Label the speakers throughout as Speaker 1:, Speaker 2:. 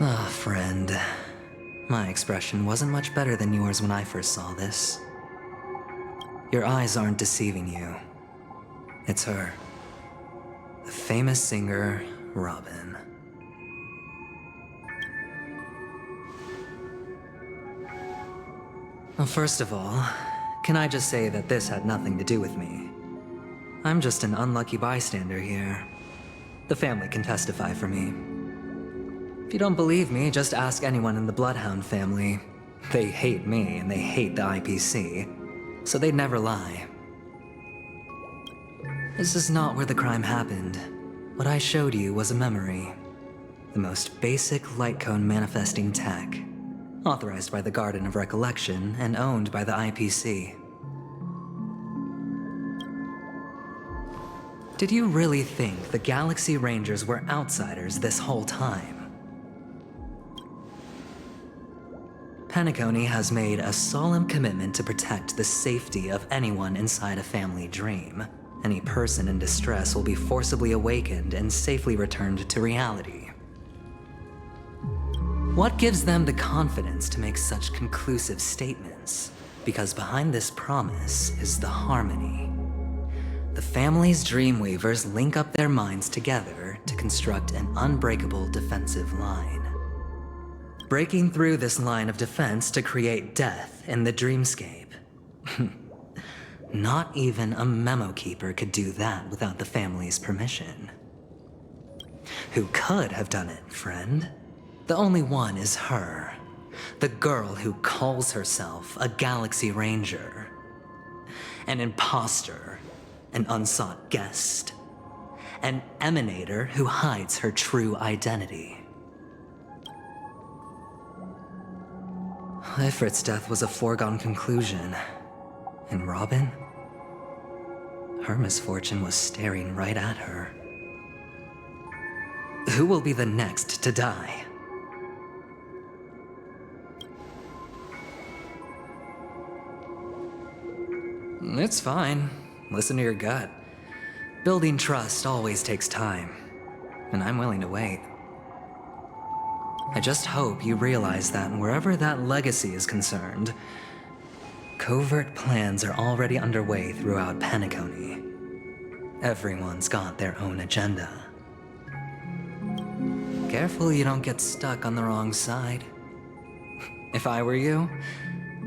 Speaker 1: Ah, friend. My expression wasn't much better than yours when I first saw this. Your eyes aren't deceiving you. It's her. The famous singer, Robin. Well, first of all, can I just say that this had nothing to do with me? I'm just an unlucky bystander here. The family can testify for me. If you don't believe me, just ask anyone in the Bloodhound family. They hate me and they hate the IPC, so they'd never lie. This is not where the crime happened. What I showed you was a memory. The most basic light cone manifesting tech, authorized by the Garden of Recollection and owned by the IPC. Did you really think the Galaxy Rangers were outsiders this whole time? Penacony has made a solemn commitment to protect the safety of anyone inside a family dream. Any person in distress will be forcibly awakened and safely returned to reality. What gives them the confidence to make such conclusive statements? Because behind this promise is the harmony. The family's Dreamweavers link up their minds together to construct an unbreakable defensive line. Breaking through this line of defense to create death in the dreamscape. Not even a memo keeper could do that without the family's permission. Who could have done it, friend? The only one is her. The girl who calls herself a Galaxy Ranger. An imposter. An unsought guest. An emanator who hides her true identity. Ifrit's death was a foregone conclusion. And Robin? Her misfortune was staring right at her. Who will be the next to die? It's fine. Listen to your gut. Building trust always takes time, and I'm willing to wait. I just hope you realize that wherever that legacy is concerned, covert plans are already underway throughout Penacony. Everyone's got their own agenda. Careful you don't get stuck on the wrong side. If I were you,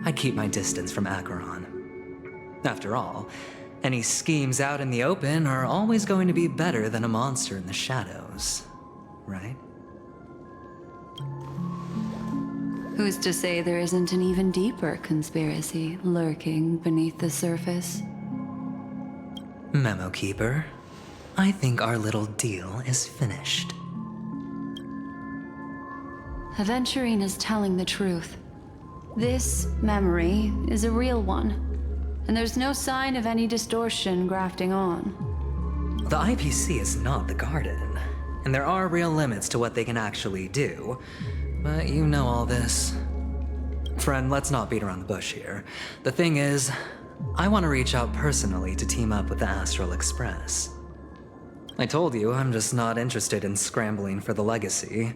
Speaker 1: I'd keep my distance from Acheron. After all, any schemes out in the open are always going to be better than a monster in the shadows, right?
Speaker 2: Who's to say there isn't an even deeper conspiracy lurking beneath the surface?
Speaker 1: Memo Keeper, I think our little deal is finished.
Speaker 2: Aventurine is telling the truth. This memory is a real one, and there's no sign of any distortion grafting on.
Speaker 1: The IPC is not the Garden, and there are real limits to what they can actually do. But you know all this. Friend, let's not beat around the bush here. The thing is, I want to reach out personally to team up with the Astral Express. I told you I'm just not interested in scrambling for the legacy.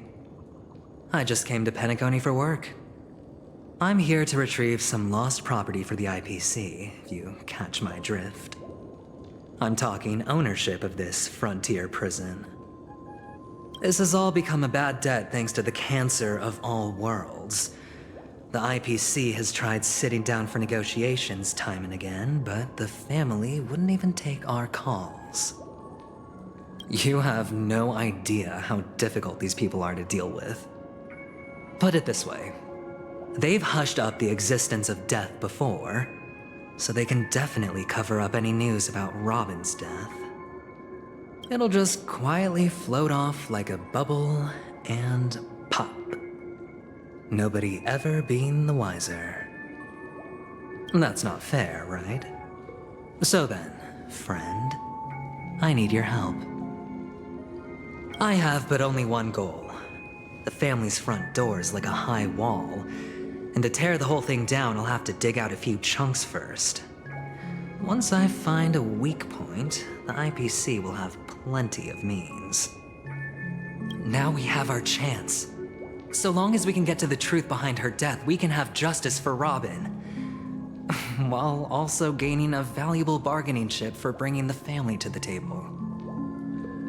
Speaker 1: I just came to Penacony for work. I'm here to retrieve some lost property for the IPC, if you catch my drift. I'm talking ownership of this frontier prison. This has all become a bad debt thanks to the cancer of all worlds. The IPC has tried sitting down for negotiations time and again, but the family wouldn't even take our calls. You have no idea how difficult these people are to deal with. Put it this way. They've hushed up the existence of death before, so they can definitely cover up any news about Robin's death. It'll just quietly float off like a bubble and pop. Nobody ever being the wiser. That's not fair, right? So then, friend, I need your help. I have but only one goal. The family's front door is like a high wall, and to tear the whole thing down, I'll have to dig out a few chunks first. Once I find a weak point, the IPC will have plenty of means. Now we have our chance. So long as we can get to the truth behind her death, we can have justice for Robin, while also gaining a valuable bargaining chip for bringing the family to the table.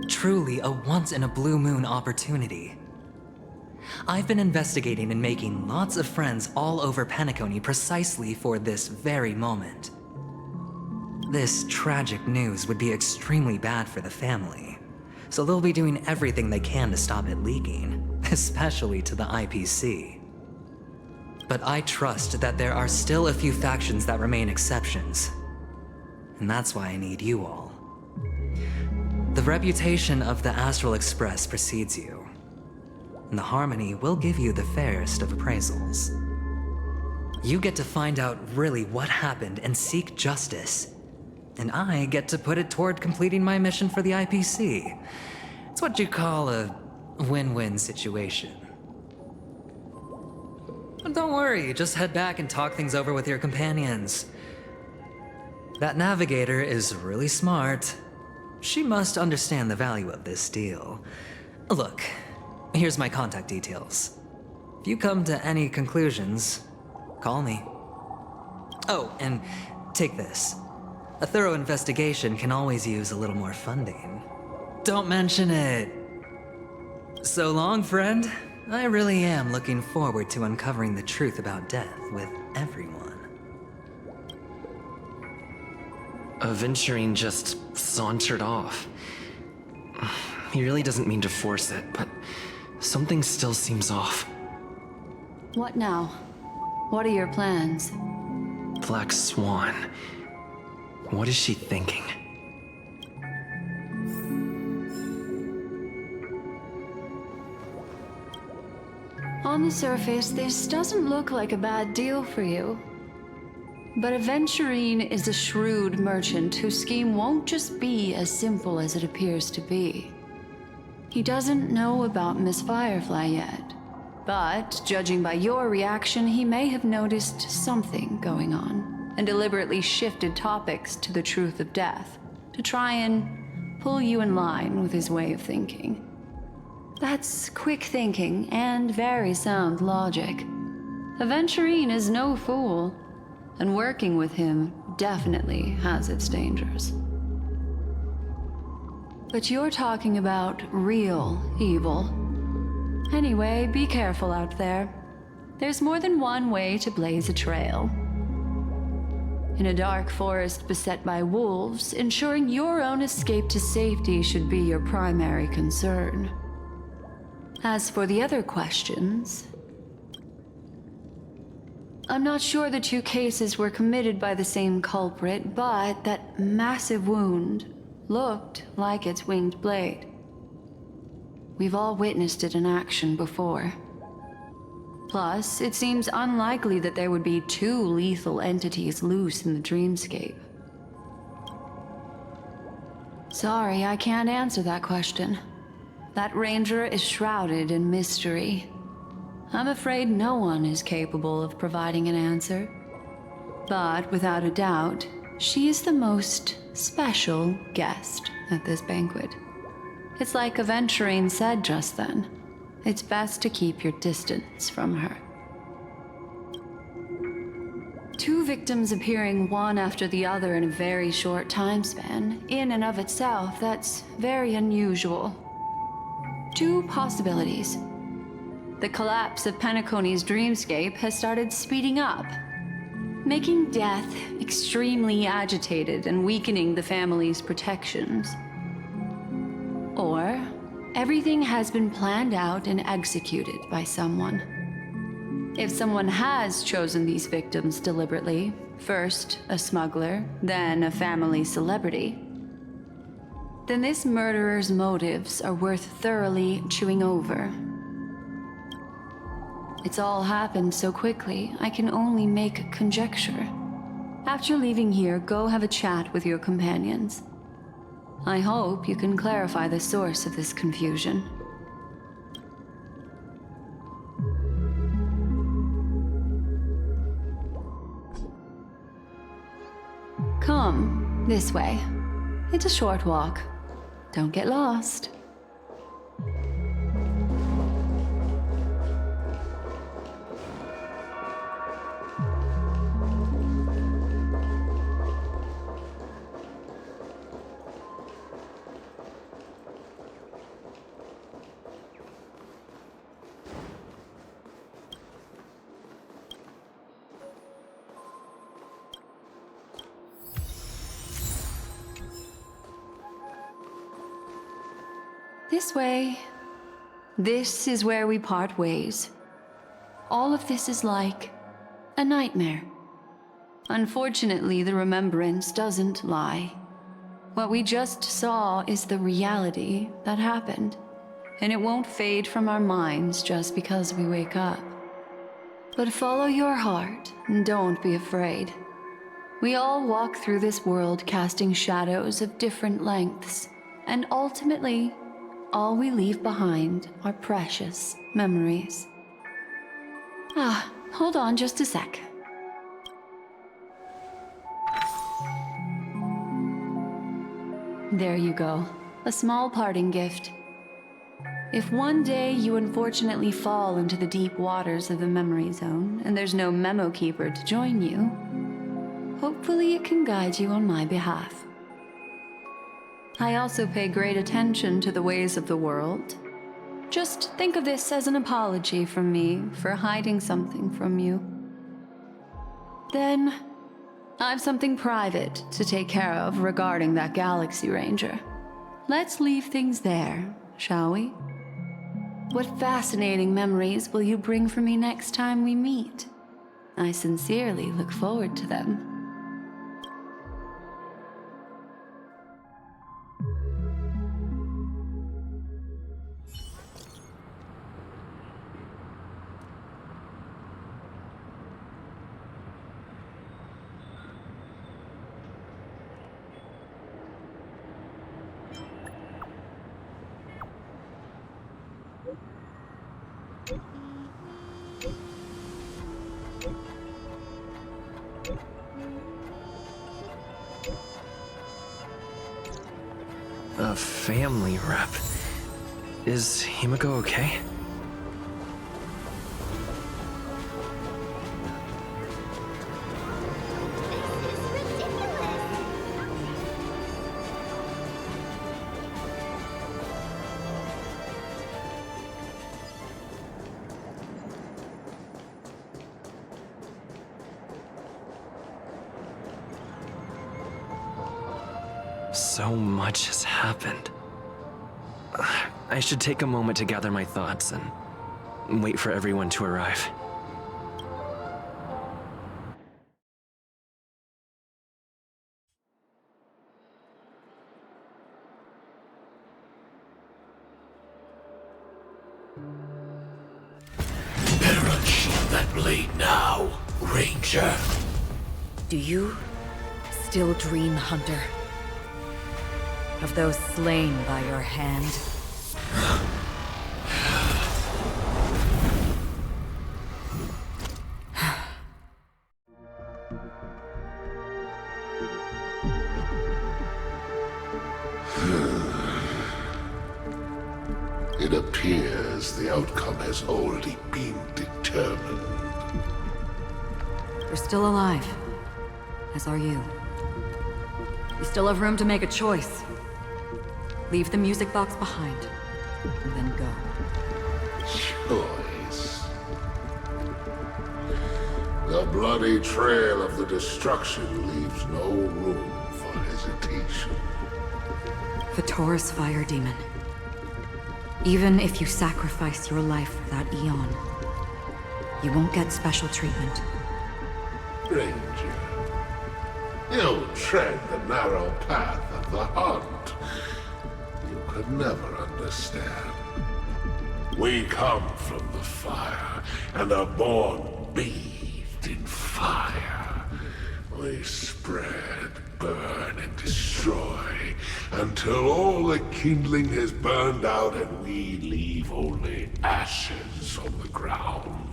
Speaker 1: Truly a once-in-a-blue-moon opportunity. I've been investigating and making lots of friends all over Penacony precisely for this very moment. This tragic news would be extremely bad for the family, so they'll be doing everything they can to stop it leaking, especially to the IPC. But I trust that there are still a few factions that remain exceptions, and that's why I need you all. The reputation of the Astral Express precedes you, and the Harmony will give you the fairest of appraisals. You get to find out really what happened and seek justice, and I get to put it toward completing my mission for the IPC. It's what you call a win-win situation. But don't worry, just head back and talk things over with your companions. That navigator is really smart. She must understand the value of this deal. Look, here's my contact details. If you come to any conclusions, call me. Oh, and take this. A thorough investigation can always use a little more funding. Don't mention it. So long, friend. I really am looking forward to uncovering the truth about death with everyone.
Speaker 3: Aventurine just sauntered off. He really doesn't mean to force it, but something still seems off.
Speaker 2: What now? What are your plans?
Speaker 3: Black Swan. What is she thinking?
Speaker 2: On the surface, this doesn't look like a bad deal for you. But Aventurine is a shrewd merchant whose scheme won't just be as simple as it appears to be. He doesn't know about Miss Firefly yet, but judging by your reaction, he may have noticed something going on and deliberately shifted topics to the truth of death to try and pull you in line with his way of thinking. That's quick thinking and very sound logic. Aventurine is no fool, and working with him definitely has its dangers. But you're talking about real evil. Anyway, be careful out there. There's more than one way to blaze a trail. In a dark forest beset by wolves, ensuring your own escape to safety should be your primary concern. As for the other questions, I'm not sure the two cases were committed by the same culprit, but that massive wound looked like its winged blade. We've all witnessed it in action before. Plus, it seems unlikely that there would be two lethal entities loose in the dreamscape. Sorry, I can't answer that question. That ranger is shrouded in mystery. I'm afraid no one is capable of providing an answer. But without a doubt, she is the most special guest at this banquet. It's like Aventurine said just then. It's best to keep your distance from her. Two victims appearing one after the other in a very short time span, in and of itself, that's very unusual. Two possibilities. The collapse of Penacony's dreamscape has started speeding up, making death extremely agitated and weakening the family's protections. Or everything has been planned out and executed by someone. If someone has chosen these victims deliberately, first a smuggler, then a family celebrity, then this murderer's motives are worth thoroughly chewing over. It's all happened so quickly, I can only make conjecture. After leaving here, go have a chat with your companions. I hope you can clarify the source of this confusion. Come, this way. It's a short walk. Don't get lost. This way. This is where we part ways. All of this is like a nightmare. Unfortunately, the remembrance doesn't lie. What we just saw is the reality that happened, and it won't fade from our minds just because we wake up. But follow your heart and don't be afraid. We all walk through this world casting shadows of different lengths, and ultimately, all we leave behind are precious memories. Hold on just a sec. There you go, a small parting gift. If one day you unfortunately fall into the deep waters of the memory zone and there's no memo keeper to join you, hopefully it can guide you on my behalf. I also pay great attention to the ways of the world. Just think of this as an apology from me for hiding something from you. Then, I've something private to take care of regarding that Galaxy Ranger. Let's leave things there, shall we? What fascinating memories will you bring for me next time we meet? I sincerely look forward to them.
Speaker 3: A family rep. Is Himiko okay? So much has happened. I should take a moment to gather my thoughts and wait for everyone to arrive.
Speaker 4: Better unsheath that blade now, Ranger.
Speaker 5: Do you still dream, Hunter? Of those slain by your hand?
Speaker 4: It appears the outcome has already been determined.
Speaker 5: You're still alive, as are you. You still have room to make a choice. Leave the music box behind, and then go.
Speaker 4: Choice. The bloody trail of the destruction leaves no room for hesitation.
Speaker 5: The Taurus Fire Demon. Even if you sacrifice your life for that eon, you won't get special treatment.
Speaker 4: Ranger, you tread the narrow path of the hunt. You could never understand. We come from the fire and are born bathed in fire. We spread, burn, and destroy until all the kindling has burned out and we leave only ashes on the ground.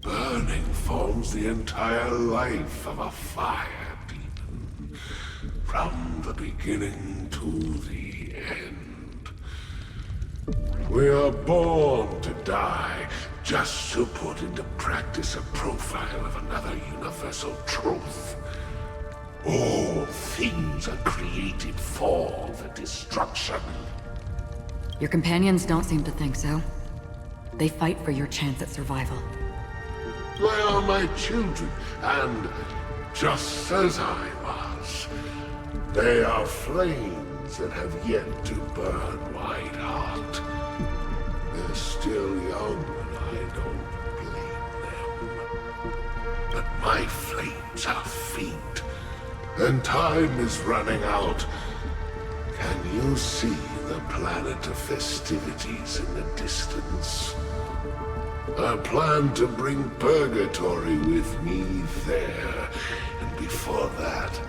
Speaker 4: Burning forms the entire life of a fire demon, from the beginning to the end. We are born to die just to put into practice a profile of another universal truth. All things are created for the destruction.
Speaker 5: Your companions don't seem to think so. They fight for your chance at survival.
Speaker 4: They are my children, and just as I was, they are flames flames that have yet to burn white hot. They're still young, and I don't blame them. But my flames are faint, and time is running out. Can you see the planet of festivities in the distance? I plan to bring purgatory with me there, and before that,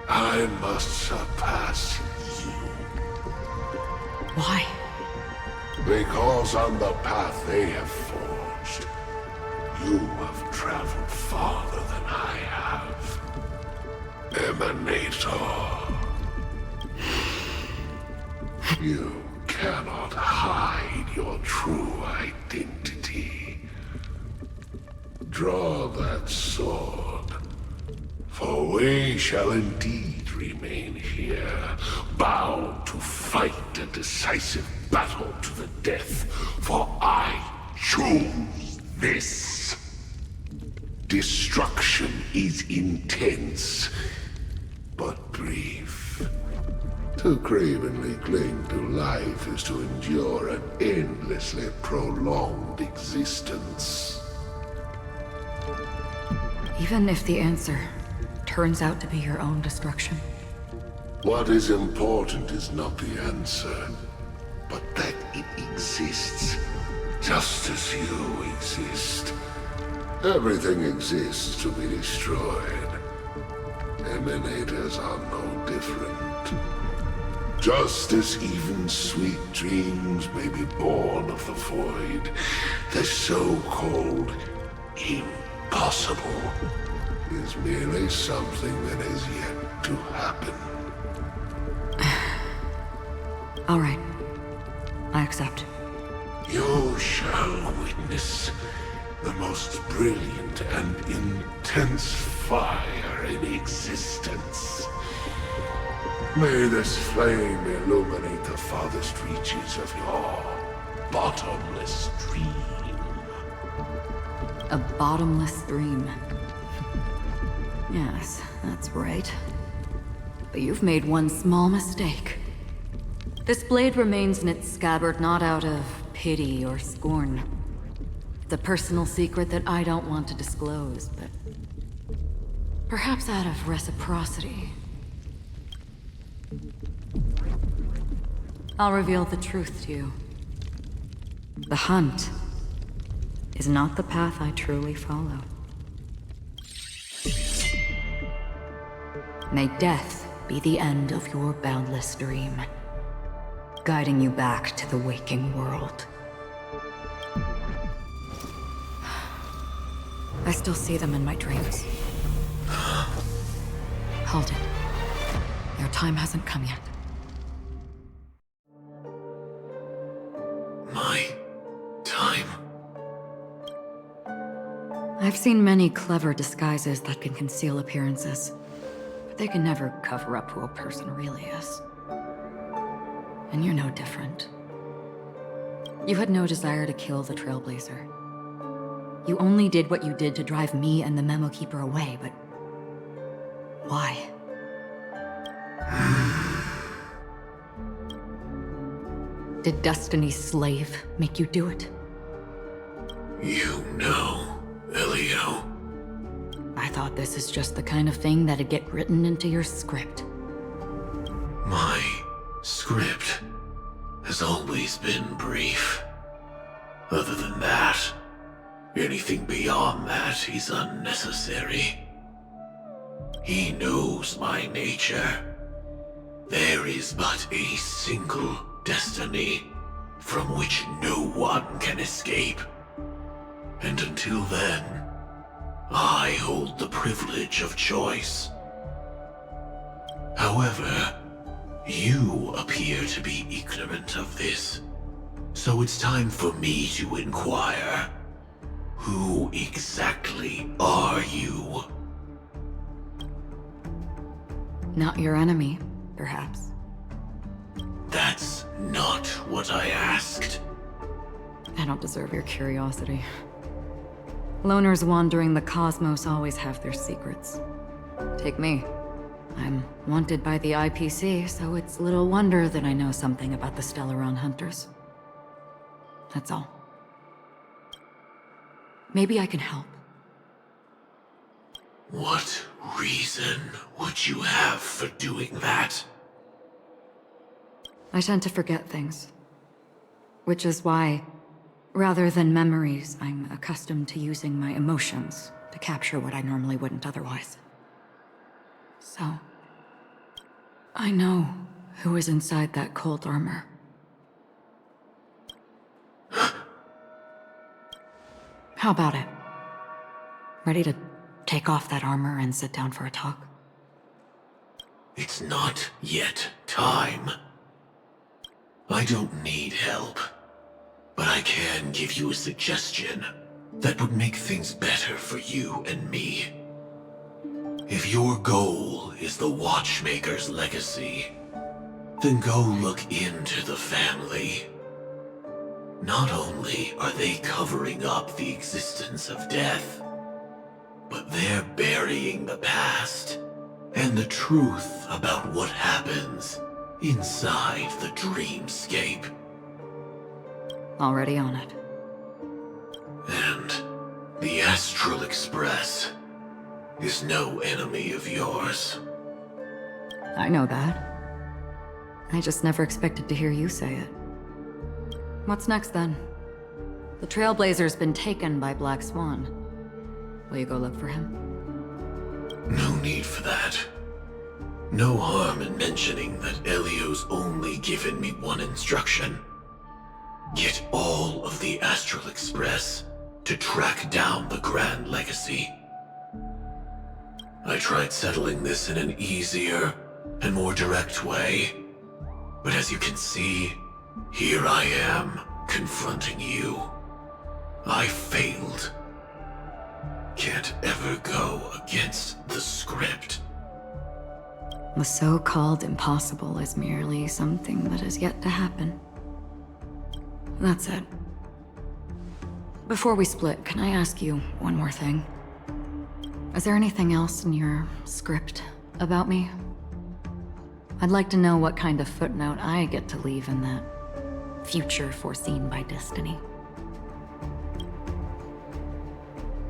Speaker 4: I must surpass you.
Speaker 5: Why?
Speaker 4: Because on the path they have forged, you have traveled farther than I have. Emanator. You cannot hide your true identity. Draw that sword, for we shall indeed remain here, bound to fight a decisive battle to the death, for I choose this. Destruction is intense, but brief. To cravenly cling to life is to endure an endlessly prolonged existence.
Speaker 5: Even if the answer turns out to be your own destruction.
Speaker 4: What is important is not the answer, but that it exists, just as you exist. Everything exists to be destroyed. Emanators are no different. Just as even sweet dreams may be born of the void, the so-called impossible is merely something that has yet to happen.
Speaker 5: All right. I accept.
Speaker 4: You shall witness the most brilliant and intense fire in existence. May this flame illuminate the farthest reaches of your bottomless dream.
Speaker 5: A bottomless dream. Yes, that's right. But you've made one small mistake. This blade remains in its scabbard not out of pity or scorn. It's a personal secret that I don't want to disclose, but perhaps out of reciprocity. I'll reveal the truth to you. The hunt is not the path I truly follow. May death be the end of your boundless dream, guiding you back to the waking world. I still see them in my dreams. Hold it. Your time hasn't come yet.
Speaker 4: My time?
Speaker 5: I've seen many clever disguises that can conceal appearances, but they can never cover up who a person really is. And you're no different. You had no desire to kill the Trailblazer. You only did what you did to drive me and the Memo Keeper away, but why? Did Destiny's slave make you do it?
Speaker 4: You know, Elio.
Speaker 5: I thought this is just the kind of thing that'd get written into your script.
Speaker 4: My script has always been brief. Other than that, anything beyond that is unnecessary. He knows my nature. There is but a single destiny from which no one can escape. And until then, I hold the privilege of choice. However, you appear to be ignorant of this, so it's time for me to inquire. Who exactly are you?
Speaker 5: Not your enemy, perhaps.
Speaker 4: That's not what I asked.
Speaker 5: I don't deserve your curiosity. Loners wandering the cosmos always have their secrets. Take me. I'm wanted by the IPC, so it's little wonder that I know something about the Stellaron hunters. That's all. Maybe I can help.
Speaker 4: What reason would you have for doing that?
Speaker 5: I tend to forget things. Which is why, rather than memories, I'm accustomed to using my emotions to capture what I normally wouldn't otherwise. So, I know who is inside that cold armor. How about it? Ready to take off that armor and sit down for a talk?
Speaker 4: It's not yet time. I don't need help, but I can give you a suggestion that would make things better for you and me. If your goal is the Watchmaker's legacy, then go look into the family. Not only are they covering up the existence of death, but they're burying the past and the truth about what happens inside the dreamscape.
Speaker 5: Already on it.
Speaker 4: And the Astral Express is no enemy of yours.
Speaker 5: I know that. I just never expected to hear you say it. What's next then? The Trailblazer's been taken by Black Swan. Will you go look for him?
Speaker 4: No need for that. No harm in mentioning that Elio's only given me one instruction. Get all of the Astral Express to track down the Grand Legacy. I tried settling this in an easier and more direct way, but as you can see, here I am confronting you. I failed. Can't ever go against the script.
Speaker 5: The so-called impossible is merely something that is yet to happen. That's it. Before we split, can I ask you one more thing? Is there anything else in your script about me? I'd like to know what kind of footnote I get to leave in that future foreseen by destiny.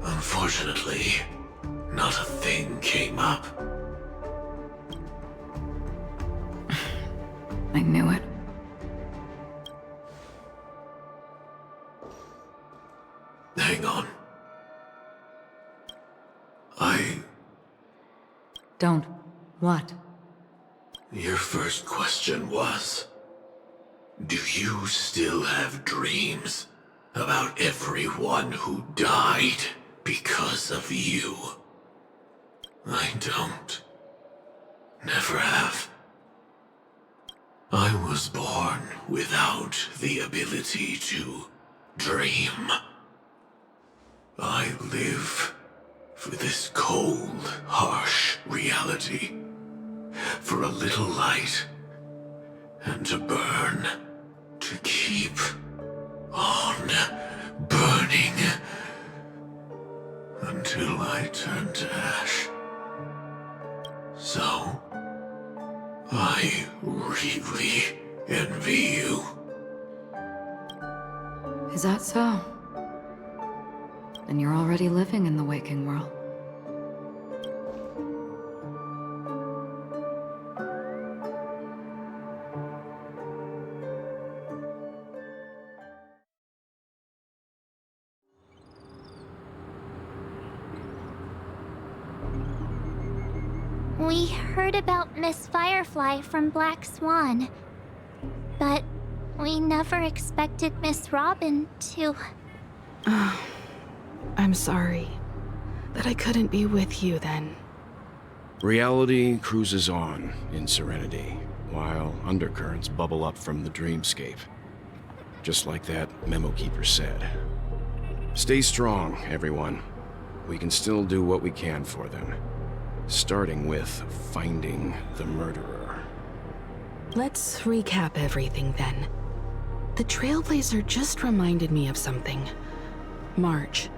Speaker 4: Unfortunately, not a thing came up.
Speaker 5: I knew it.
Speaker 4: Hang on.
Speaker 5: Don't. What?
Speaker 4: Your first question was, do you still have dreams about everyone who died because of you? I don't. Never have. I was born without the ability to dream. I live for this cold, harsh reality. For a little light, and to burn, to keep on burning, until I turn to ash. So, I really envy you.
Speaker 5: Is that so? Then you're already living in the waking world.
Speaker 6: We heard about Miss Firefly from Black Swan, but we never expected Miss Robin to...
Speaker 7: I'm sorry that I couldn't be with you then.
Speaker 8: Reality cruises on in serenity, while undercurrents bubble up from the dreamscape. Just like that memo keeper said. Stay strong, everyone. We can still do what we can for them. Starting with finding the murderer.
Speaker 7: Let's recap everything then. The Trailblazer just reminded me of something. March,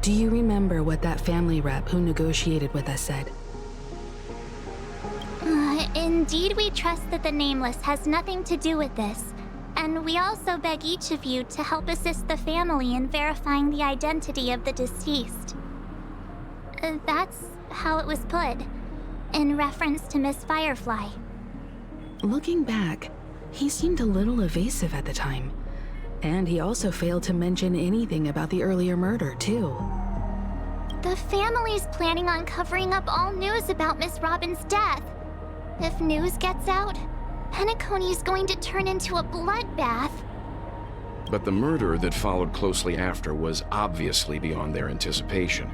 Speaker 7: do you remember what that family rep who negotiated with us said?
Speaker 6: Indeed, we trust that the Nameless has nothing to do with this, and we also beg each of you to help assist the family in verifying the identity of the deceased. That's how it was put, in reference to Miss Firefly.
Speaker 7: Looking back, he seemed a little evasive at the time. And he also failed to mention anything about the earlier murder, too.
Speaker 6: The family's planning on covering up all news about Miss Robin's death. If news gets out, Penacony's going to turn into a bloodbath.
Speaker 8: But the murder that followed closely after was obviously beyond their anticipation.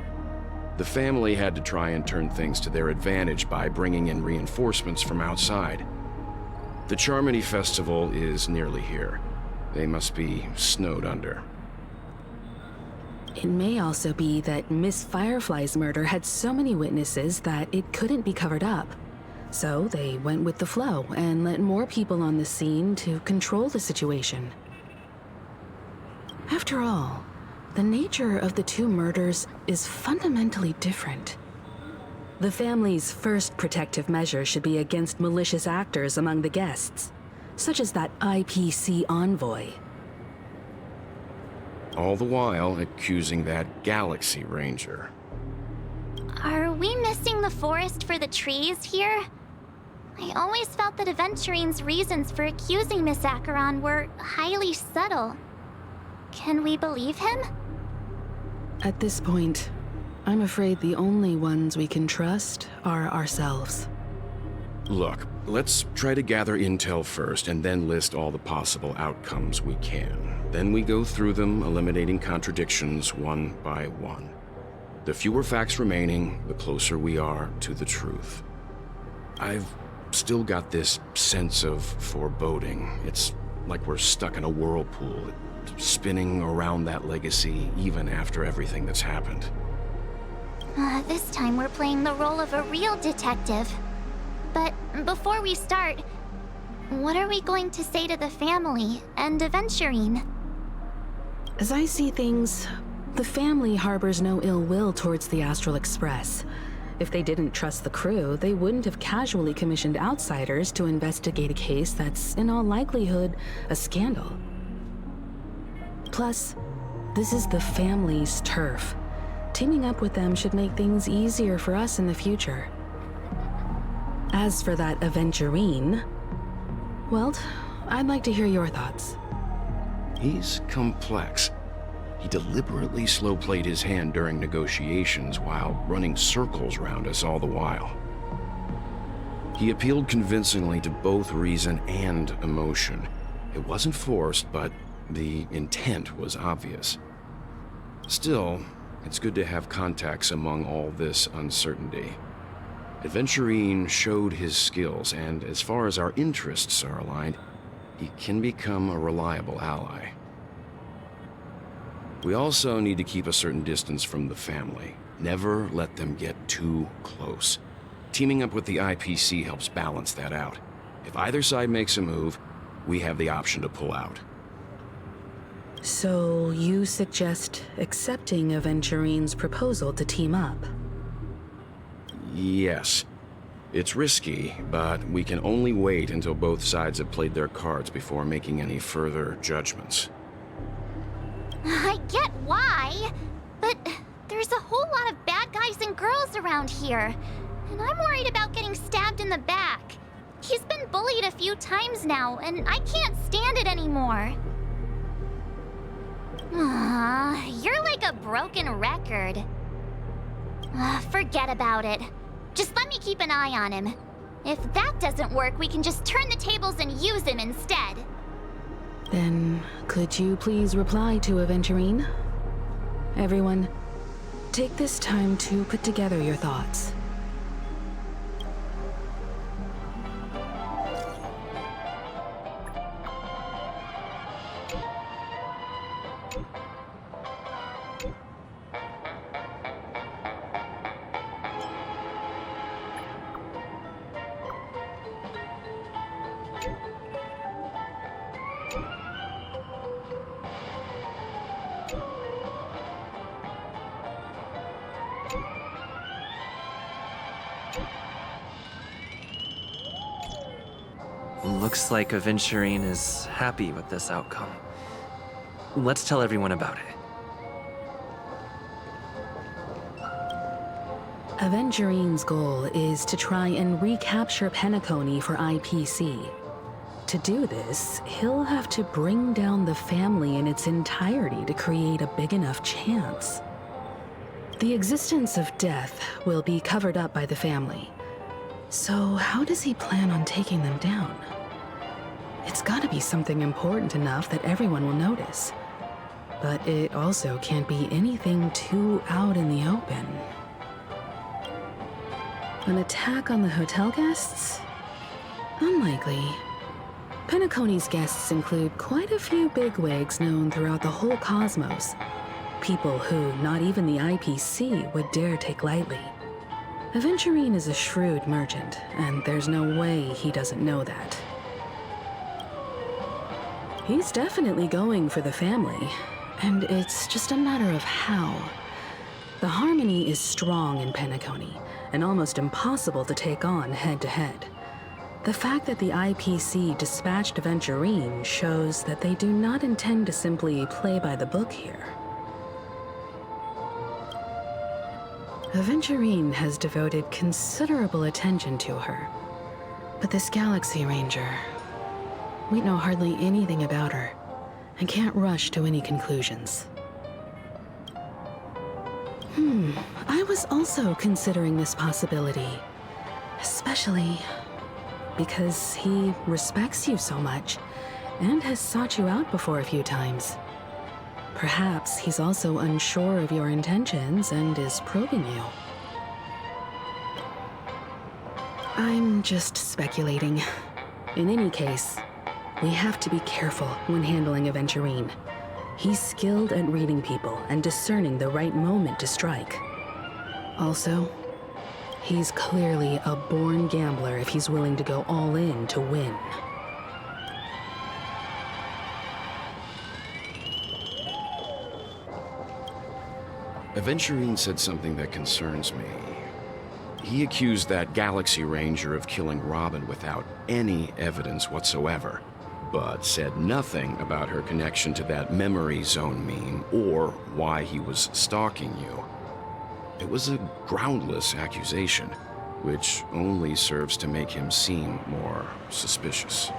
Speaker 8: The family had to try and turn things to their advantage by bringing in reinforcements from outside. The Charmony Festival is nearly here. They must be snowed under.
Speaker 7: It may also be that Miss Firefly's murder had so many witnesses that it couldn't be covered up. So they went with the flow and let more people on the scene to control the situation. After all, the nature of the two murders is fundamentally different. The family's first protective measure should be against malicious actors among the guests, such as that IPC envoy.
Speaker 8: All the while accusing that Galaxy Ranger.
Speaker 6: Are we missing the forest for the trees here? I always felt that Aventurine's reasons for accusing Miss Acheron were highly subtle. Can we believe him?
Speaker 7: At this point, I'm afraid the only ones we can trust are ourselves.
Speaker 8: Look, let's try to gather intel first and then list all the possible outcomes we can. Then we go through them, eliminating contradictions one by one. The fewer facts remaining, the closer we are to the truth. I've still got this sense of foreboding. It's like we're stuck in a whirlpool, spinning around that legacy even after everything that's happened.
Speaker 6: This time we're playing the role of a real detective. But before we start, what are we going to say to the family and Aventurine?
Speaker 7: As I see things, the family harbors no ill will towards the Astral Express. If they didn't trust the crew, they wouldn't have casually commissioned outsiders to investigate a case that's, in all likelihood, a scandal. Plus, this is the family's turf. Teaming up with them should make things easier for us in the future. As for that Aventurine, well, I'd like to hear your thoughts.
Speaker 8: He's complex. He deliberately slow-played his hand during negotiations while running circles around us all the while. He appealed convincingly to both reason and emotion. It wasn't forced, but the intent was obvious. Still, it's good to have contacts among all this uncertainty. Aventurine showed his skills, and as far as our interests are aligned, he can become a reliable ally. We also need to keep a certain distance from the family. Never let them get too close. Teaming up with the IPC helps balance that out. If either side makes a move, we have the option to pull out.
Speaker 7: So you suggest accepting Aventurine's proposal to team up?
Speaker 8: Yes. It's risky, but we can only wait until both sides have played their cards before making any further judgments.
Speaker 6: I get why, but there's a whole lot of bad guys and girls around here, and I'm worried about getting stabbed in the back. He's been bullied a few times now, and I can't stand it anymore. You're like a broken record. Forget about it. Just let me keep an eye on him. If that doesn't work, we can just turn the tables and use him instead.
Speaker 7: Then, could you please reply to Aventurine? Everyone, take this time to put together your thoughts.
Speaker 3: Looks like Aventurine is happy with this outcome. Let's tell everyone about it.
Speaker 7: Aventurine's goal is to try and recapture Penacony for IPC. To do this, he'll have to bring down the family in its entirety to create a big enough chance. The existence of death will be covered up by the family. So how does he plan on taking them down? It's gotta be something important enough that everyone will notice. But it also can't be anything too out in the open. An attack on the hotel guests? Unlikely. Penacony's guests include quite a few bigwigs known throughout the whole cosmos. People who not even the IPC would dare take lightly. Aventurine is a shrewd merchant, and there's no way he doesn't know that. He's definitely going for the family, and it's just a matter of how. The harmony is strong in Penacony, and almost impossible to take on head-to-head. The fact that the IPC dispatched Aventurine shows that they do not intend to simply play by the book here. Aventurine has devoted considerable attention to her. But this Galaxy Ranger, we know hardly anything about her, and can't rush to any conclusions. I was also considering this possibility, especially because he respects you so much and has sought you out before a few times. Perhaps he's also unsure of your intentions and is probing you. I'm just speculating. In any case, we have to be careful when handling Aventurine. He's skilled at reading people and discerning the right moment to strike. Also, he's clearly a born gambler if he's willing to go all in to win.
Speaker 8: Aventurine said something that concerns me. He accused that Galaxy Ranger of killing Robin without any evidence whatsoever, but said nothing about her connection to that memory zone meme or why he was stalking you. It was a groundless accusation, which only serves to make him seem more suspicious.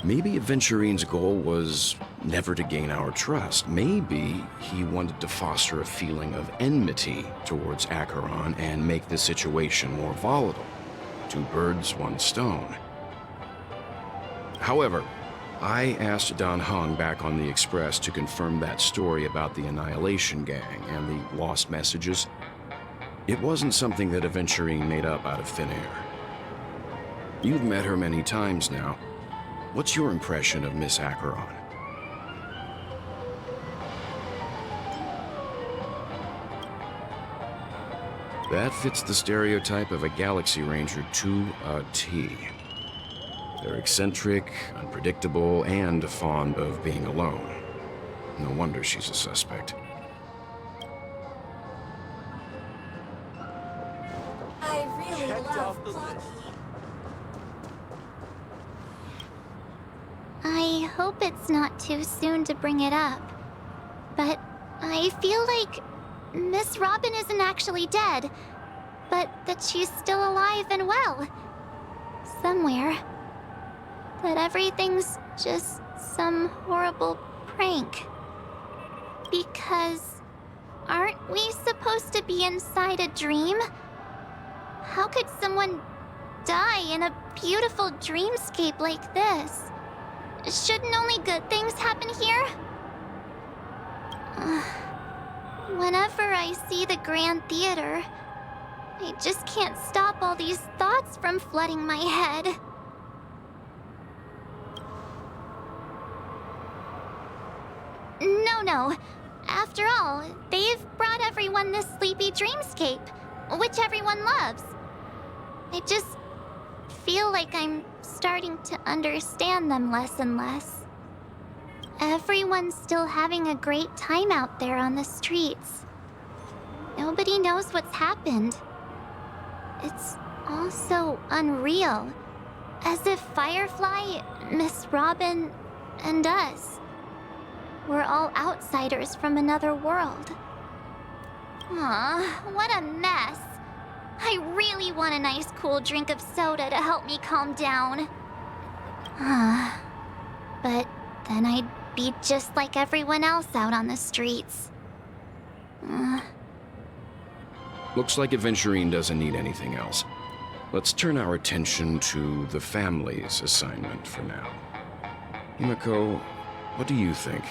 Speaker 8: Maybe Aventurine's goal was never to gain our trust. Maybe he wanted to foster a feeling of enmity towards Acheron and make the situation more volatile. Two birds, one stone. However, I asked Don Hung back on the Express to confirm that story about the Annihilation Gang and the lost messages. It wasn't something that Aventurine made up out of thin air. You've met her many times now. What's your impression of Miss Acheron? That fits the stereotype of a Galaxy Ranger to a T. They're eccentric, unpredictable, and fond of being alone. No wonder she's a suspect.
Speaker 9: I really love Plucky.
Speaker 6: I hope it's not too soon to bring it up. But I feel like Miss Robin isn't actually dead, but that she's still alive and well. Somewhere. That everything's just some horrible prank. Because aren't we supposed to be inside a dream? How could someone die in a beautiful dreamscape like this? Shouldn't only good things happen here? Whenever I see the Grand Theater, I just can't stop all these thoughts from flooding my head. No. After all, they've brought everyone this sleepy dreamscape, which everyone loves. I just feel like I'm starting to understand them less and less. Everyone's still having a great time out there on the streets. Nobody knows what's happened. It's all so unreal, As if Firefly, Miss Robin, and us were all outsiders from another world. Aw, what a mess. I really want a nice cool drink of soda to help me calm down. But then I'd be just like everyone else out on the streets.
Speaker 8: Looks like Adventurine doesn't need anything else. Let's turn our attention to the family's assignment for now. Himiko, what do you think?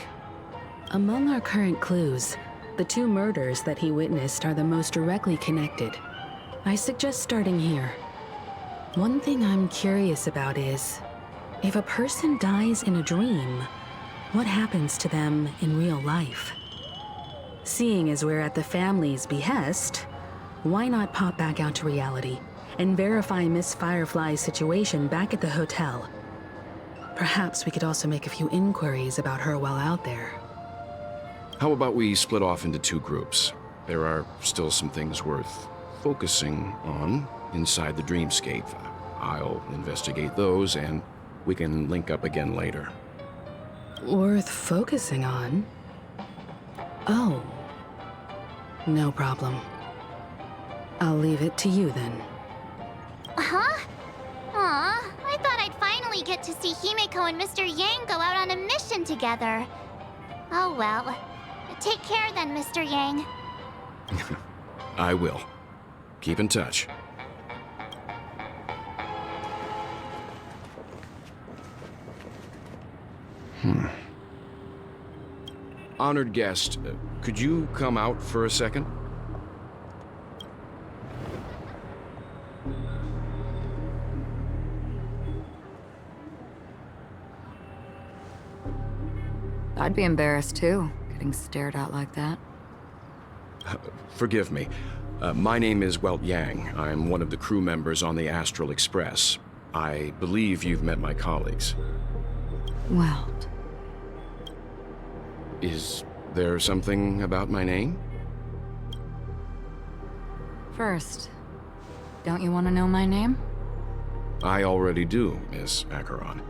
Speaker 7: Among our current clues, the 2 murders that he witnessed are the most directly connected. I suggest starting here. One thing I'm curious about is, if a person dies in a dream, what happens to them in real life? Seeing as we're at the family's behest, why not pop back out to reality and verify Miss Firefly's situation back at the hotel? Perhaps we could also make a few inquiries about her while out there.
Speaker 8: How about we split off into 2 groups? There are still some things worth focusing on inside the dreamscape. I'll investigate those, and we can link up again later.
Speaker 7: Worth focusing on? Oh. No problem. I'll leave it to you then.
Speaker 6: Huh? Aw, I thought I'd finally get to see Himiko and Mr. Yang go out on a mission together. Oh well. Take care then, Mr. Yang.
Speaker 8: I will. Keep in touch. Honored guest, could you come out for a second?
Speaker 5: I'd be embarrassed too, getting stared at like that.
Speaker 8: Forgive me. My name is Welt Yang. I'm one of the crew members on the Astral Express. I believe you've met my colleagues.
Speaker 5: Welt.
Speaker 8: Is there something about my name?
Speaker 5: First, don't you want to know my name?
Speaker 8: I already do, Miss Acheron.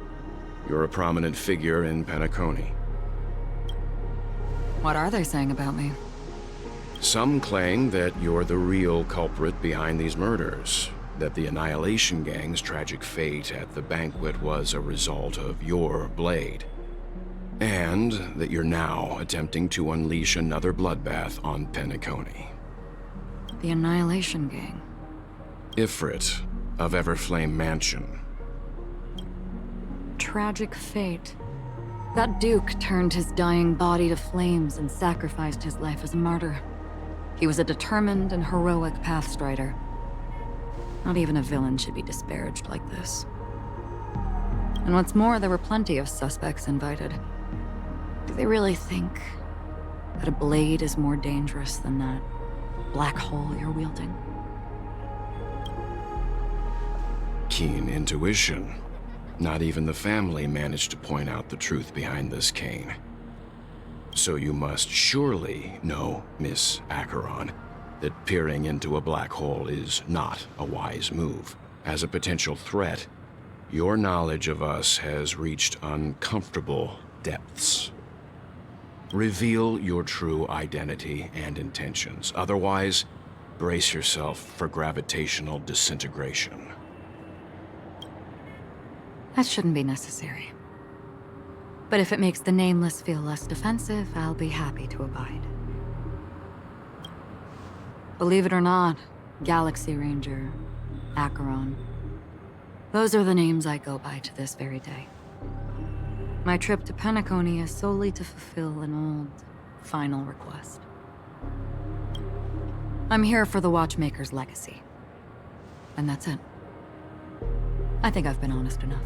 Speaker 8: You're a prominent figure in Penacony.
Speaker 5: What are they saying about me?
Speaker 8: Some claim that you're the real culprit behind these murders, that the Annihilation Gang's tragic fate at the banquet was a result of your blade, and that you're now attempting to unleash another bloodbath on Penacony.
Speaker 5: The Annihilation Gang.
Speaker 8: Ifrit of Everflame Mansion.
Speaker 5: Tragic fate. That Duke turned his dying body to flames and sacrificed his life as a martyr. He was a determined and heroic pathstrider. Not even a villain should be disparaged like this. And what's more, there were plenty of suspects invited. Do they really think that a blade is more dangerous than that black hole you're wielding?
Speaker 8: Keen intuition. Not even the family managed to point out the truth behind this cane. So you must surely know, Miss Acheron, that peering into a black hole is not a wise move. As a potential threat, your knowledge of us has reached uncomfortable depths. Reveal your true identity and intentions. Otherwise, brace yourself for gravitational disintegration.
Speaker 5: That shouldn't be necessary. But if it makes the Nameless feel less defensive, I'll be happy to abide. Believe it or not, Galaxy Ranger, Acheron, those are the names I go by to this very day. My trip to Penacony is solely to fulfill an old, final request. I'm here for the Watchmaker's legacy. And that's it. I think I've been honest enough.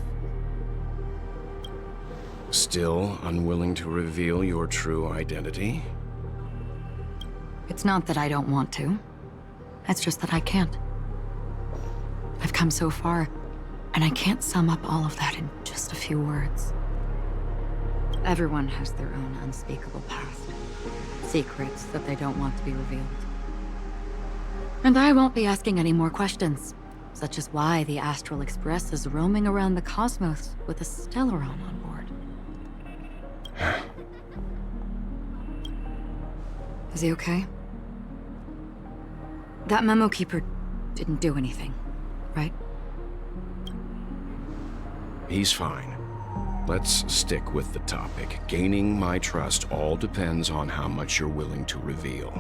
Speaker 8: Still unwilling to reveal your true identity?
Speaker 5: It's not that I don't want to. It's just that I can't. I've come so far, and I can't sum up all of that in just a few words. Everyone has their own unspeakable past. Secrets that they don't want to be revealed. And I won't be asking any more questions. such is why the Astral Express is roaming around the cosmos with a Stellaron on board. Is he okay? That memo keeper didn't do anything, right?
Speaker 8: He's fine. Let's stick with the topic. Gaining my trust all depends on how much you're willing to reveal.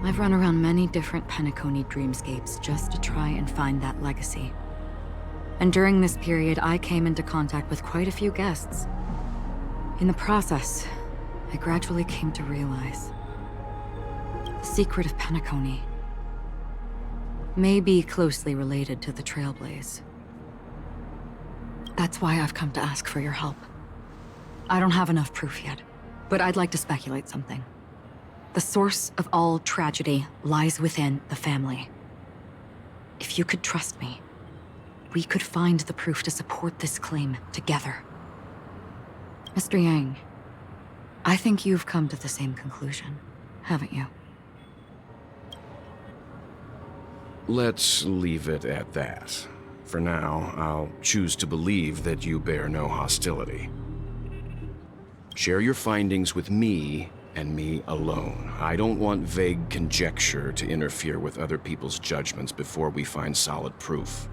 Speaker 5: I've run around many different Penacony dreamscapes just to try and find that legacy. And during this period, I came into contact with quite a few guests. In the process, I gradually came to realize the secret of Penacony may be closely related to the Trailblaze. That's why I've come to ask for your help. I don't have enough proof yet, but I'd like to speculate something. The source of all tragedy lies within the family. If you could trust me, we could find the proof to support this claim together. Mr. Yang, I think you've come to the same conclusion, haven't you?
Speaker 8: Let's leave it at that. For now, I'll choose to believe that you bear no hostility. Share your findings with me and me alone. I don't want vague conjecture to interfere with other people's judgments before we find solid proof.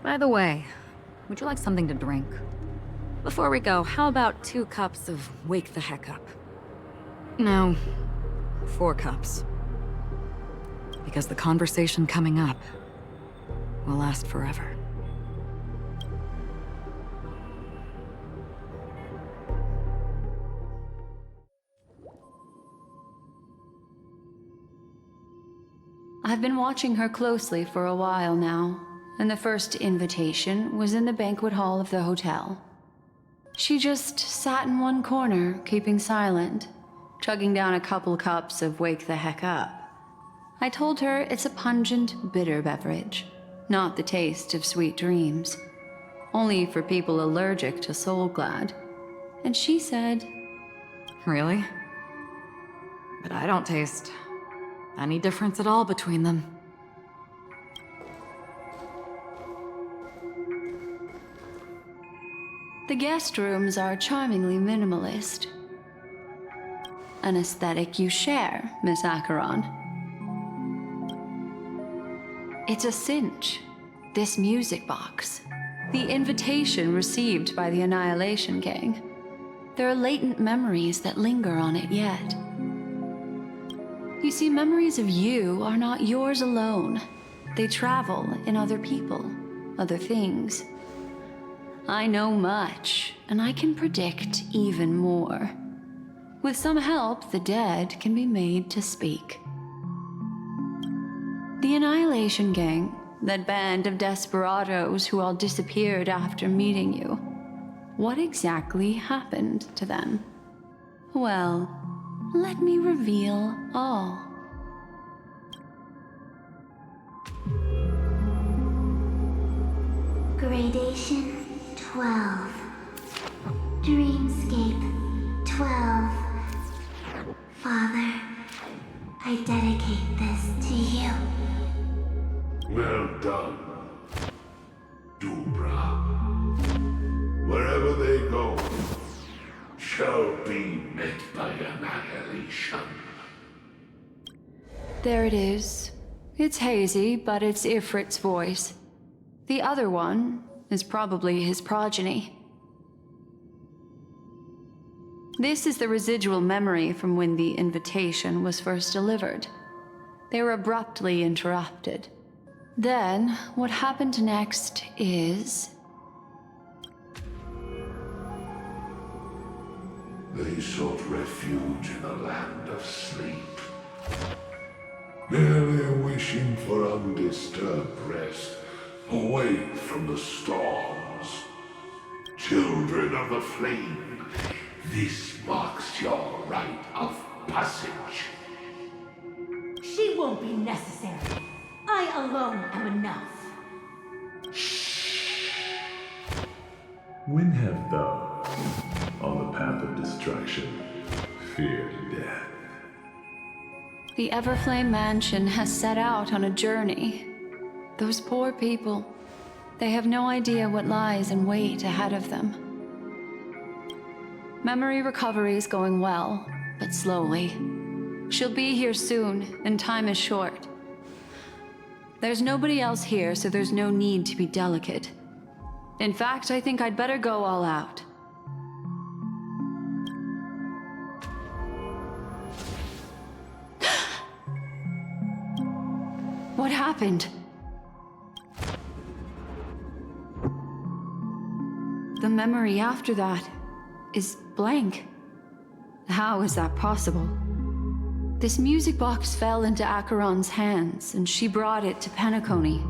Speaker 5: By the way, would you like something to drink? Before we go, how about 2 cups of Wake the Heck Up? No, 4 cups. Because the conversation coming up will last forever.
Speaker 2: I've been watching her closely for a while now, and the first invitation was in the banquet hall of the hotel. She just sat in one corner, keeping silent, chugging down a couple cups of Wake the Heck Up. I told her it's a pungent, bitter beverage, not the taste of sweet dreams, only for people allergic to Soulglad. And she said,
Speaker 5: Really? But I don't taste any difference at all between them.
Speaker 2: The guest rooms are charmingly minimalist. An aesthetic you share, Miss Acheron. It's a cinch, this music box. The invitation received by the Annihilation Gang. There are latent memories that linger on it yet. You see, memories of you are not yours alone. They travel in other people, other things. I know much, and I can predict even more. With some help, the dead can be made to speak. The Annihilation Gang, that band of desperados who all disappeared after meeting you. What exactly happened to them? Well, let me reveal all.
Speaker 6: Gradation 12. Dreamscape 12. Father, I dedicate this to you.
Speaker 4: Well done, Dubra. Wherever they go, shall be met by annihilation.
Speaker 2: There it is. It's hazy, but it's Ifrit's voice. The other one is probably his progeny. This is the residual memory from when the invitation was first delivered. They were abruptly interrupted. Then, what happened next is...
Speaker 4: They sought refuge in a land of sleep, merely wishing for undisturbed rest, away from the storms. Children of the flame, this marks your rite of passage.
Speaker 9: She won't be necessary. I alone am enough.
Speaker 10: When have those on the path of destruction feared death?
Speaker 2: The Everflame Mansion has set out on a journey. Those poor people, they have no idea what lies in wait ahead of them. Memory recovery is going well, but slowly. She'll be here soon, and time is short. There's nobody else here, so there's no need to be delicate. In fact, I think I'd better go all out. What happened? The memory after that is blank. How is that possible? This music box fell into Acheron's hands, and she brought it to Penacony.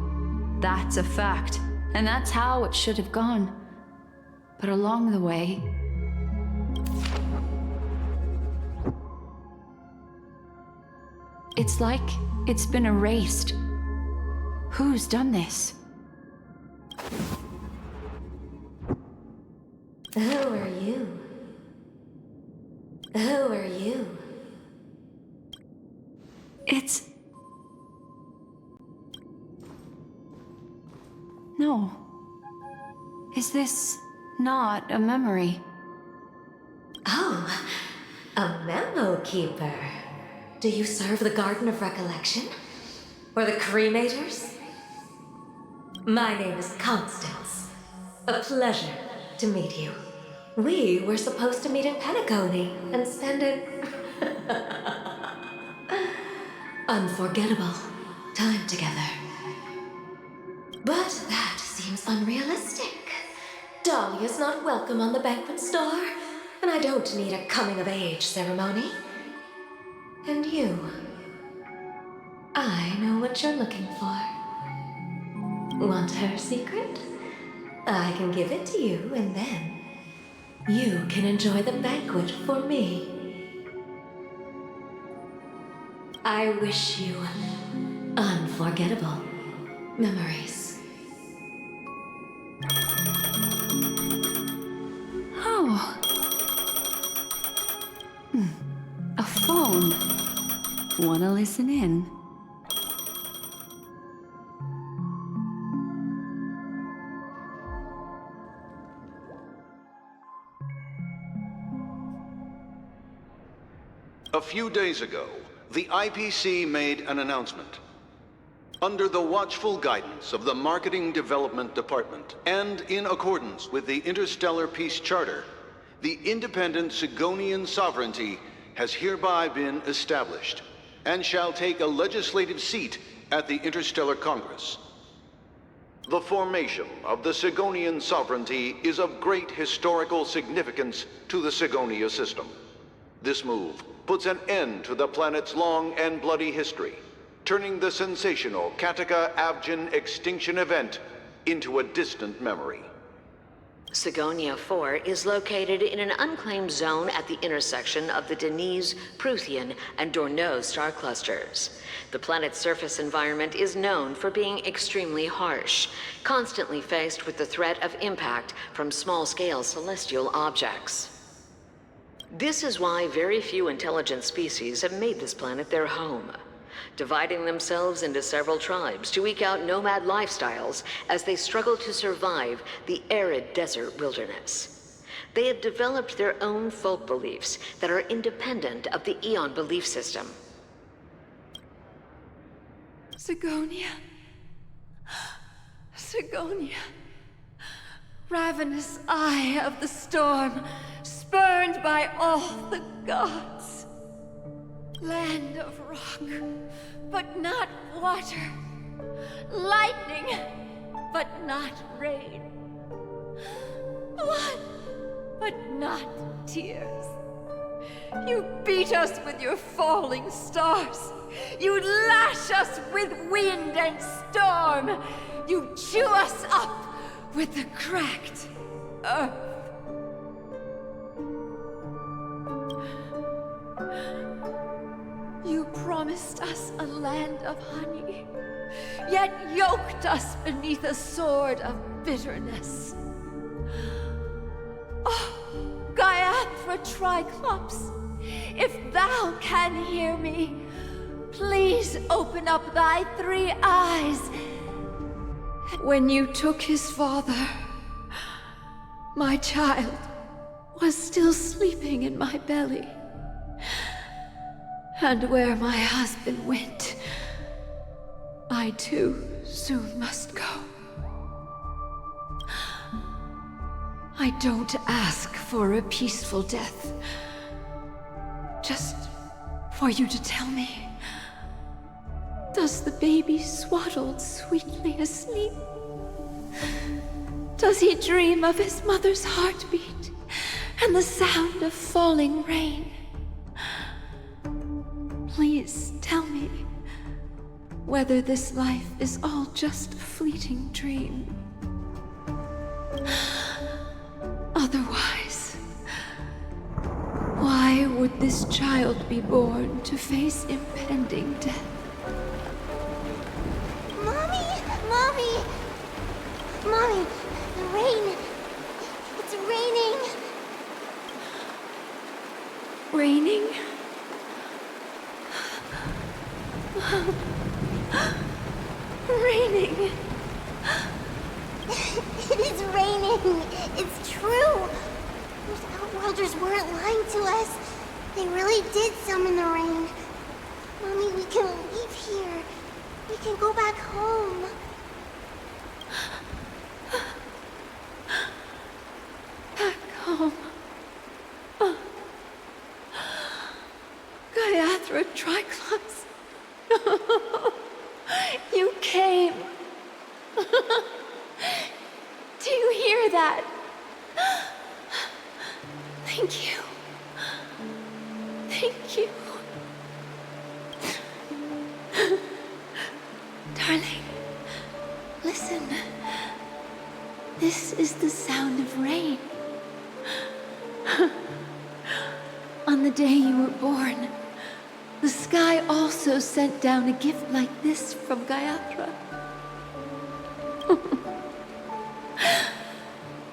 Speaker 2: That's a fact, and that's how it should have gone. But along the way... it's like it's been erased. Who's done this?
Speaker 11: Who are you? Who are you?
Speaker 2: It's... No. Is this not a memory?
Speaker 11: Oh, a memo keeper. Do you serve the Garden of Recollection? Or the Cremators? My name is Constance. A pleasure to meet you. We were supposed to meet in Penacony and spend an unforgettable time together. But that seems unrealistic. Dolly is not welcome on the banquet store, and I don't need a coming-of-age ceremony. And you, I know what you're looking for. Want her secret? I can give it to you, and then you can enjoy the banquet for me. I wish you unforgettable memories.
Speaker 2: Oh. A phone. Wanna listen in?
Speaker 12: A few days ago, the IPC made an announcement. Under the watchful guidance of the Marketing Development Department, and in accordance with the Interstellar Peace Charter, the independent Sigonian sovereignty has hereby been established, and shall take a legislative seat at the Interstellar Congress. The formation of the Sigonian sovereignty is of great historical significance to the Sigonia system. This move puts an end to the planet's long and bloody history, turning the sensational Kataka-Abjin extinction event into a distant memory.
Speaker 13: Sigonia 4 is located in an unclaimed zone at the intersection of the Denise, Prothean, and Dorneau star clusters. The planet's surface environment is known for being extremely harsh, constantly faced with the threat of impact from small-scale celestial objects. This is why very few intelligent species have made this planet their home, dividing themselves into several tribes to eke out nomad lifestyles as they struggle to survive the arid desert wilderness. They have developed their own folk beliefs that are independent of the Aeon belief system.
Speaker 2: Sigonia. Sigonia. Ravenous eye of the storm, spurned by all the gods. Land of rock, but not water. Lightning, but not rain. Blood, but not tears. You beat us with your falling stars. You lash us with wind and storm. You chew us up with the cracked earth. You promised us a land of honey, yet yoked us beneath a sword of bitterness. Oh, Gaiathra Triclops, if thou can hear me, Please open up thy 3 eyes. When you took his father, my child was still sleeping in my belly. And where my husband went, I too soon must go. I don't ask for a peaceful death. Just for you to tell me, does the baby swaddled sweetly asleep? Does he dream of his mother's heartbeat and the sound of falling rain? Please tell me whether this life is all just a fleeting dream. Otherwise, why would this child be born to face impending death?
Speaker 6: Mommy! Mommy! Mommy! The rain! It's raining!
Speaker 2: Raining? Raining!
Speaker 6: It is raining! It's true! Those Outworlders weren't lying to us. They really did summon the rain. Mommy, we can leave here. We can go back home.
Speaker 2: Back home. Gayathra Triclops. You came. Do you hear that? Thank you. Thank you. Darling, listen. This is the sound of rain. On the day you were born, the sky also sent down a gift like this from Gayathra.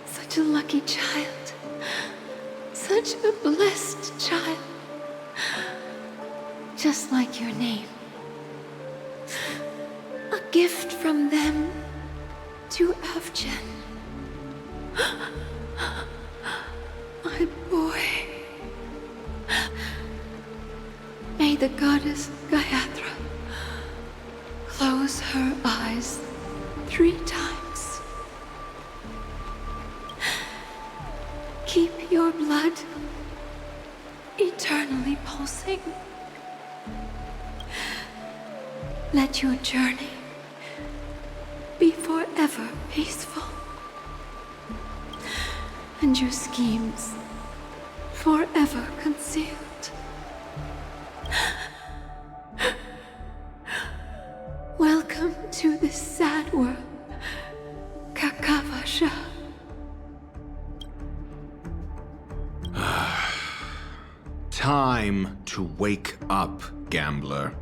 Speaker 2: Such a lucky child. Such a blessed child. Just like your name. A gift from them to Avjen. My boy. May the goddess Gayathra close her eyes 3 times. Keep your blood eternally pulsing. Let your journey be forever peaceful. And your schemes forever concealed. Welcome to this sad world, Kakavasha.
Speaker 8: Time to wake up, gambler.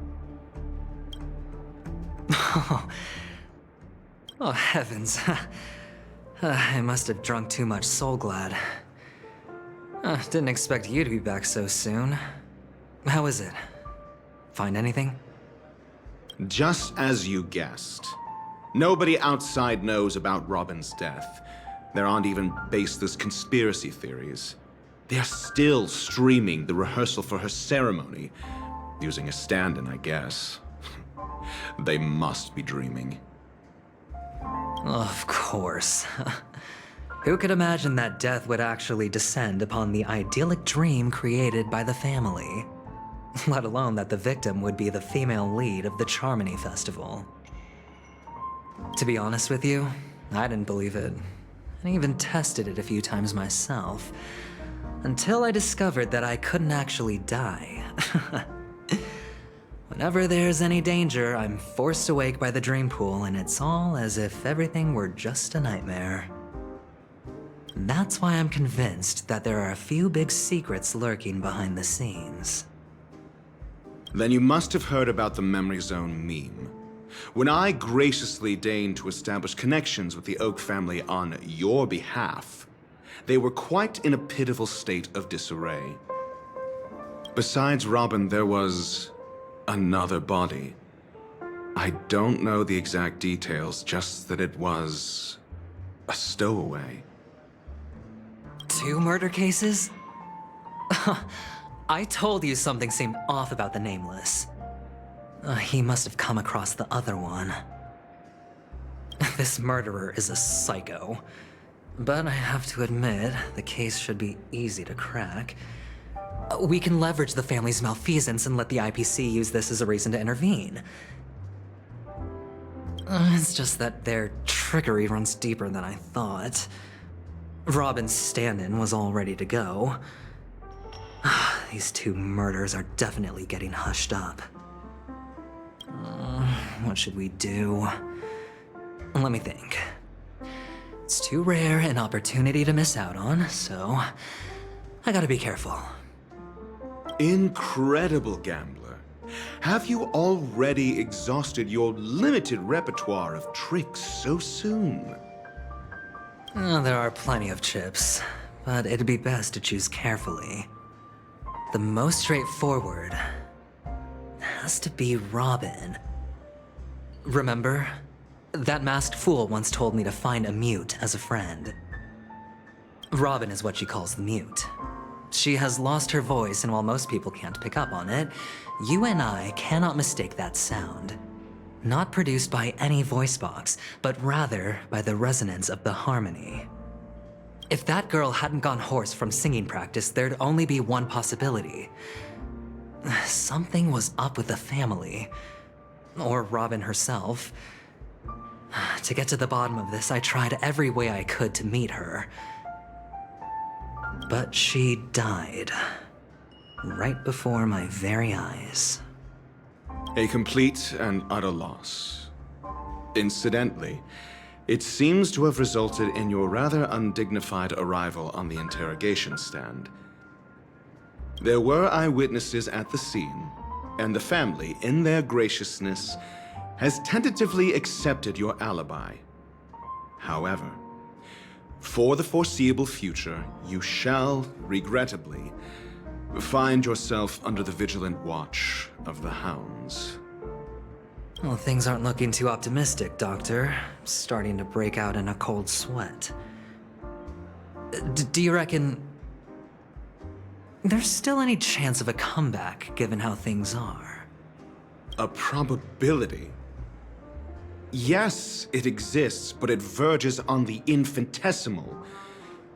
Speaker 1: Oh, heavens. I must have drunk too much Soul Glad. Didn't expect you to be back so soon. How is it? Find anything?
Speaker 8: Just as you guessed. Nobody outside knows about Robin's death. There aren't even baseless conspiracy theories. They're still streaming the rehearsal for her ceremony, using a stand-in, I guess. They must be dreaming.
Speaker 1: Of course. Who could imagine that death would actually descend upon the idyllic dream created by the family? Let alone that the victim would be the female lead of the Charmony Festival. To be honest with you, I didn't believe it. I even tested it a few times myself, until I discovered that I couldn't actually die. Whenever there's any danger, I'm forced awake by the dream pool, and it's all as if everything were just a nightmare. That's why I'm convinced that there are a few big secrets lurking behind the scenes.
Speaker 8: Then you must have heard about the Memory Zone meme. When I graciously deigned to establish connections with the Oak family on your behalf, they were quite in a pitiful state of disarray. Besides Robin, there was Another body. I don't know the exact details, just that it was a stowaway.
Speaker 1: 2 murder cases? I told you something seemed off about the Nameless. He must have come across the other one. This murderer is a psycho. But I have to admit, the case should be easy to crack. We can leverage the family's malfeasance and let the IPC use this as a reason to intervene. It's just that their trickery runs deeper than I thought. Robin's stand-in was all ready to go. These 2 murders are definitely getting hushed up. What should we do? Let me think. It's too rare an opportunity to miss out on, so I gotta be careful.
Speaker 8: Incredible gambler. Have you already exhausted your limited repertoire of tricks so soon?
Speaker 1: There are plenty of chips, but it'd be best to choose carefully. The most straightforward has to be Robin. Remember? That masked fool once told me to find a mute as a friend. Robin is what she calls the mute. She has lost her voice, and while most people can't pick up on it, you and I cannot mistake that sound. Not produced by any voice box, but rather by the resonance of the harmony. If that girl hadn't gone hoarse from singing practice, there'd only be one possibility. Something was up with the family. Or Robin herself. To get to the bottom of this, I tried every way I could to meet her. But she died. Right before my very eyes.
Speaker 8: A complete and utter loss. Incidentally, it seems to have resulted in your rather undignified arrival on the interrogation stand. There were eyewitnesses at the scene, and the family, in their graciousness, has tentatively accepted your alibi. However, for the foreseeable future, you shall, regrettably, find yourself under the vigilant watch of the hounds.
Speaker 1: Well, things aren't looking too optimistic, Doctor. I'm starting to break out in a cold sweat. Do you reckon there's still any chance of a comeback, given how things are?
Speaker 8: A probability? Yes, it exists, but it verges on the infinitesimal.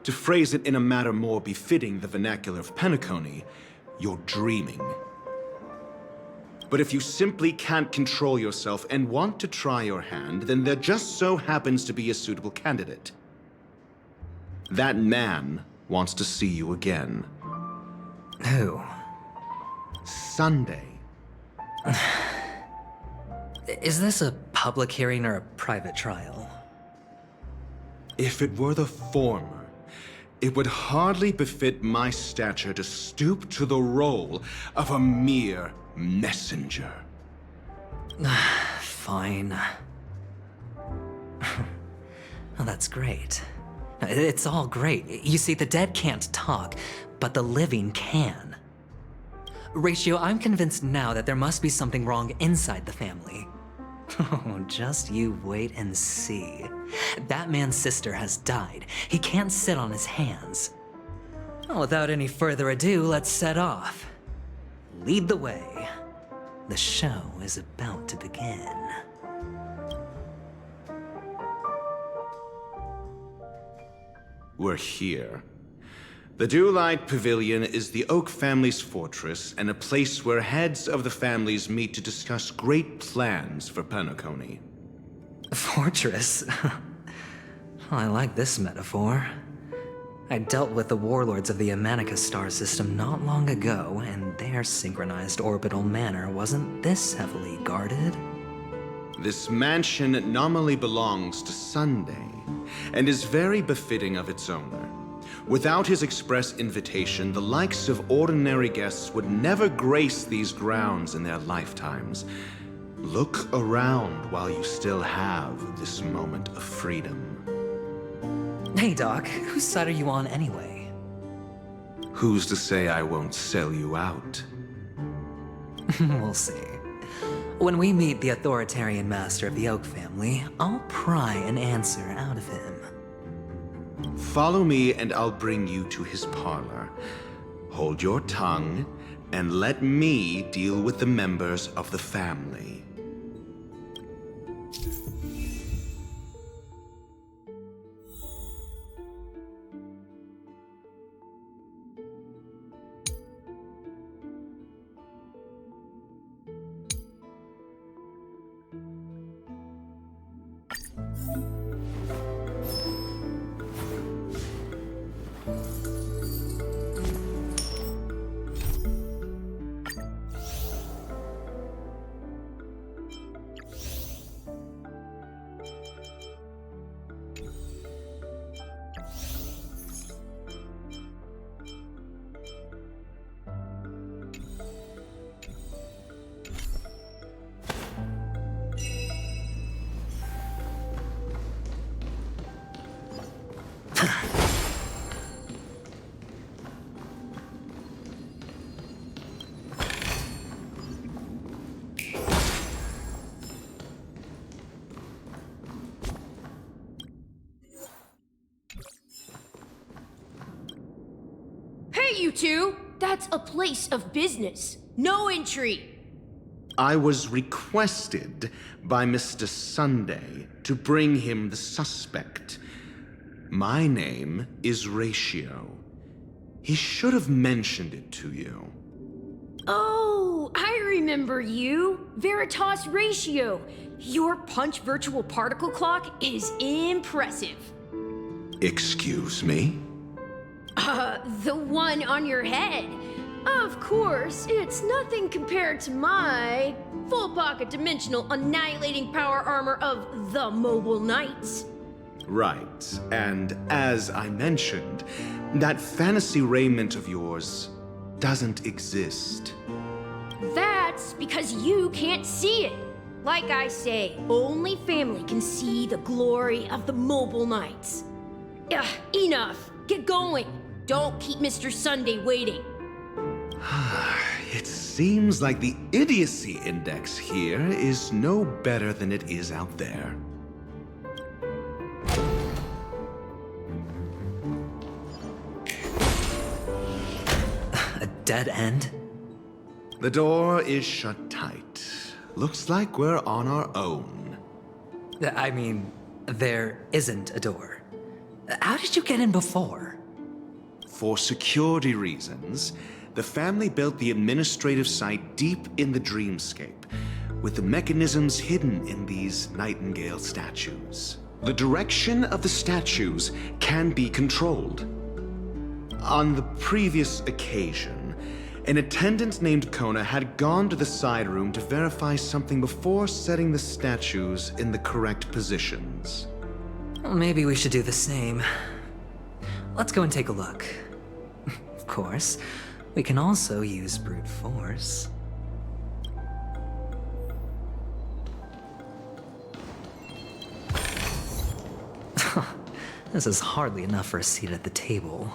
Speaker 8: To phrase it in a manner more befitting the vernacular of Penacony, you're dreaming. But if you simply can't control yourself and want to try your hand, then there just so happens to be a suitable candidate. That man wants to see you again.
Speaker 1: Who?
Speaker 8: Sunday.
Speaker 1: Is this a public hearing or a private trial?
Speaker 8: If it were the former, it would hardly befit my stature to stoop to the role of a mere messenger.
Speaker 1: Fine. Oh, that's great. It's all great. You see, the dead can't talk, but the living can. Ratio, I'm convinced now that there must be something wrong inside the family. Oh, just you wait and see. That man's sister has died. He can't sit on his hands. Well, without any further ado, let's set off. Lead the way. The show is about to begin.
Speaker 8: We're here. The Dewlight Pavilion is the Oak family's fortress and a place where heads of the families meet to discuss great plans for Penacony.
Speaker 1: Fortress? I like this metaphor. I dealt with the warlords of the Amanica star system not long ago, and their synchronized orbital manor wasn't this heavily guarded.
Speaker 8: This mansion nominally belongs to Sunday, and is very befitting of its owner. Without his express invitation, the likes of ordinary guests would never grace these grounds in their lifetimes. Look around while you still have this moment of freedom.
Speaker 1: Hey, Doc, whose side are you on anyway?
Speaker 8: Who's to say I won't sell you out?
Speaker 1: We'll see. When we meet the authoritarian master of the Oak family, I'll pry an answer out of him.
Speaker 14: Follow me and I'll bring you to his parlor. Hold your tongue and let me deal with the members of the family.
Speaker 15: Hey, you two! That's a place of business. No entry.
Speaker 14: I was requested by Mr. Sunday to bring him the suspect. My name is Ratio. He should have mentioned it to you.
Speaker 15: Oh, I remember you. Veritas Ratio. Your punch virtual particle clock is impressive.
Speaker 14: Excuse me?
Speaker 15: The one on your head. Of course, it's nothing compared to my full pocket dimensional annihilating power armor of the Mobile Knights.
Speaker 14: Right, and as I mentioned, that fantasy raiment of yours doesn't exist.
Speaker 15: That's because you can't see it. Like I say, only family can see the glory of the Mobile Knights. Ugh, enough. Get going. Don't keep Mr. Sunday waiting.
Speaker 14: It seems like the idiocy index here is no better than it is out there.
Speaker 1: A dead end?
Speaker 14: The door is shut tight. Looks like we're on our own.
Speaker 1: I mean, there isn't a door. How did you get in before?
Speaker 14: For security reasons, the family built the administrative site deep in the dreamscape, with the mechanisms hidden in these nightingale statues. The direction of the statues can be controlled. On the previous occasion, an attendant named Kona had gone to the side room to verify something before setting the statues in the correct positions.
Speaker 1: Well, maybe we should do the same. Let's go and take a look. Of course, we can also use brute force. This is hardly enough for a seat at the table.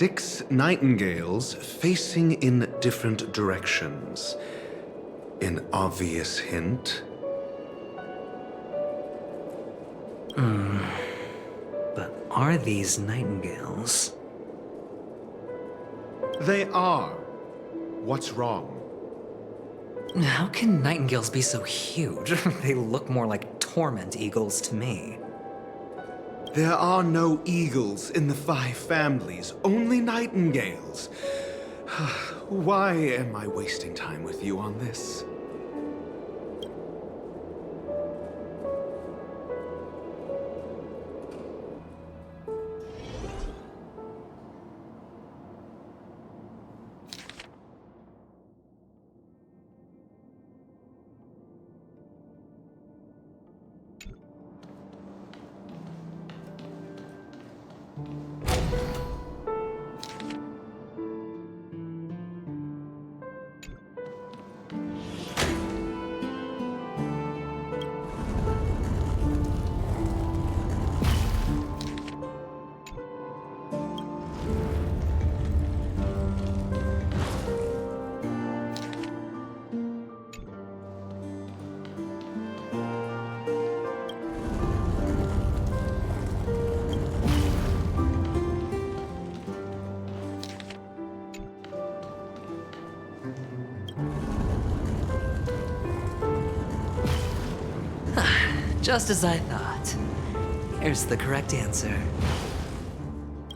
Speaker 14: 6 nightingales facing in different directions. An obvious hint.
Speaker 1: But are these nightingales?
Speaker 14: They are. What's wrong?
Speaker 1: How can nightingales be so huge? They look more like torment eagles to me.
Speaker 14: There are no eagles in the 5 families, only nightingales. Why am I wasting time with you on this?
Speaker 1: Just as I thought. Here's the correct answer.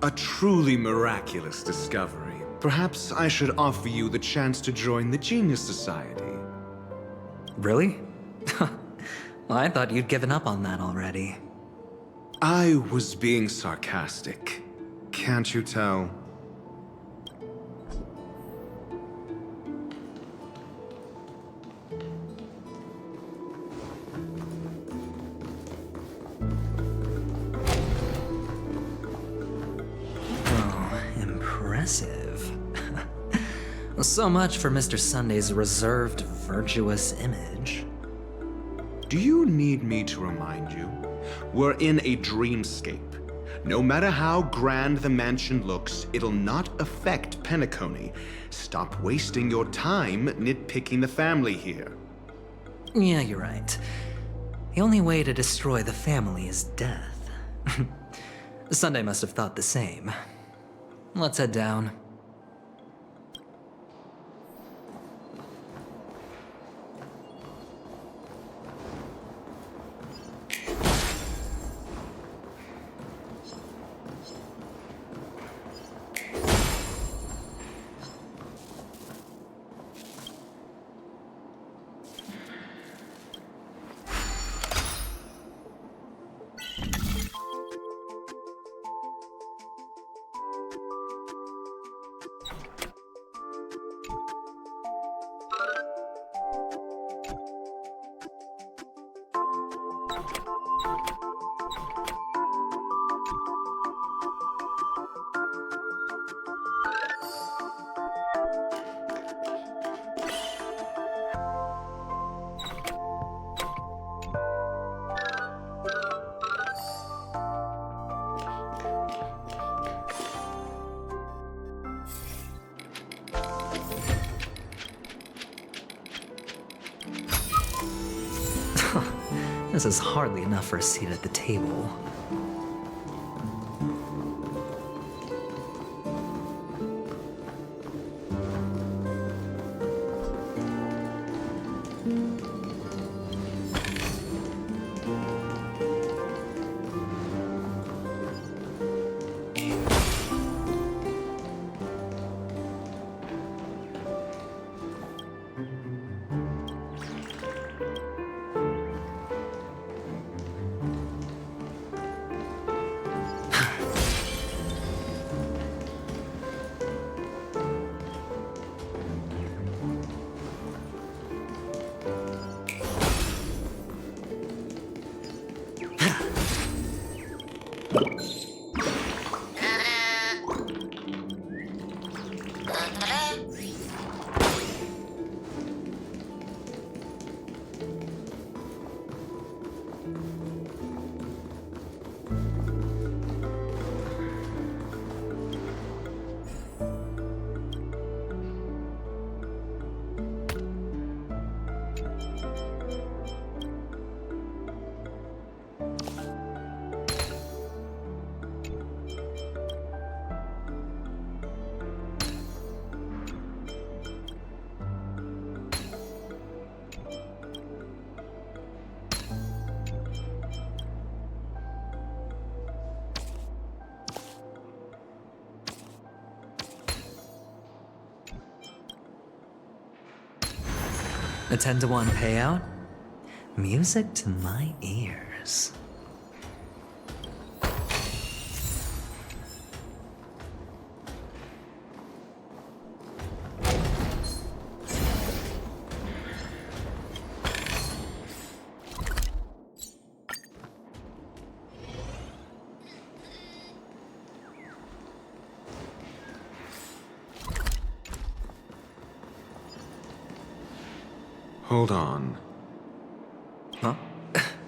Speaker 14: A truly miraculous discovery. Perhaps I should offer you the chance to join the Genius Society.
Speaker 1: Really? Well, I thought you'd given up on that already.
Speaker 14: I was being sarcastic. Can't you tell?
Speaker 1: Impressive. So much for Mr. Sunday's reserved, virtuous image.
Speaker 14: Do you need me to remind you? We're in a dreamscape. No matter how grand the mansion looks, it'll not affect Penacony. Stop wasting your time nitpicking the family here.
Speaker 1: Yeah, you're right. The only way to destroy the family is death. Sunday must have thought the same. Let's head down. This is hardly enough for a seat at the table. 10-1 payout? Music to my ears.
Speaker 14: Hold on.
Speaker 1: Huh?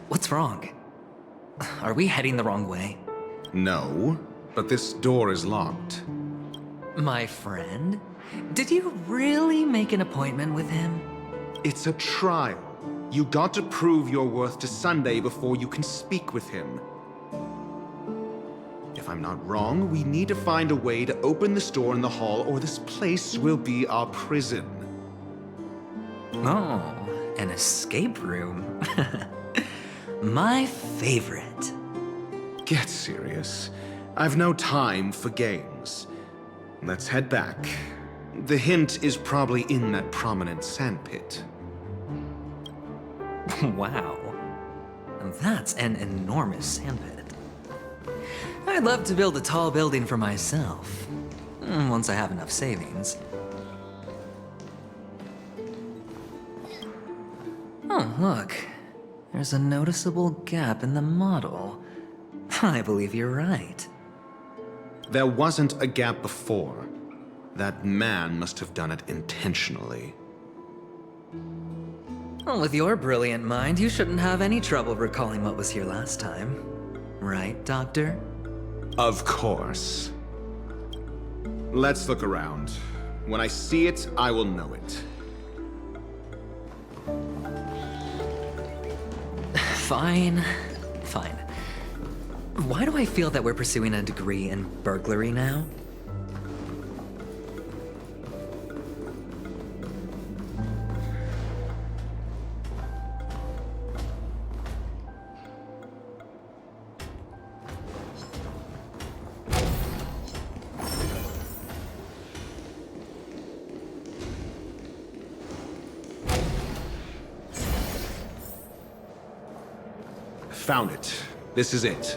Speaker 1: What's wrong? Are we heading the wrong way?
Speaker 14: No, but this door is locked.
Speaker 1: My friend? Did you really make an appointment with him?
Speaker 14: It's a trial. You got to prove your worth to Sunday before you can speak with him. If I'm not wrong, we need to find a way to open this door in the hall, or this place will be our prison.
Speaker 1: Oh, an escape room. My favorite.
Speaker 14: Get serious. I've no time for games. Let's head back. The hint is probably in that prominent sandpit.
Speaker 1: Wow. That's an enormous sandpit. I'd love to build a tall building for myself, once I have enough savings. Oh, look. There's a noticeable gap in the model. I believe you're right.
Speaker 14: There wasn't a gap before. That man must have done it intentionally.
Speaker 1: Well, with your brilliant mind, you shouldn't have any trouble recalling what was here last time. Right, Doctor?
Speaker 14: Of course. Let's look around. When I see it, I will know it.
Speaker 1: Fine. Fine. Why do I feel that we're pursuing a degree in burglary now?
Speaker 14: Found it. This is it.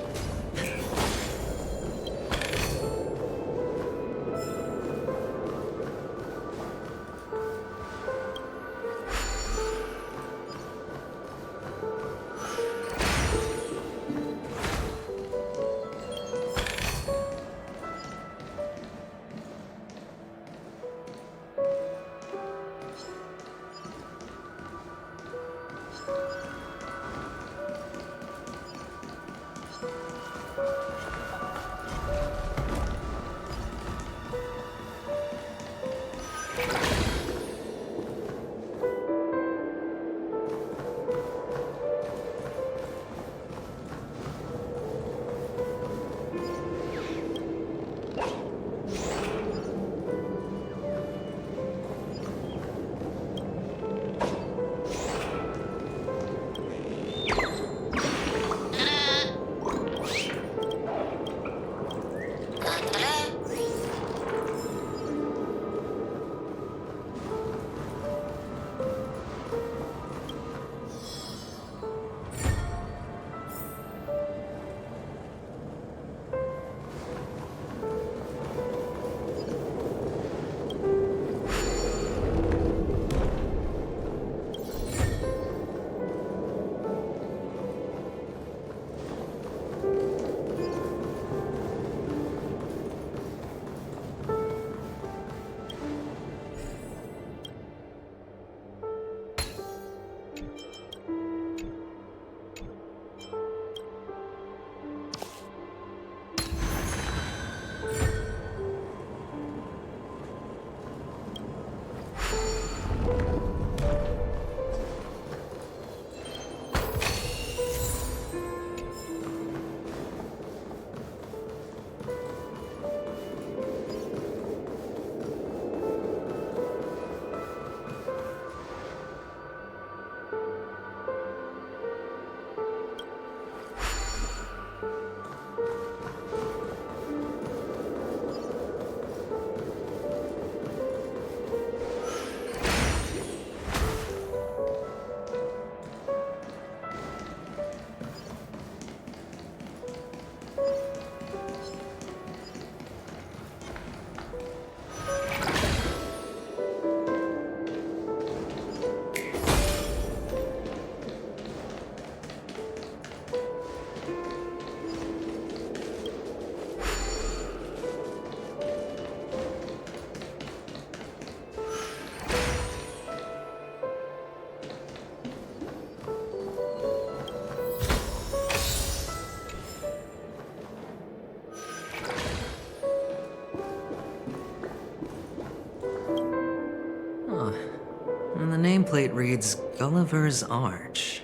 Speaker 1: it reads Gulliver's Arch.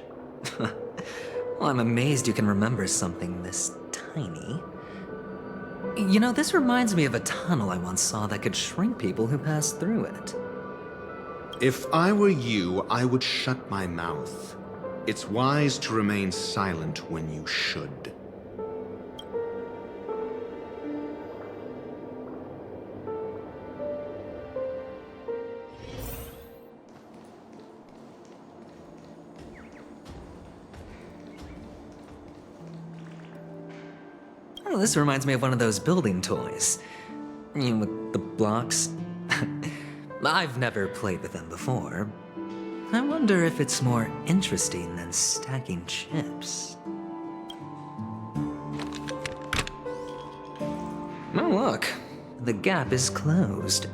Speaker 1: Well, I'm amazed you can remember something this tiny. You know, this reminds me of a tunnel I once saw that could shrink people who passed through it.
Speaker 14: If I were you, I would shut my mouth. It's wise to remain silent when you should.
Speaker 1: Oh, this reminds me of one of those building toys. You know, with the blocks. I've never played with them before. I wonder if it's more interesting than stacking chips. Oh, look. The gap is closed.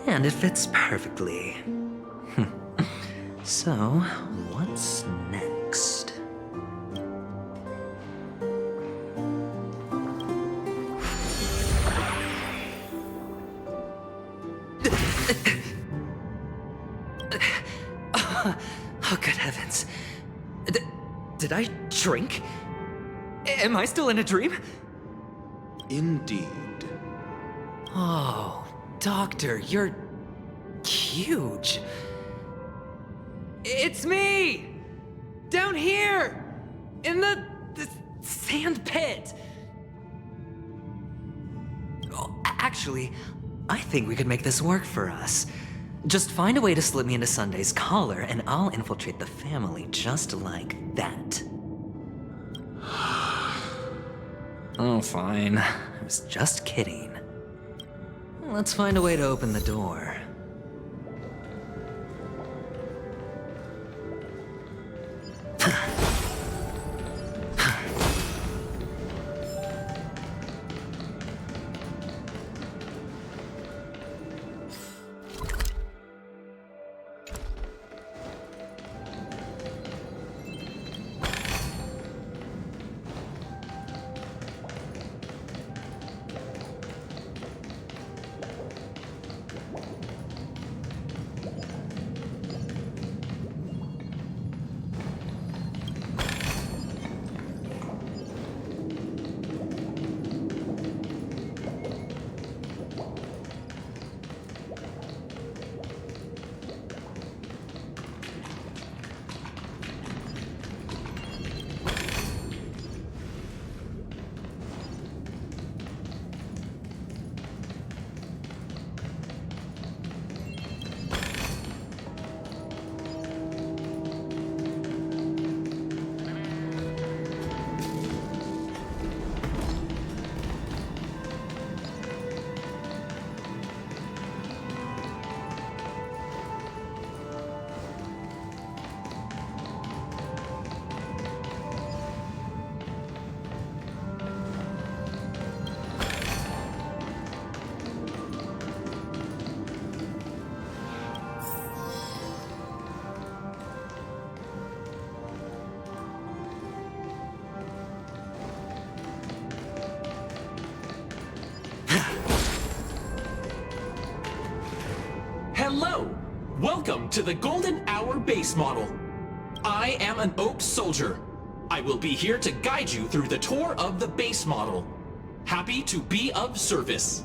Speaker 1: And it fits perfectly. So, what's next? Oh, good heavens. Did I drink? Am I still in a dream?
Speaker 14: Indeed.
Speaker 1: Oh, Doctor, you're huge. It's me! Down here! In the sand pit! Oh, actually, I think we could make this work for us. Just find a way to slip me into Sunday's collar, and I'll infiltrate the family just like that. Oh, fine. I was just kidding. Let's find a way to open the door.
Speaker 16: Hello! Welcome to the Golden Hour base model. I am an Oak Soldier. I will be here to guide you through the tour of the base model. Happy to be of service.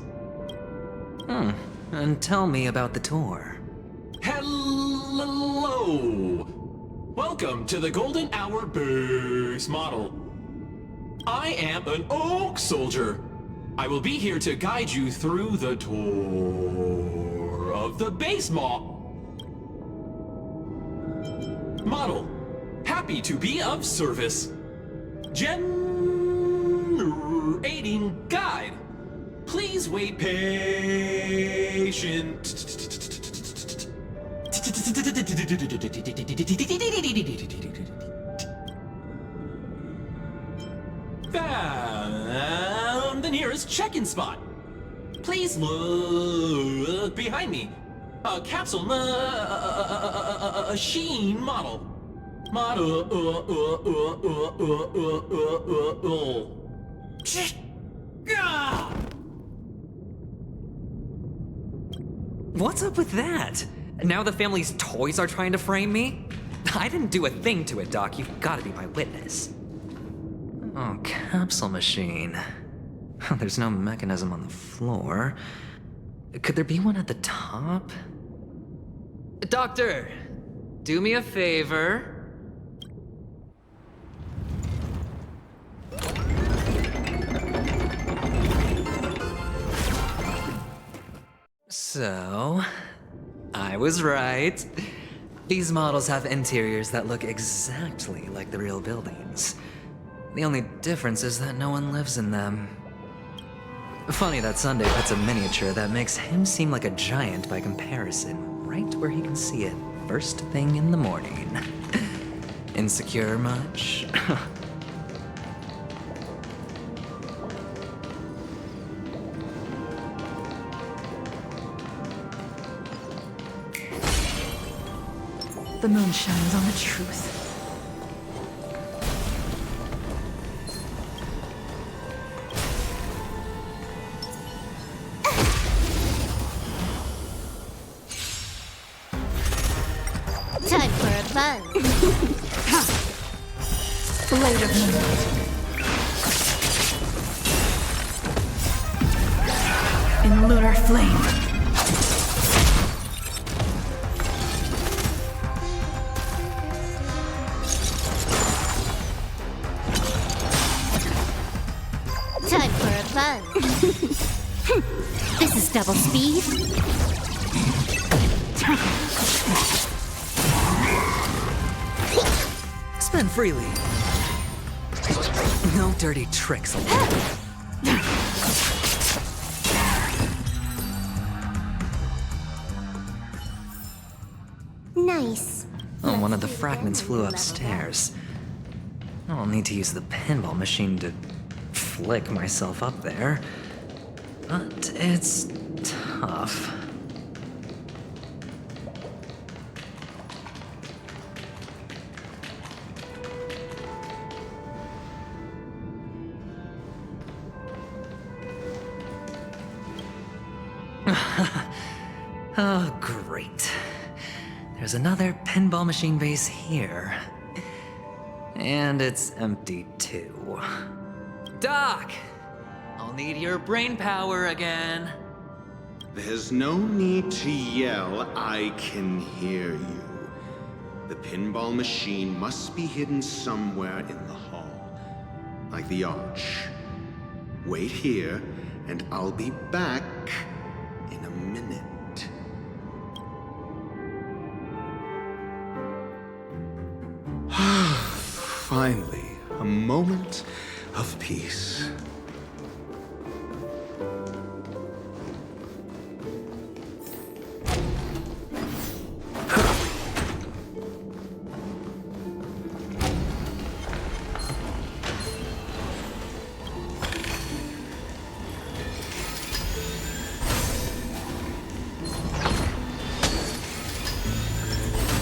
Speaker 1: And tell me about the tour.
Speaker 16: Hello! Welcome to the Golden Hour base model. I am an Oak Soldier. I will be here to guide you through the tour of the base model. Happy to be of service. Generating guide. Please wait patient. Found the nearest check-in spot. Please look behind me. A capsule machine model.
Speaker 1: What's up with that? Now the family's toys are trying to frame me? I didn't do a thing to it, Doc. You've got to be my witness. Oh, capsule machine. There's no mechanism on the floor. Could there be one at the top? Doctor, do me a favor. So, I was right. These models have interiors that look exactly like the real buildings. The only difference is that no one lives in them. Funny that Sunday puts a miniature that makes him seem like a giant by comparison, right where he can see it first thing in the morning. Insecure much?
Speaker 5: The moon shines on the truth.
Speaker 6: Time for a buzz.
Speaker 5: Blade of moonlight. In lunar flame.
Speaker 6: Time for a buzz. This is double speed.
Speaker 1: Spend freely. No dirty tricks allowed.
Speaker 6: Nice.
Speaker 1: Oh, one of the fragments flew upstairs. I'll need to use the pinball machine to flick myself up there. But it's tough. Oh, great. There's another pinball machine base here. And it's empty too. Doc! I'll need your brain power again.
Speaker 14: There's no need to yell. I can hear you. The pinball machine must be hidden somewhere in the hall, like the arch. Wait here, and I'll be back in a minute. Finally, a moment of peace.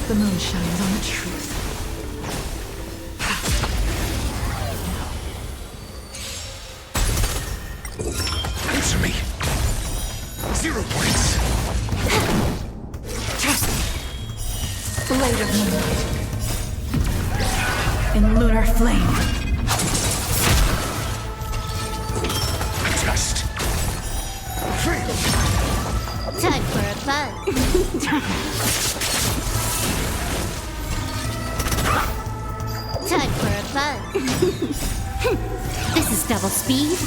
Speaker 5: The moon shines on the truth.
Speaker 14: Answer me. 0 points.
Speaker 5: Blade of moonlight. In lunar flame.
Speaker 14: Test. Fail.
Speaker 6: Time for a buzz. Time for a buzz. This is double speed.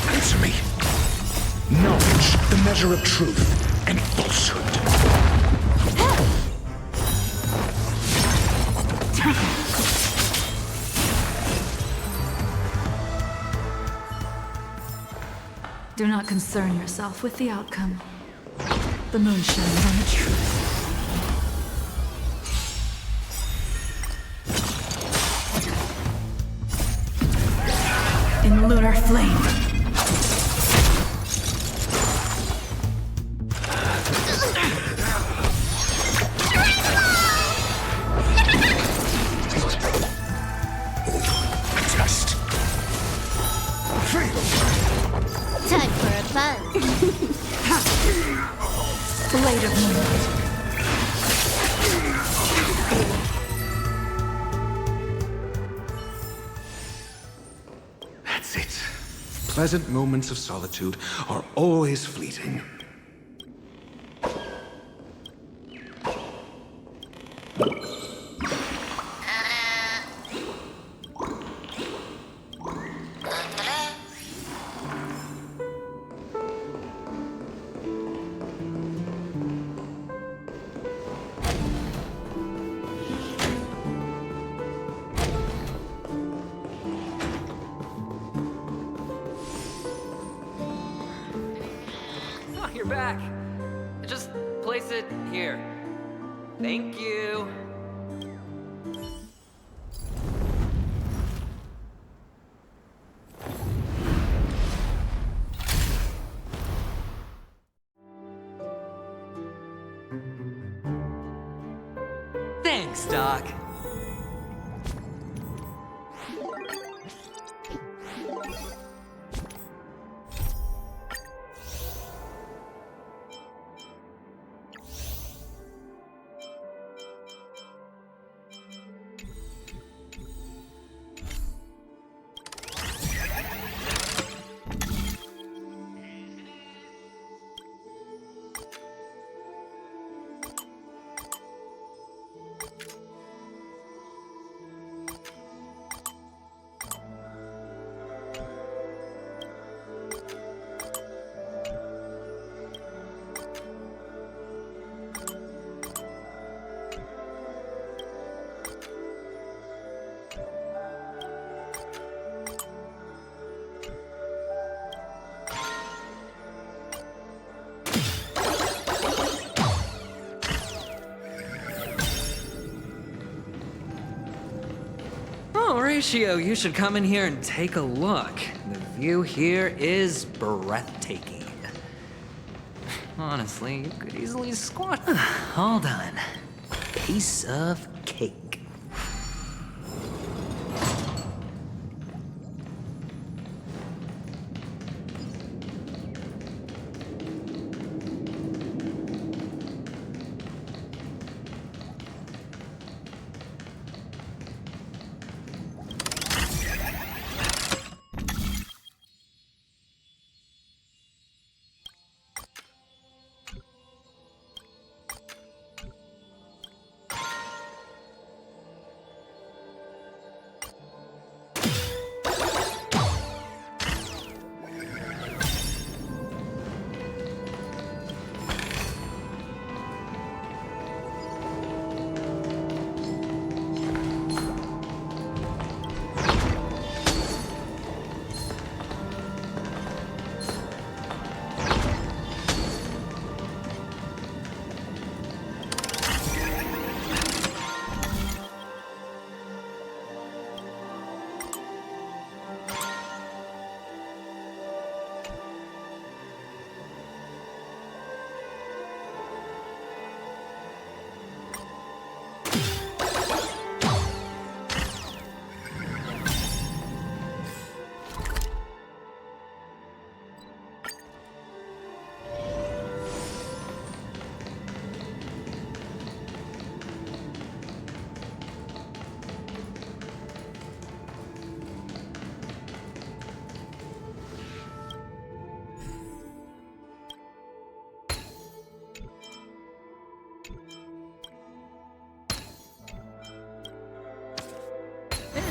Speaker 14: Answer me. Knowledge, the measure of truth and falsehood.
Speaker 5: Do not concern yourself with the outcome. The moon shines on the truth. In lunar flame.
Speaker 6: Time for a buzz.
Speaker 2: Blade of moonlight.
Speaker 14: That's it. Pleasant moments of solitude are always fleeting.
Speaker 1: Oh, you're back. Just place it here. Thank you. Thanks, Doc. Horatio, you should come in here and take a look. The view here is breathtaking. Honestly, you could easily squat. All done. Piece of cake.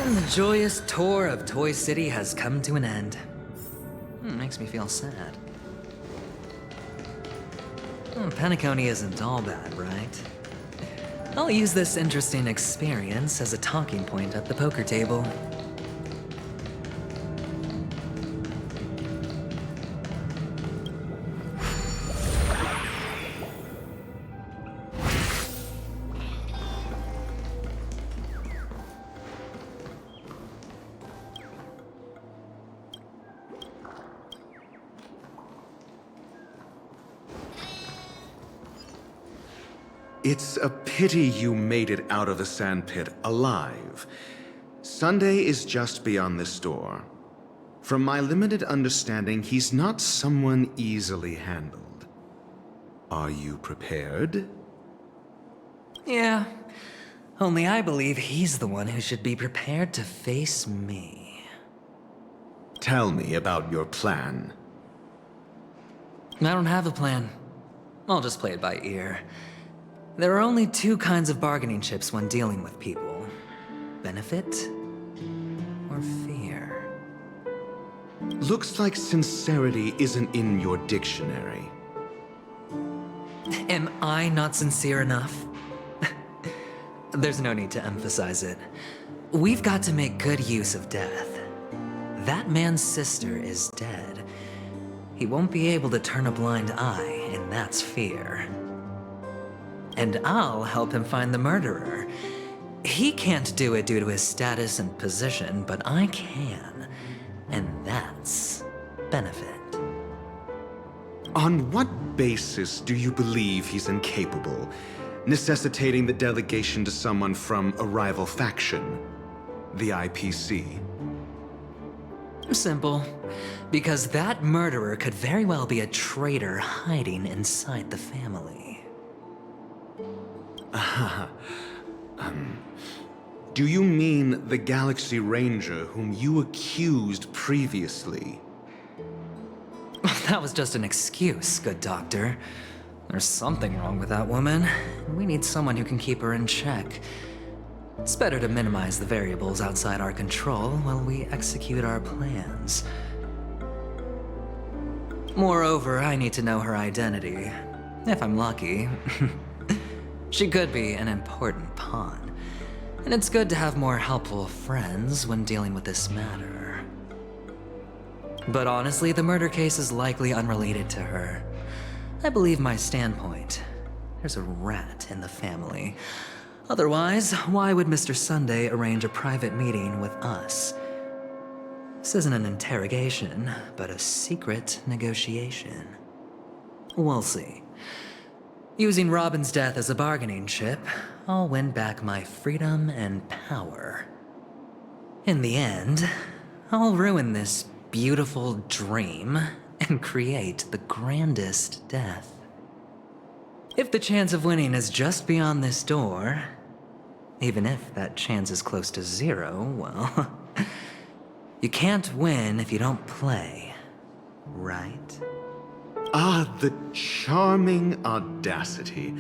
Speaker 1: And the joyous tour of Toy City has come to an end. Makes me feel sad. Penacony isn't all bad, right? I'll use this interesting experience as a talking point at the poker table.
Speaker 14: It's a pity you made it out of the sandpit alive. Sunday is just beyond this door. From my limited understanding, he's not someone easily handled. Are you prepared?
Speaker 1: Yeah. Only I believe he's the one who should be prepared to face me.
Speaker 14: Tell me about your plan.
Speaker 1: I don't have a plan. I'll just play it by ear. There are only two kinds of bargaining chips when dealing with people. Benefit or fear.
Speaker 14: Looks like sincerity isn't in your dictionary.
Speaker 1: Am I not sincere enough? There's no need to emphasize it. We've got to make good use of death. That man's sister is dead. He won't be able to turn a blind eye, and that's fear. And I'll help him find the murderer. He can't do it due to his status and position, but I can. And that's benefit.
Speaker 14: On what basis do you believe he's incapable, necessitating the delegation to someone from a rival faction, the IPC?
Speaker 1: Simple. Because that murderer could very well be a traitor hiding inside the family.
Speaker 14: Do you mean the Galaxy Ranger whom you accused previously?
Speaker 1: That was just an excuse, good doctor. There's something wrong with that woman. We need someone who can keep her in check. It's better to minimize the variables outside our control while we execute our plans. Moreover, I need to know her identity. If I'm lucky. She could be an important pawn. And it's good to have more helpful friends when dealing with this matter. But honestly, the murder case is likely unrelated to her. I believe my standpoint. There's a rat in the family. Otherwise, why would Mr. Sunday arrange a private meeting with us? This isn't an interrogation, but a secret negotiation. We'll see. Using Robin's death as a bargaining chip, I'll win back my freedom and power. In the end, I'll ruin this beautiful dream and create the grandest death. If the chance of winning is just beyond this door, even if that chance is close to zero, well, you can't win if you don't play, right?
Speaker 14: Ah, the charming audacity.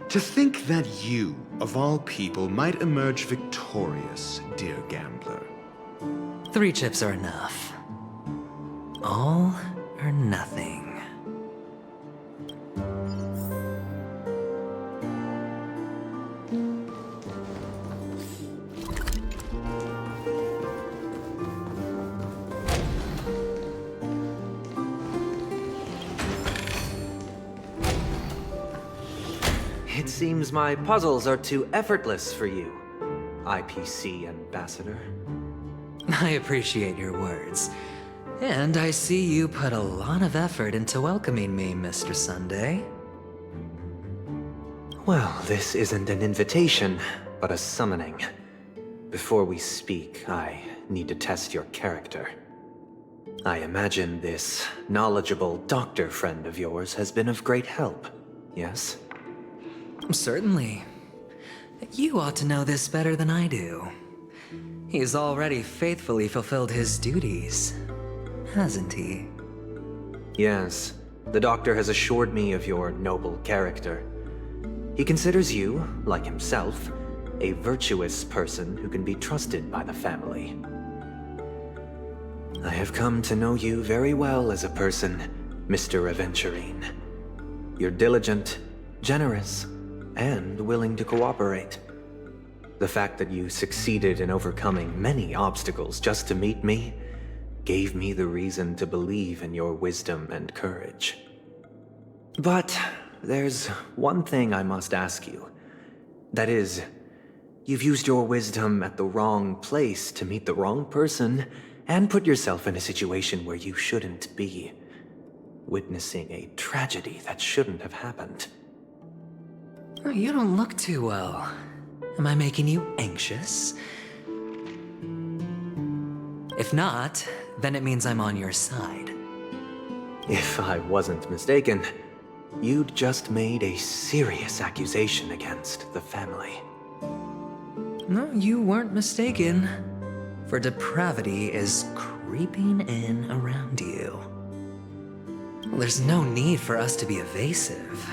Speaker 14: To think that you, of all people, might emerge victorious, dear gambler.
Speaker 1: 3 chips are enough. All or nothing.
Speaker 17: It seems my puzzles are too effortless for you, IPC Ambassador.
Speaker 1: I appreciate your words. And I see you put a lot of effort into welcoming me, Mr. Sunday.
Speaker 17: Well, this isn't an invitation, but a summoning. Before we speak, I need to test your character. I imagine this knowledgeable doctor friend of yours has been of great help, yes?
Speaker 1: Certainly. You ought to know this better than I do. He's already faithfully fulfilled his duties, hasn't he?
Speaker 17: Yes. The doctor has assured me of your noble character. He considers you, like himself, a virtuous person who can be trusted by the family. I have come to know you very well as a person, Mr. Aventurine. You're diligent, generous, and willing to cooperate. The fact that you succeeded in overcoming many obstacles just to meet me gave me the reason to believe in your wisdom and courage. But there's one thing I must ask you. That is, you've used your wisdom at the wrong place to meet the wrong person and put yourself in a situation where you shouldn't be, witnessing a tragedy that shouldn't have happened.
Speaker 1: You don't look too well. Am I making you anxious? If not, then it means I'm on your side.
Speaker 17: If I wasn't mistaken, you'd just made a serious accusation against the family.
Speaker 1: No, you weren't mistaken. For depravity is creeping in around you. Well, there's no need for us to be evasive.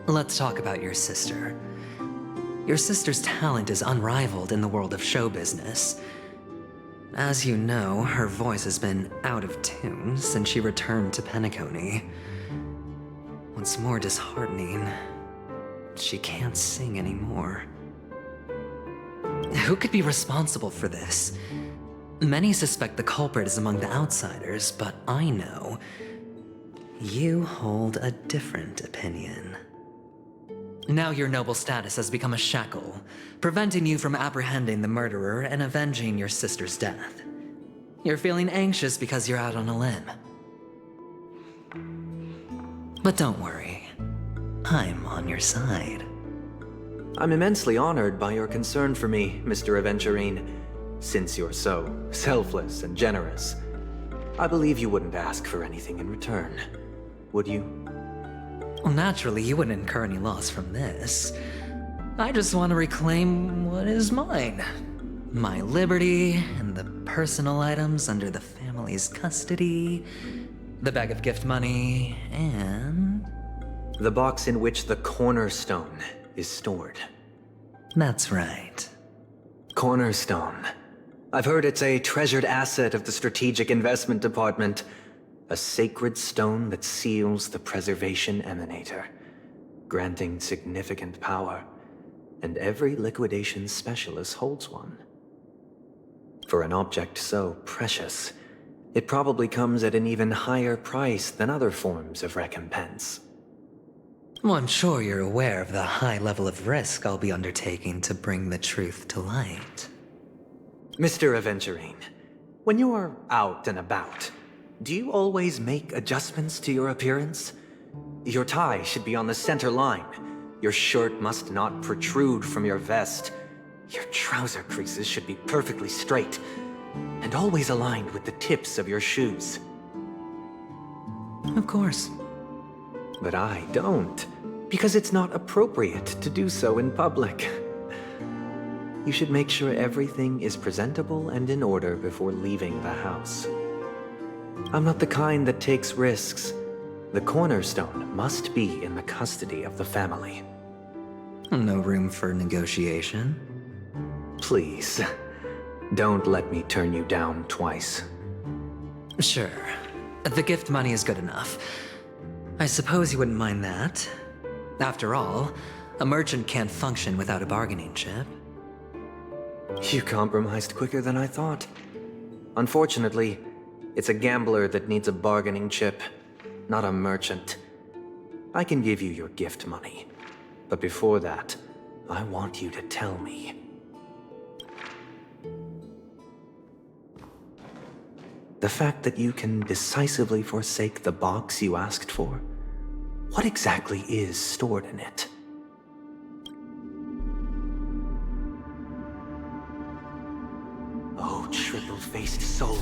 Speaker 1: Let's talk about your sister. Your sister's talent is unrivaled in the world of show business. As you know, her voice has been out of tune since she returned to Penacony. What's more disheartening, she can't sing anymore. Who could be responsible for this? Many suspect the culprit is among the outsiders, but I know you hold a different opinion. Now your noble status has become a shackle, preventing you from apprehending the murderer and avenging your sister's death. You're feeling anxious because you're out on a limb. But don't worry, I'm on your side.
Speaker 17: I'm immensely honored by your concern for me, Mr. Aventurine. Since you're so selfless and generous, I believe you wouldn't ask for anything in return, would you?
Speaker 1: Well, naturally, you wouldn't incur any loss from this. I just want to reclaim what is mine. My liberty and the personal items under the family's custody, the bag of gift money, and...
Speaker 17: the box in which the cornerstone is stored.
Speaker 1: That's right.
Speaker 17: Cornerstone. I've heard it's a treasured asset of the Strategic Investment Department. A sacred stone that seals the Preservation Emanator, granting significant power, and every liquidation specialist holds one. For an object so precious, it probably comes at an even higher price than other forms of recompense.
Speaker 1: Well, I'm sure you're aware of the high level of risk I'll be undertaking to bring the truth to light.
Speaker 17: Mr. Aventurine, when you're out and about, do you always make adjustments to your appearance? Your tie should be on the center line. Your shirt must not protrude from your vest. Your trouser creases should be perfectly straight, and always aligned with the tips of your shoes.
Speaker 1: Of course.
Speaker 17: But I don't, because it's not appropriate to do so in public. You should make sure everything is presentable and in order before leaving the house. I'm not the kind that takes risks. The cornerstone must be in the custody of the family.
Speaker 1: No room for negotiation?
Speaker 17: Please, don't let me turn you down twice.
Speaker 1: Sure. The gift money is good enough. I suppose you wouldn't mind that. After all, a merchant can't function without a bargaining chip.
Speaker 17: You compromised quicker than I thought. Unfortunately, it's a gambler that needs a bargaining chip, not a merchant. I can give you your gift money, but before that, I want you to tell me. The fact that you can decisively forsake the box you asked for, what exactly is stored in it? Oh, triple-faced soul,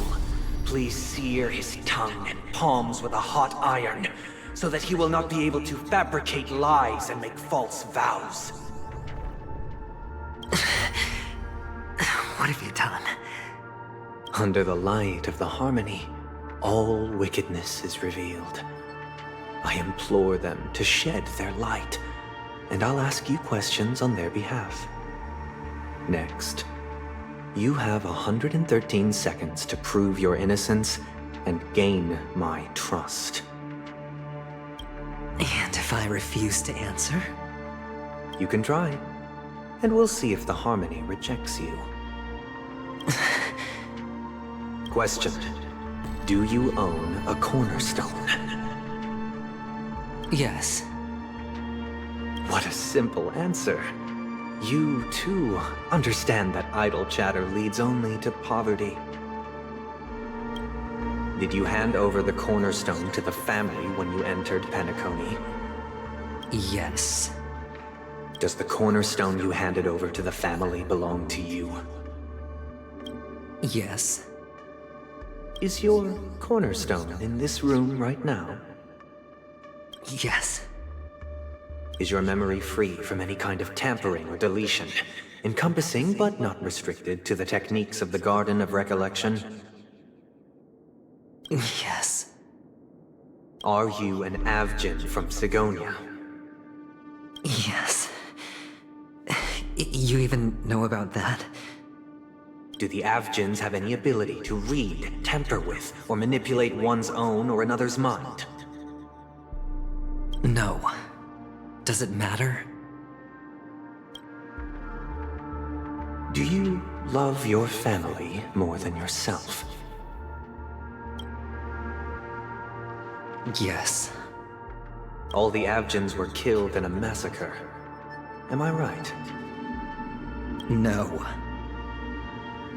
Speaker 17: please sear his tongue and palms with a hot iron, so that he will not be able to fabricate lies and make false vows.
Speaker 1: What have you done?
Speaker 17: Under the light of the harmony, all wickedness is revealed. I implore them to shed their light, and I'll ask you questions on their behalf. Next, you have 113 seconds to prove your innocence and gain my trust.
Speaker 1: And if I refuse to answer?
Speaker 17: You can try, and we'll see if the harmony rejects you. Question: do you own a cornerstone?
Speaker 1: Yes.
Speaker 17: What a simple answer. You, too, understand that idle chatter leads only to poverty. Did you hand over the cornerstone to the family when you entered Penacony?
Speaker 1: Yes.
Speaker 17: Does the cornerstone you handed over to the family belong to you?
Speaker 1: Yes.
Speaker 17: Is your cornerstone in this room right now?
Speaker 1: Yes.
Speaker 17: Is your memory free from any kind of tampering or deletion, encompassing but not restricted to the techniques of the Garden of Recollection?
Speaker 1: Yes.
Speaker 17: Are you an Avgin from Sigonia?
Speaker 1: Yes. You even know about that?
Speaker 17: Do the Avgins have any ability to read, tamper with, or manipulate one's own or another's mind?
Speaker 1: No. Does it matter?
Speaker 17: Do you love your family more than yourself?
Speaker 1: Yes.
Speaker 17: All the Avgins were killed in a massacre. Am I right?
Speaker 1: No.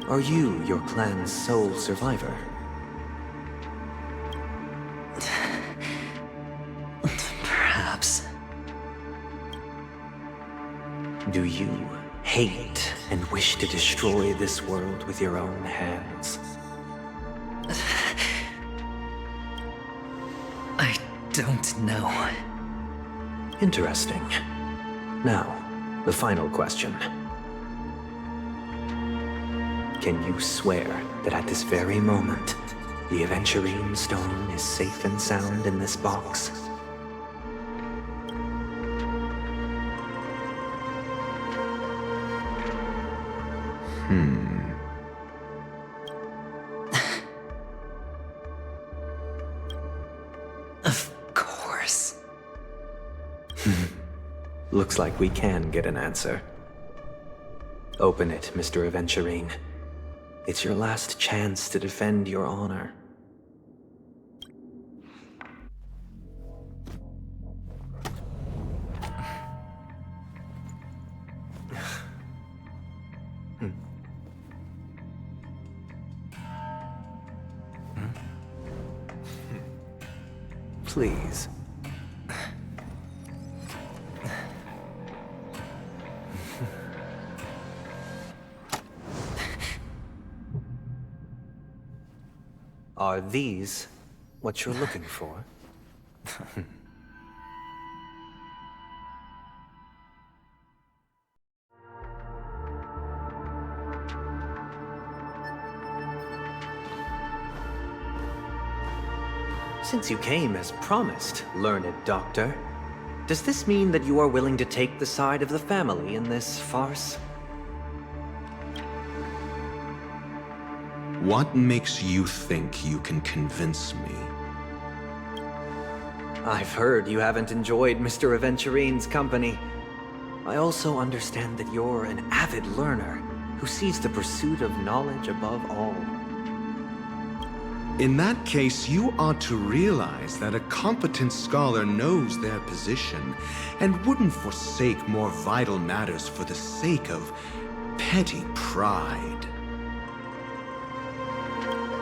Speaker 17: Are you your clan's sole survivor?
Speaker 1: Perhaps.
Speaker 17: Do you hate and wish to destroy this world with your own hands?
Speaker 1: I don't know.
Speaker 17: Interesting. Now, the final question. Can you swear that at this very moment, the Aventurine Stone is safe and sound in this box?
Speaker 1: Of course.
Speaker 17: Looks like we can get an answer. Open it, Mr. Aventurine. It's your last chance to defend your honor. Please. Are these what you're looking for? Since you came as promised, learned doctor, does this mean that you are willing to take the side of the family in this farce?
Speaker 14: What makes you think you can convince me?
Speaker 17: I've heard you haven't enjoyed Mr. Aventurine's company. I also understand that you're an avid learner who sees the pursuit of knowledge above all.
Speaker 14: In that case, you ought to realize that a competent scholar knows their position and wouldn't forsake more vital matters for the sake of petty pride.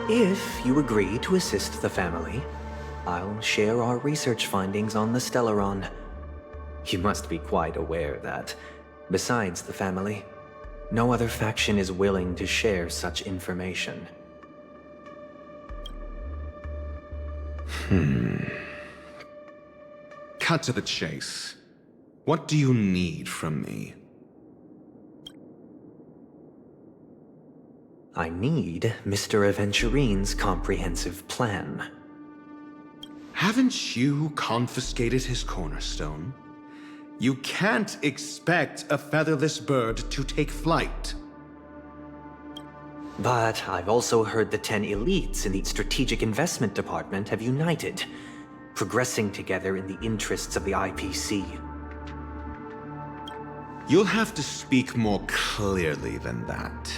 Speaker 17: If you agree to assist the family, I'll share our research findings on the Stellaron. You must be quite aware that, besides the family, no other faction is willing to share such information.
Speaker 14: Cut to the chase. What do you need from me?
Speaker 17: I need Mr. Aventurine's comprehensive plan.
Speaker 14: Haven't you confiscated his cornerstone? You can't expect a featherless bird to take flight.
Speaker 17: But I've also heard the 10 elites in the Strategic Investment Department have united, progressing together in the interests of the IPC.
Speaker 14: You'll have to speak more clearly than that.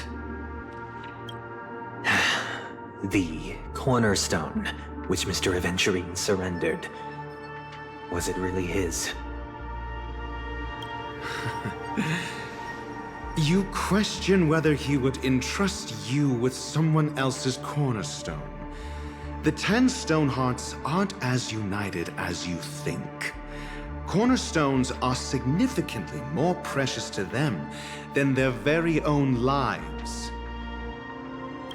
Speaker 17: The cornerstone, which Mr. Aventurine surrendered. Was it really his?
Speaker 14: You question whether he would entrust you with someone else's cornerstone. The 10 Stonehearts aren't as united as you think. Cornerstones are significantly more precious to them than their very own lives.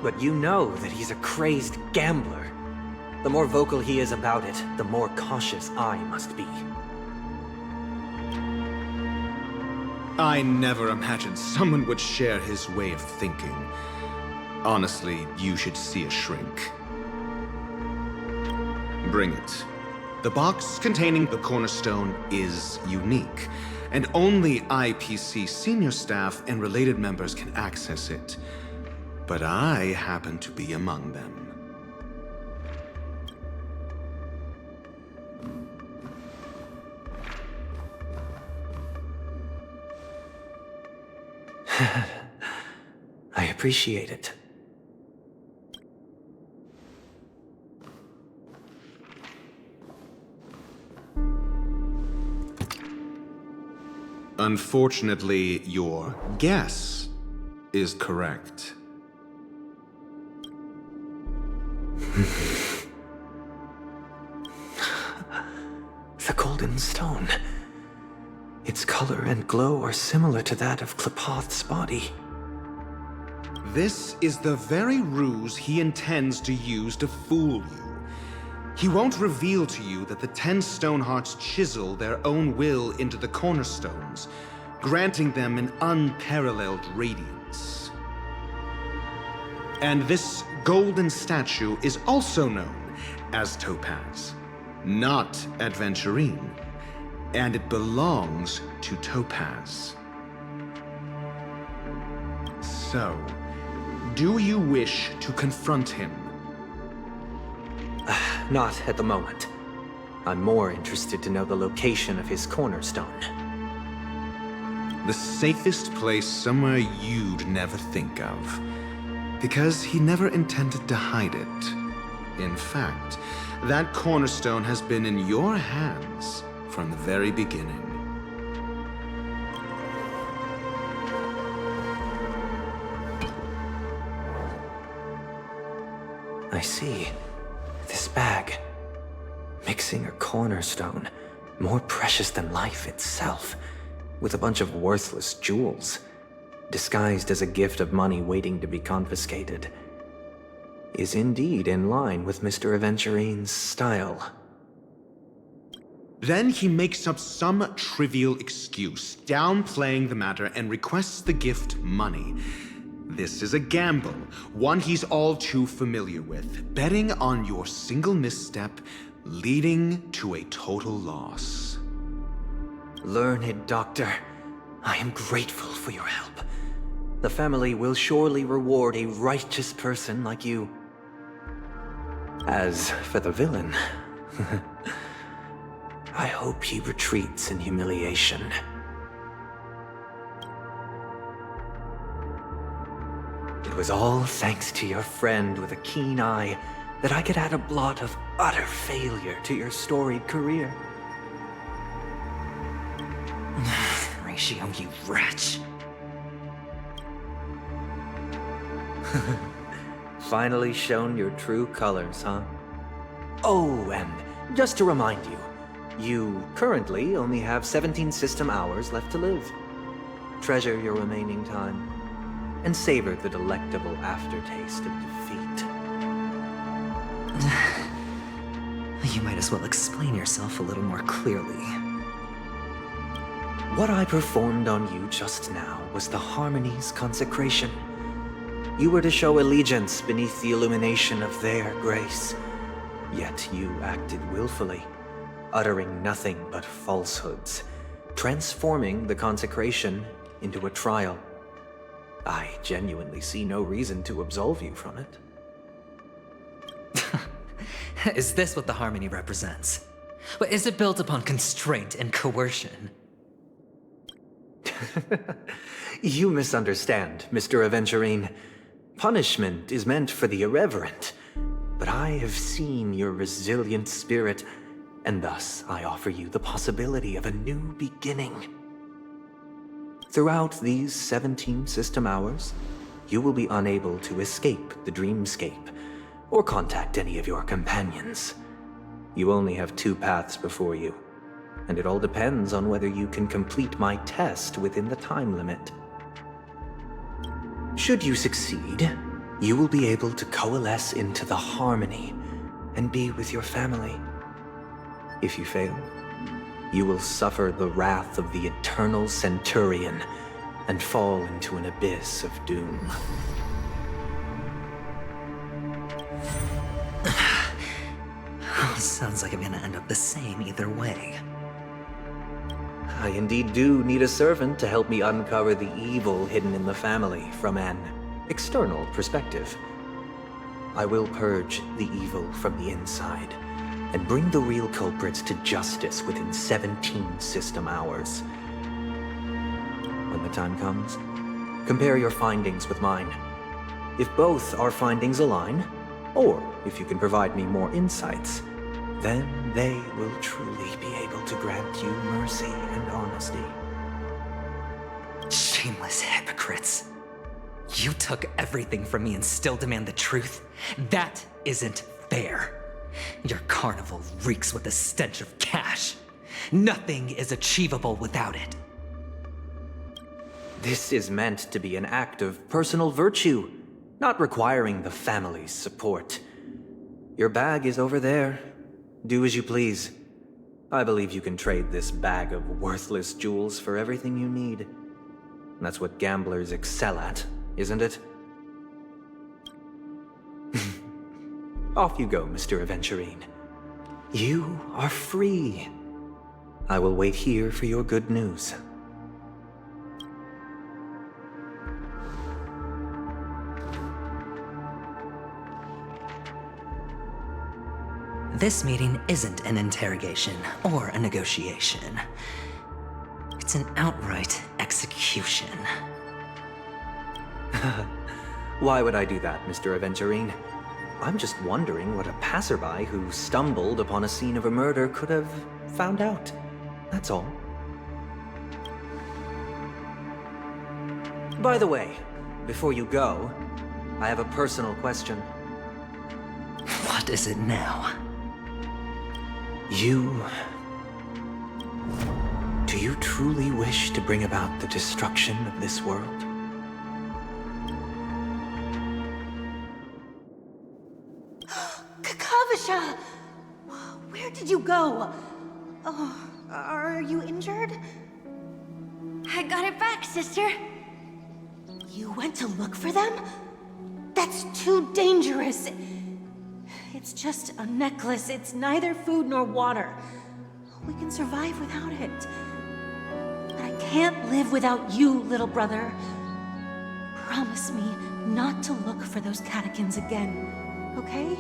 Speaker 17: But you know that he's a crazed gambler. The more vocal he is about it, the more cautious I must be.
Speaker 14: I never imagined someone would share his way of thinking. Honestly, you should see a shrink. Bring it. The box containing the cornerstone is unique, and only IPC senior staff and related members can access it. But I happen to be among them.
Speaker 17: I appreciate it.
Speaker 14: Unfortunately, your guess is correct.
Speaker 17: The golden stone. Its color and glow are similar to that of Klepoth's body.
Speaker 14: This is the very ruse he intends to use to fool you. He won't reveal to you that the 10 Stonehearts chisel their own will into the cornerstones, granting them an unparalleled radiance. And this golden statue is also known as Topaz, not Adventurine, and it belongs to Topaz. So, do you wish to confront him?
Speaker 17: Not at the moment. I'm more interested to know the location of his cornerstone.
Speaker 14: The safest place somewhere you'd never think of. Because he never intended to hide it. In fact, that cornerstone has been in your hands from the very beginning.
Speaker 17: I see. This bag. Mixing a cornerstone, more precious than life itself, with a bunch of worthless jewels, disguised as a gift of money waiting to be confiscated, is indeed in line with Mr. Aventurine's style.
Speaker 14: Then he makes up some trivial excuse, downplaying the matter, and requests the gift money. This is a gamble, one he's all too familiar with, betting on your single misstep, leading to a total loss.
Speaker 17: Learned doctor, I am grateful for your help. The family will surely reward a righteous person like you. As for the villain, I hope he retreats in humiliation. It was all thanks to your friend with a keen eye that I could add a blot of utter failure to your storied career.
Speaker 1: Ratio, you wretch.
Speaker 17: Finally shown your true colors, huh? Oh, and just to remind you, you currently only have 17 system hours left to live. Treasure your remaining time, and savor the delectable aftertaste of defeat.
Speaker 1: You might as well explain yourself a little more clearly.
Speaker 17: What I performed on you just now was the Harmony's consecration. You were to show allegiance beneath the illumination of their grace. Yet you acted willfully, uttering nothing but falsehoods, transforming the consecration into a trial. I genuinely see no reason to absolve you from it.
Speaker 1: Is this what the Harmony represents? But is it built upon constraint and coercion?
Speaker 17: You misunderstand, Mr. Aventurine. Punishment is meant for the irreverent, but I have seen your resilient spirit, and thus I offer you the possibility of a new beginning. Throughout these 17 system hours, you will be unable to escape the dreamscape or contact any of your companions. You only have 2 paths before you, and it all depends on whether you can complete my test within the time limit. Should you succeed, you will be able to coalesce into the harmony and be with your family. If you fail, you will suffer the wrath of the eternal Centurion and fall into an abyss of doom.
Speaker 1: Sounds like I'm gonna end up the same either way.
Speaker 17: I indeed do need a servant to help me uncover the evil hidden in the family from an external perspective. I will purge the evil from the inside and bring the real culprits to justice within 17 system hours. When the time comes, compare your findings with mine. If both our findings align, or if you can provide me more insights, then they will truly be able to grant you mercy and honesty.
Speaker 1: Shameless hypocrites. You took everything from me and still demand the truth? That isn't fair. Your carnival reeks with the stench of cash. Nothing is achievable without it.
Speaker 17: This is meant to be an act of personal virtue, not requiring the family's support. Your bag is over there. Do as you please. I believe you can trade this bag of worthless jewels for everything you need. That's what gamblers excel at, isn't it? Off you go, Mr. Aventurine. You are free. I will wait here for your good news.
Speaker 1: This meeting isn't an interrogation or a negotiation. It's an outright execution.
Speaker 17: Why would I do that, Mr. Aventurine? I'm just wondering what a passerby who stumbled upon a scene of a murder could have found out. That's all. By the way, before you go, I have a personal question.
Speaker 1: What is it now?
Speaker 17: Do you truly wish to bring about the destruction of this world?
Speaker 9: Kakavasha! Where did you go? Oh, are you injured?
Speaker 15: I got it back, sister.
Speaker 9: You went to look for them? That's too dangerous. It's just a necklace. It's neither food nor water. We can survive without it. But I can't live without you, little brother. Promise me not to look for those catechins again, okay?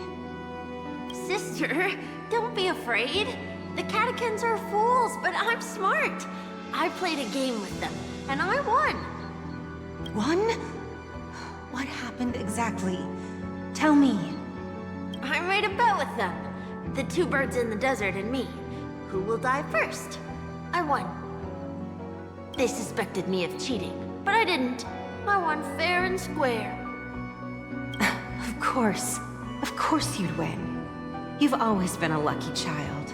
Speaker 15: Sister, don't be afraid. The catechins are fools, but I'm smart. I played a game with them, and I won.
Speaker 9: Won? What happened exactly? Tell me.
Speaker 15: I made a bet with them. The two birds in the desert and me. Who will die first? I won. They suspected me of cheating, but I didn't. I won fair and square.
Speaker 9: Of course. Of course you'd win. You've always been a lucky child.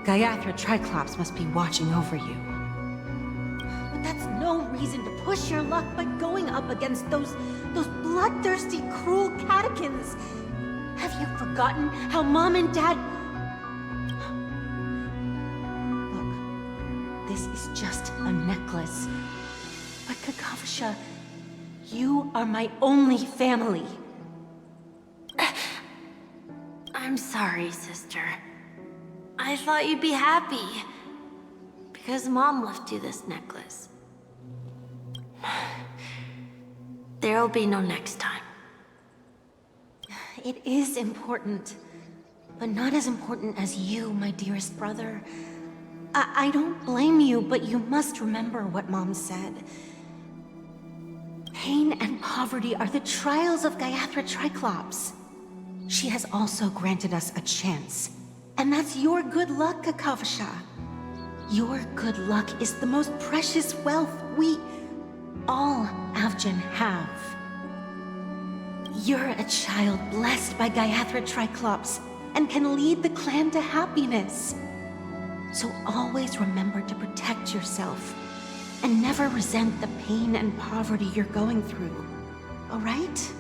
Speaker 9: Gayatha Triclops must be watching over you. But that's no reason to push your luck by going up against those bloodthirsty, cruel catechins. Have you forgotten how Mom and Dad... Look, this is just a necklace. But Kakavasha, you are my only family.
Speaker 15: I'm sorry, sister. I thought you'd be happy. Because Mom left you this necklace. There'll be no next time.
Speaker 9: It is important, but not as important as you, my dearest brother. I don't blame you, but you must remember what Mom said. Pain and poverty are the trials of Gayatha Triclops. She has also granted us a chance, and that's your good luck, Kakavasha. Your good luck is the most precious wealth we, all Avgin, have. You're a child blessed by Gayatha Triclops and can lead the clan to happiness. So always remember to protect yourself and never resent the pain and poverty you're going through, all right?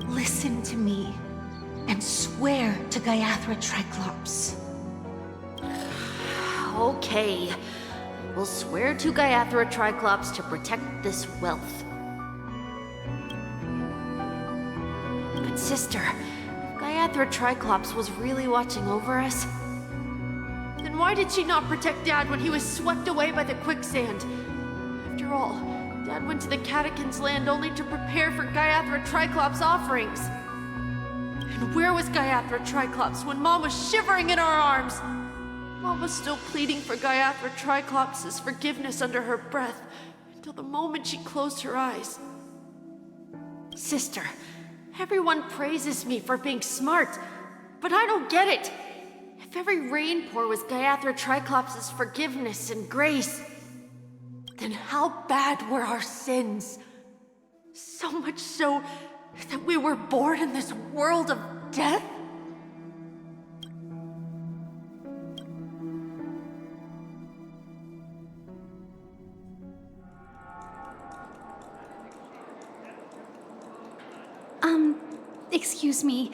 Speaker 9: Listen to me and swear to Gaiathra Triclops.
Speaker 15: Okay. We'll swear to Gaiathra Triclops to protect this wealth. But sister, if Gaiathra Triclops was really watching over us, then why did she not protect Dad when he was swept away by the quicksand? After all, Dad went to the Catechins' land only to prepare for Gaiathra Triclops' offerings. And where was Gaiathra Triclops when Mom was shivering in our arms? Mom was still pleading for Gaiathra Triclops' forgiveness under her breath until the moment she closed her eyes. Sister, everyone praises me for being smart, but I don't get it. If every rainpour was Gaiathra Triclops' forgiveness and grace, then how bad were our sins? So much so that we were born in this world of death?
Speaker 18: Excuse me.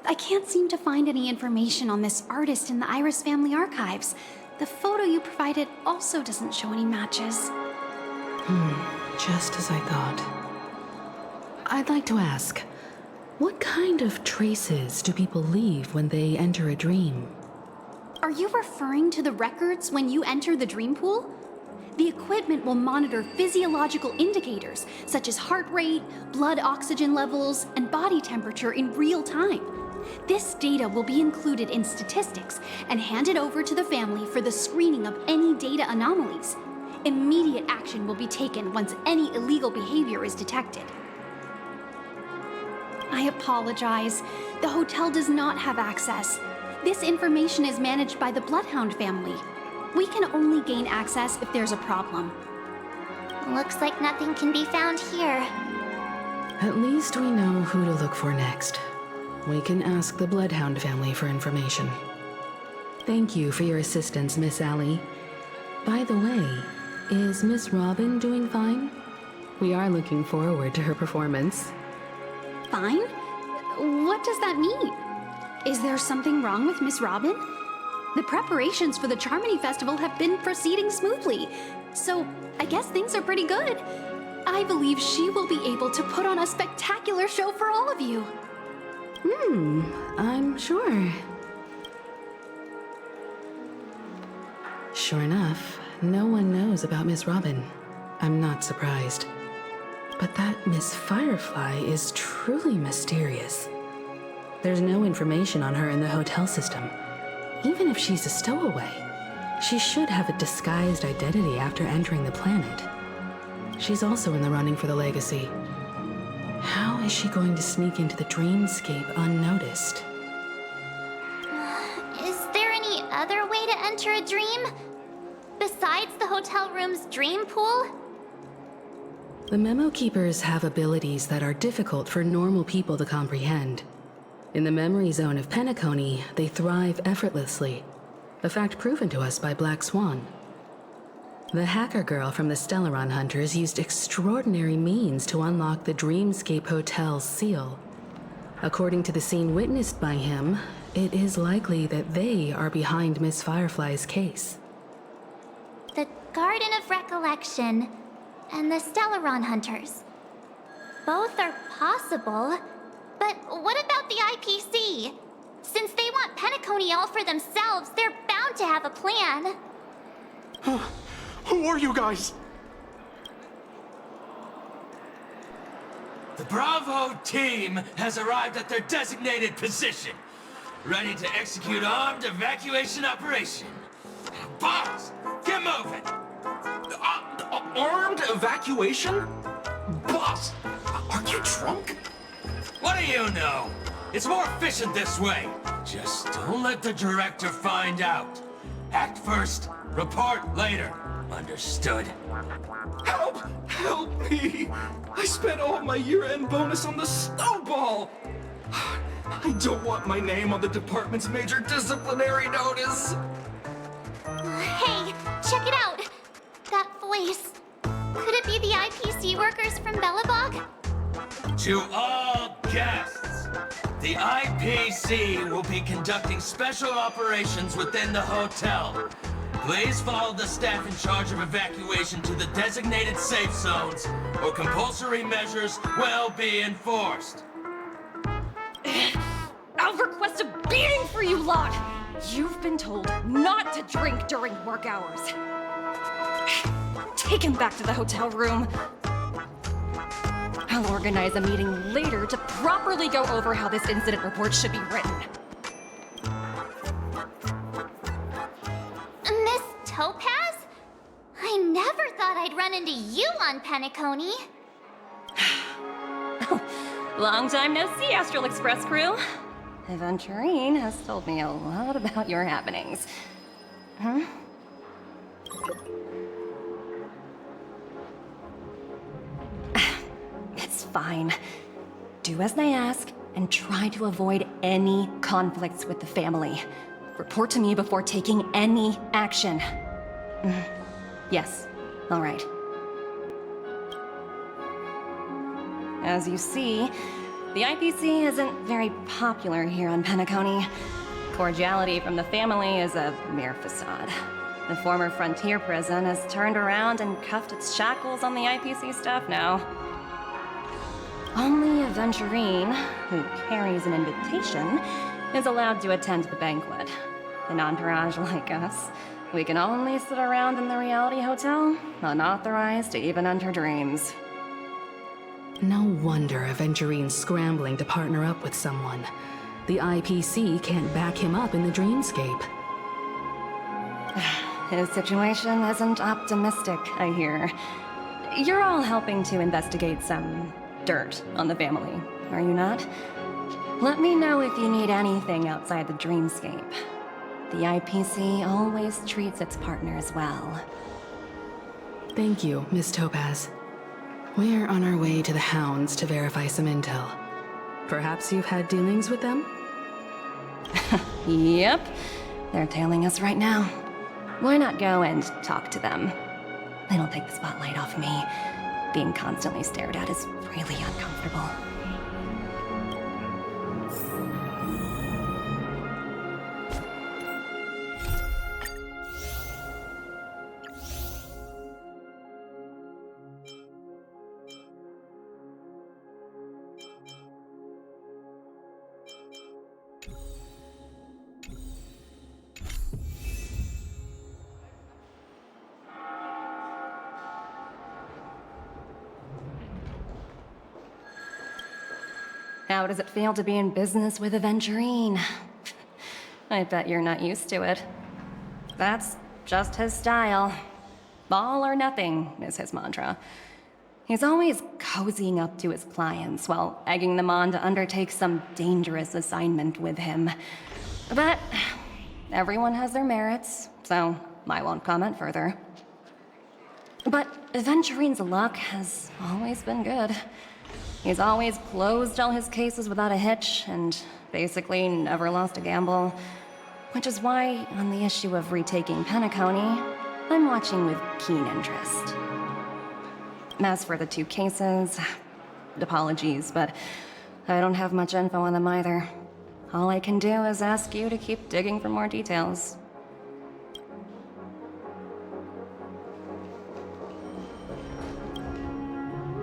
Speaker 18: I can't seem to find any information on this artist in the Iris family archives. The photo you provided also doesn't show any matches.
Speaker 7: Just as I thought. I'd like to ask, what kind of traces do people leave when they enter a dream?
Speaker 18: Are you referring to the records when you enter the dream pool? The equipment will monitor physiological indicators such as heart rate, blood oxygen levels, and body temperature in real time. This data will be included in statistics and handed over to the family for the screening of any data anomalies. Immediate action will be taken once any illegal behavior is detected. I apologize. The hotel does not have access. This information is managed by the Bloodhound family. We can only gain access if there's a problem.
Speaker 6: Looks like nothing can be found here.
Speaker 7: At least we know who to look for next. We can ask the Bloodhound family for information. Thank you for your assistance, Miss Allie. By the way, is Miss Robin doing fine? We are looking forward to her performance.
Speaker 18: Fine? What does that mean? Is there something wrong with Miss Robin? The preparations for the Charmony Festival have been proceeding smoothly, so I guess things are pretty good. I believe she will be able to put on a spectacular show for all of you.
Speaker 7: I'm sure. Sure enough, no one knows about Miss Robin. I'm not surprised. But that Miss Firefly is truly mysterious. There's no information on her in the hotel system. Even if she's a stowaway, she should have a disguised identity after entering the planet. She's also in the running for the legacy. How is she going to sneak into the dreamscape unnoticed?
Speaker 6: Is there any other way to enter a dream? Besides the hotel room's dream pool?
Speaker 7: The Memo Keepers have abilities that are difficult for normal people to comprehend. In the memory zone of Penacony, they thrive effortlessly, a fact proven to us by Black Swan. The hacker girl from the Stellaron Hunters used extraordinary means to unlock the Dreamscape Hotel's seal. According to the scene witnessed by him, it is likely that they are behind Miss Firefly's case.
Speaker 6: The Garden of Recollection and the Stellaron Hunters. Both are possible, but what about the IPC? Since they want Penacony all for themselves, they're bound to have a plan.
Speaker 3: Who are you guys?
Speaker 19: The Bravo team has arrived at their designated position, ready to execute armed evacuation operation. Boss, get moving!
Speaker 3: Armed evacuation? Boss, are you drunk?
Speaker 19: What do you know? It's more efficient this way. Just don't let the director find out. Act first, report later. Understood?
Speaker 3: Help! Help me! I spent all my year-end bonus on the snowball! I don't want my name on the department's major disciplinary notice!
Speaker 6: Hey, check it out! That voice. Could it be the IPC workers from Belobog?
Speaker 19: To all guests, the IPC will be conducting special operations within the hotel. Please follow the staff in charge of evacuation to the designated safe zones, or compulsory measures will be enforced.
Speaker 15: I'll request a beating for you lot! You've been told not to drink during work hours. Take him back to the hotel room. I'll organize a meeting later to properly go over how this incident report should be written.
Speaker 6: Miss Topaz? I never thought I'd run into you on Penacony.
Speaker 15: Long time no see, Astral Express crew. Aventurine has told me a lot about your happenings. Huh? It's fine. Do as I ask, and try to avoid any conflicts with the family. Report to me before taking any action. Yes, all right. As you see, the IPC isn't very popular here on Penacony. Cordiality from the family is a mere facade. The former frontier prison has turned around and cuffed its shackles on the IPC staff now. Only Aventurine, who carries an invitation, is allowed to attend the banquet. An entourage like us, we can only sit around in the reality hotel, unauthorized to even enter dreams.
Speaker 7: No wonder Aventurine's scrambling to partner up with someone. The IPC can't back him up in the dreamscape.
Speaker 15: His situation isn't optimistic, I hear. You're all helping to investigate some dirt on the family, are you not? Let me know if you need anything outside the dreamscape. The IPC always treats its partners well.
Speaker 7: Thank you, Miss Topaz. We're on our way to the Hounds to verify some intel. Perhaps you've had dealings with them?
Speaker 15: Yep. They're tailing us right now. Why not go and talk to them? It'll take the spotlight off me. Being constantly stared at is really uncomfortable. How does it feel to be in business with Aventurine? I bet you're not used to it. That's just his style. All or nothing is his mantra. He's always cozying up to his clients while egging them on to undertake some dangerous assignment with him. But everyone has their merits, so I won't comment further. But Aventurine's luck has always been good. He's always closed all his cases without a hitch, and basically never lost a gamble. Which is why, on the issue of retaking Penacony, I'm watching with keen interest. As for the two cases, apologies, but I don't have much info on them either. All I can do is ask you to keep digging for more details.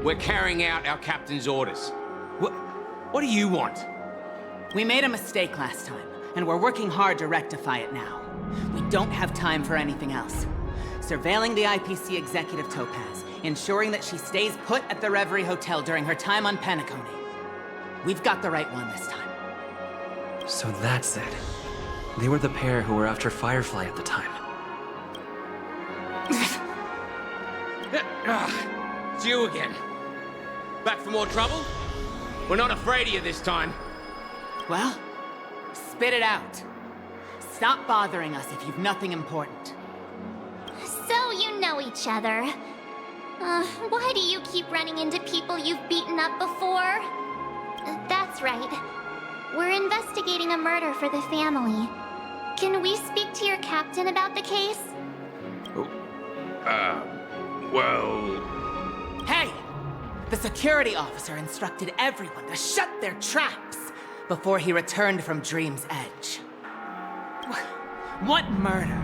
Speaker 20: We're carrying out our captain's orders. What do you want?
Speaker 21: We made a mistake last time, and we're working hard to rectify it now. We don't have time for anything else. Surveilling the IPC executive Topaz, ensuring that she stays put at the Reverie Hotel during her time on Penacony. We've got the right one this time.
Speaker 1: So that's it. They were the pair who were after Firefly at the time.
Speaker 20: It's you again. Back for more trouble? We're not afraid of you this time.
Speaker 21: Well, spit it out. Stop bothering us if you've nothing important.
Speaker 6: So you know each other. Why do you keep running into people you've beaten up before? That's right. We're investigating a murder for the family. Can we speak to your captain about the case?
Speaker 20: Well...
Speaker 21: Hey! The security officer instructed everyone to shut their traps before he returned from Dream's Edge. What murder?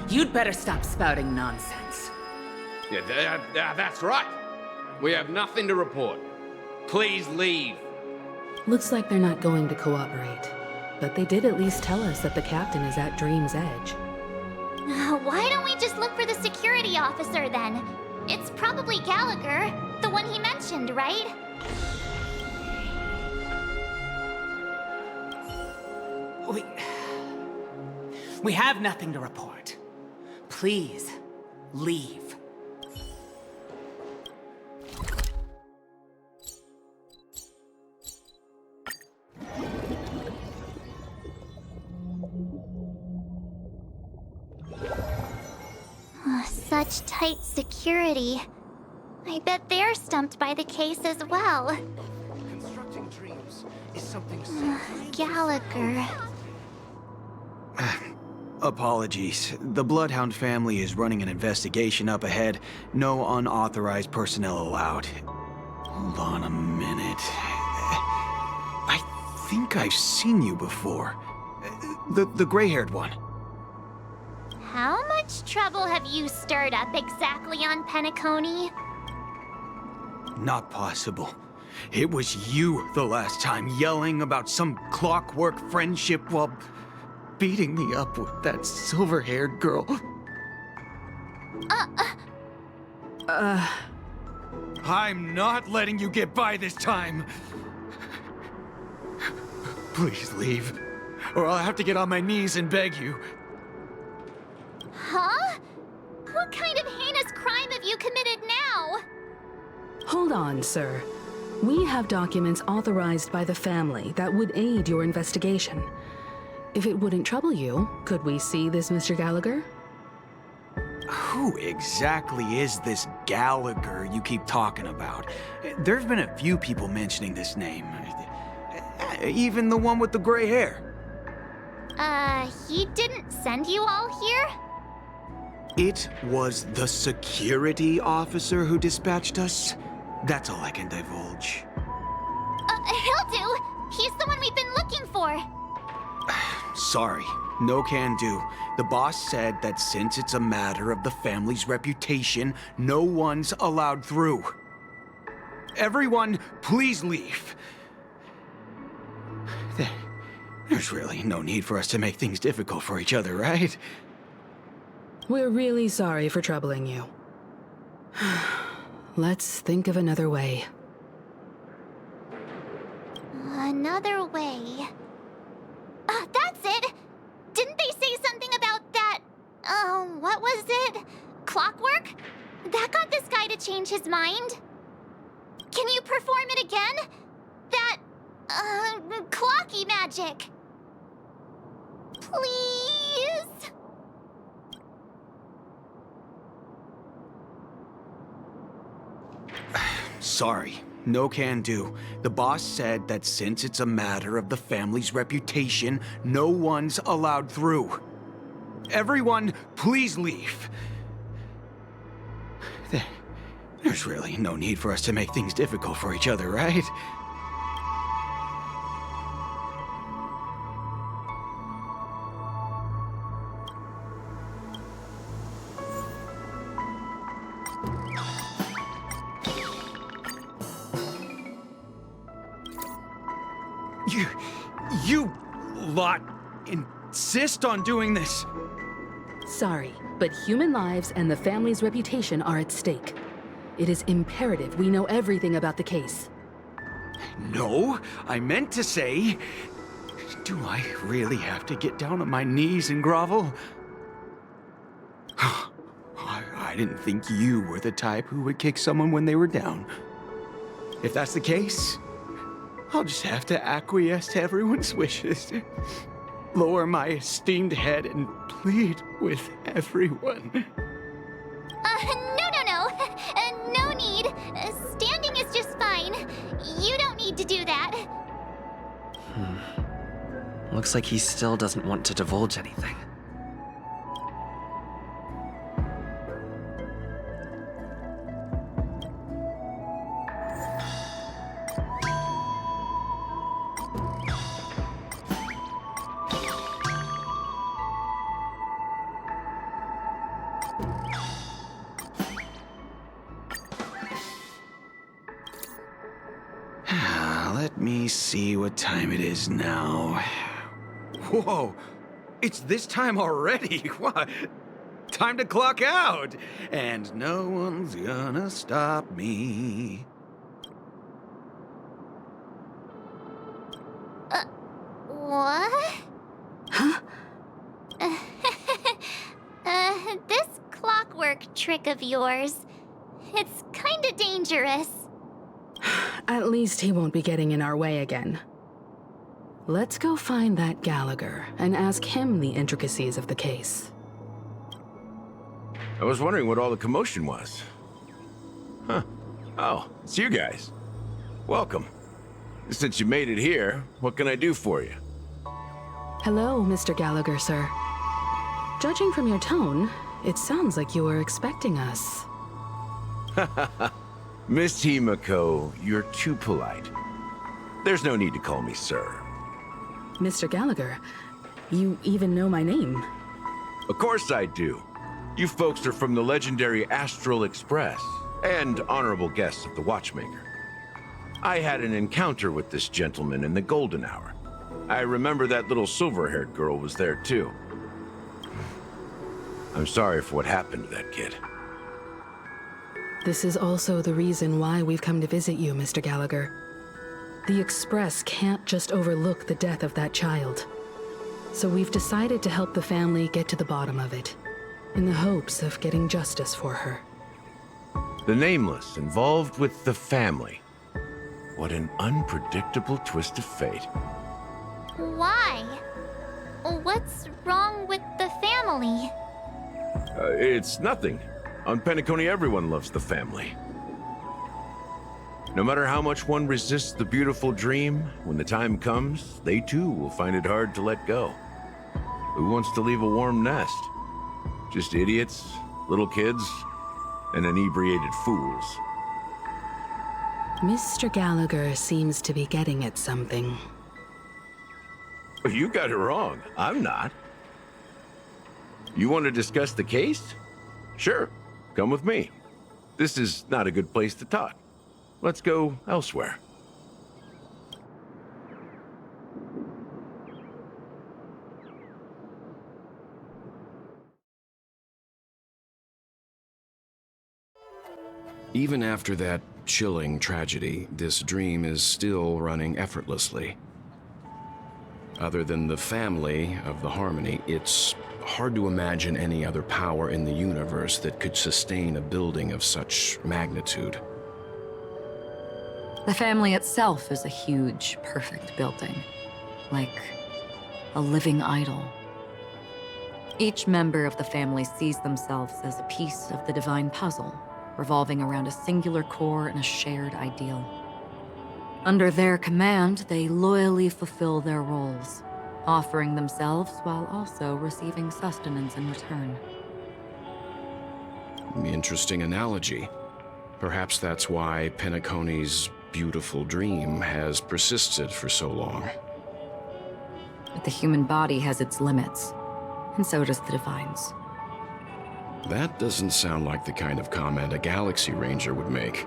Speaker 21: You'd better stop spouting nonsense.
Speaker 20: Yeah, that's right. We have nothing to report. Please leave.
Speaker 7: Looks like they're not going to cooperate. But they did at least tell us that the captain is at Dream's Edge.
Speaker 6: Why don't we just look for the security officer then? It's probably Gallagher, the one he mentioned, right?
Speaker 21: We have nothing to report. Please, leave.
Speaker 6: Such tight security. I bet they're stumped by the case as well.
Speaker 14: Constructing dreams is something
Speaker 6: Gallagher.
Speaker 4: Apologies. The Bloodhound family is running an investigation up ahead. No unauthorized personnel allowed. Hold on a minute. I think I've seen you before. The gray-haired one.
Speaker 6: How much trouble have you stirred up exactly on Penacony?
Speaker 4: Not possible. It was you the last time yelling about some clockwork friendship while beating me up with that silver-haired girl. I'm not letting you get by this time. Please leave, or I'll have to get on my knees and beg you.
Speaker 6: Huh? What kind of heinous crime have you committed now?
Speaker 7: Hold on, sir. We have documents authorized by the family that would aid your investigation. If it wouldn't trouble you, could we see this Mr. Gallagher?
Speaker 4: Who exactly is this Gallagher you keep talking about? There's been a few people mentioning this name. Even the one with the gray hair.
Speaker 6: He didn't send you all here?
Speaker 4: It was the security officer who dispatched us. That's all I can divulge.
Speaker 6: He'll do. He's the one we've been looking for.
Speaker 4: Sorry, no can do. The boss said that since it's a matter of the family's reputation, no one's allowed through. Everyone, please leave. There's really no need for us to make things difficult for each other, right?
Speaker 7: We're really sorry for troubling you. Let's think of another way.
Speaker 6: Another way. That's it! Didn't they say something about that... what was it? Clockwork? That got this guy to change his mind? Can you perform it again? That... clocky magic. Please?
Speaker 4: Sorry, no can do. The boss said that since it's a matter of the family's reputation, no one's allowed through. Everyone, please leave. There's really no need for us to make things difficult for each other, right? You lot insist on doing this.
Speaker 7: Sorry, but human lives and the family's reputation are at stake. It is imperative we know everything about the case.
Speaker 4: No, I meant to say... Do I really have to get down on my knees and grovel? I didn't think you were the type who would kick someone when they were down. If that's the case, I'll just have to acquiesce to everyone's wishes. Lower my esteemed head and plead with everyone.
Speaker 6: No need. Standing is just fine. You don't need to do that.
Speaker 17: Looks like he still doesn't want to divulge anything.
Speaker 4: Let me see what time it is now. Whoa! It's this time already! What? Time to clock out! And no one's gonna stop me.
Speaker 6: What?
Speaker 7: Huh?
Speaker 6: This clockwork trick of yours, it's kinda dangerous.
Speaker 7: At least he won't be getting in our way again. Let's go find that Gallagher and ask him the intricacies of the case.
Speaker 8: I was wondering what all the commotion was. Huh. Oh, it's you guys. Welcome. Since you made it here, what can I do for you?
Speaker 7: Hello, Mr. Gallagher, sir. Judging from your tone, it sounds like you were expecting us.
Speaker 8: Miss Himiko, you're too polite. There's no need to call me sir.
Speaker 7: Mr. Gallagher, you even know my name.
Speaker 8: Of course I do. You folks are from the legendary Astral Express and honorable guests of the Watchmaker. I had an encounter with this gentleman in the golden hour. I remember that little silver-haired girl was there too. I'm sorry for what happened to that kid.
Speaker 7: This is also the reason why we've come to visit you, Mr. Gallagher. The Express can't just overlook the death of that child. So we've decided to help the family get to the bottom of it, in the hopes of getting justice for her.
Speaker 8: The Nameless involved with the family. What an unpredictable twist of fate.
Speaker 6: Why? What's wrong with the family?
Speaker 8: It's nothing. On Penacony, everyone loves the family. No matter how much one resists the beautiful dream, when the time comes, they too will find it hard to let go. Who wants to leave a warm nest? Just idiots, little kids, and inebriated fools.
Speaker 7: Mr. Gallagher seems to be getting at something.
Speaker 8: You got it wrong. I'm not. You want to discuss the case? Sure. Come with me. This is not a good place to talk. Let's go elsewhere. Even after that chilling tragedy, this dream is still running effortlessly. Other than the family of the Harmony, it's hard to imagine any other power in the universe that could sustain a building of such magnitude.
Speaker 5: The family itself is a huge, perfect building, like a living idol. Each member of the family sees themselves as a piece of the divine puzzle, revolving around a singular core and a shared ideal. Under their command, they loyally fulfill their roles, offering themselves while also receiving sustenance in return.
Speaker 8: Interesting analogy. Perhaps that's why Penacony's beautiful dream has persisted for so long.
Speaker 5: But the human body has its limits, and so does the divine's.
Speaker 8: That doesn't sound like the kind of comment a Galaxy Ranger would make.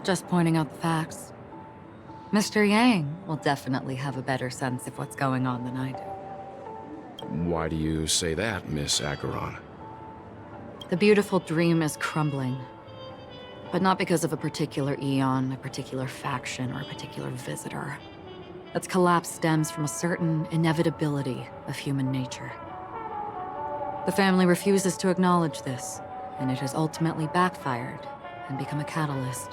Speaker 5: Just pointing out the facts. Mr. Yang will definitely have a better sense of what's going on than I do.
Speaker 8: Why do you say that, Miss Acheron?
Speaker 5: The beautiful dream is crumbling. But not because of a particular eon, a particular faction, or a particular visitor. Its collapse stems from a certain inevitability of human nature. The family refuses to acknowledge this, and it has ultimately backfired and become a catalyst.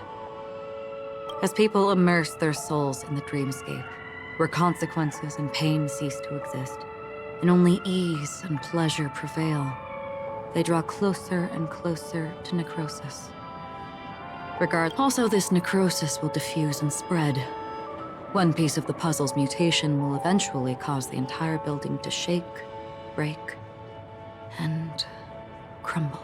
Speaker 5: As people immerse their souls in the dreamscape, where consequences and pain cease to exist, and only ease and pleasure prevail, they draw closer and closer to necrosis. Also, this necrosis will diffuse and spread. One piece of the puzzle's mutation will eventually cause the entire building to shake, break, and crumble.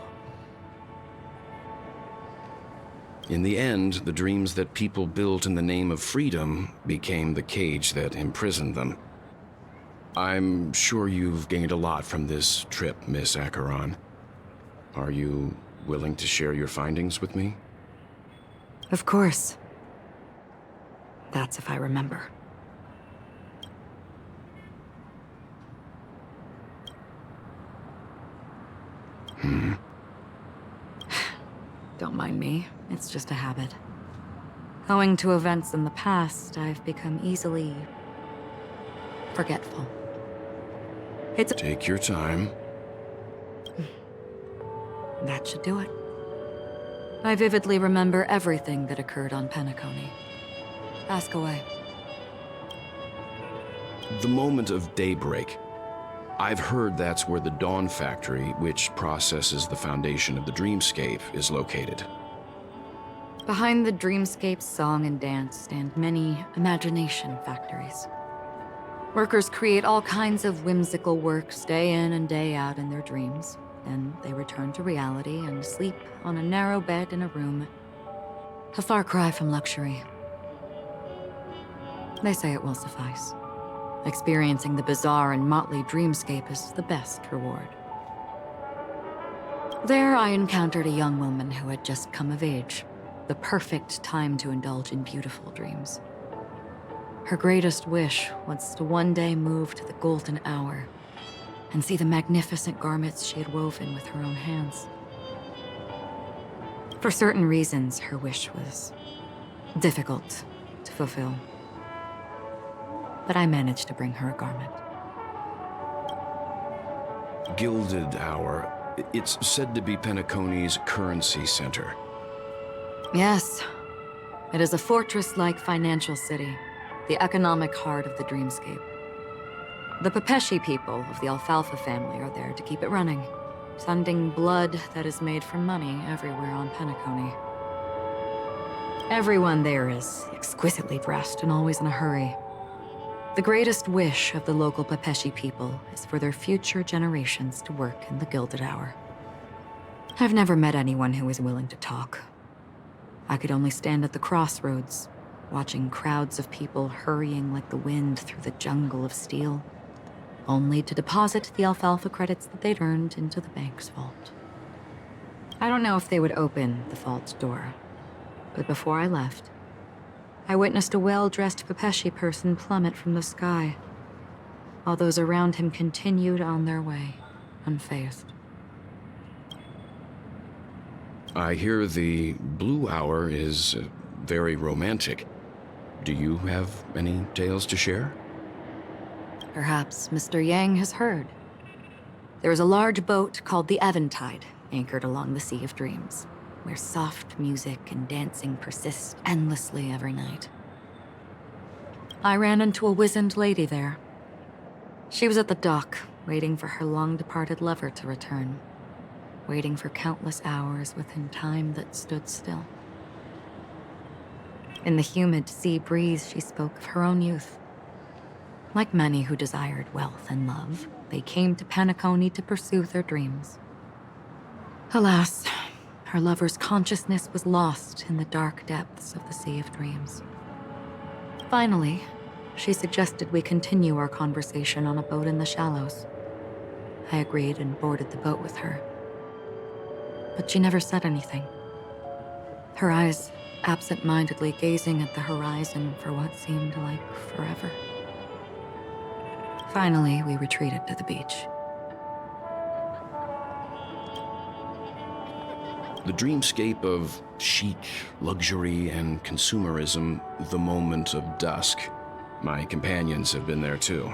Speaker 8: In the end, the dreams that people built in the name of freedom became the cage that imprisoned them. I'm sure you've gained a lot from this trip, Miss Acheron. Are you willing to share your findings with me?
Speaker 5: Of course. That's if I remember. Don't mind me. It's just a habit. Owing to events in the past, I've become easily forgetful.
Speaker 8: Take your time.
Speaker 5: That should do it. I vividly remember everything that occurred on Penacony. Ask away.
Speaker 8: The moment of daybreak. I've heard that's where the Dawn Factory, which processes the foundation of the dreamscape, is located.
Speaker 5: Behind the dreamscape's song and dance stand many imagination factories. Workers create all kinds of whimsical works day in and day out in their dreams. Then they return to reality and sleep on a narrow bed in a room. A far cry from luxury. They say it will suffice. Experiencing the bizarre and motley dreamscape is the best reward. There I encountered a young woman who had just come of age. The perfect time to indulge in beautiful dreams. Her greatest wish was to one day move to the golden hour and see the magnificent garments she had woven with her own hands. For certain reasons, her wish was difficult to fulfill. But I managed to bring her a garment.
Speaker 8: Gilded Hour. It's said to be Penacony's currency center.
Speaker 5: Yes. It is a fortress-like financial city, the economic heart of the dreamscape. The Pepeshi people of the Alfalfa family are there to keep it running, sending blood that is made from money everywhere on Penacony. Everyone there is exquisitely dressed and always in a hurry. The greatest wish of the local Pepeshi people is for their future generations to work in the Gilded Hour. I've never met anyone who is willing to talk. I could only stand at the crossroads, watching crowds of people hurrying like the wind through the jungle of steel, only to deposit the alfalfa credits that they'd earned into the bank's vault. I don't know if they would open the vault's door, but before I left, I witnessed a well-dressed Pepeshi person plummet from the sky, while those around him continued on their way, unfazed.
Speaker 8: I hear the Blue Hour is very romantic. Do you have any tales to share?
Speaker 5: Perhaps Mr. Yang has heard. There is a large boat called the Eventide, anchored along the Sea of Dreams, where soft music and dancing persist endlessly every night. I ran into a wizened lady there. She was at the dock, waiting for her long-departed lover to return, waiting for countless hours within time that stood still. In the humid sea breeze, she spoke of her own youth. Like many who desired wealth and love, they came to Penacony to pursue their dreams. Alas, her lover's consciousness was lost in the dark depths of the Sea of Dreams. Finally, she suggested we continue our conversation on a boat in the shallows. I agreed and boarded the boat with her. But she never said anything. Her eyes absent-mindedly gazing at the horizon for what seemed like forever. Finally, we retreated to the beach.
Speaker 8: The dreamscape of chic, luxury, and consumerism, the moment of dusk. My companions have been there too.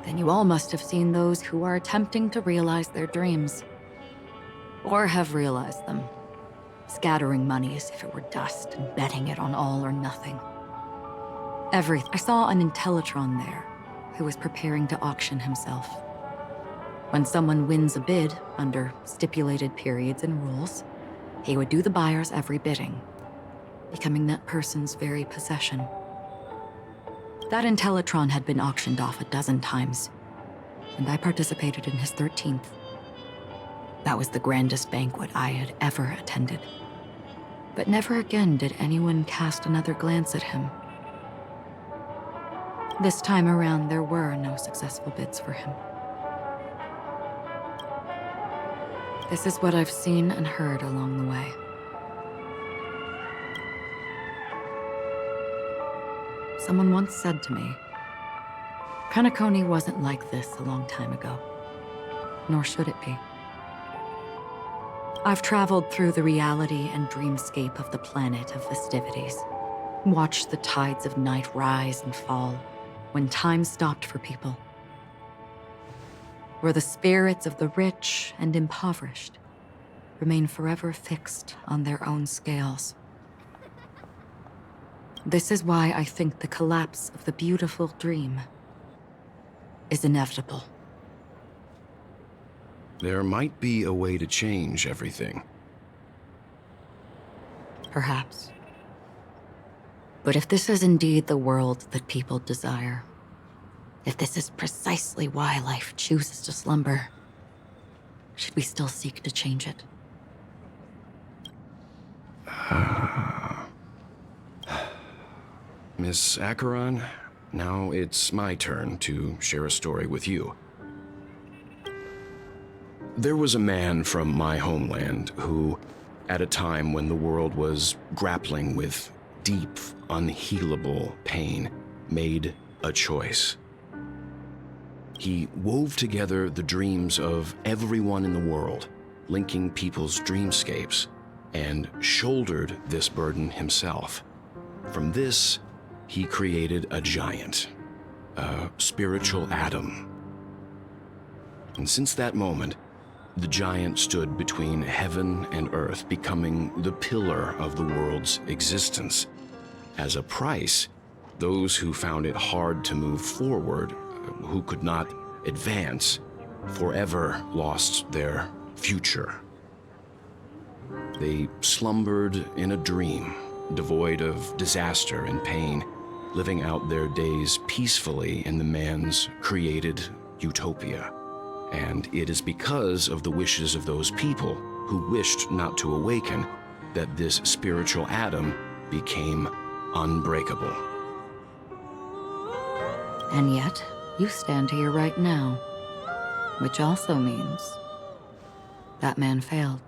Speaker 5: Then you all must have seen those who are attempting to realize their dreams. Or have realized them, scattering money as if it were dust and betting it on all or nothing. I saw an Intellitron there who was preparing to auction himself. When someone wins a bid under stipulated periods and rules, he would do the buyer's every bidding, becoming that person's very possession. That Intellitron had been auctioned off a dozen times, and I participated in his 13th. That was the grandest banquet I had ever attended. But never again did anyone cast another glance at him. This time around, there were no successful bids for him. This is what I've seen and heard along the way. Someone once said to me, Penacony wasn't like this a long time ago, nor should it be. I've traveled through the reality and dreamscape of the planet of festivities, watched the tides of night rise and fall when time stopped for people, where the spirits of the rich and impoverished remain forever fixed on their own scales. This is why I think the collapse of the beautiful dream is inevitable.
Speaker 8: There might be a way to change everything.
Speaker 5: Perhaps. But if this is indeed the world that people desire, if this is precisely why life chooses to slumber, should we still seek to change it?
Speaker 8: Miss Acheron, now it's my turn to share a story with you. There was a man from my homeland who, at a time when the world was grappling with deep, unhealable pain, made a choice. He wove together the dreams of everyone in the world, linking people's dreamscapes, and shouldered this burden himself. From this, he created a giant, a spiritual atom. And since that moment, the giant stood between heaven and earth, becoming the pillar of the world's existence. As a price, those who found it hard to move forward, who could not advance, forever lost their future. They slumbered in a dream, devoid of disaster and pain, living out their days peacefully in the man's created utopia. And it is because of the wishes of those people who wished not to awaken that this spiritual atom became unbreakable.
Speaker 5: And yet, you stand here right now, which also means that man failed.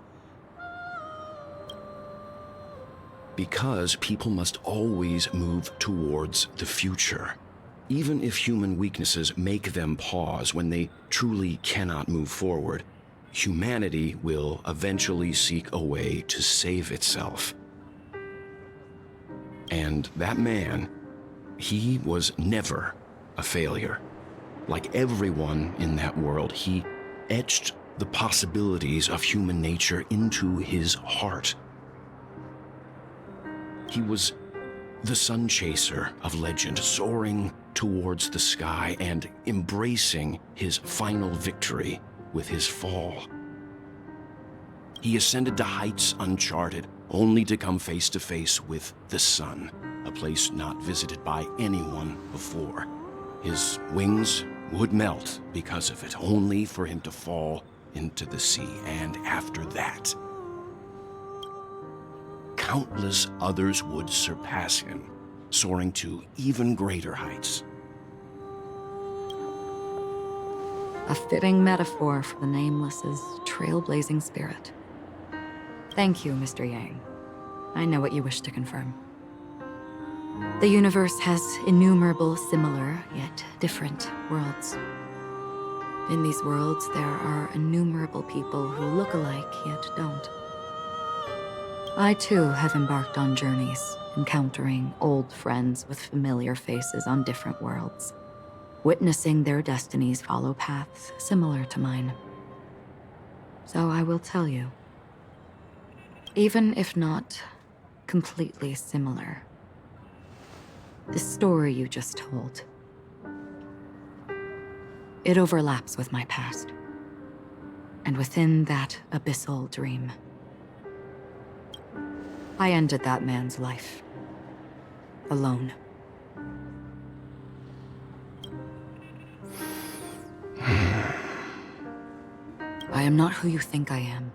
Speaker 8: Because people must always move towards the future. Even if human weaknesses make them pause when they truly cannot move forward, humanity will eventually seek a way to save itself. And that man, he was never a failure. Like everyone in that world, he etched the possibilities of human nature into his heart. He was the sun chaser of legend, soaring towards the sky and embracing his final victory with his fall. He ascended to heights uncharted, only to come face to face with the sun, a place not visited by anyone before. His wings would melt because of it, only for him to fall into the sea, and after that, countless others would surpass him, soaring to even greater heights.
Speaker 5: A fitting metaphor for the Nameless's trailblazing spirit. Thank you, Mr. Yang. I know what you wish to confirm. The universe has innumerable similar, yet different worlds. In these worlds, there are innumerable people who look alike, yet don't. I too have embarked on journeys, encountering old friends with familiar faces on different worlds, witnessing their destinies follow paths similar to mine. So I will tell you, even if not completely similar, the story you just told, it overlaps with my past, and within that abyssal dream, I ended that man's life, alone. I am not who you think I am,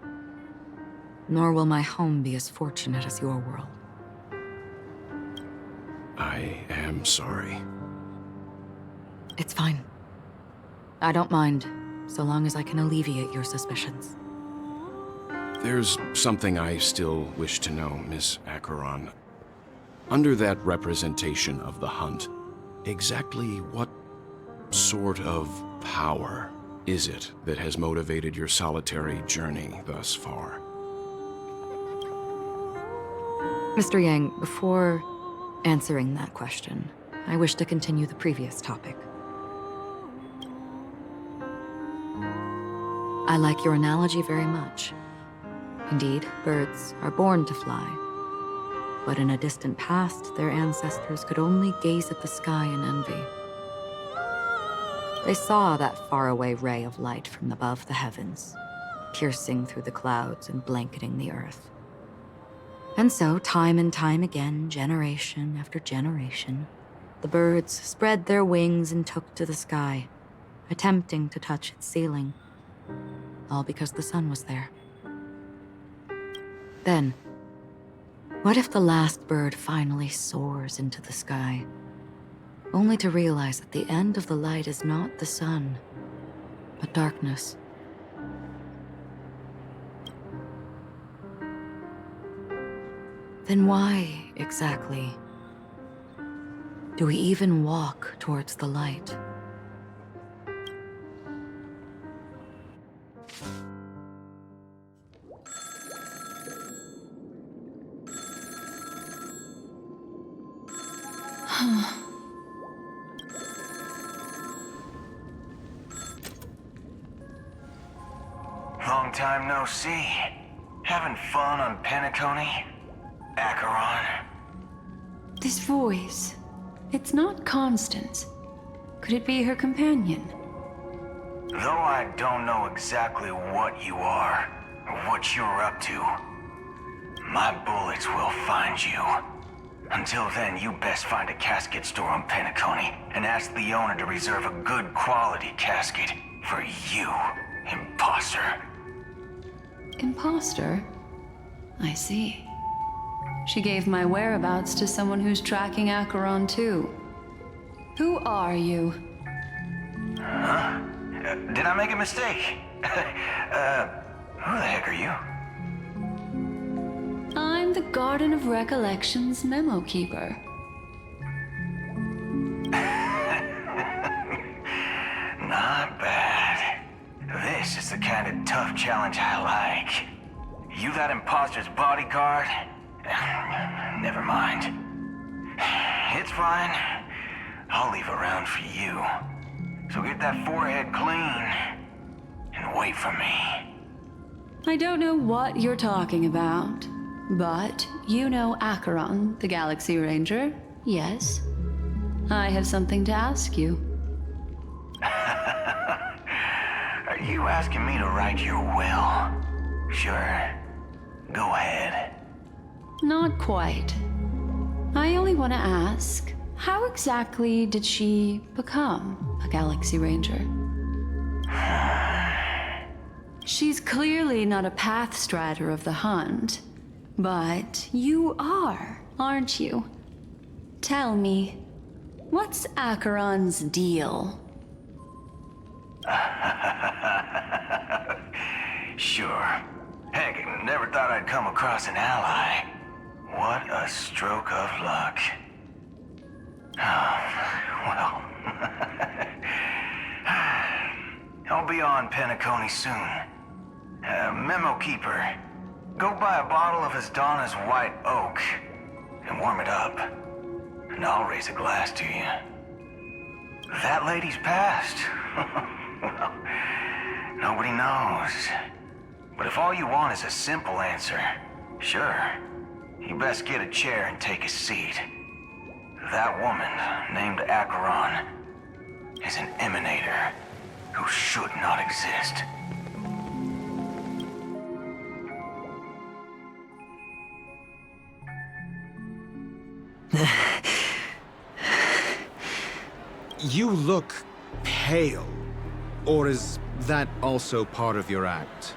Speaker 5: nor will my home be as fortunate as your world.
Speaker 8: I am sorry.
Speaker 5: It's fine. I don't mind, so long as I can alleviate your suspicions.
Speaker 8: There's something I still wish to know, Miss Acheron. Under that representation of the hunt, exactly what sort of power is it that has motivated your solitary journey thus far?
Speaker 5: Mr. Yang, before answering that question, I wish to continue the previous topic. I like your analogy very much. Indeed, birds are born to fly. But in a distant past, their ancestors could only gaze at the sky in envy. They saw that faraway ray of light from above the heavens, piercing through the clouds and blanketing the earth. And so, time and time again, generation after generation, the birds spread their wings and took to the sky, attempting to touch its ceiling, all because the sun was there. Then, what if the last bird finally soars into the sky, only to realize that the end of the light is not the sun, but darkness? Then why, exactly, do we even walk towards the light?
Speaker 10: Long time no see. Having fun on Penacony? Acheron?
Speaker 2: This voice, it's not Constance. Could it be her companion?
Speaker 10: Though I don't know exactly what you are, or what you're up to, my bullets will find you. Until then, you best find a casket store on Penacony and ask the owner to reserve a good quality casket for you, imposter.
Speaker 2: Imposter? I see. She gave my whereabouts to someone who's tracking Acheron too. Who are you?
Speaker 10: Huh? Did I make a mistake? Who the heck are you?
Speaker 2: I'm the Garden of Recollection's memo keeper.
Speaker 10: Not bad. This is the kind of tough challenge I like. You that imposter's bodyguard? Never mind. It's fine. I'll leave a round for you. So get that forehead clean and wait for me.
Speaker 2: I don't know what you're talking about, but you know Acheron, the Galaxy Ranger, yes? I have something to ask you.
Speaker 10: Are you asking me to write your will? Sure. Go ahead.
Speaker 2: Not quite. I only want to ask, how exactly did she become a Galaxy Ranger? She's clearly not a path strider of the hunt, but you are, aren't you? Tell me, what's Acheron's deal?
Speaker 10: Sure. Heck, never thought I'd come across an ally. What a stroke of luck. Well... I'll be on Penacony soon. Memo Keeper, go buy a bottle of Asdana's White Oak and warm it up, and I'll raise a glass to you. That lady's passed. Well, nobody knows. But if all you want is a simple answer, sure, you best get a chair and take a seat. That woman, named Acheron, is an emanator who should not exist.
Speaker 14: You look pale. Or is that also part of your act?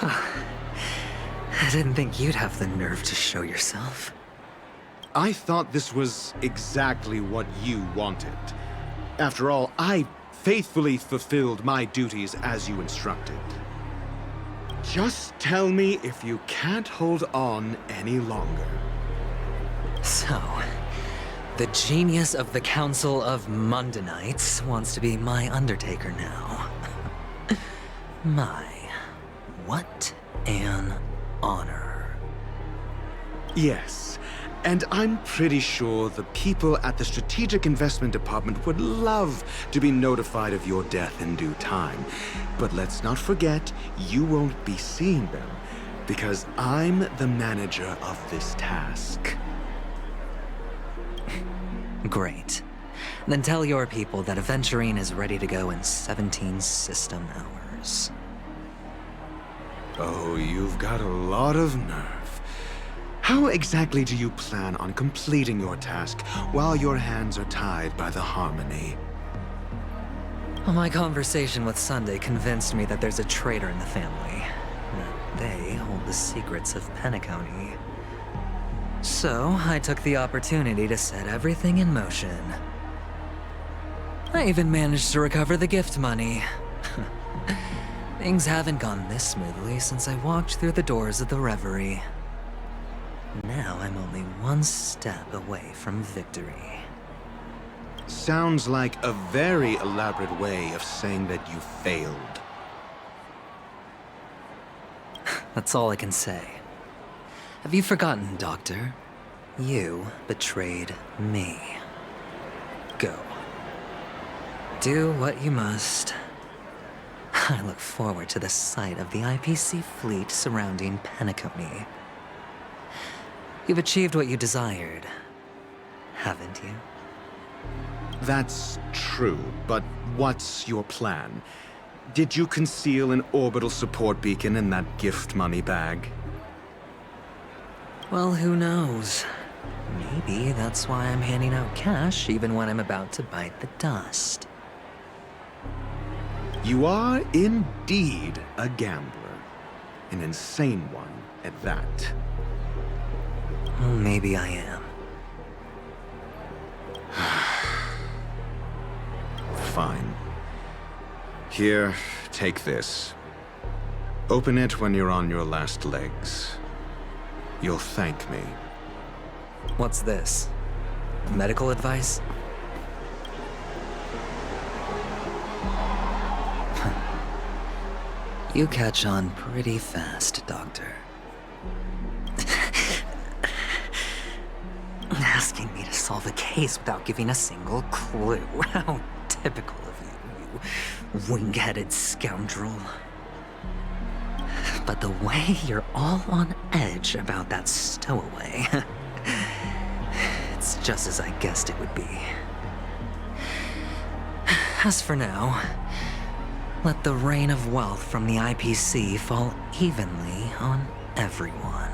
Speaker 1: I didn't think you'd have the nerve to show yourself.
Speaker 14: I thought this was exactly what you wanted. After all, I faithfully fulfilled my duties as you instructed. Just tell me if you can't hold on any longer.
Speaker 1: So, the genius of the Council of Mundanites wants to be my Undertaker now. My, what an honor.
Speaker 14: Yes, and I'm pretty sure the people at the Strategic Investment Department would love to be notified of your death in due time. But let's not forget, you won't be seeing them, because I'm the manager of this task.
Speaker 1: Great. Then tell your people that Aventurine is ready to go in 17 system hours.
Speaker 14: Oh, you've got a lot of nerve. How exactly do you plan on completing your task while your hands are tied by the Harmony?
Speaker 1: My conversation with Sunday convinced me that there's a traitor in the family. That they hold the secrets of Penacony. So, I took the opportunity to set everything in motion. I even managed to recover the gift money. Things haven't gone this smoothly since I walked through the doors of the Reverie. Now I'm only one step away from victory.
Speaker 14: Sounds like a very elaborate way of saying that you failed.
Speaker 1: That's all I can say. Have you forgotten, Doctor? You betrayed me. Go. Do what you must. I look forward to the sight of the IPC fleet surrounding Penacony. You've achieved what you desired, haven't you?
Speaker 14: That's true, but what's your plan? Did you conceal an orbital support beacon in that gift money bag?
Speaker 1: Well, who knows? Maybe that's why I'm handing out cash even when I'm about to bite the dust.
Speaker 14: You are indeed a gambler. An insane one at that.
Speaker 1: Well, maybe I am.
Speaker 14: Fine. Here, take this. Open it when you're on your last legs. You'll thank me.
Speaker 1: What's this? Medical advice? You catch on pretty fast, Doctor. Asking me to solve a case without giving a single clue. How typical of you, you wing-headed scoundrel. But the way you're all on edge about that stowaway, it's just as I guessed it would be. As for now, let the rain of wealth from the IPC fall evenly on everyone.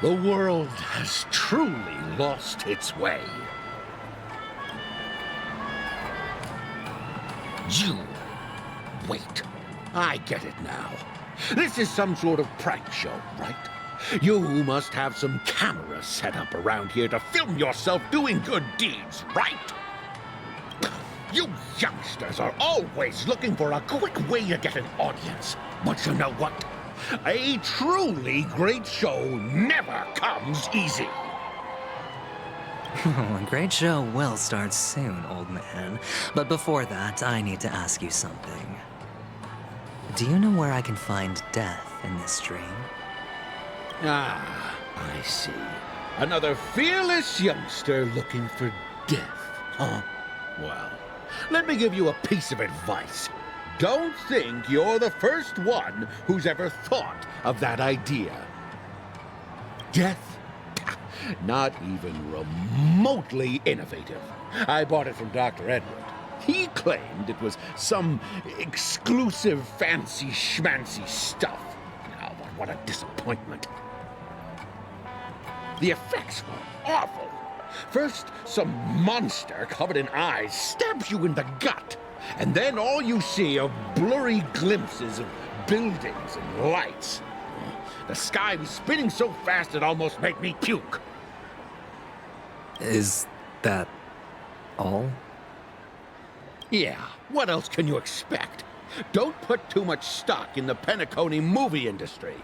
Speaker 11: The world has truly lost its way. You... Wait. I get it now. This is some sort of prank show, right? You must have some cameras set up around here to film yourself doing good deeds, right? You youngsters are always looking for a quick way to get an audience. But you know what? A truly great show never comes easy.
Speaker 1: A great show will start soon, old man. But before that, I need to ask you something. Do you know where I can find death in this dream?
Speaker 11: Ah, I see. Another fearless youngster looking for death, huh? Well, let me give you a piece of advice. Don't think you're the first one who's ever thought of that idea. Death? Not even remotely innovative. I bought it from Dr. Edward. He claimed it was some exclusive fancy schmancy stuff. Oh, but what a disappointment. The effects were awful. First, some monster covered in eyes stabs you in the gut, and then all you see are blurry glimpses of buildings and lights. The sky was spinning so fast it almost made me puke.
Speaker 1: Is that all?
Speaker 11: Yeah, what else can you expect? Don't put too much stock in the Penacony movie industry.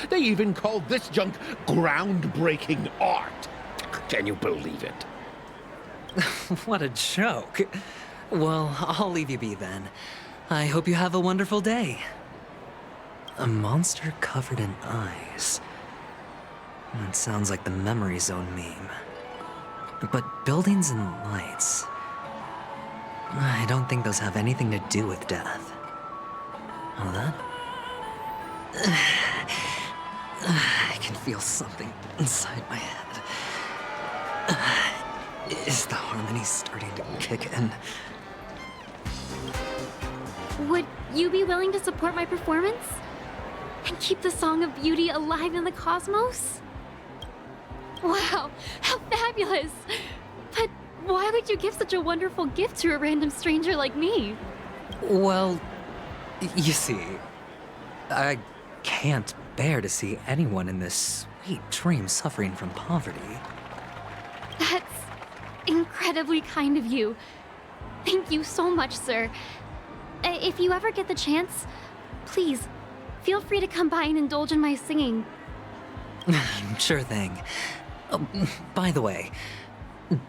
Speaker 11: They even call this junk groundbreaking art. Can you believe it?
Speaker 1: What a joke. Well, I'll leave you be then. I hope you have a wonderful day. A monster covered in eyes. That sounds like the Memory Zone meme. But buildings and lights... I don't think those have anything to do with death. Oh, that? I can feel something inside my head. Is the harmony starting to kick in?
Speaker 18: Would you be willing to support my performance? And keep the Song of Beauty alive in the cosmos? Wow, how fabulous! But why would you give such a wonderful gift to a random stranger like me?
Speaker 1: Well, you see, I can't bear to see anyone in this sweet dream suffering from poverty.
Speaker 18: That's incredibly kind of you. Thank you so much, sir. If you ever get the chance, please, feel free to come by and indulge in my singing.
Speaker 1: Sure thing. By the way,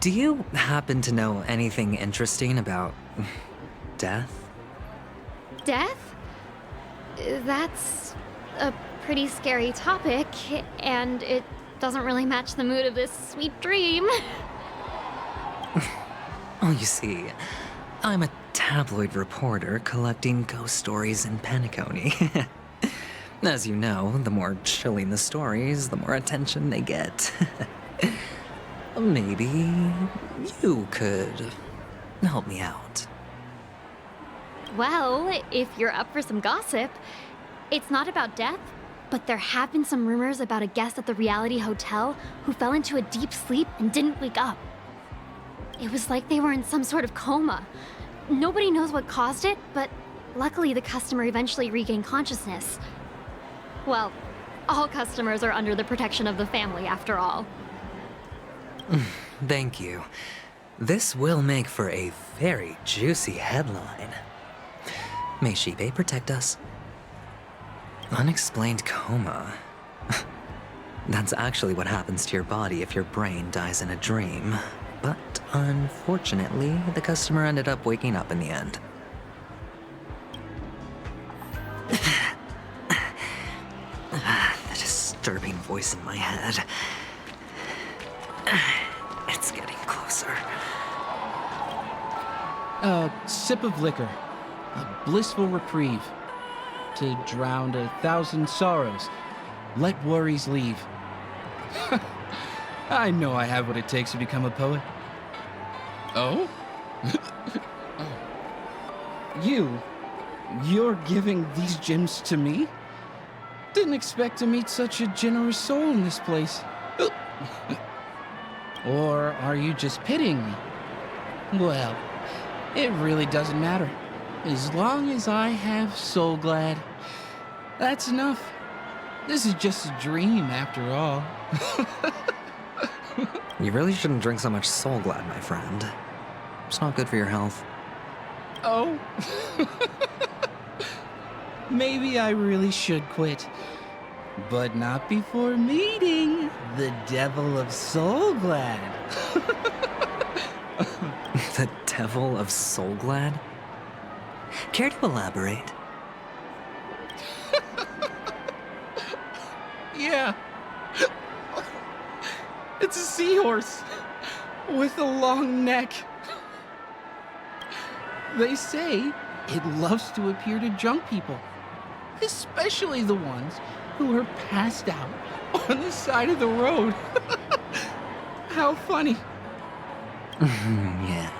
Speaker 1: do you happen to know anything interesting about death?
Speaker 18: Death? That's a pretty scary topic, and it doesn't really match the mood of this sweet dream.
Speaker 1: Oh, you see, I'm a tabloid reporter collecting ghost stories in Penacony. As you know, the more chilling the stories, the more attention they get. Maybe you could help me out.
Speaker 18: Well, if you're up for some gossip, it's not about death, but there have been some rumors about a guest at the Reality Hotel who fell into a deep sleep and didn't wake up. It was like they were in some sort of coma. Nobody knows what caused it, but luckily the customer eventually regained consciousness. Well, all customers are under the protection of the family, after all.
Speaker 1: Thank you. This will make for a very juicy headline. May Shibe protect us. Unexplained coma. That's actually what happens to your body if your brain dies in a dream. But unfortunately, the customer ended up waking up in the end. The disturbing voice in my head. It's getting closer.
Speaker 12: A sip of liquor. A blissful reprieve. To drown 1,000 sorrows. Let worries leave. I know I have what it takes to become a poet. Oh? You're giving these gems to me? Didn't expect to meet such a generous soul in this place. Or are you just pitying me? Well, it really doesn't matter. As long as I have Soul Glad, that's enough. This is just a dream after all.
Speaker 1: You really shouldn't drink so much Soul Glad, my friend. It's not good for your health.
Speaker 12: Oh? Maybe I really should quit. But not before meeting the Devil of Soul Glad.
Speaker 1: The Devil of Soul Glad? Care to elaborate?
Speaker 12: Yeah. It's a seahorse with a long neck. They say it loves to appear to drunk people, especially the ones who are passed out on the side of the road. How funny.
Speaker 1: Yeah.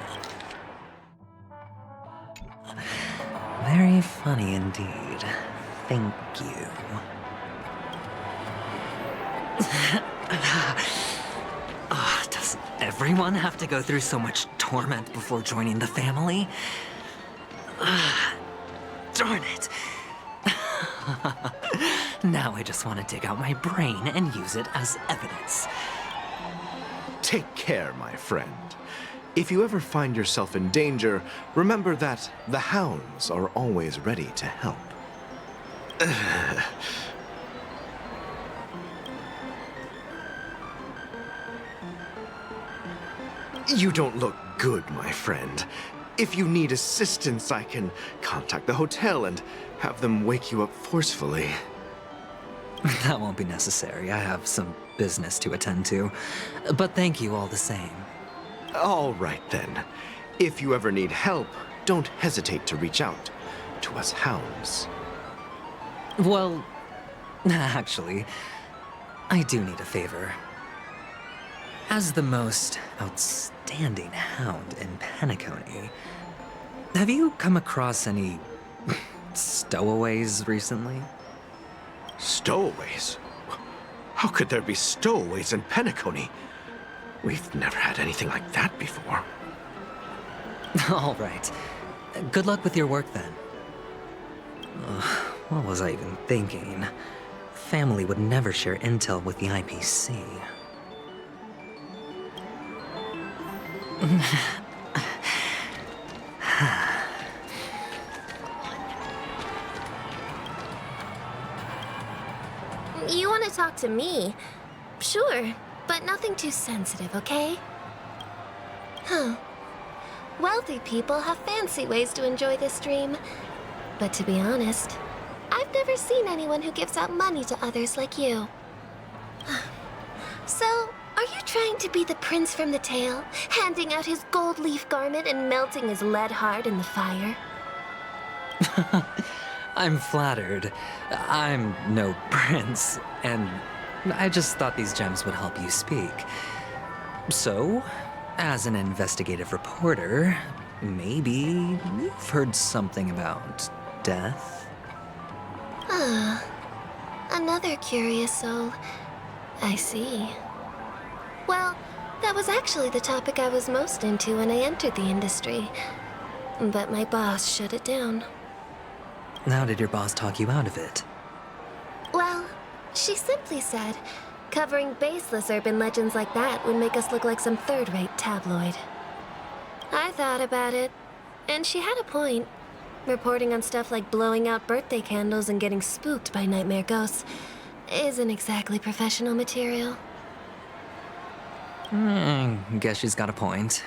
Speaker 1: Very funny indeed. Thank you. Does everyone have to go through so much torment before joining the family? Darn it. Now I just want to dig out my brain and use it as evidence.
Speaker 14: Take care, my friend. If you ever find yourself in danger, remember that the hounds are always ready to help. You don't look good, my friend. If you need assistance, I can contact the hotel and have them wake you up forcefully.
Speaker 1: That won't be necessary. I have some business to attend to. But thank you all the same.
Speaker 14: All right, then. If you ever need help, don't hesitate to reach out to us hounds.
Speaker 1: Well, actually, I do need a favor. As the most outstanding hound in Penacony, have you come across any stowaways recently?
Speaker 14: Stowaways? How could there be stowaways in Penacony? We've never had anything like that before.
Speaker 1: All right. Good luck with your work, then. What was I even thinking? Family would never share intel with the IPC.
Speaker 13: You want to talk to me? Sure, but nothing too sensitive, okay? Huh. Wealthy people have fancy ways to enjoy this dream. But to be honest, I've never seen anyone who gives out money to others like you. So, are you trying to be the prince from the tale, handing out his gold leaf garment and melting his lead heart in the fire?
Speaker 1: I'm flattered. I'm no prince, and I just thought these gems would help you speak. So, as an investigative reporter, maybe you've heard something about death?
Speaker 13: Ah, another curious soul. I see. Well, that was actually the topic I was most into when I entered the industry. But my boss shut it down.
Speaker 1: How did your boss talk you out of it?
Speaker 13: Well, she simply said, covering baseless urban legends like that would make us look like some third-rate tabloid. I thought about it, and she had a point. Reporting on stuff like blowing out birthday candles and getting spooked by nightmare ghosts isn't exactly professional material.
Speaker 1: Guess she's got a point.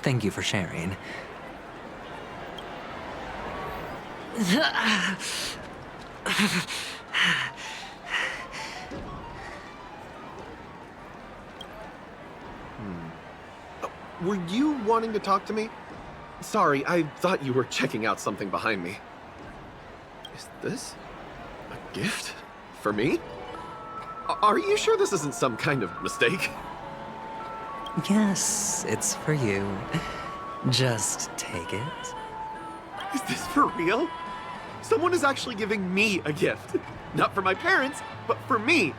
Speaker 1: Thank you for sharing.
Speaker 22: Were you wanting to talk to me? Sorry, I thought you were checking out something behind me. Is this a gift? For me? Are you sure this isn't some kind of mistake?
Speaker 1: Yes, it's for you. Just take it.
Speaker 22: Is this for real? Someone is actually giving me a gift. Not for my parents, but for me.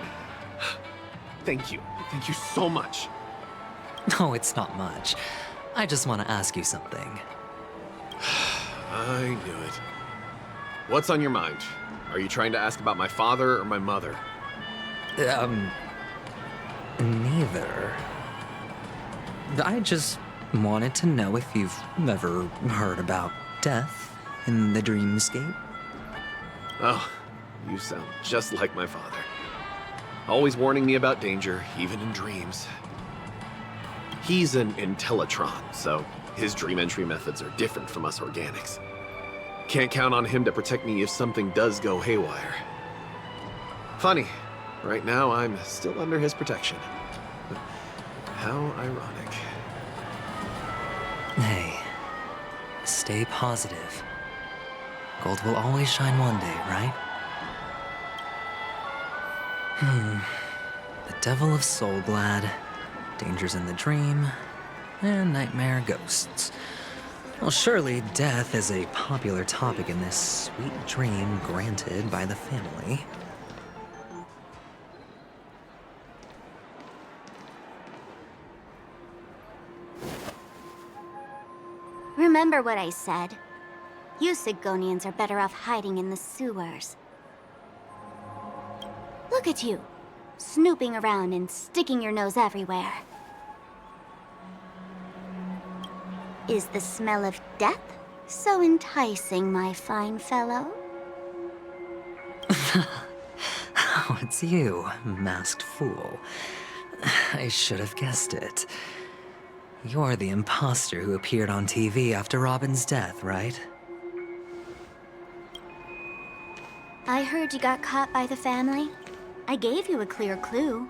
Speaker 22: Thank you. Thank you so much.
Speaker 1: No, it's not much. I just want to ask you something.
Speaker 22: I knew it. What's on your mind? Are you trying to ask about my father or my mother?
Speaker 1: Neither. I just wanted to know if you've ever heard about death in the dreamscape.
Speaker 22: Oh, you sound just like my father. Always warning me about danger, even in dreams. He's an Intellitron, so his dream entry methods are different from us organics. Can't count on him to protect me if something does go haywire. Funny, right now I'm still under his protection. How ironic.
Speaker 1: Hey, stay positive. Gold will always shine one day, right? The Devil of Soulglad, Dangers in the Dream, and Nightmare Ghosts. Well, surely death is a popular topic in this sweet dream granted by the family.
Speaker 6: Remember what I said. You Sigonians are better off hiding in the sewers. Look at you, snooping around and sticking your nose everywhere. Is the smell of death so enticing, my fine fellow?
Speaker 1: Oh, it's you, masked fool. I should have guessed it. You're the imposter who appeared on TV after Robin's death, right?
Speaker 6: I heard you got caught by the family. I gave you a clear clue.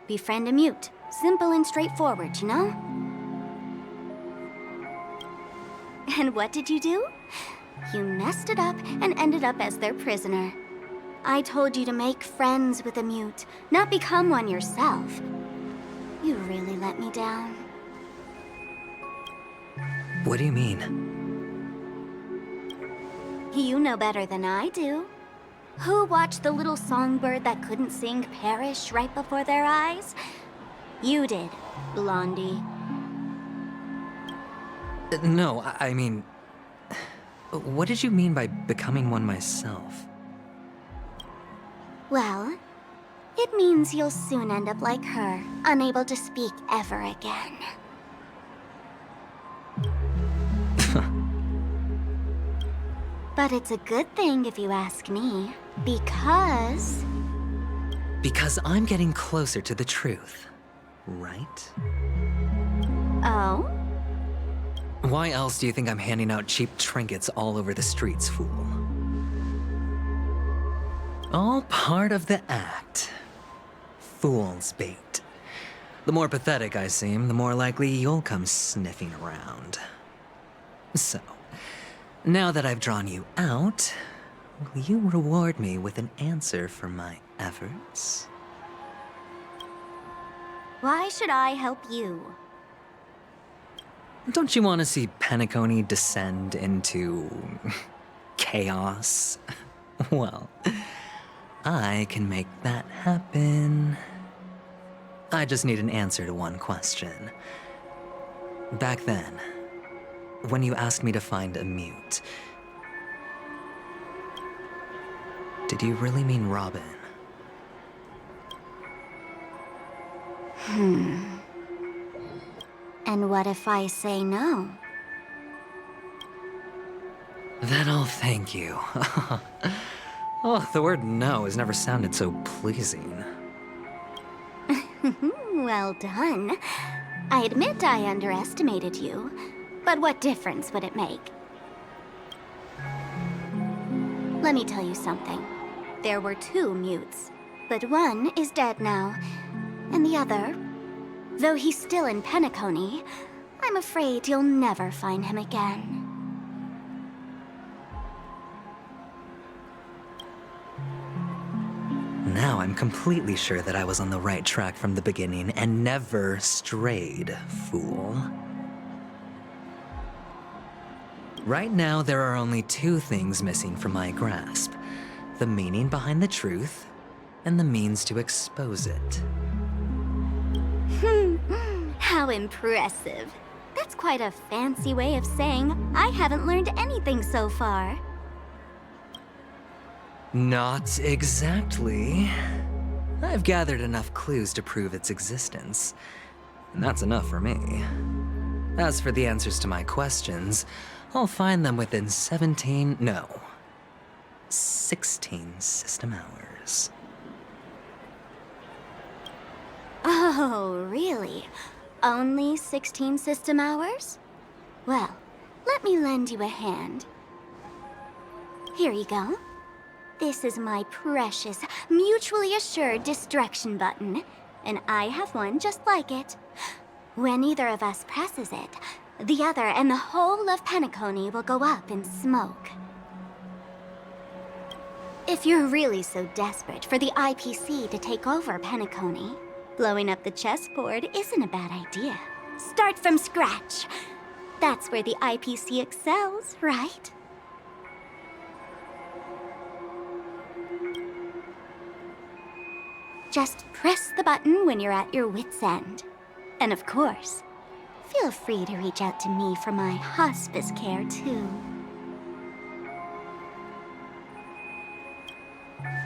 Speaker 6: Befriend a mute. Simple and straightforward, you know? And what did you do? You messed it up and ended up as their prisoner. I told you to make friends with a mute, not become one yourself. You really let me down.
Speaker 1: What do you mean?
Speaker 6: You know better than I do. Who watched the little songbird that couldn't sing perish right before their eyes? You did, Blondie.
Speaker 1: No, I mean... What did you mean by becoming one myself?
Speaker 6: Well, it means you'll soon end up like her, unable to speak ever again. But it's a good thing if you ask me, because...
Speaker 1: Because I'm getting closer to the truth, right?
Speaker 6: Oh?
Speaker 1: Why else do you think I'm handing out cheap trinkets all over the streets, fool? All part of the act. Fool's bait. The more pathetic I seem, the more likely you'll come sniffing around. So, now that I've drawn you out, will you reward me with an answer for my efforts?
Speaker 6: Why should I help you?
Speaker 1: Don't you want to see Penacony descend into... chaos? Well, I can make that happen. I just need an answer to one question. Back then, when you asked me to find a mute, did you really mean Robin?
Speaker 6: And what if I say no?
Speaker 1: Then I'll thank you. Oh, the word no has never sounded so pleasing.
Speaker 6: Well done. I admit I underestimated you, but what difference would it make? Let me tell you something. There were 2 mutes, but one is dead now, and the other, though he's still in Penacony, I'm afraid you'll never find him again.
Speaker 1: Now I'm completely sure that I was on the right track from the beginning and never strayed, fool. Right now, there are only 2 things missing from my grasp. The meaning behind the truth, and the means to expose it.
Speaker 6: How impressive. That's quite a fancy way of saying I haven't learned anything so far.
Speaker 1: Not exactly. I've gathered enough clues to prove its existence, and that's enough for me. As for the answers to my questions, I'll find them within 16 system hours.
Speaker 6: Oh, really? Only 16 system hours? Well, let me lend you a hand. Here you go. This is my precious, mutually assured distraction button, and I have one just like it. When either of us presses it, the other and the whole of Penacony will go up in smoke. If you're really so desperate for the IPC to take over Penacony, blowing up the chessboard isn't a bad idea. Start from scratch. That's where the IPC excels, right? Just press the button when you're at your wit's end. And of course, Feel free to reach out to me for my hospice care, too.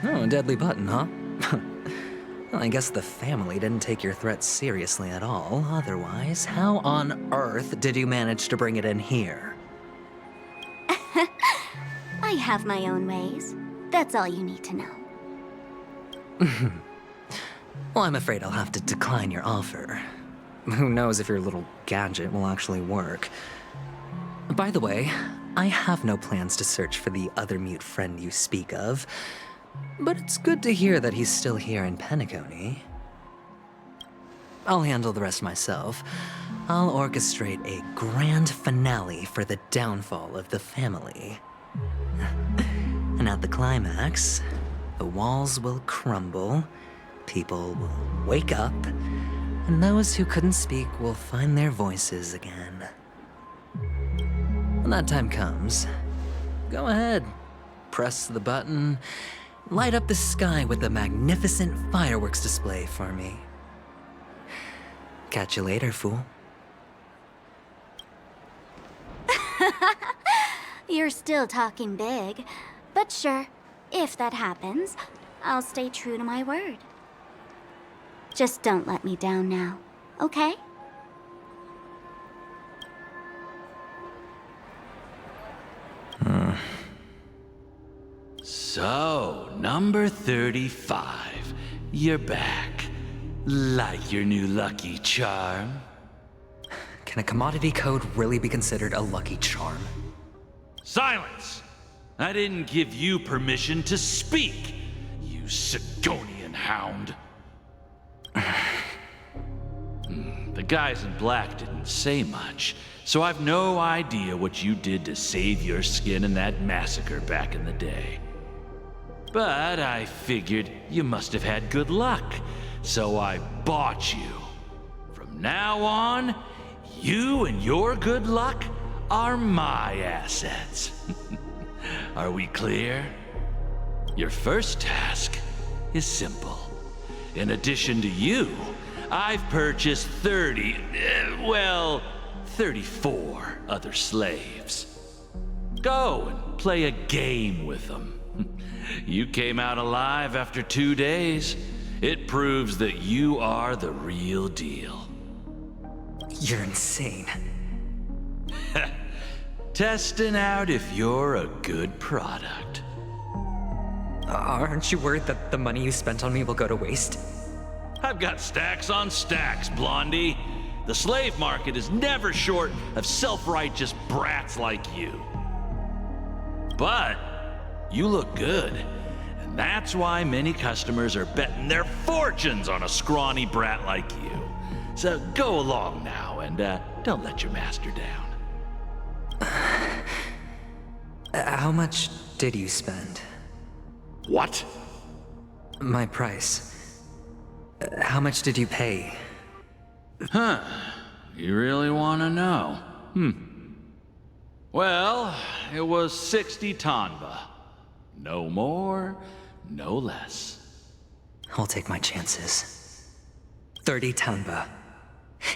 Speaker 1: Oh, a deadly button, huh? Well, I guess the family didn't take your threat seriously at all. Otherwise, how on earth did you manage to bring it in here?
Speaker 6: I have my own ways. That's all you need to know.
Speaker 1: Well, I'm afraid I'll have to decline your offer. Who knows if your little gadget will actually work. By the way, I have no plans to search for the other mute friend you speak of, but it's good to hear that he's still here in Penacony. I'll handle the rest myself. I'll orchestrate a grand finale for the downfall of the family. And at the climax, the walls will crumble, people will wake up, and those who couldn't speak will find their voices again. When that time comes, go ahead, press the button, light up the sky with a magnificent fireworks display for me. Catch you later, fool.
Speaker 6: You're still talking big, but sure, if that happens, I'll stay true to my word. Just don't let me down now, okay?
Speaker 9: So, number 35. You're back. Like your new lucky charm?
Speaker 1: Can a commodity code really be considered a lucky charm?
Speaker 9: Silence! I didn't give you permission to speak, you Sigonian hound. The guys in black didn't say much, so I've no idea what you did to save your skin in that massacre back in the day. But I figured you must have had good luck, so I bought you. From now on, you and your good luck are my assets. Are we clear? Your first task is simple. In addition to you, I've purchased 34 other slaves. Go and play a game with them. You came out alive after 2 days. It proves that you are the real deal.
Speaker 1: You're insane.
Speaker 9: Testing out if you're a good product.
Speaker 1: Aren't you worried that the money you spent on me will go to waste?
Speaker 9: I've got stacks on stacks, Blondie. The slave market is never short of self-righteous brats like you. But you look good, and that's why many customers are betting their fortunes on a scrawny brat like you. So go along now and don't let your master down.
Speaker 1: How much did you spend?
Speaker 9: What?
Speaker 1: My price. How much did you pay?
Speaker 9: Huh. You really want to know? Well, it was 60 tanba. No more, no less.
Speaker 1: I'll take my chances. 30 tanba.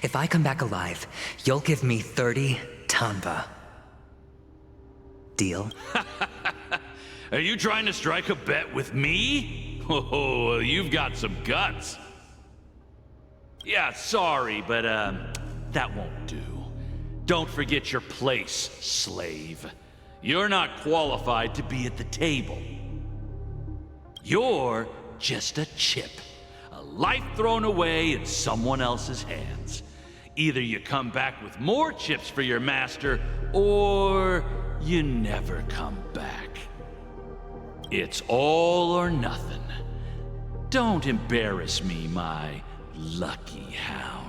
Speaker 1: If I come back alive, you'll give me 30 tanba. Deal?
Speaker 9: Are you trying to strike a bet with me? Oh, you've got some guts. Yeah, sorry, but that won't do. Don't forget your place, slave. You're not qualified to be at the table. You're just a chip. A life thrown away in someone else's hands. Either you come back with more chips for your master, or you never come back. It's all or nothing. Don't embarrass me, my lucky hound.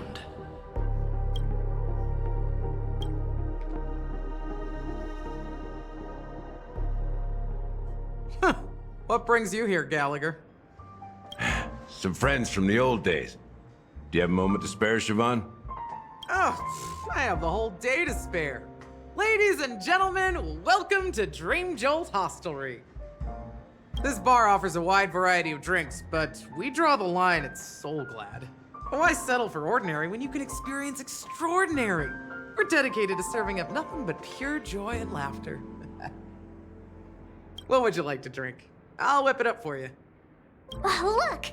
Speaker 16: What brings you here, Gallagher?
Speaker 23: Some friends from the old days. Do you have a moment to spare, Siobhan?
Speaker 16: Oh, I have the whole day to spare. Ladies and gentlemen, welcome to Dream Jolt Hostelry. This bar offers a wide variety of drinks, but we draw the line at Soul Glad. Why settle for ordinary when you can experience extraordinary? We're dedicated to serving up nothing but pure joy and laughter. What would you like to drink? I'll whip it up for you.
Speaker 6: Oh, look!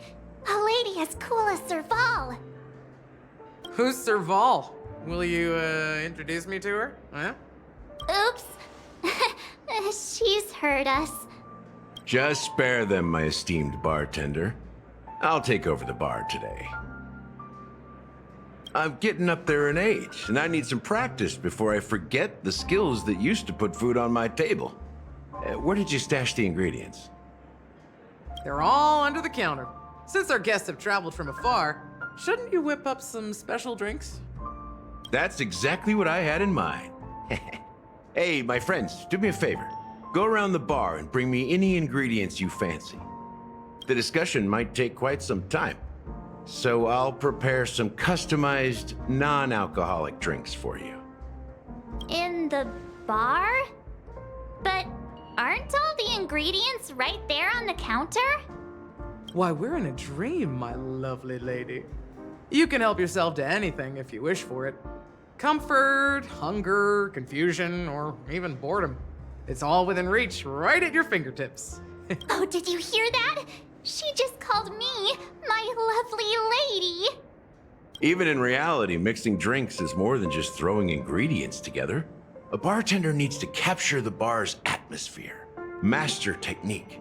Speaker 6: A lady as cool as Serval.
Speaker 16: Who's Serval? Will you, introduce me to her? Huh?
Speaker 6: Oops. She's heard us.
Speaker 23: Just spare them, my esteemed bartender. I'll take over the bar today. I'm getting up there in age, and I need some practice before I forget the skills that used to put food on my table. Where did you stash the ingredients?
Speaker 16: They're all under the counter. Since our guests have traveled from afar, shouldn't you whip up some special drinks?
Speaker 23: That's exactly what I had in mind. Hey, my friends, do me a favor. Go around the bar and bring me any ingredients you fancy. The discussion might take quite some time, so I'll prepare some customized, non-alcoholic drinks for you.
Speaker 6: In the bar? But aren't all the ingredients right there on the counter?
Speaker 16: Why, we're in a dream, my lovely lady. You can help yourself to anything if you wish for it. Comfort, hunger, confusion, or even boredom. It's all within reach, right at your fingertips.
Speaker 6: Oh, did you hear that? She just called me my lovely lady.
Speaker 23: Even in reality, mixing drinks is more than just throwing ingredients together. A bartender needs to capture the bar's atmosphere, master technique,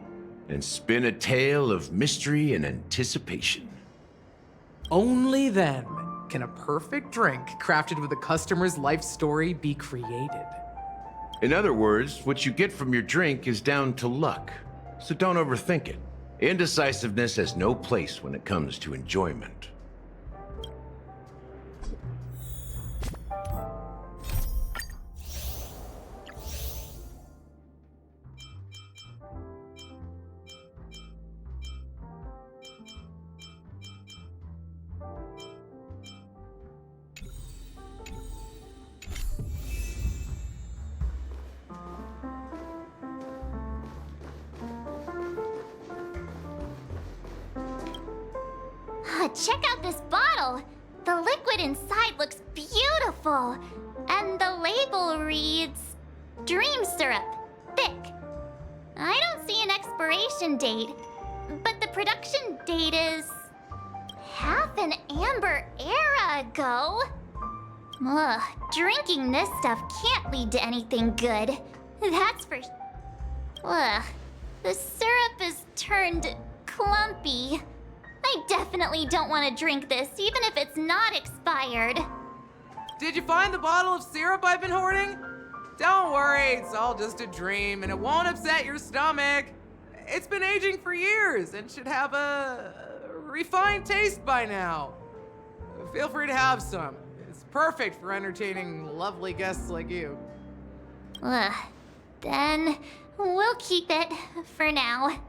Speaker 23: and spin a tale of mystery and anticipation.
Speaker 16: Only then can a perfect drink crafted with a customer's life story be created.
Speaker 23: In other words, what you get from your drink is down to luck, so don't overthink it. Indecisiveness has no place when it comes to enjoyment.
Speaker 6: Check out this bottle! The liquid inside looks beautiful. And the label reads, Dream Syrup, thick. I don't see an expiration date, but the production date is half an amber era ago. Ugh, drinking this stuff can't lead to anything good. That's for... Ugh, the syrup is turned clumpy. I definitely don't want to drink this, even if it's not expired.
Speaker 16: Did you find the bottle of syrup I've been hoarding? Don't worry, it's all just a dream, and it won't upset your stomach. It's been aging for years and should have a refined taste by now. Feel free to have some. It's perfect for entertaining lovely guests like you.
Speaker 6: Ugh, then we'll keep it for now.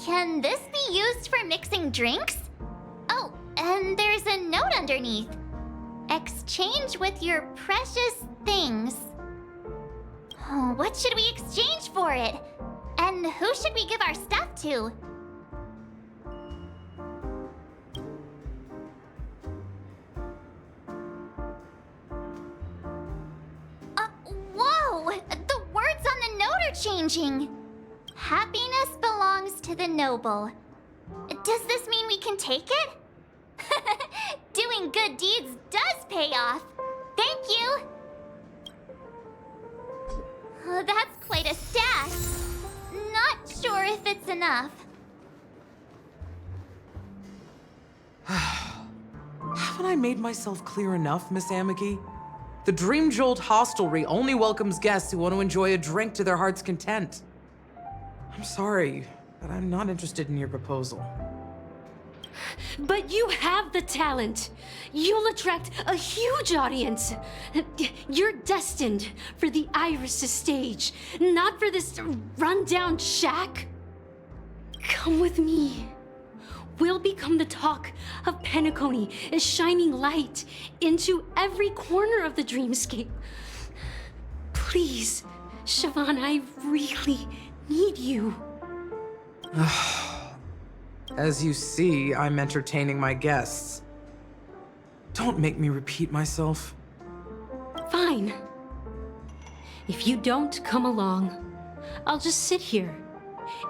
Speaker 6: Can this be used for mixing drinks? Oh, and there's a note underneath. Exchange with your precious things. Oh, what should we exchange for it? And who should we give our stuff to? Whoa! The words on the note are changing. Happiness belongs to the noble. Does this mean we can take it? Doing good deeds does pay off. Thank you. Oh, that's quite a stash. Not sure if it's enough.
Speaker 16: Haven't I made myself clear enough, Miss Amiki? The Dream Jolt hostelry only welcomes guests who want to enjoy a drink to their heart's content. I'm sorry, but I'm not interested in your proposal.
Speaker 3: But you have the talent. You'll attract a huge audience. You're destined for the Iris' stage, not for this rundown shack. Come with me. We'll become the talk of Penacony, shining light into every corner of the dreamscape. Please, Siobhan, I really need you.
Speaker 16: As you see, I'm entertaining my guests. Don't make me repeat myself.
Speaker 3: Fine. If you don't come along, I'll just sit here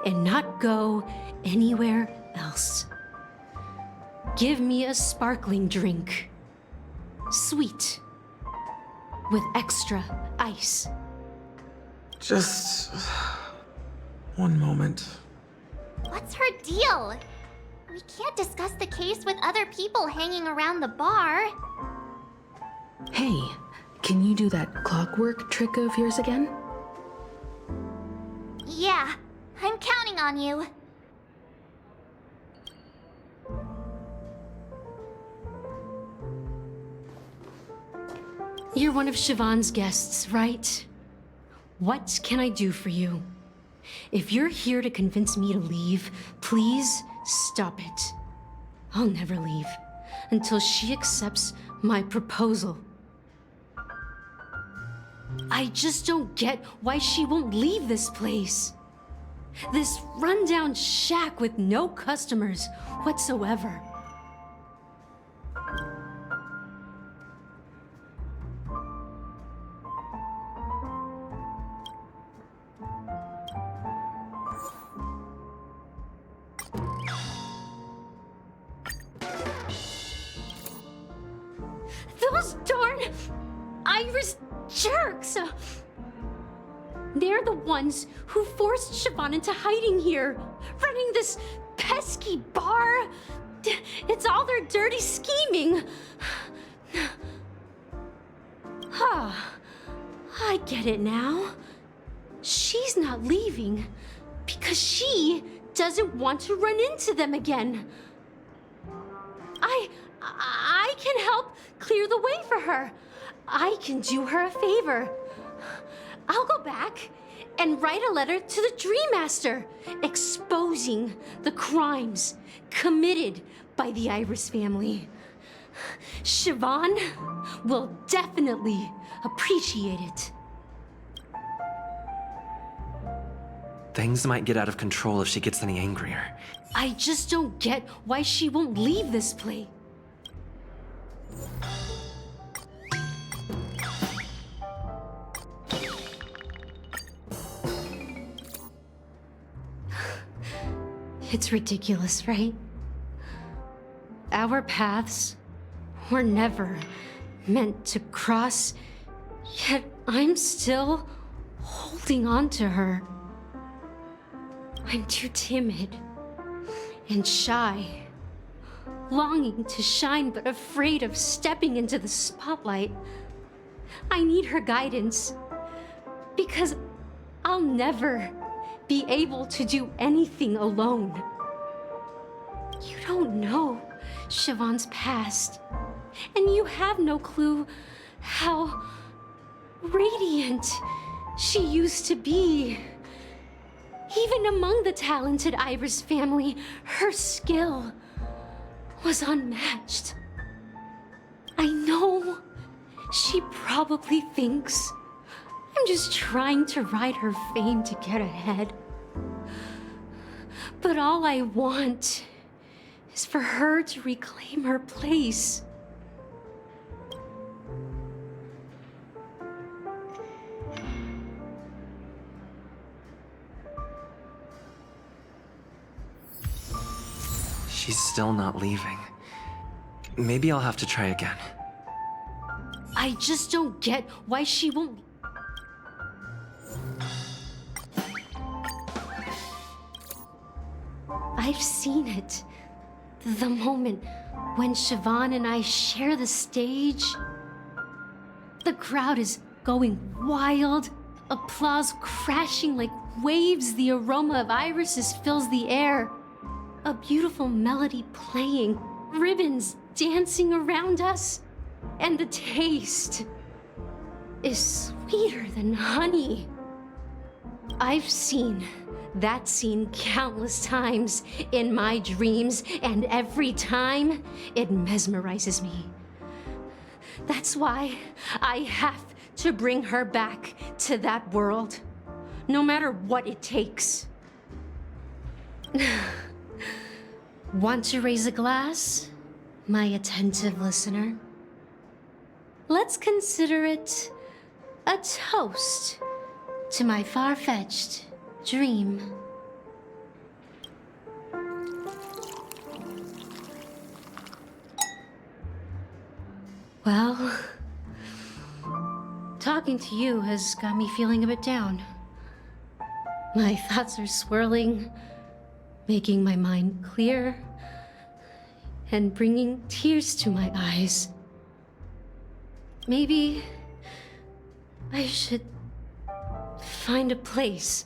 Speaker 3: and not go anywhere else. Give me a sparkling drink. Sweet. With extra ice.
Speaker 16: Just one moment.
Speaker 6: What's her deal? We can't discuss the case with other people hanging around the bar.
Speaker 7: Hey, can you do that clockwork trick of yours again?
Speaker 6: Yeah, I'm counting on you.
Speaker 3: You're one of Siobhan's guests, right? What can I do for you? If you're here to convince me to leave, please stop it. I'll never leave until she accepts my proposal. I just don't get why she won't leave this place. This rundown shack with no customers whatsoever. Those darn Iris jerks! They're the ones who forced Siobhan into hiding here, running this pesky bar. It's all their dirty scheming. I get it now. She's not leaving because she doesn't want to run into them again. I can help clear the way for her. I can do her a favor. I'll go back and write a letter to the Dream Master exposing the crimes committed by the Iris family. Siobhan will definitely appreciate it.
Speaker 15: Things might get out of control if she gets any angrier.
Speaker 3: I just don't get why she won't leave this place. It's ridiculous, right? Our paths were never meant to cross, yet I'm still holding on to her. I'm too timid and shy, longing to shine but afraid of stepping into the spotlight. I need her guidance because I'll never be able to do anything alone. You don't know Siobhan's past, and you have no clue how radiant she used to be. Even among the talented Iris family, her skill was unmatched. I know she probably thinks I'm just trying to ride her fame to get ahead. But all I want is for her to reclaim her place.
Speaker 15: She's still not leaving. Maybe I'll have to try again.
Speaker 3: I just don't get why she won't. I've seen it. The moment when Siobhan and I share the stage. The crowd is going wild. Applause crashing like waves. The aroma of irises fills the air. A beautiful melody playing, ribbons dancing around us, and the taste is sweeter than honey. I've seen that scene countless times in my dreams, and every time it mesmerizes me. That's why I have to bring her back to that world, no matter what it takes. Want to raise a glass, my attentive listener? Let's consider it a toast to my far-fetched dream. Well, talking to you has got me feeling a bit down. My thoughts are swirling, making my mind clear, and bringing tears to my eyes. Maybe I should find a place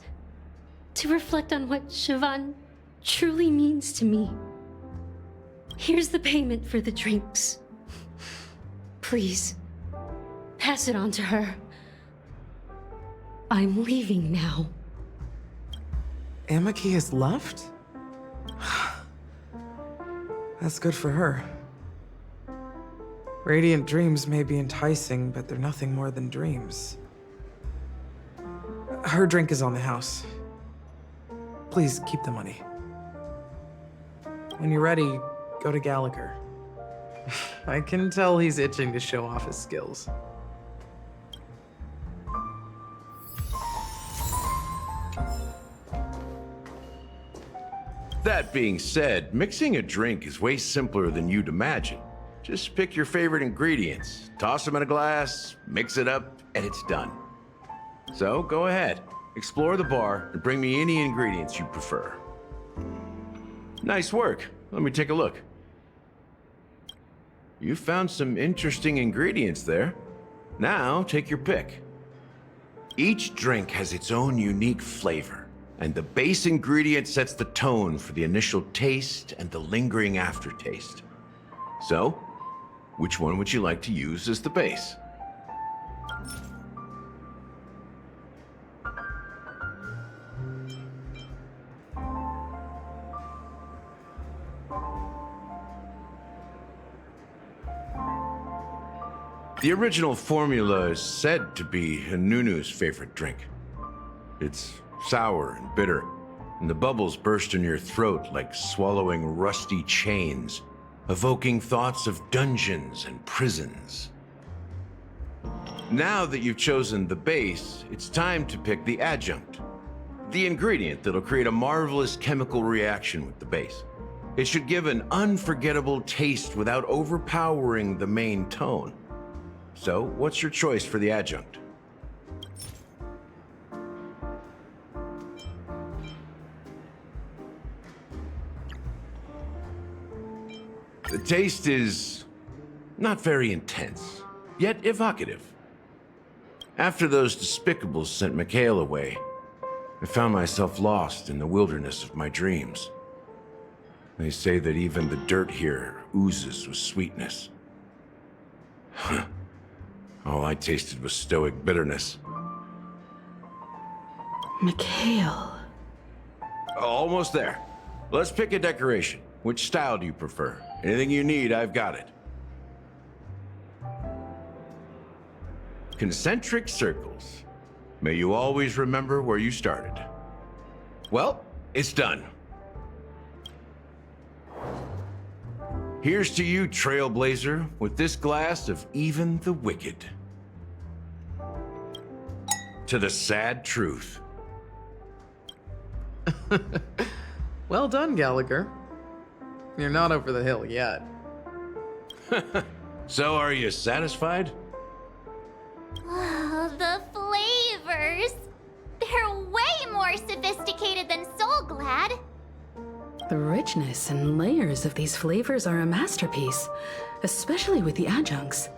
Speaker 3: to reflect on what Siobhan truly means to me. Here's the payment for the drinks. Please, pass it on to her. I'm leaving now.
Speaker 19: Amaki has left? That's good for her. Radiant dreams may be enticing, but they're nothing more than dreams. Her drink is on the house. Please keep the money. When you're ready, go to Gallagher. I can tell he's itching to show off his skills.
Speaker 23: That being said, mixing a drink is way simpler than you'd imagine. Just pick your favorite ingredients, toss them in a glass, mix it up, and it's done. So go ahead, explore the bar, and bring me any ingredients you prefer. Nice work. Let me take a look. You found some interesting ingredients there. Now, take your pick. Each drink has its own unique flavor, and the base ingredient sets the tone for the initial taste and the lingering aftertaste. So, which one would you like to use as the base? The original formula is said to be Nunu's favorite drink. It's sour and bitter, and the bubbles burst in your throat like swallowing rusty chains, evoking thoughts of dungeons and prisons. Now that you've chosen the base, it's time to pick the adjunct, the ingredient that'll create a marvelous chemical reaction with the base. It should give an unforgettable taste without overpowering the main tone. So, what's your choice for the adjunct? The taste is not very intense, yet evocative. After those despicables sent Mikhail away, I found myself lost in the wilderness of my dreams. They say that even the dirt here oozes with sweetness. All I tasted was stoic bitterness.
Speaker 7: Mikhail.
Speaker 23: Almost there. Let's pick a decoration. Which style do you prefer? Anything you need, I've got it. Concentric circles. May you always remember where you started. Well, it's done. Here's to you, Trailblazer, with this glass of even the wicked. To the sad truth.
Speaker 19: Well done, Gallagher. You're not over the hill yet.
Speaker 23: So, are you satisfied?
Speaker 6: Oh, the flavors! They're way more sophisticated than Soulglad.
Speaker 7: The richness and layers of these flavors are a masterpiece, especially with the adjuncts.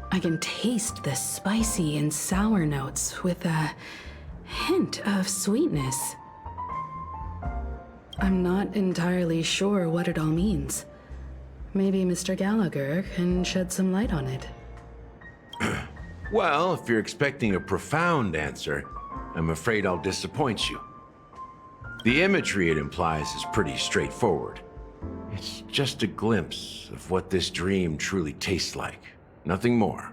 Speaker 7: I can taste the spicy and sour notes with a hint of sweetness. I'm not entirely sure what it all means. Maybe Mr. Gallagher can shed some light on it.
Speaker 23: Well, if you're expecting a profound answer, I'm afraid I'll disappoint you. The imagery it implies is pretty straightforward. It's just a glimpse of what this dream truly tastes like. Nothing more.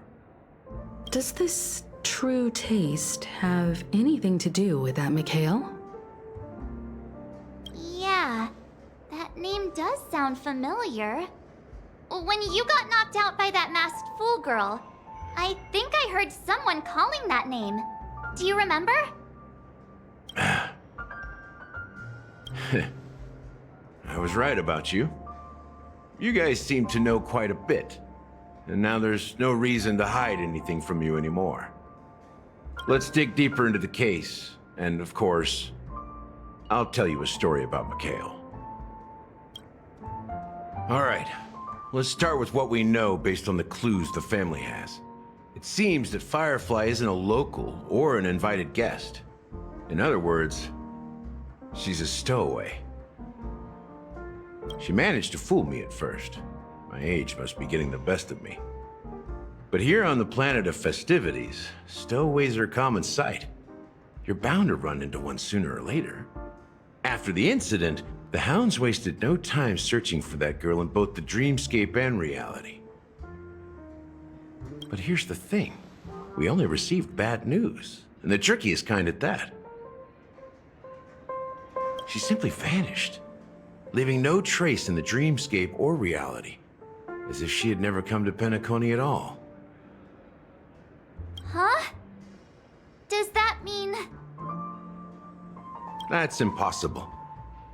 Speaker 7: Does this true taste have anything to do with that Mikhail?
Speaker 6: Yeah, that name does sound familiar. When you got knocked out by that masked fool girl, I think I heard someone calling that name. Do you remember?
Speaker 23: I was right about you. You guys seem to know quite a bit, and now there's no reason to hide anything from you anymore. Let's dig deeper into the case, and of course, I'll tell you a story about Mikhail. All right, let's start with what we know based on the clues the family has. It seems that Firefly isn't a local or an invited guest. In other words, she's a stowaway. She managed to fool me at first. My age must be getting the best of me. But here on the planet of festivities, stowaways are a common sight. You're bound to run into one sooner or later. After the incident, the hounds wasted no time searching for that girl in both the dreamscape and reality. But here's the thing. We only received bad news, and the trickiest kind at that. She simply vanished, leaving no trace in the dreamscape or reality, as if she had never come to Penacony at all.
Speaker 6: Huh? Does that mean...
Speaker 23: That's impossible.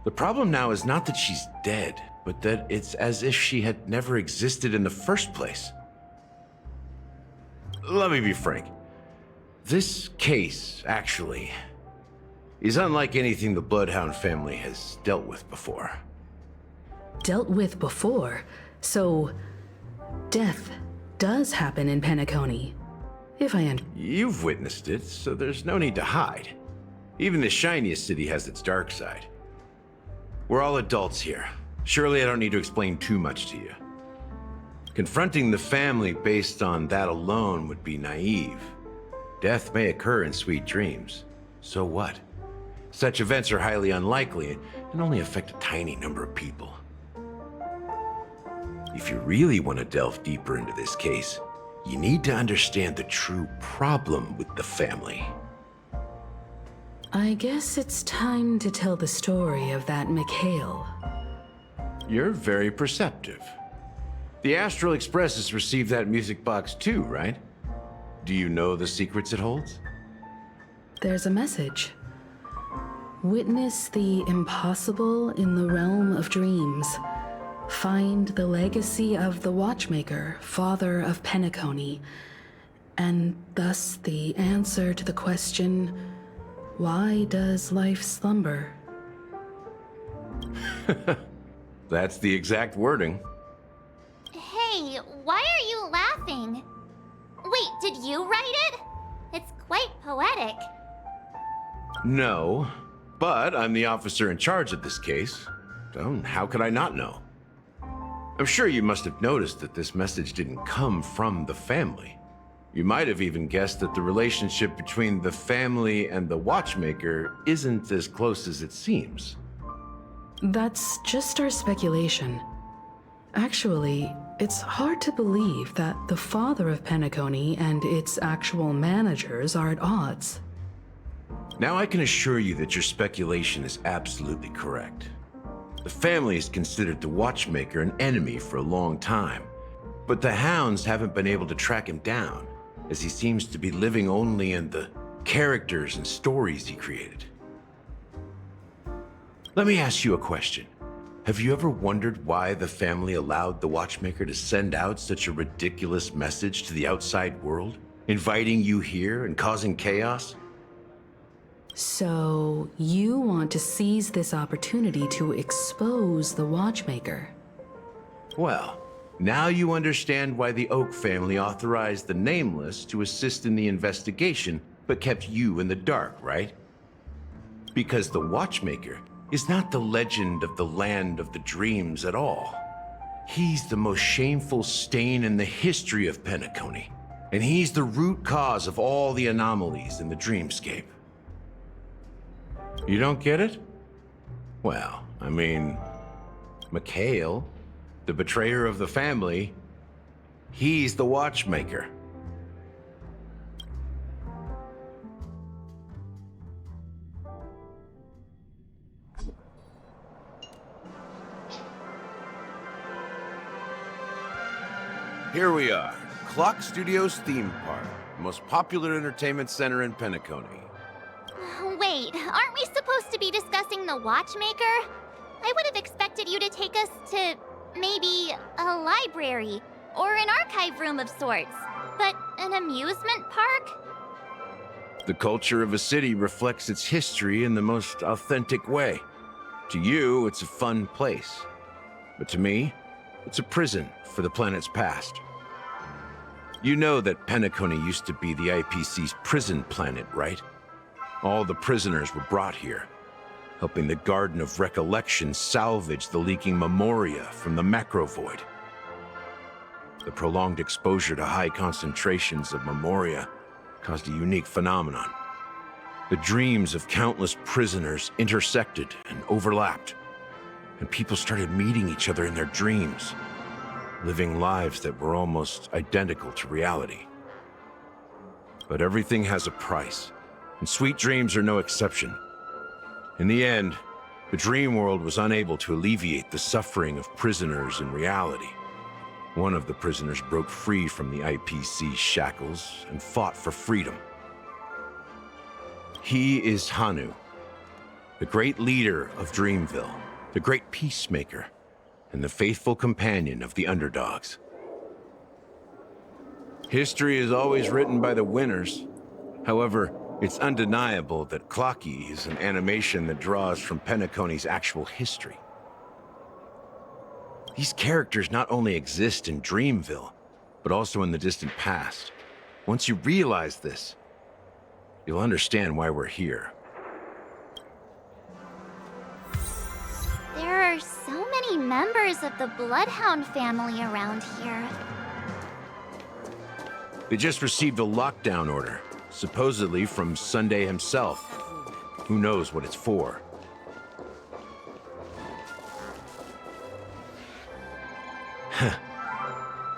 Speaker 23: The problem now is not that she's dead, but that it's as if she had never existed in the first place. Let me be frank. This case, actually, is unlike anything the Bloodhound family has dealt with before.
Speaker 7: Dealt with before? So, death does happen in Penacony, if I
Speaker 23: You've witnessed it, so there's no need to hide. Even the shiniest city has its dark side. We're all adults here. Surely I don't need to explain too much to you. Confronting the family based on that alone would be naive. Death may occur in sweet dreams. So what? Such events are highly unlikely and only affect a tiny number of people. If you really want to delve deeper into this case, you need to understand the true problem with the family.
Speaker 7: I guess it's time to tell the story of that Mikhail.
Speaker 23: You're very perceptive. The Astral Express has received that music box too, right? Do you know the secrets it holds?
Speaker 7: There's a message. Witness the impossible in the realm of dreams. Find the legacy of the Watchmaker, father of Penacony, and thus the answer to the question, why does life slumber?
Speaker 23: That's the exact wording.
Speaker 6: Hey, why are you laughing? Wait, did you write it? It's quite poetic.
Speaker 23: No, but I'm the officer in charge of this case, so how could I not know? I'm sure you must have noticed that this message didn't come from the family. You might have even guessed that the relationship between the family and the Watchmaker isn't as close as it seems.
Speaker 7: That's just our speculation. Actually, it's hard to believe that the father of Penacony and its actual managers are at odds.
Speaker 23: Now I can assure you that your speculation is absolutely correct. The family has considered the Watchmaker an enemy for a long time, but the hounds haven't been able to track him down, as he seems to be living only in the characters and stories he created. Let me ask you a question. Have you ever wondered why the family allowed the Watchmaker to send out such a ridiculous message to the outside world, inviting you here and causing chaos?
Speaker 7: So, you want to seize this opportunity to expose the Watchmaker?
Speaker 23: Well, now you understand why the Oak family authorized the Nameless to assist in the investigation, but kept you in the dark, right? Because the Watchmaker is not the legend of the land of the dreams at all. He's the most shameful stain in the history of Penacony, and he's the root cause of all the anomalies in the dreamscape. You don't get it? Well, I mean, Mikhail, the betrayer of the family, he's the watchmaker. Here we are, Clock Studios theme park, the most popular entertainment center in Penacony.
Speaker 6: Wait, aren't we supposed to be discussing the watchmaker? I would have expected you to take us to maybe a library or an archive room of sorts, but an amusement park?
Speaker 23: The culture of a city reflects its history in the most authentic way. To you, it's a fun place, but to me, it's a prison for the planet's past. You know that Penacony used to be the IPC's prison planet, right? All the prisoners were brought here, helping the Garden of Recollection salvage the leaking memoria from the macro void. The prolonged exposure to high concentrations of memoria caused a unique phenomenon. The dreams of countless prisoners intersected and overlapped, and people started meeting each other in their dreams, living lives that were almost identical to reality. But everything has a price, and sweet dreams are no exception. In the end, the dream world was unable to alleviate the suffering of prisoners in reality. One of the prisoners broke free from the IPC's shackles and fought for freedom. He is Hanu, the great leader of Dreamville, the great peacemaker, and the faithful companion of the underdogs. History is always written by the winners. However, it's undeniable that Clocky is an animation that draws from Penacony's actual history. These characters not only exist in Dreamville, but also in the distant past. Once you realize this, you'll understand why we're here.
Speaker 6: There are so many members of the Bloodhound family around here.
Speaker 23: They just received a lockdown order, supposedly from Sunday himself. Who knows what it's for?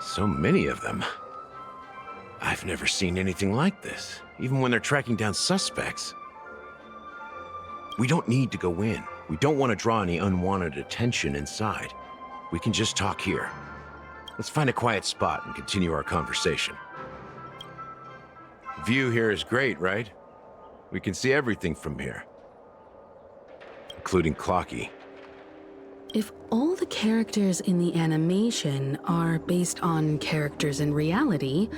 Speaker 23: So many of them. I've never seen anything like this, even when they're tracking down suspects. We don't need to go in. We don't want to draw any unwanted attention inside. We can just talk here. Let's find a quiet spot and continue our conversation. View here is great, right? We can see everything from here, including Clocky.
Speaker 7: If all the characters in the animation are based on characters in reality,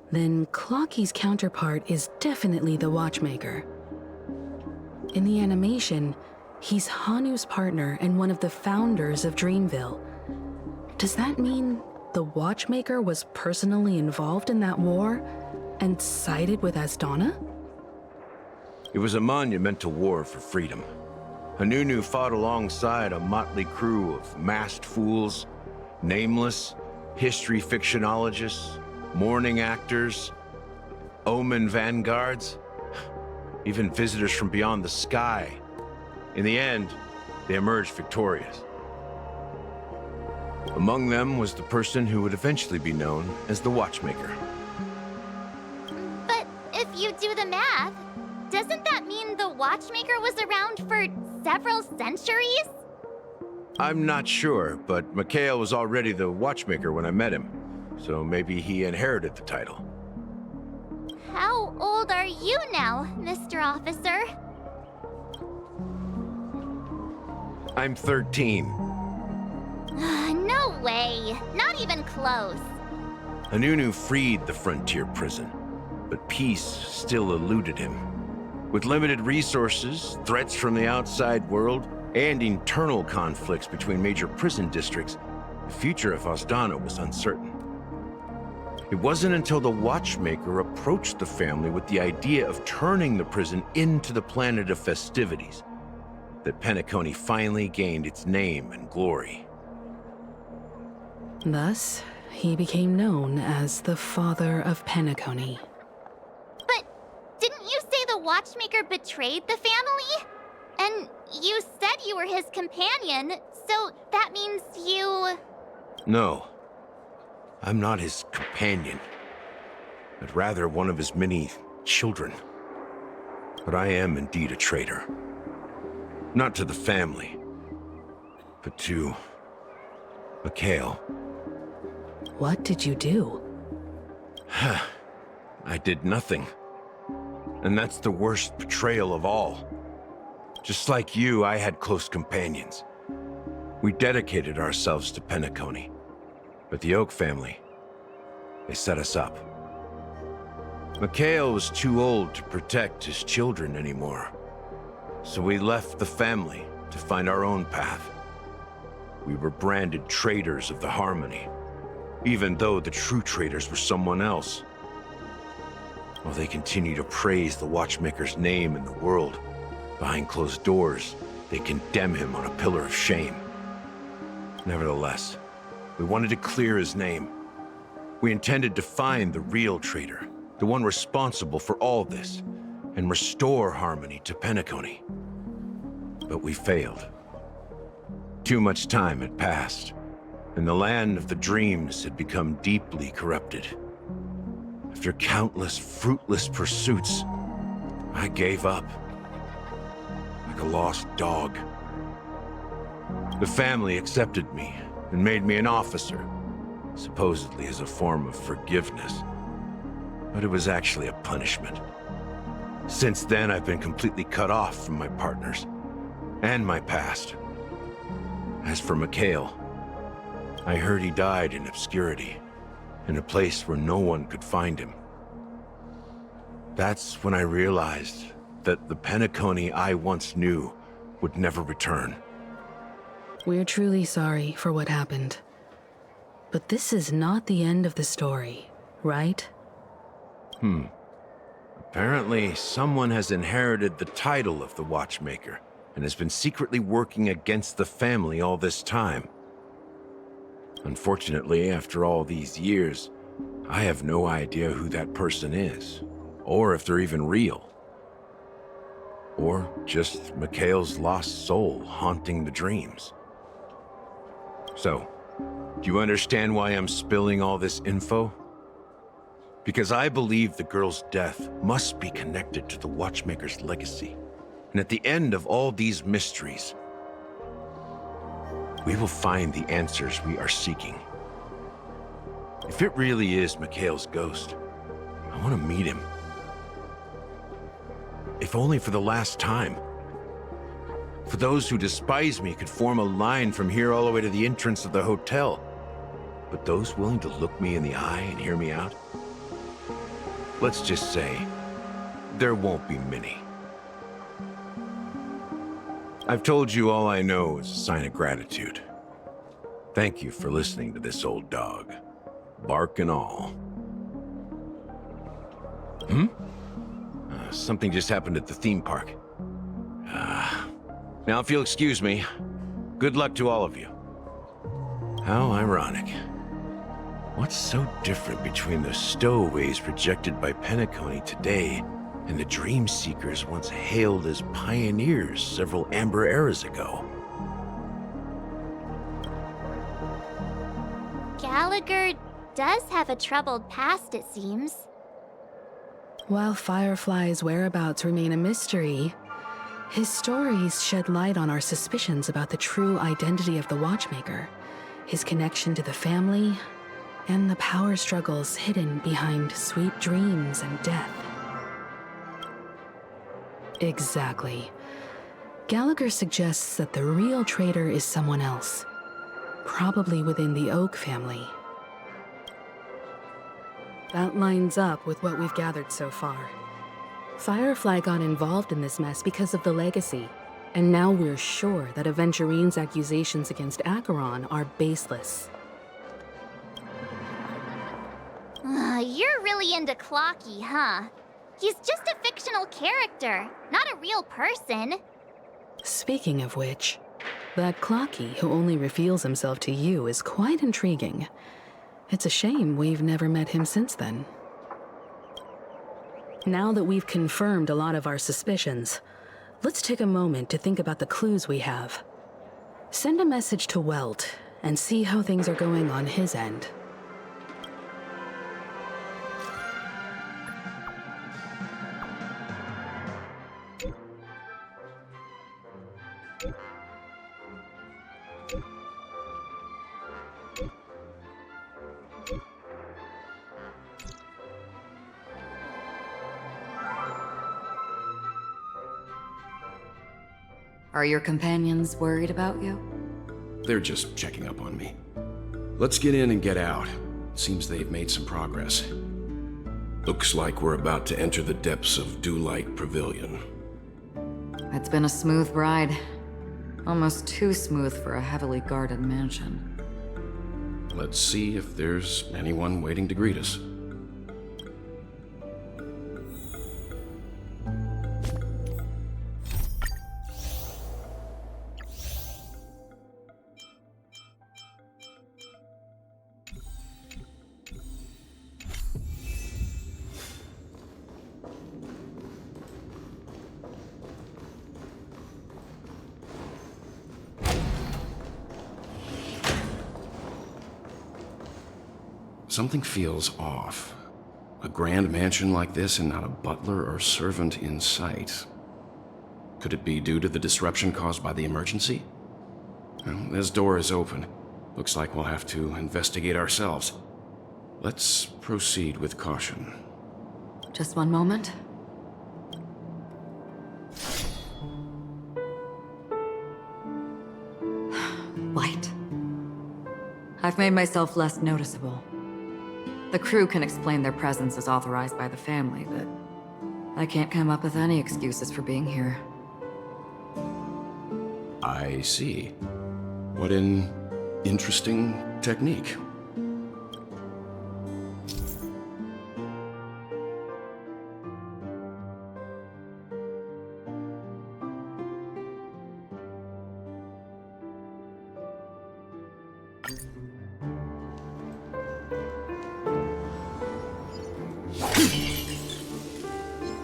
Speaker 7: then Clocky's counterpart is definitely the Watchmaker. In the animation, he's Hanu's partner and one of the founders of Dreamville. Does that mean the Watchmaker was personally involved in that war and sided with Asdana?
Speaker 23: It was a monumental war for freedom. Hanunu fought alongside a motley crew of masked fools, nameless, history fictionologists, mourning actors, omen vanguards, even visitors from beyond the sky. In the end, they emerged victorious. Among them was the person who would eventually be known as the Watchmaker.
Speaker 6: But if you do the math, doesn't that mean the Watchmaker was around for several centuries?
Speaker 23: I'm not sure, but Mikhail was already the Watchmaker when I met him, so maybe he inherited the title.
Speaker 6: How old are you now, Mr. Officer?
Speaker 23: I'm 13.
Speaker 6: No way. Not even close.
Speaker 23: Hanunu freed the frontier prison, but peace still eluded him. With limited resources, threats from the outside world, and internal conflicts between major prison districts, the future of Asdana was uncertain. It wasn't until the Watchmaker approached the family with the idea of turning the prison into the planet of festivities
Speaker 22: that Penacony finally gained its name and glory.
Speaker 7: Thus, he became known as the Father of Penacony.
Speaker 6: But didn't you say the Watchmaker betrayed the family? And you said you were his companion, so that means you...
Speaker 22: No. I'm not his companion, but rather one of his many children. But I am indeed a traitor. Not to the family, but to Mikhail.
Speaker 7: What did you do?
Speaker 22: I did nothing. And that's the worst betrayal of all. Just like you, I had close companions. We dedicated ourselves to Penacony. But the Oak family, they set us up. Mikhail was too old to protect his children anymore. So we left the family to find our own path. We were branded traitors of the Harmony, even though the true traitors were someone else. While they continue to praise the Watchmaker's name in the world, behind closed doors, they condemn him on a pillar of shame. Nevertheless, we wanted to clear his name. We intended to find the real traitor, the one responsible for all this, and restore harmony to Penacony. But we failed. Too much time had passed, and the land of the dreams had become deeply corrupted. After countless fruitless pursuits, I gave up. Like a lost dog. The family accepted me and made me an officer, supposedly as a form of forgiveness. But it was actually a punishment. Since then, I've been completely cut off from my partners and my past. As for Mikhail, I heard he died in obscurity, in a place where no one could find him. That's when I realized that the Penacony I once knew would never return.
Speaker 7: We're truly sorry for what happened. But this is not the end of the story, right?
Speaker 22: Apparently, someone has inherited the title of the Watchmaker and has been secretly working against the family all this time. Unfortunately, after all these years, I have no idea who that person is, or if they're even real. Or just Mikhail's lost soul haunting the dreams. So, do you understand why I'm spilling all this info? Because I believe the girl's death must be connected to the Watchmaker's legacy. And at the end of all these mysteries, we will find the answers we are seeking. If it really is Mikhail's ghost, I want to meet him. If only for the last time. For those who despise me could form a line from here all the way to the entrance of the hotel. But those willing to look me in the eye and hear me out? Let's just say, there won't be many. I've told you all I know is a sign of gratitude. Thank you for listening to this old dog. Bark and all. Something just happened at the theme park. Now, if you'll excuse me, good luck to all of you. How ironic. What's so different between the stowaways projected by Penacony today and the dream seekers once hailed as pioneers several Amber eras ago?
Speaker 6: Gallagher does have a troubled past, it seems.
Speaker 7: While Firefly's whereabouts remain a mystery, his stories shed light on our suspicions about the true identity of the Watchmaker, his connection to the family, and the power struggles hidden behind sweet dreams and death. Exactly. Gallagher suggests that the real traitor is someone else, probably within the Oak family. That lines up with what we've gathered so far. Firefly got involved in this mess because of the legacy, and now we're sure that Aventurine's accusations against Acheron are baseless.
Speaker 6: You're really into Clocky, huh? He's just a fictional character, not a real person.
Speaker 7: Speaking of which, that Clocky who only reveals himself to you is quite intriguing. It's a shame we've never met him since then. Now that we've confirmed a lot of our suspicions, let's take a moment to think about the clues we have. Send a message to Welt and see how things are going on his end.
Speaker 5: Are your companions worried about you?
Speaker 8: They're just checking up on me. Let's get in and get out. Seems they've made some progress. Looks like we're about to enter the depths of Dewlight Pavilion.
Speaker 5: It's been a smooth ride. Almost too smooth for a heavily guarded mansion.
Speaker 8: Let's see if there's anyone waiting to greet us. Something feels off. A grand mansion like this and not a butler or servant in sight. Could it be due to the disruption caused by the emergency? Well, this door is open. Looks like we'll have to investigate ourselves. Let's proceed with caution.
Speaker 5: Just one moment. Light. I've made myself less noticeable. The crew can explain their presence as authorized by the family, but I can't come up with any excuses for being here.
Speaker 8: I see. What an interesting technique.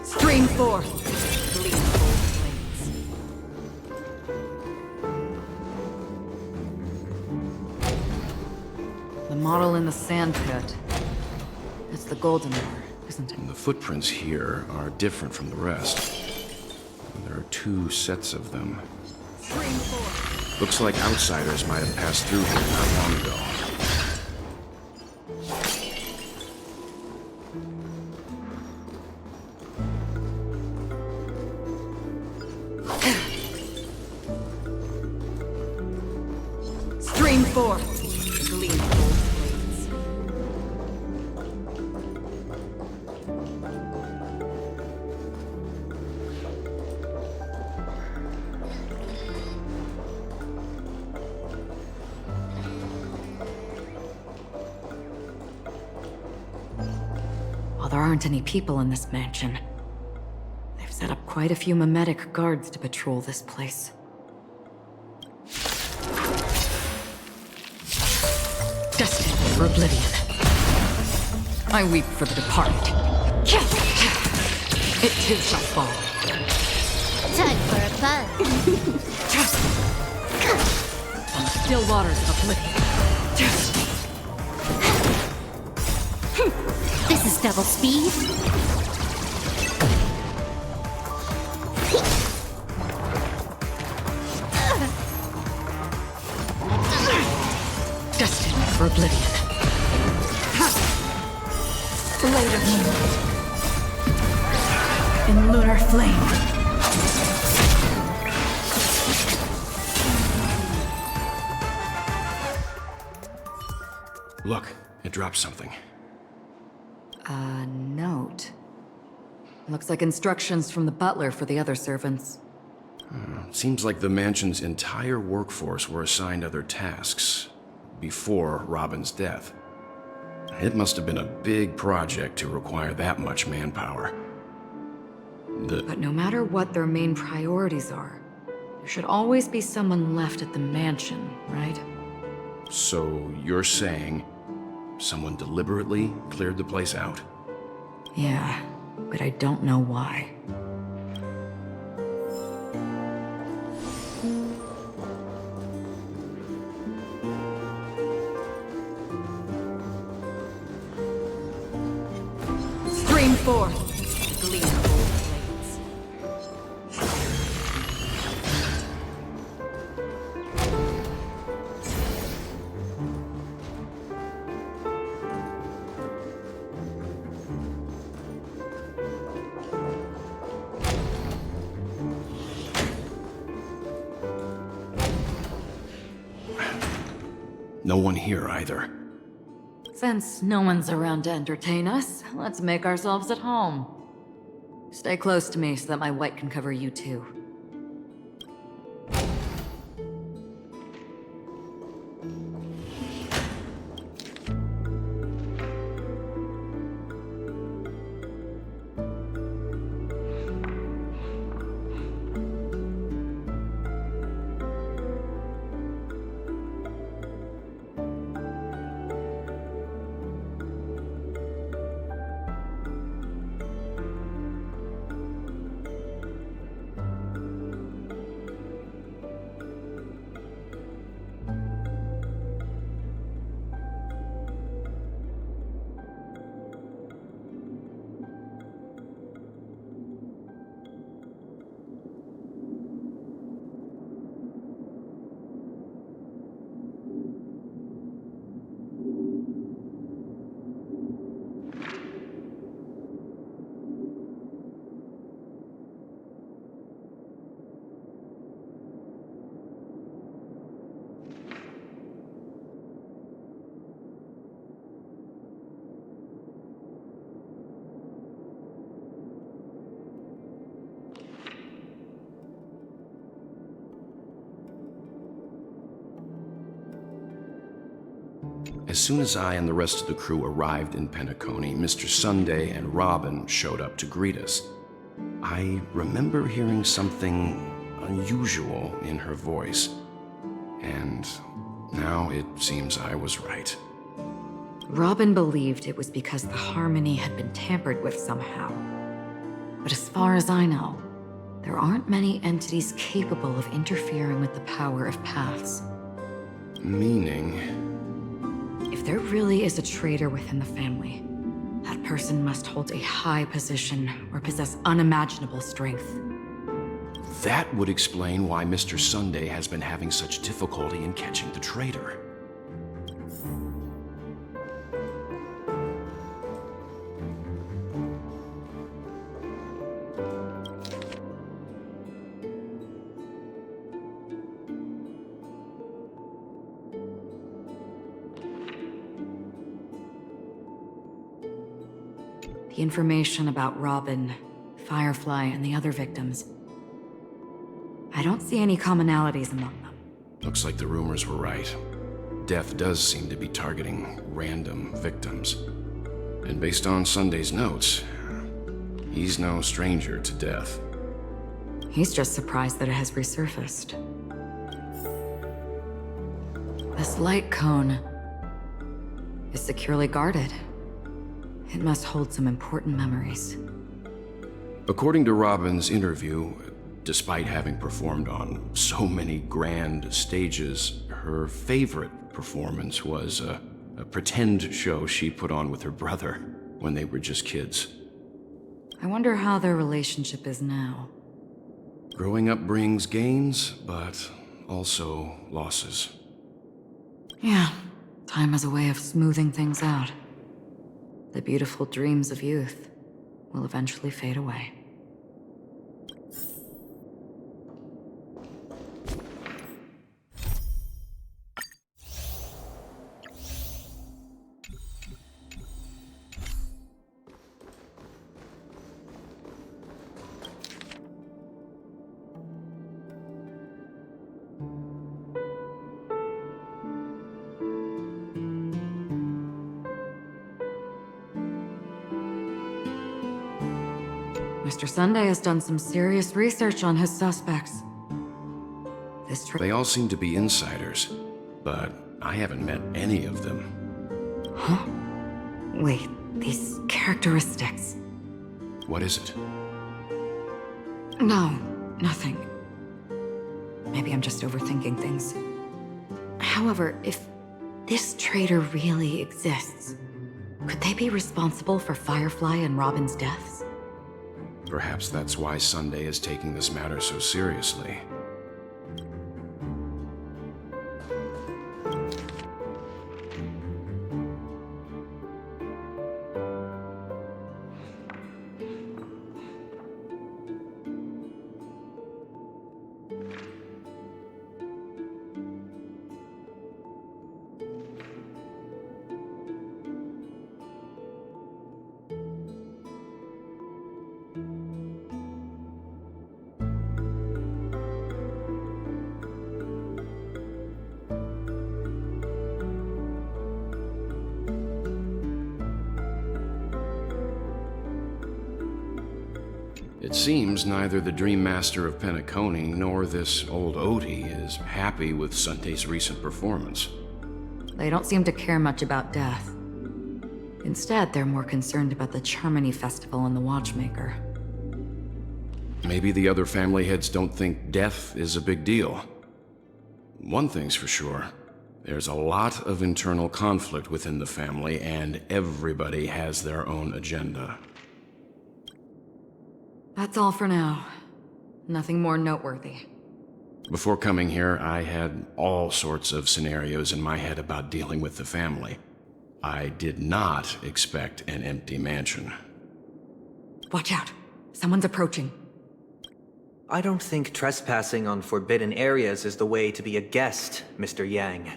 Speaker 5: Stream forth! Gleamful flames. The model in the sand pit. It's the golden door, isn't it?
Speaker 8: And the footprints here are different from the rest. There are two sets of them.
Speaker 5: Stream forth!
Speaker 8: Looks like outsiders might have passed through here not long ago.
Speaker 5: Stream forth! Gleamful flames. While there aren't any people in this mansion, they've set up quite a few mimetic guards to patrol this place. Destined for oblivion. I weep for the departed. It too shall fall.
Speaker 6: Time for a buzz.
Speaker 5: On the still waters of oblivion.
Speaker 6: This is double speed.
Speaker 5: Destined for oblivion. Blade of moonlight. In lunar flame.
Speaker 8: Look, it dropped something.
Speaker 5: A note. Looks like instructions from the butler for the other servants.
Speaker 8: Seems like the mansion's entire workforce were assigned other tasks before Robin's death. It must have been a big project to require that much manpower.
Speaker 5: But no matter what their main priorities are, there should always be someone left at the mansion, right?
Speaker 8: So you're saying someone deliberately cleared the place out?
Speaker 5: Yeah, but I don't know why. Stream forth, gleam of old blades.
Speaker 8: No one here either.
Speaker 5: Since no one's around to entertain us, let's make ourselves at home. Stay close to me so that my white can cover you too.
Speaker 8: As soon as I and the rest of the crew arrived in Penacony, Mr. Sunday and Robin showed up to greet us. I remember hearing something unusual in her voice, and now it seems I was right.
Speaker 5: Robin believed it was because the harmony had been tampered with somehow. But as far as I know, there aren't many entities capable of interfering with the power of paths.
Speaker 8: Meaning?
Speaker 5: If there really is a traitor within the family, that person must hold a high position or possess unimaginable strength.
Speaker 8: That would explain why Mr. Sunday has been having such difficulty in catching the traitor.
Speaker 5: The information about Robin, Firefly, and the other victims. I don't see any commonalities among them.
Speaker 8: Looks like the rumors were right. Death does seem to be targeting random victims. And based on Sunday's notes, he's no stranger to death.
Speaker 5: He's just surprised that it has resurfaced. This light cone is securely guarded. It must hold some important memories.
Speaker 8: According to Robin's interview, despite having performed on so many grand stages, her favorite performance was a pretend show she put on with her brother when they were just kids.
Speaker 5: I wonder how their relationship is now.
Speaker 8: Growing up brings gains, but also losses.
Speaker 5: Yeah, time has a way of smoothing things out. The beautiful dreams of youth will eventually fade away. Mr. Sunday has done some serious research on his suspects. this trip.
Speaker 8: They all seem to be insiders, but I haven't met any of them.
Speaker 5: Huh? Wait, these characteristics.
Speaker 8: What is it?
Speaker 5: No, nothing. Maybe I'm just overthinking things. However, if this traitor really exists, could they be responsible for Firefly and Robin's deaths?
Speaker 8: Perhaps that's why Sunday is taking this matter so seriously. It seems neither the Dream Master of Penacony nor this old Odie is happy with Sunday's recent performance.
Speaker 5: They don't seem to care much about death. Instead, they're more concerned about the Charmony Festival and the Watchmaker.
Speaker 8: Maybe the other family heads don't think death is a big deal. One thing's for sure. There's a lot of internal conflict within the family, and everybody has their own agenda.
Speaker 5: That's all for now. Nothing more noteworthy.
Speaker 8: Before coming here, I had all sorts of scenarios in my head about dealing with the family. I did not expect an empty mansion.
Speaker 5: Watch out. Someone's approaching.
Speaker 15: I don't think trespassing on forbidden areas is the way to be a guest, Mr. Yang.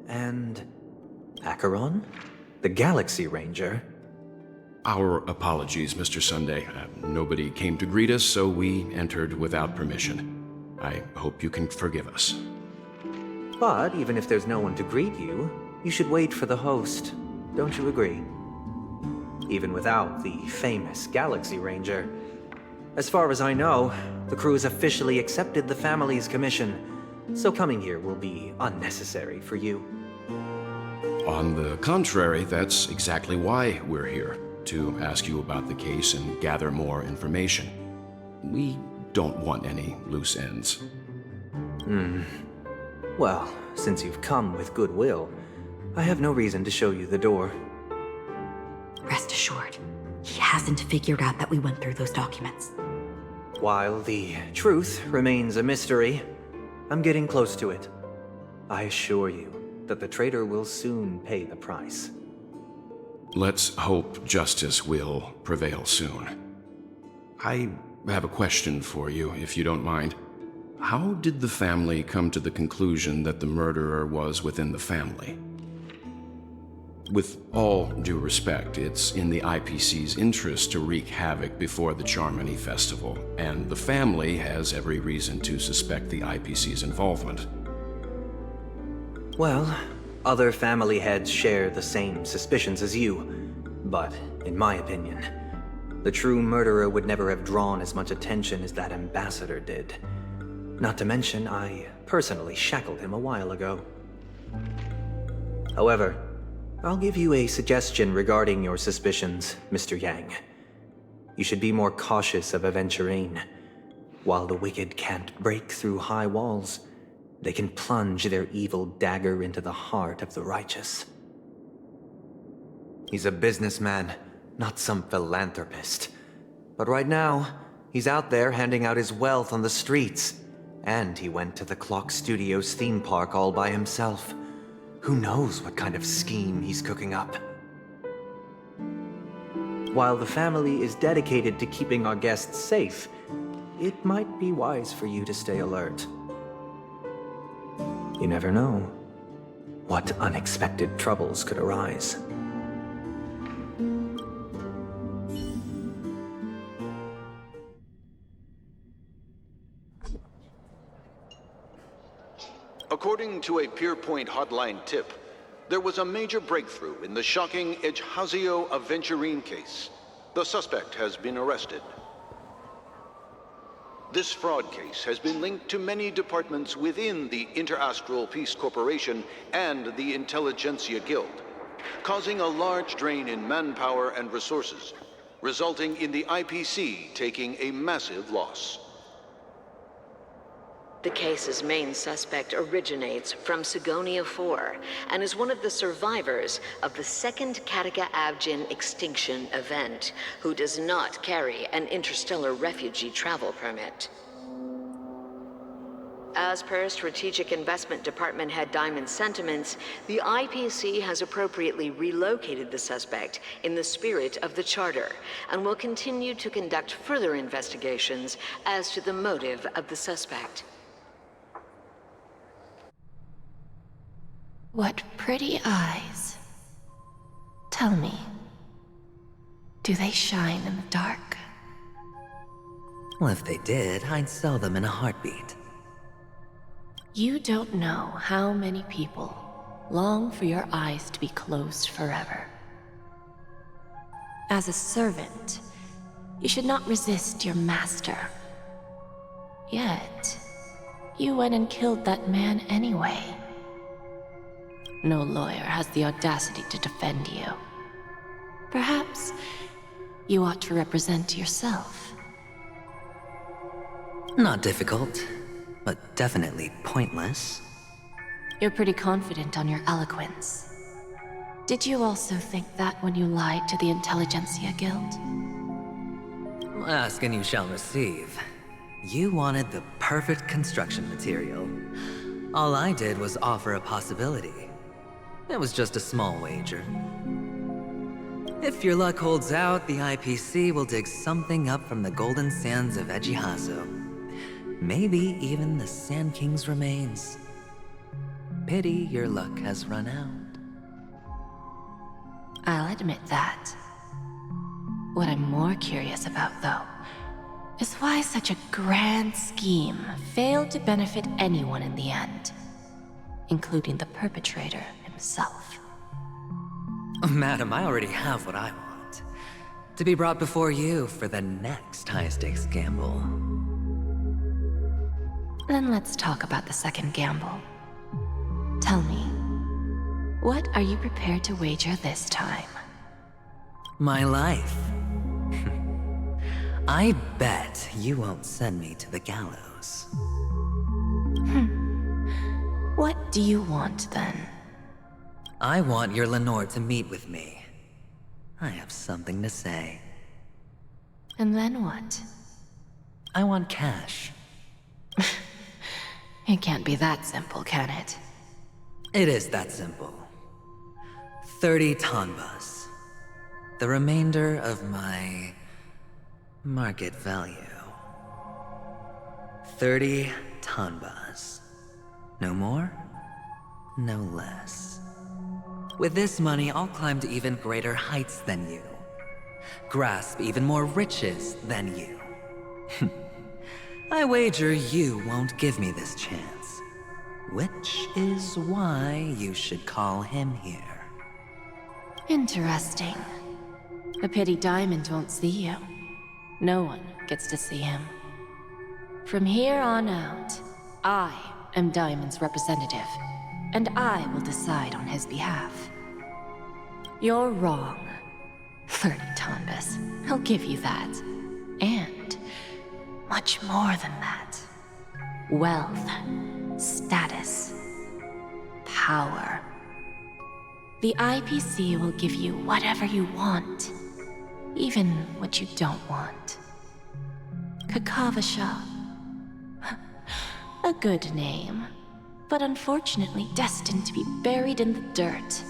Speaker 15: And Acheron? The Galaxy Ranger?
Speaker 8: Our apologies, Mr. Sunday. Nobody came to greet us, so we entered without permission. I hope you can forgive us.
Speaker 15: But even if there's no one to greet you, you should wait for the host. Don't you agree? Even without the famous Galaxy Ranger. As far as I know, the crew's officially accepted the family's commission, so coming here will be unnecessary for you.
Speaker 8: On the contrary, that's exactly why we're here. To ask you about the case and gather more information. We don't want any loose ends.
Speaker 15: Well, since you've come with goodwill, I have no reason to show you the door.
Speaker 5: Rest assured, he hasn't figured out that we went through those documents.
Speaker 15: While the truth remains a mystery, I'm getting close to it. I assure you that the traitor will soon pay the price.
Speaker 8: Let's hope justice will prevail soon. I have a question for you, if you don't mind. How did the family come to the conclusion that the murderer was within the family? With all due respect, it's in the IPC's interest to wreak havoc before the Charmony Festival, and the family has every reason to suspect the IPC's involvement.
Speaker 15: Well, other family heads share the same suspicions as you, but in my opinion, the true murderer would never have drawn as much attention as that ambassador did. Not to mention, I personally shackled him a while ago. However, I'll give you a suggestion regarding your suspicions, Mr. Yang. You should be more cautious of Aventurine. While the wicked can't break through high walls, they can plunge their evil dagger into the heart of the righteous. He's a businessman, not some philanthropist. But right now, he's out there handing out his wealth on the streets. And he went to the Clock Studios theme park all by himself. Who knows what kind of scheme he's cooking up? While the family is dedicated to keeping our guests safe, it might be wise for you to stay alert. You never know what unexpected troubles could arise.
Speaker 17: According to a Pierpoint hotline tip, there was a major breakthrough in the shocking Ejhazio Aventurine case. The suspect has been arrested. This fraud case has been linked to many departments within the Interastral Peace Corporation and the Intelligentsia Guild, causing a large drain in manpower and resources, resulting in the IPC taking a massive loss.
Speaker 4: The case's main suspect originates from Sigonia 4 and is one of the survivors of the second Kataka-Abjin extinction event, who does not carry an interstellar refugee travel permit. As per Strategic Investment Department Head Diamond's sentiments, the IPC has appropriately relocated the suspect in the spirit of the Charter and will continue to conduct further investigations as to the motive of the suspect.
Speaker 20: What pretty eyes. Tell me, do they shine in the dark?
Speaker 1: Well, if they did, I'd sell them in a heartbeat.
Speaker 20: You don't know how many people long for your eyes to be closed forever. As a servant, you should not resist your master. Yet, you went and killed that man anyway. No lawyer has the audacity to defend you. Perhaps you ought to represent yourself.
Speaker 1: Not difficult, but definitely pointless.
Speaker 20: You're pretty confident on your eloquence. Did you also think that when you lied to the Intelligentsia Guild?
Speaker 1: Ask and you shall receive. You wanted the perfect construction material. All I did was offer a possibility. It was just a small wager. If your luck holds out, the IPC will dig something up from the golden sands of Ejihazo. Maybe even the Sand King's remains. Pity your luck has run out.
Speaker 20: I'll admit that. What I'm more curious about, though, is why such a grand scheme failed to benefit anyone in the end, including the perpetrator himself.
Speaker 1: Madam, I already have what I want. To be brought before you for the next high-stakes gamble.
Speaker 20: Then let's talk about the second gamble. Tell me, what are you prepared to wager this time?
Speaker 1: My life. I bet you won't send me to the gallows.
Speaker 20: What do you want, then?
Speaker 1: I want your Lenore to meet with me. I have something to say.
Speaker 20: And then what?
Speaker 1: I want cash.
Speaker 20: It can't be that simple, can it?
Speaker 1: It is that simple. 30 tanbas. The remainder of my market value. 30 tanbas. No more, no less. With this money, I'll climb to even greater heights than you. Grasp even more riches than you. I wager you won't give me this chance. Which is why you should call him here.
Speaker 20: Interesting. A pity Diamond won't see you. No one gets to see him. From here on out, I am Diamond's representative, and I will decide on his behalf. You're wrong. 30 tanbas. I'll give you that. And much more than that. Wealth, status, power. The IPC will give you whatever you want, even what you don't want. Kakavasha. A good name, but unfortunately destined to be buried in the dirt.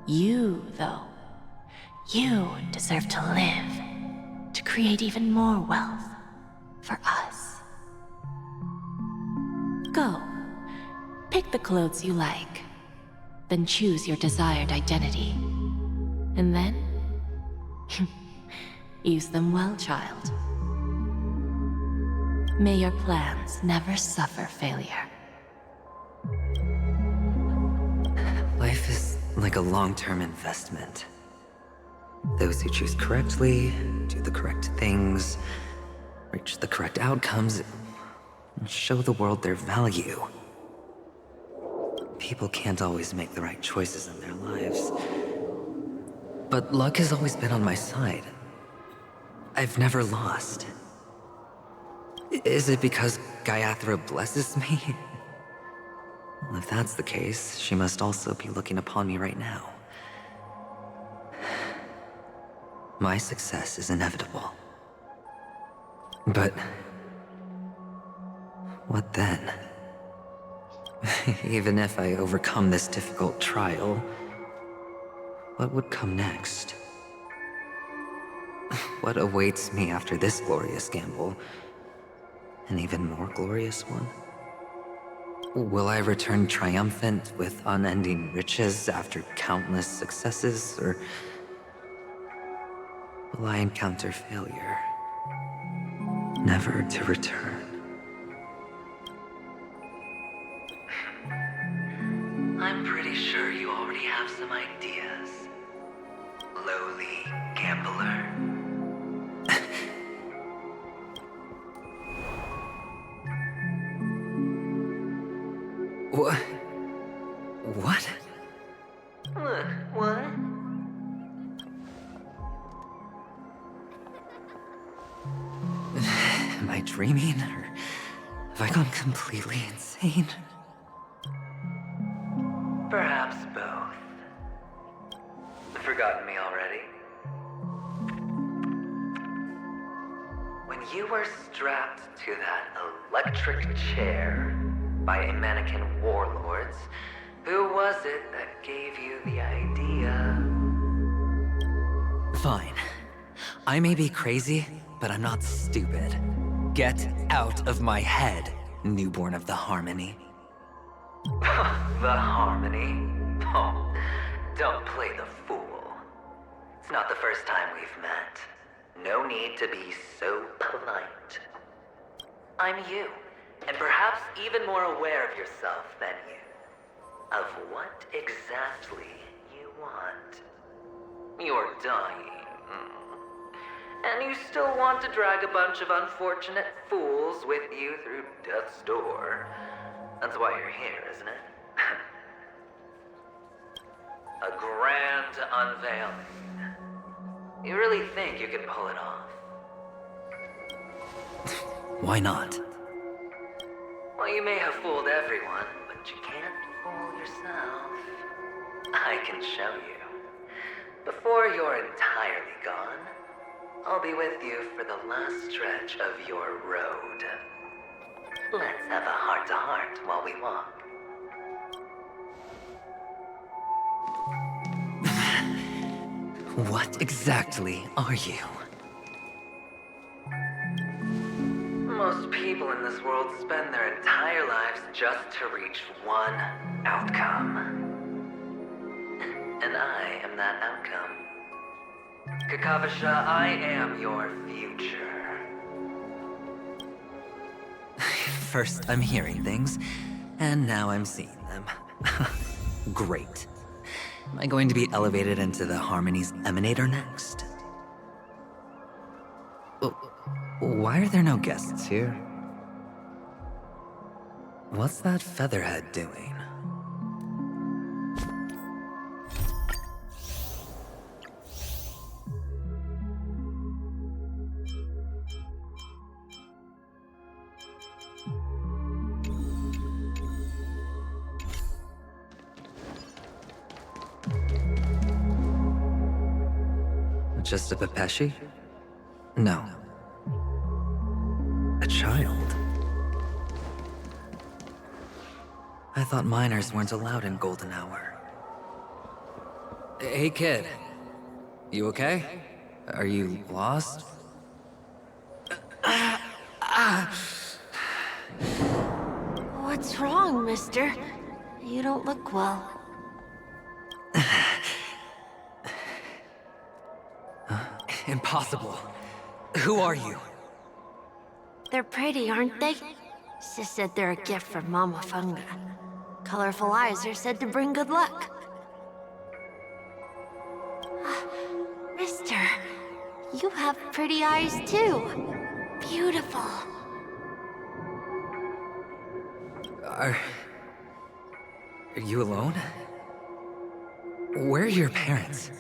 Speaker 20: You, though, you deserve to live, to create even more wealth for us. Go. Pick the clothes you like, then choose your desired identity. And then, use them well, child. May your plans never suffer failure.
Speaker 1: Life is like a long-term investment. Those who choose correctly, do the correct things, reach the correct outcomes, and show the world their value. People can't always make the right choices in their lives. But luck has always been on my side. I've never lost. Is it because Gayathra blesses me? Well, if that's the case, she must also be looking upon me right now. My success is inevitable. But what then? Even if I overcome this difficult trial, what would come next? What awaits me after this glorious gamble? An even more glorious one? Will I return triumphant with unending riches after countless successes, or will I encounter failure, never to return? I'm pretty sure you already have some ideas, lowly gambler. What? What? What? Am I dreaming, or have I gone completely insane? Perhaps both. Forgotten me already? When you were strapped to that electric chair by a mannequin warlords, who was it that gave you the idea? Fine. I may be crazy, but I'm not stupid. Get out of my head, newborn of the Harmony. The Harmony? Oh, don't play the fool. It's not the first time we've met. No need to be so polite. I'm you, and perhaps even more aware of yourself than you. Of what exactly you want. You're dying. And you still want to drag a bunch of unfortunate fools with you through death's door. That's why you're here, isn't it? A grand unveiling. You really think you can pull it off? Why not? Well, you may have fooled everyone, but you can't fool yourself. I can show you. Before you're entirely gone, I'll be with you for the last stretch of your road. Let's have a heart-to-heart while we walk. What exactly are you? Most people in this world spend their entire lives just to reach one outcome. And I am that outcome. Kakavasha, I am your future. First, I'm hearing things, and now I'm seeing them. Great. Am I going to be elevated into the Harmony's Emanator next? Why are there no guests here? What's that featherhead doing? Just a Pepeshi? No. A child? I thought minors weren't allowed in Golden Hour. Hey kid, you okay? Are you lost?
Speaker 2: What's wrong, mister? You don't look well.
Speaker 1: Impossible. Who are you?
Speaker 2: They're pretty, aren't they? Sis said they're a gift from Mama Funga. Colorful eyes are said to bring good luck. Mister, you have pretty eyes too. beautiful.
Speaker 1: Are you alone? Where are your parents?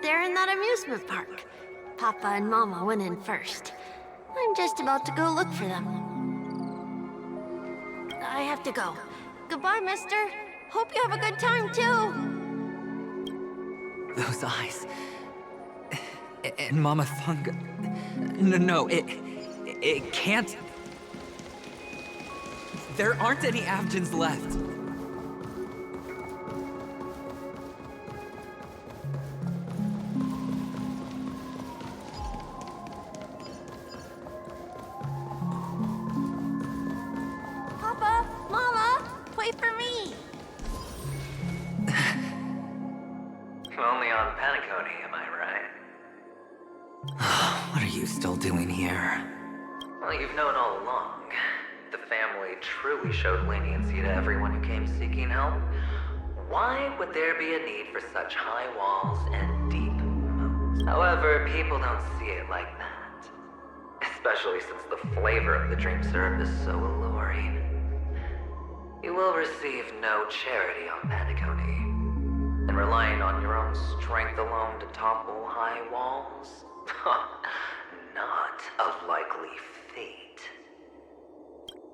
Speaker 2: They're in that amusement park. Papa and Mama went in first. I'm just about to go look for them. I have to go. Goodbye, mister. Hope you have a good time, too.
Speaker 1: Those eyes. And Mama Funga. No, it can't. There aren't any Avgens left.
Speaker 2: Papa, Mama, wait for me.
Speaker 1: Only on Paniconi, am I right? What are you still doing here? Well, you've known all along. The family truly showed leniency to everyone who came seeking help. Why would there be a need for such high walls and deep moats? However, people don't see it like that. Especially since the flavor of the dream syrup is so alluring. You will receive no charity on Paniconi. And relying on your own strength alone to topple high walls? Not a likely fate.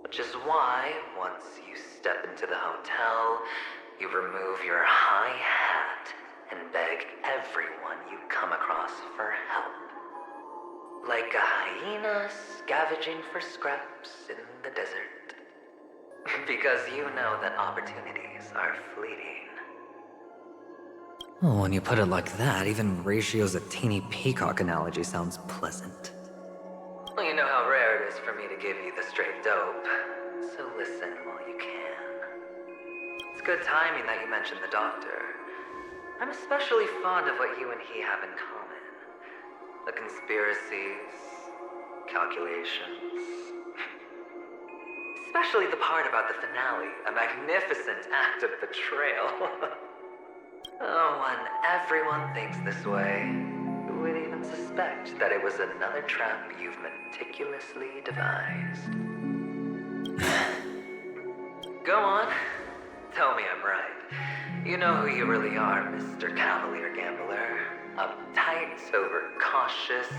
Speaker 1: Which is why, once you step into the hotel, you remove your high hat and beg everyone you come across for help. Like a hyena scavenging for scraps in the desert. Because you know that opportunities are fleeting. Well, when you put it like that, even Ratio's a teeny peacock analogy sounds pleasant. Well, you know how rare it is for me to give you the straight dope, so listen while you can. It's good timing that you mentioned the doctor. I'm especially fond of what you and he have in common. The conspiracies, calculations. Especially the part about the finale, a magnificent act of betrayal. Oh, when everyone thinks this way, who would even suspect that it was another trap you've meticulously devised? Go on. Tell me I'm right. You know who you really are, Mr. Cavalier Gambler. Uptight, over-cautious,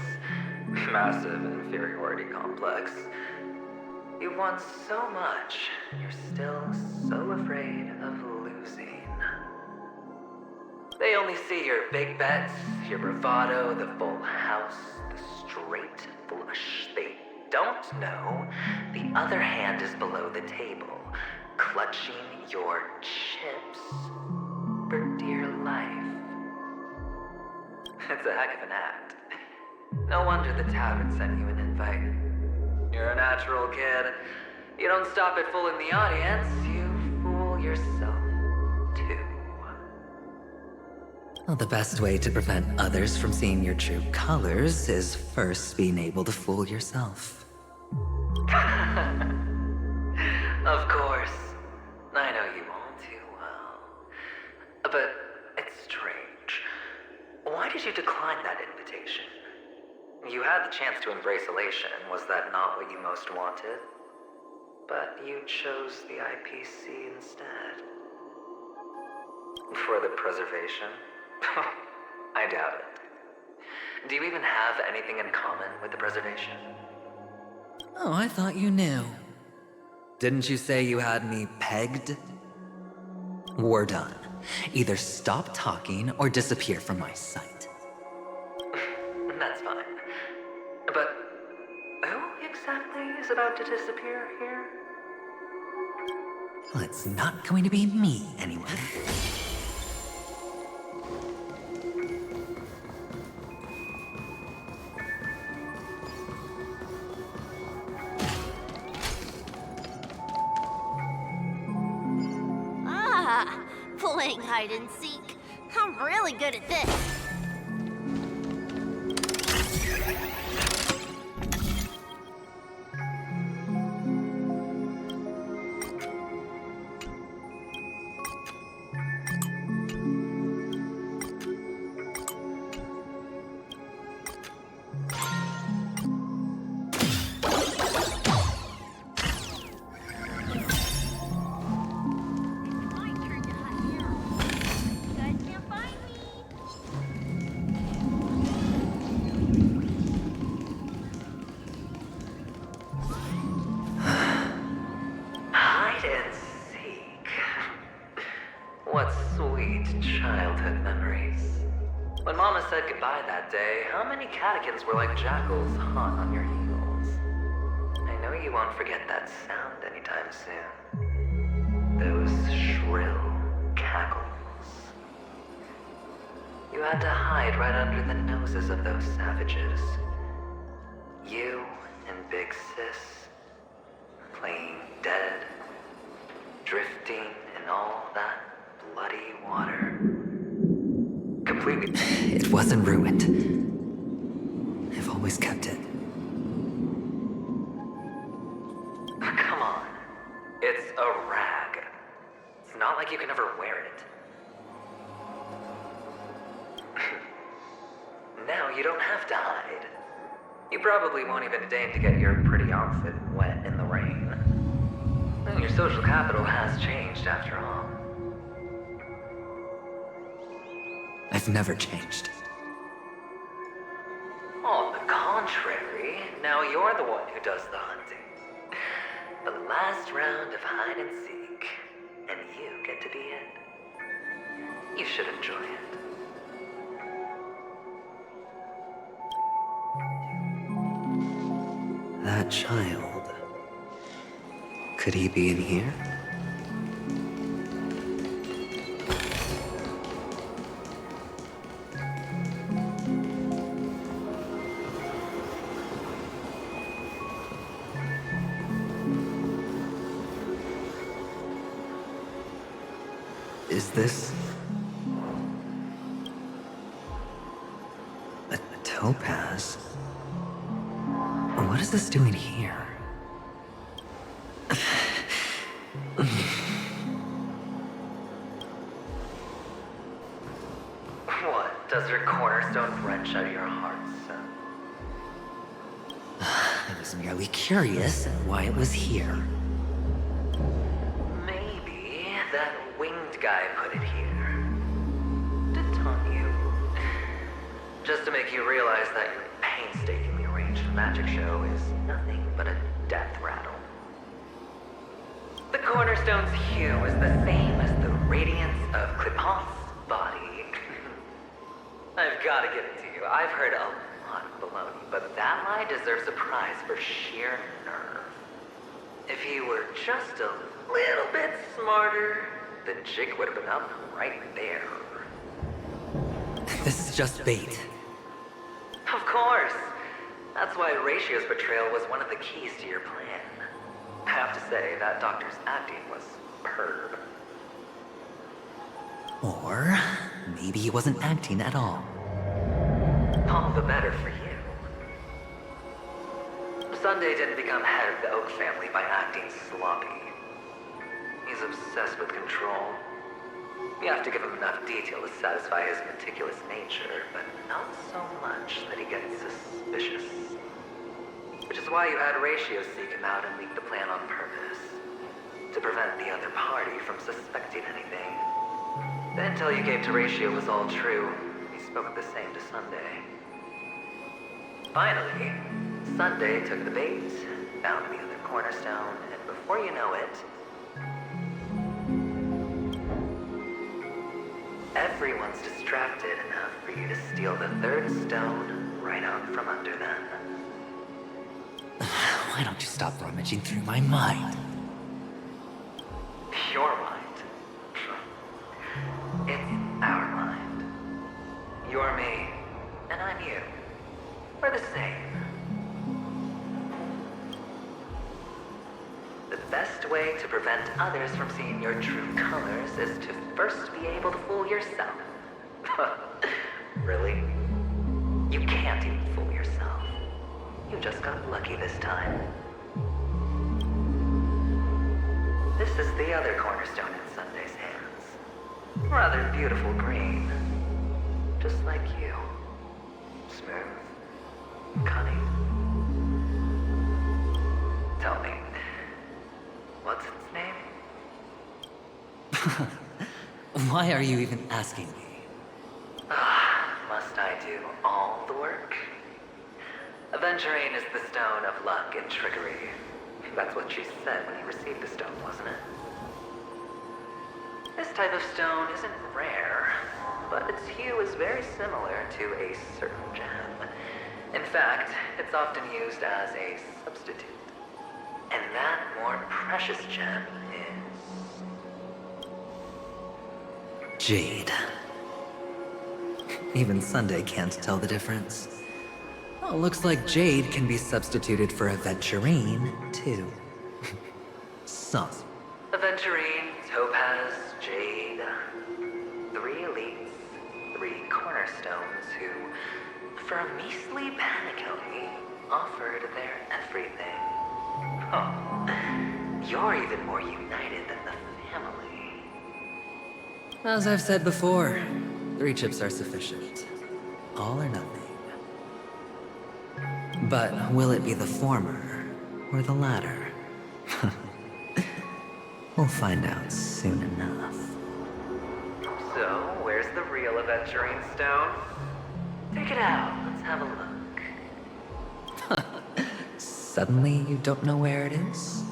Speaker 1: massive inferiority complex. You want so much, you're still so afraid of losing. They only see your big bets, your bravado, the full house, the straight flush. They don't know the other hand is below the table, clutching your chips for dear life. It's a heck of an act. No wonder the tavern sent you an invite. You're a natural kid. You don't stop at fooling the audience, you fool yourself too. Well, the best way to prevent others from seeing your true colors is first being able to fool yourself. Of course. I know you all too well. But it's strange. Why did you decline that invitation? You had the chance to embrace elation. Was that not what you most wanted? But you chose the IPC instead. For the preservation? I doubt it. Do you even have anything in common with the preservation? Oh, I thought you knew. Didn't you say you had me pegged? We're done. Either stop talking or disappear from my sight. That's fine. But who exactly is about to disappear here? Well, it's not going to be me, anyway.
Speaker 2: Playing hide and seek. I'm really good at this.
Speaker 1: said goodbye that day, how many catechins were like jackals hot on your heels? I know you won't forget that sound anytime soon. Those shrill cackles. You had to hide right under the noses of those savages. You and Big Sis, playing dead, drifting in all that bloody water. Completely. It wasn't ruined. I've always kept it. Come on. It's a rag. It's not like you can ever wear it. Now you don't have to hide. You probably won't even deign to get your pretty outfit wet in the rain. And your social capital has changed after all. I've never changed. On the contrary, now you're the one who does the hunting. The last round of hide and seek, and you get to be it. You should enjoy it. That child. Could he be in here? Is this a topaz? What is this doing here? What? Does your cornerstone wrench out your heart, son? I was merely curious why it was here. Maybe that winged guy put it here. To taunt you. Just to make you realize that your painstakingly arranged magic show is nothing but a death rattle. The cornerstone's hue is the same as the radiance of Clipot's body. I've got to give it to you. I've heard a lot of baloney, but that lie deserves a prize for sheer nerve. If he were just a little bit smarter, the jig would have been up right there. This is just bait. Of course. That's why Ratio's betrayal was one of the keys to your plan. I have to say, that doctor's acting was superb. Or maybe he wasn't acting at all. All the better for you. Sunday didn't become head of the Oak family by acting sloppy. He's obsessed with control. You have to give him enough detail to satisfy his meticulous nature, but not so much that he gets suspicious. Which is why you had Ratio seek him out and leak the plan on purpose. To prevent the other party from suspecting anything. The intel you gave to Ratio was all true. He spoke the same to Sunday. Finally, Sunday took the bait, found the other cornerstone, and before you know it, everyone's distracted enough for you to steal the third stone right out from under them. Why don't you stop rummaging through my mind? Your mind. It's our mind. You're me, and I'm you. We're the same. The best way to prevent others from seeing your true colors is to first be able to fool yourself. Really? You can't even fool yourself. You just got lucky this time. This is the other cornerstone in Sunday's hands. Rather beautiful green. Just like you. Smooth. Cunning. Tell me, what's its name? Why are you even asking me? Must I do all the work? Aventurine is the stone of luck and trickery. That's what she said when you received the stone, wasn't it? This type of stone isn't rare, but its hue is very similar to a certain gem. In fact, it's often used as a substitute. And that more precious gem is... jade. Even Sunday can't tell the difference. Oh, looks like jade can be substituted for aventurine, too. Some. Aventurine, topaz, jade. 3 elites, 3 cornerstones who, for a measly penny, offered their everything. Oh, you're even more united than the family. As I've said before, 3 chips are sufficient. All or nothing. But will it be the former or the latter? We'll find out soon enough. So, where's the real aventurine stone? Take it out. Let's have a look. Suddenly, you don't know where it is?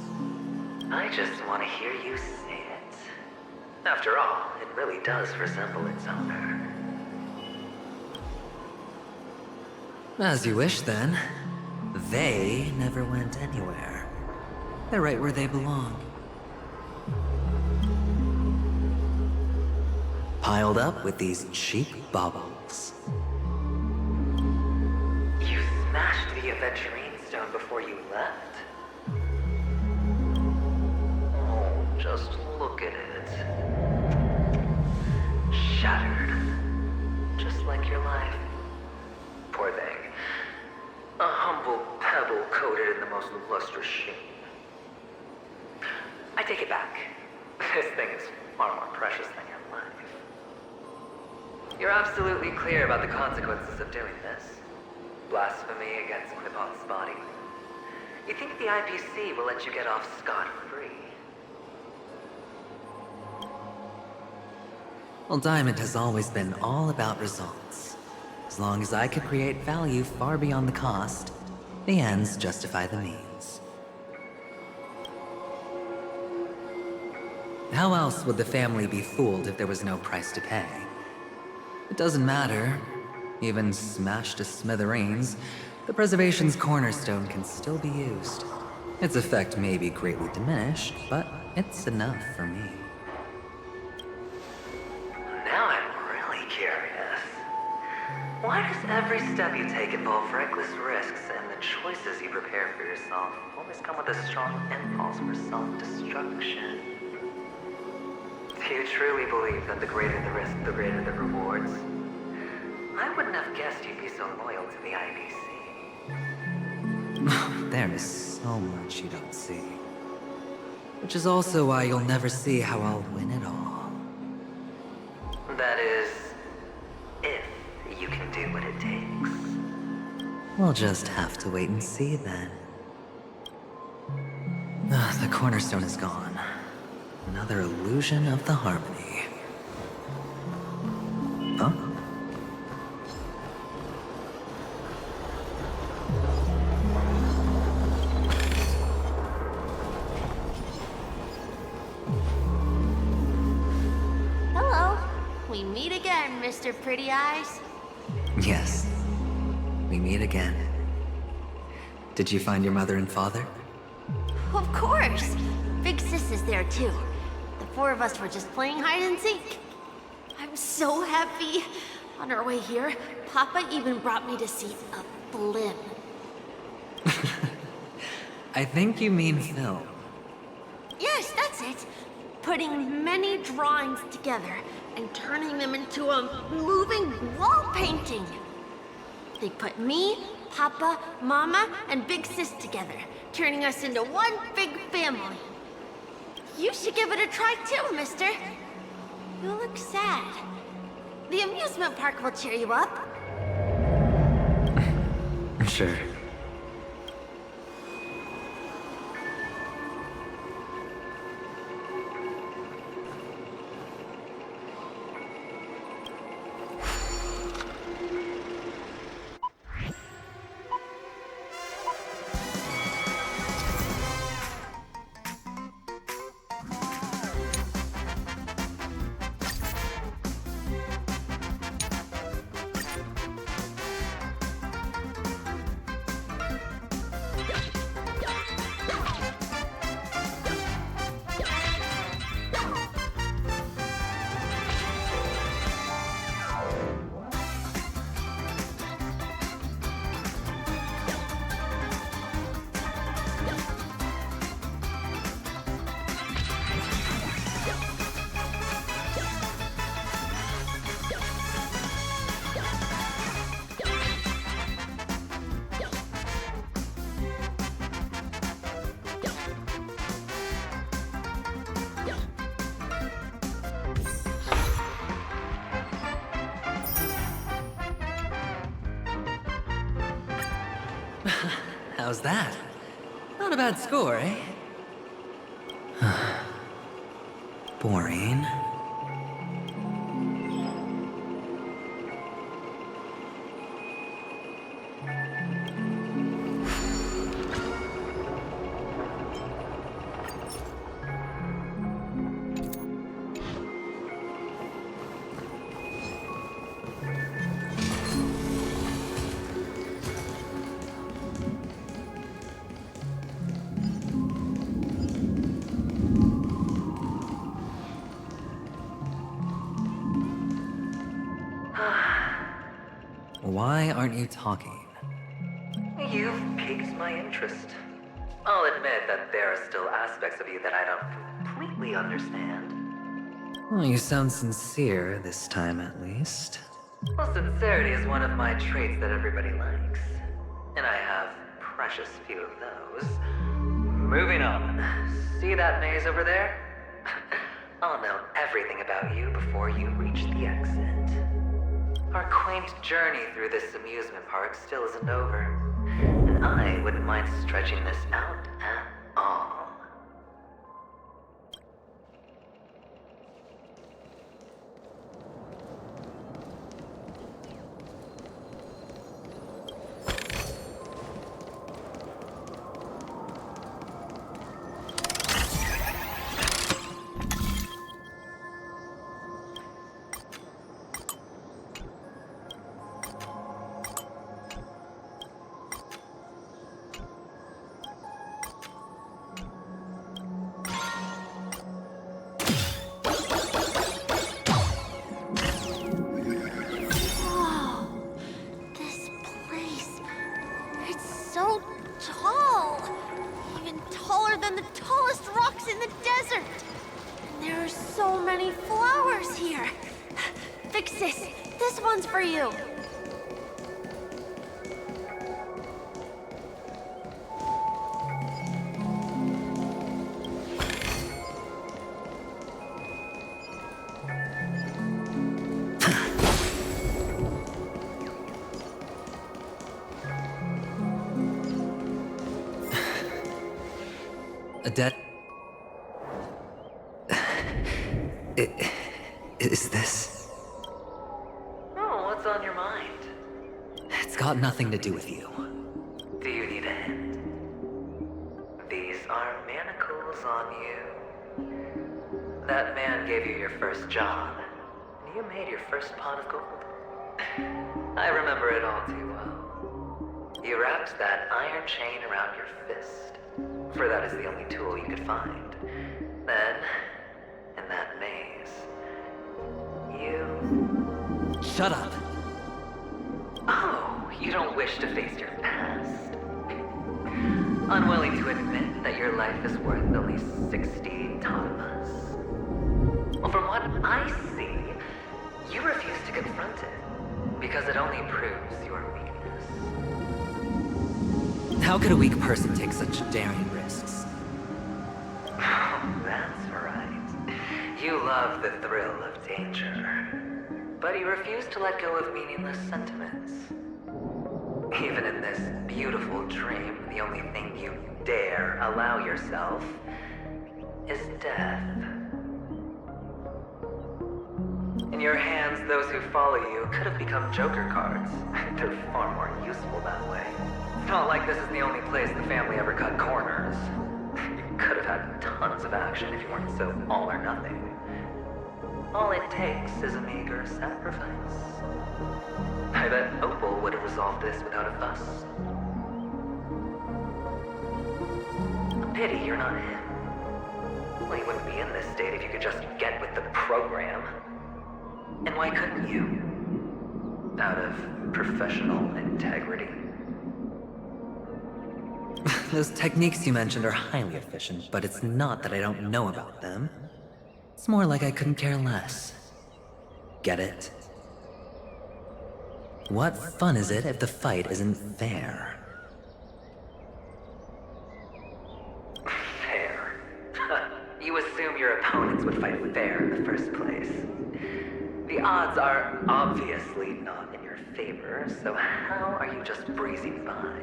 Speaker 1: I just want to hear you say it. After all, it really does resemble its owner. As you wish, then. They never went anywhere. They're right where they belong. Piled up with these cheap baubles. You smashed the aventurine stone before you left? Oh, just look at it. Shattered. Just like your life. Poor thing. A humble pebble coated in the most lustrous sheen. I take it back. This thing is far more precious than your life. You're absolutely clear about the consequences of doing this. Blasphemy against Quipoth's body. You think the IPC will let you get off scot-free? Well, Diamond has always been all about results. As long as I could create value far beyond the cost, the ends justify the means. How else would the family be fooled if there was no price to pay? It doesn't matter. Even smashed to smithereens, the preservation's cornerstone can still be used. Its effect may be greatly diminished, but it's enough for me. Now I'm really curious. Why does every step you take involve reckless risks, and the choices you prepare for yourself always come with a strong impulse for self-destruction? Do you truly believe that the greater the risk, the greater the rewards? I wouldn't have guessed you'd be so loyal to the IPC. There is so much you don't see. Which is also why you'll never see how I'll win it all. That is, if you can do what it takes. We'll just have to wait and see then. The cornerstone is gone. Another illusion of the harmony. Huh?
Speaker 2: Hello. We meet again, Mr. Pretty Eyes.
Speaker 1: Yes. We meet again. Did you find your mother and father?
Speaker 2: Of course. Big Sis is there too. The 4 of us were just playing hide and seek. I'm so happy. On our way here, Papa even brought me to see a blimp.
Speaker 1: I think you mean film.
Speaker 2: Yes, that's it. Putting many drawings together and turning them into a moving wall painting. They put me, Papa, Mama, and Big Sis together, turning us into one big family. You should give it a try too, mister. You look sad. The amusement park will cheer you up.
Speaker 1: Sure. How's that? Not a bad score, eh? Boring. Why aren't you talking?
Speaker 10: You've piqued my interest. I'll admit that there are still aspects of you that I don't completely understand.
Speaker 1: Well, you sound sincere this time, at least.
Speaker 10: Well, sincerity is one of my traits that everybody likes. And I have precious few of those. Moving on. See that maze over there? I'll know everything about you before you reach the exit. Our quaint journey through this amusement park still isn't over. And I wouldn't mind stretching this out at all.
Speaker 1: A dead... Is this...
Speaker 10: Oh, what's on your mind?
Speaker 1: It's got nothing to do with you.
Speaker 10: Do you need a hint? These are manacles on you. That man gave you your first job, and you made your first pot of gold. I remember it all too well. You wrapped that iron chain around your fist, for that is the only tool you could find. Then, in that maze, you...
Speaker 1: Shut up!
Speaker 10: Oh, you don't wish to face your past? Unwilling to admit that your life is worth only 60 tamas? Well, from what I see, you refuse to confront it, because it only proves your weakness.
Speaker 1: How could a weak person take such daring risks?
Speaker 10: Oh, that's right. You love the thrill of danger. But you refuse to let go of meaningless sentiments. Even in this beautiful dream, the only thing you dare allow yourself is death. In your hands, those who follow you could have become Joker cards. They're far more useful that way. It's not like this is the only place the family ever cut corners. You could have had tons of action if you weren't so all or nothing. All it takes is a meager sacrifice. I bet Opal would have resolved this without a fuss. A pity you're not him. Well, you wouldn't be in this state if you could just get with the program. And why couldn't you? Out of professional integrity.
Speaker 1: Those techniques you mentioned are highly efficient, but it's not that I don't know about them. It's more like I couldn't care less. Get it? What fun is it if the fight isn't fair?
Speaker 10: Fair? You assume your opponents would fight fair in the first place. The odds are obviously not in your favor, so how are you just breezing by?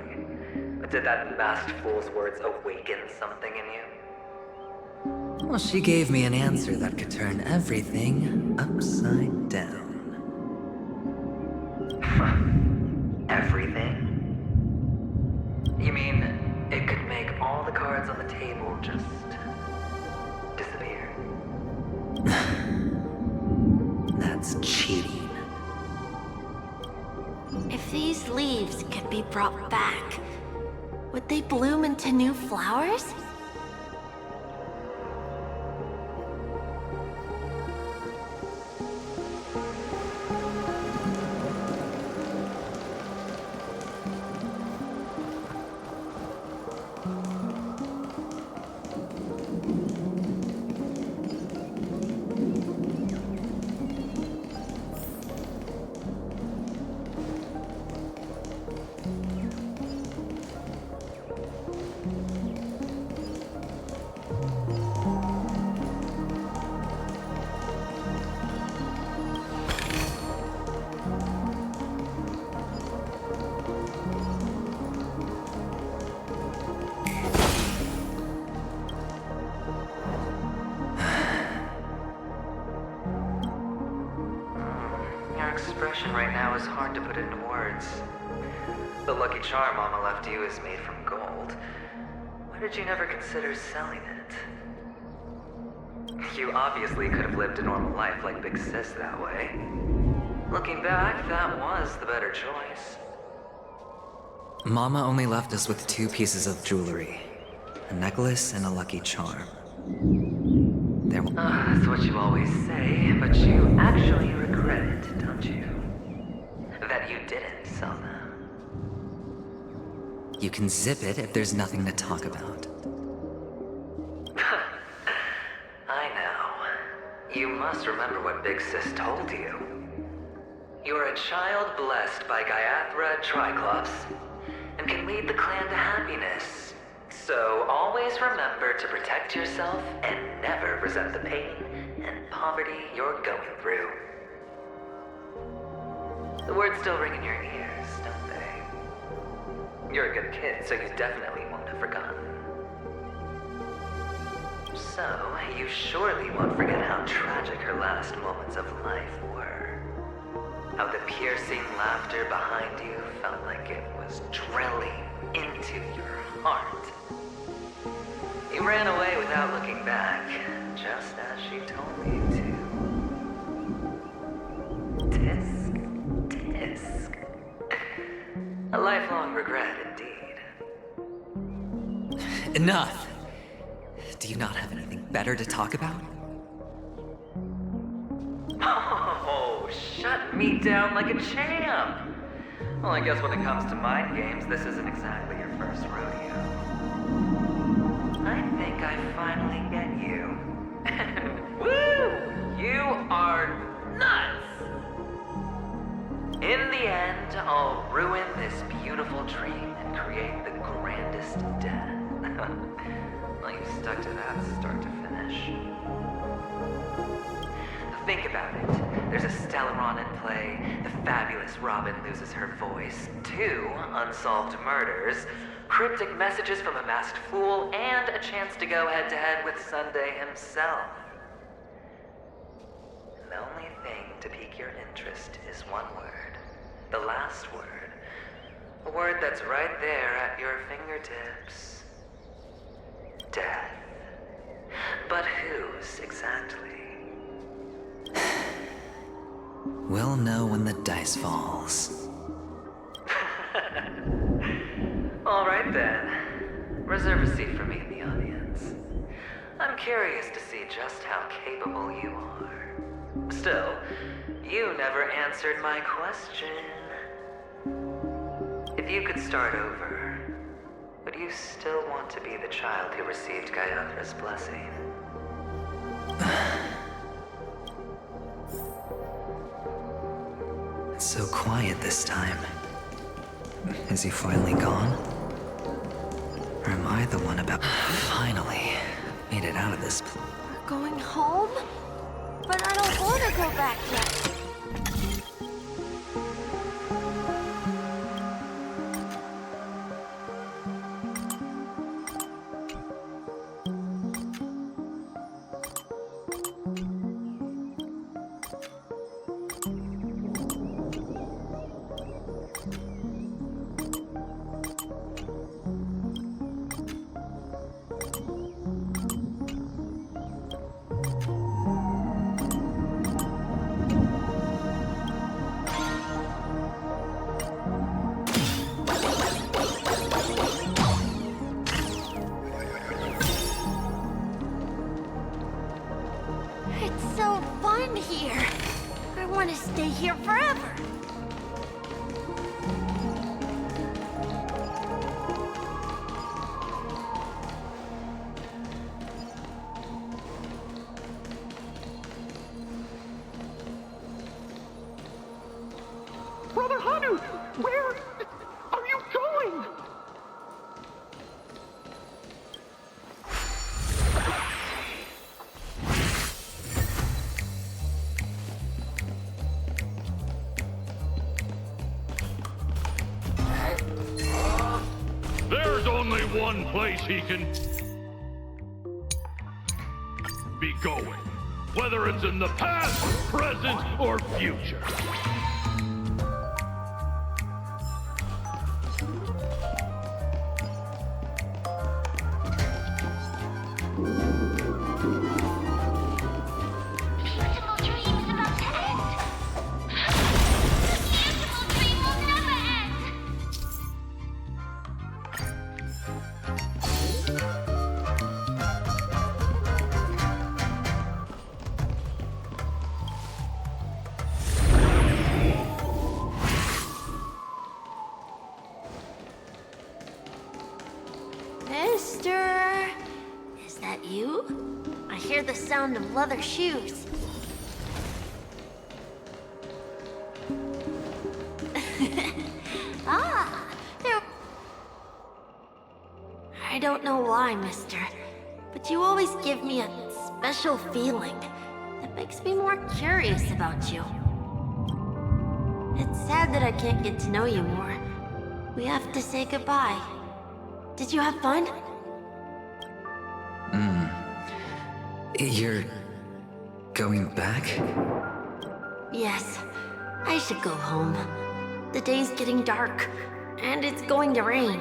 Speaker 10: Did that masked fool's words awaken something in you?
Speaker 1: Well, she gave me an answer that could turn everything upside down.
Speaker 10: Everything? You mean it could make all the cards on the table just disappear?
Speaker 1: That's cheating.
Speaker 2: If these leaves could be brought back, would they bloom into new flowers?
Speaker 10: Expression right now is hard to put into words. The lucky charm Mama left you is made from gold. Why did you never consider selling it? You obviously could have lived a normal life like Big Sis that way. Looking back, that was the better choice.
Speaker 1: Mama only left us with 2 pieces of jewelry. A necklace and a lucky charm.
Speaker 10: That's what you always say, but you actually regret it, don't you? That you didn't sell them.
Speaker 1: You can zip it if there's nothing to talk about.
Speaker 10: I know. You must remember what Big Sis told you. You're a child blessed by Gaiathra Triclops, and can lead the clan to happiness. So always remember to protect yourself and never resent the pain and poverty you're going through. The words still ring in your ears, don't they? You're a good kid, so you definitely won't have forgotten. So, you surely won't forget how tragic her last moments of life were. How the piercing laughter behind you felt like it was drilling into your heart. You ran away without looking back, just as she told you to. Tisk, tisk. A lifelong regret indeed.
Speaker 1: Enough! Do you not have anything better to talk about?
Speaker 10: Oh, shut me down like a champ! Well, I guess when it comes to mind games, this isn't exactly your first rodeo. I think I finally get you. Woo! You are nuts! In the end, I'll ruin this beautiful dream and create the grandest death. Well, you stuck to that start to finish. Think about it. There's a Stellaron in play, the fabulous Robin loses her voice, 2 unsolved murders, cryptic messages from a masked fool, and a chance to go head-to-head with Sunday himself. And the only thing to pique your interest is one word. The last word. A word that's right there at your fingertips. Death. But whose exactly?
Speaker 1: We'll know when the dice falls.
Speaker 10: All right then. Reserve a seat for me in the audience. I'm curious to see just how capable you are. Still, you never answered my question. If you could start over, would you still want to be the child who received Gaiathra's blessing?
Speaker 1: It's so quiet this time. Is he finally gone? Or am I the one about... Finally, made it out of this place.
Speaker 2: We're going home? But I don't want to go back yet.
Speaker 11: only one place he can be going, whether it's in the past, present, or future.
Speaker 2: Mister, is that you? I hear the sound of leather shoes. Ah, there. I don't know why, mister, but you always give me a special feeling that makes me more curious about you. It's sad that I can't get to know you more. We have to say goodbye. Did you have fun?
Speaker 1: You're going back?
Speaker 2: Yes. I should go home. The day's getting dark, and it's going to rain.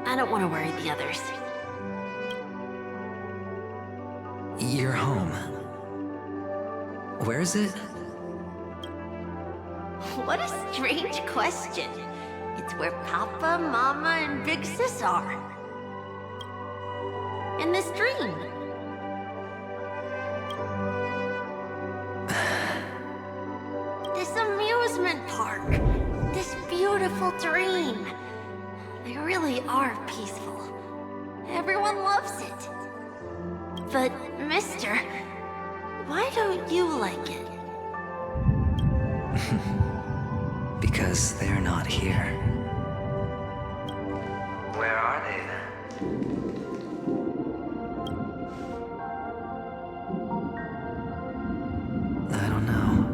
Speaker 2: I don't want to worry the others.
Speaker 1: You're home. Where is it?
Speaker 2: What a strange question. It's where Papa, Mama, and Big Sis are. In this dream. This amusement park. This beautiful dream. They really are peaceful. Everyone loves it. But, mister, why don't you like it?
Speaker 1: Because they're not here.
Speaker 10: Where are they then?
Speaker 1: I don't know.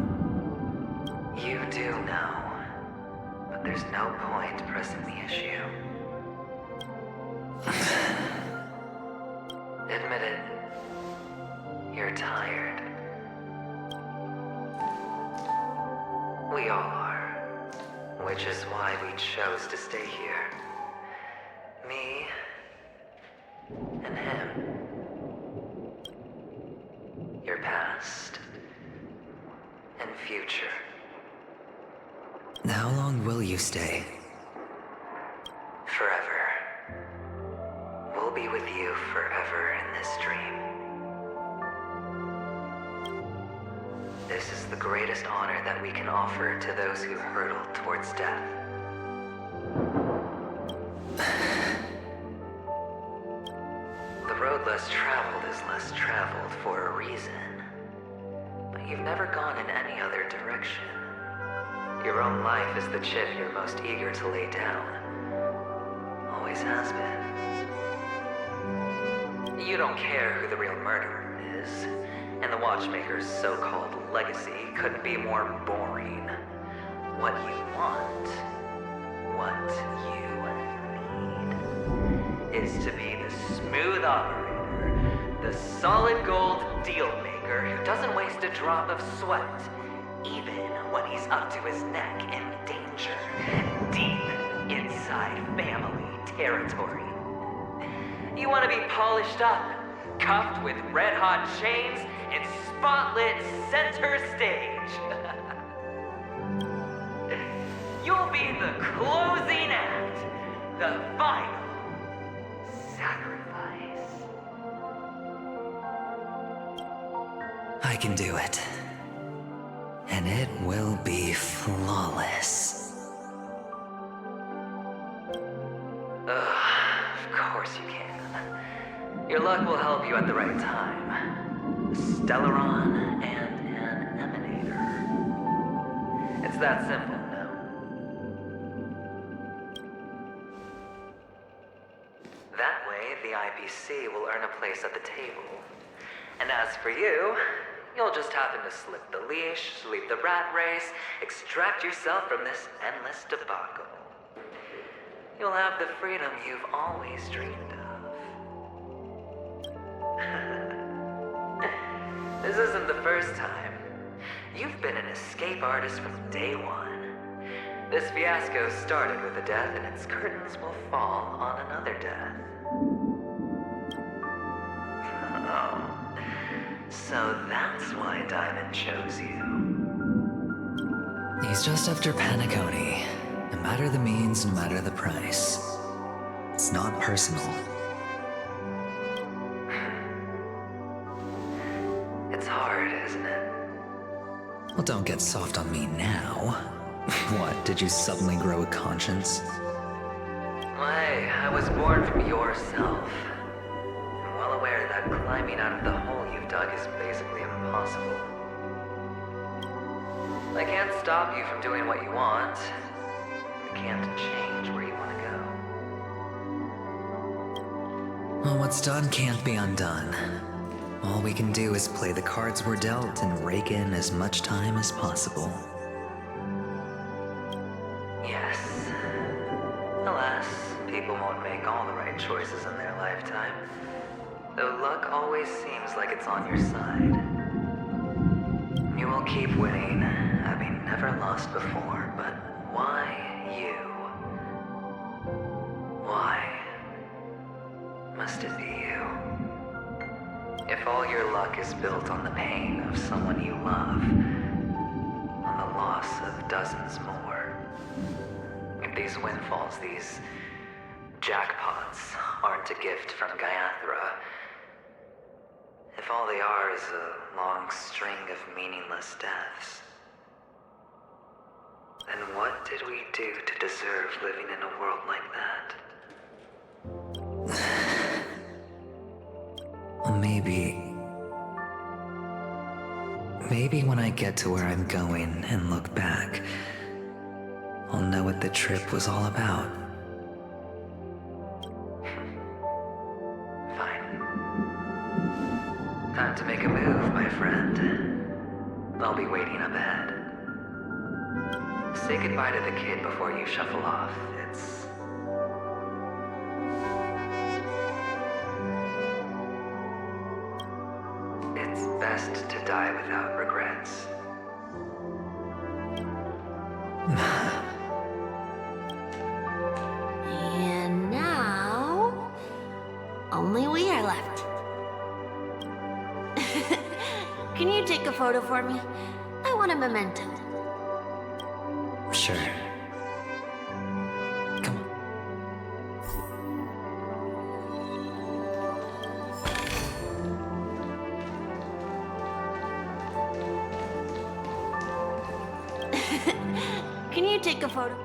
Speaker 10: You do know. But there's no point pressing the issue. Admit it. You're tired. We all are. Which is why we chose to stay here. Me and him. Your past and future.
Speaker 1: How long will you stay?
Speaker 10: Forever. We'll be with you forever in this dream. This is the greatest honor that we can offer to those who hurtle towards death. The road less traveled is less traveled for a reason. But you've never gone in any other direction. Your own life is the chip you're most eager to lay down. Always has been. You don't care who the real murderer is. And the watchmaker's so-called legacy couldn't be more boring. What you want, what you need, is to be the smooth operator, the solid gold deal maker who doesn't waste a drop of sweat, even when he's up to his neck in danger, deep inside family territory. You want to be polished up, cuffed with red-hot chains, and spotlit center stage. You'll be the closing act, the final sacrifice.
Speaker 1: I can do it. And it will be flawless.
Speaker 10: Of course you can. Your luck will help you at the right time. A Stellaron and an Emanator. It's that simple, no? That way, the IPC will earn a place at the table. And as for you, you'll just happen to slip the leash, leave the rat race, extract yourself from this endless debacle. you'll have the freedom you've always dreamed of. This isn't the first time. You've been an escape artist from day one. This fiasco started with a death, and its curtains will fall on another death. Oh. So that's why Diamond chose you.
Speaker 1: He's just after Panaconi. No matter the means, no matter the price. It's not personal.
Speaker 10: It's hard, isn't it?
Speaker 1: Well, don't get soft on me now. What, did you suddenly grow a conscience?
Speaker 10: Hey, I was born from yourself. I'm well aware that climbing out of the hole you've dug is basically impossible. I can't stop you from doing what you want. I can't change where you want to go.
Speaker 1: Well, what's done can't be undone. All we can do is play the cards we're dealt and rake in as much time as possible.
Speaker 10: Yes. Alas, people won't make all the right choices in their lifetime. Though luck always seems like it's on your side. You will keep winning, having never lost before, but why you? Why must it be you? If all your luck is built on the pain of someone you love, on the loss of dozens more, if these windfalls, these jackpots, aren't a gift from Gaiathra, if all they are is a long string of meaningless deaths, then what did we do to deserve living in a world like that?
Speaker 1: Well, maybe when I get to where I'm going and look back, I'll know what the trip was all about.
Speaker 10: Fine. Time to make a move, my friend. I'll be waiting up ahead. Say goodbye to the kid before you shuffle off. It's best to die without regrets.
Speaker 2: And now, only we are left. Can you take a photo for me? I want a memento.
Speaker 1: Sure. Come on.
Speaker 2: Can you take a photo?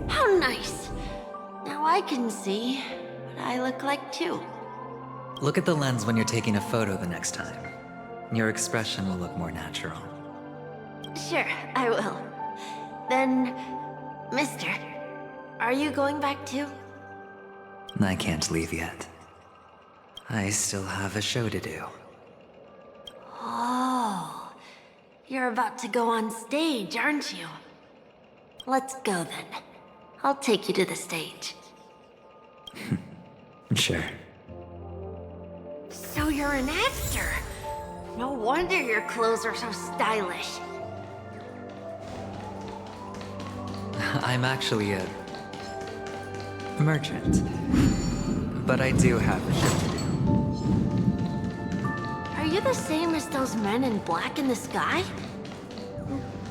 Speaker 2: How nice. Now I can see what I look like too.
Speaker 1: Look at the lens when you're taking a photo the next time. Your expression will look more natural.
Speaker 2: Sure, I will. Then, mister, are you going back too?
Speaker 1: I can't leave yet. I still have a show to do.
Speaker 2: Oh, you're about to go on stage, aren't you? Let's go then. I'll take you to the stage.
Speaker 1: Sure.
Speaker 2: So you're an actor? No wonder your clothes are so stylish.
Speaker 1: I'm actually a merchant. But I do have a show to do.
Speaker 2: Are you the same as those men in black in the sky?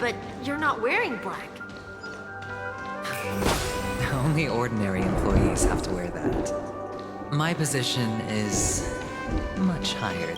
Speaker 2: But you're not wearing black.
Speaker 1: Only ordinary employees have to wear that. My position is much higher.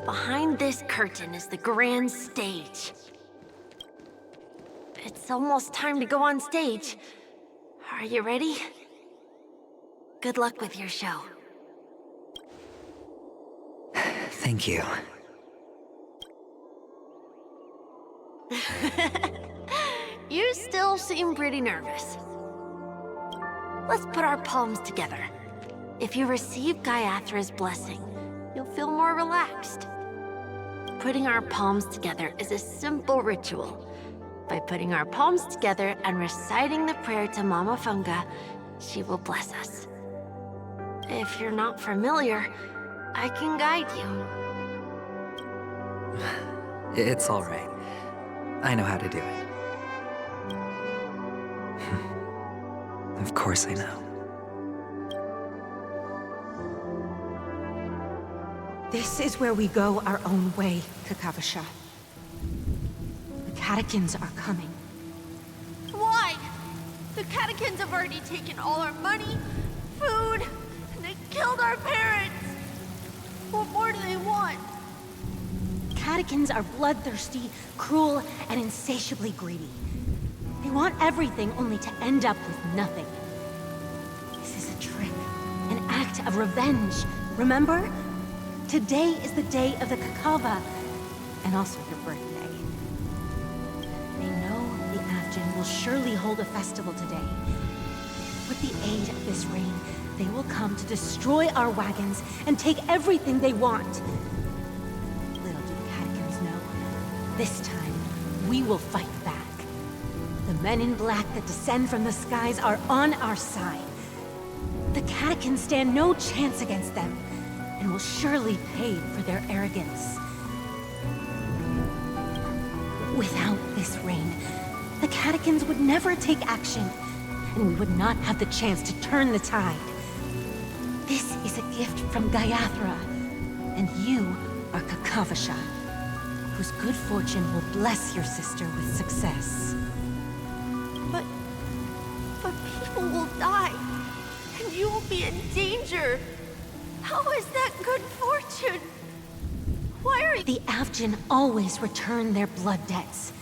Speaker 2: Behind this curtain is the grand stage. It's almost time to go on stage. Are you ready? Good luck with your show.
Speaker 1: Thank you.
Speaker 2: You still seem pretty nervous. Let's put our palms together. If you receive Gayathra's blessing, you'll feel more relaxed. Putting our palms together is a simple ritual. By putting our palms together and reciting the prayer to Mama Funga, she will bless us. If you're not familiar, I can guide you.
Speaker 1: It's all right. I know how to do it. Of course I know.
Speaker 12: This is where we go our own way, Kakavasha. The catechins are coming.
Speaker 2: Why? The catechins have already taken all our money, food, and they killed our parents. What more do they want?
Speaker 12: Catechins are bloodthirsty, cruel, and insatiably greedy. They want everything only to end up with nothing. This is a trick, an act of revenge. Remember? Today is the day of the Kakava, and also your birthday. They know the Avgin will surely hold a festival today. With the aid of this rain, they will come to destroy our wagons and take everything they want. Little do the catechins know, this time we will fight back. The men in black that descend from the skies are on our side. The catechins stand no chance against them, and will surely pay for their arrogance. Without this rain, the catechins would never take action, and we would not have the chance to turn the tide. This is a gift from Gayathra, and you are Kakavasha, whose good fortune will bless your sister with success.
Speaker 2: But people will die, and you will be in danger. How is that good fortune? Why are you—
Speaker 12: The Avgin always return their blood debts.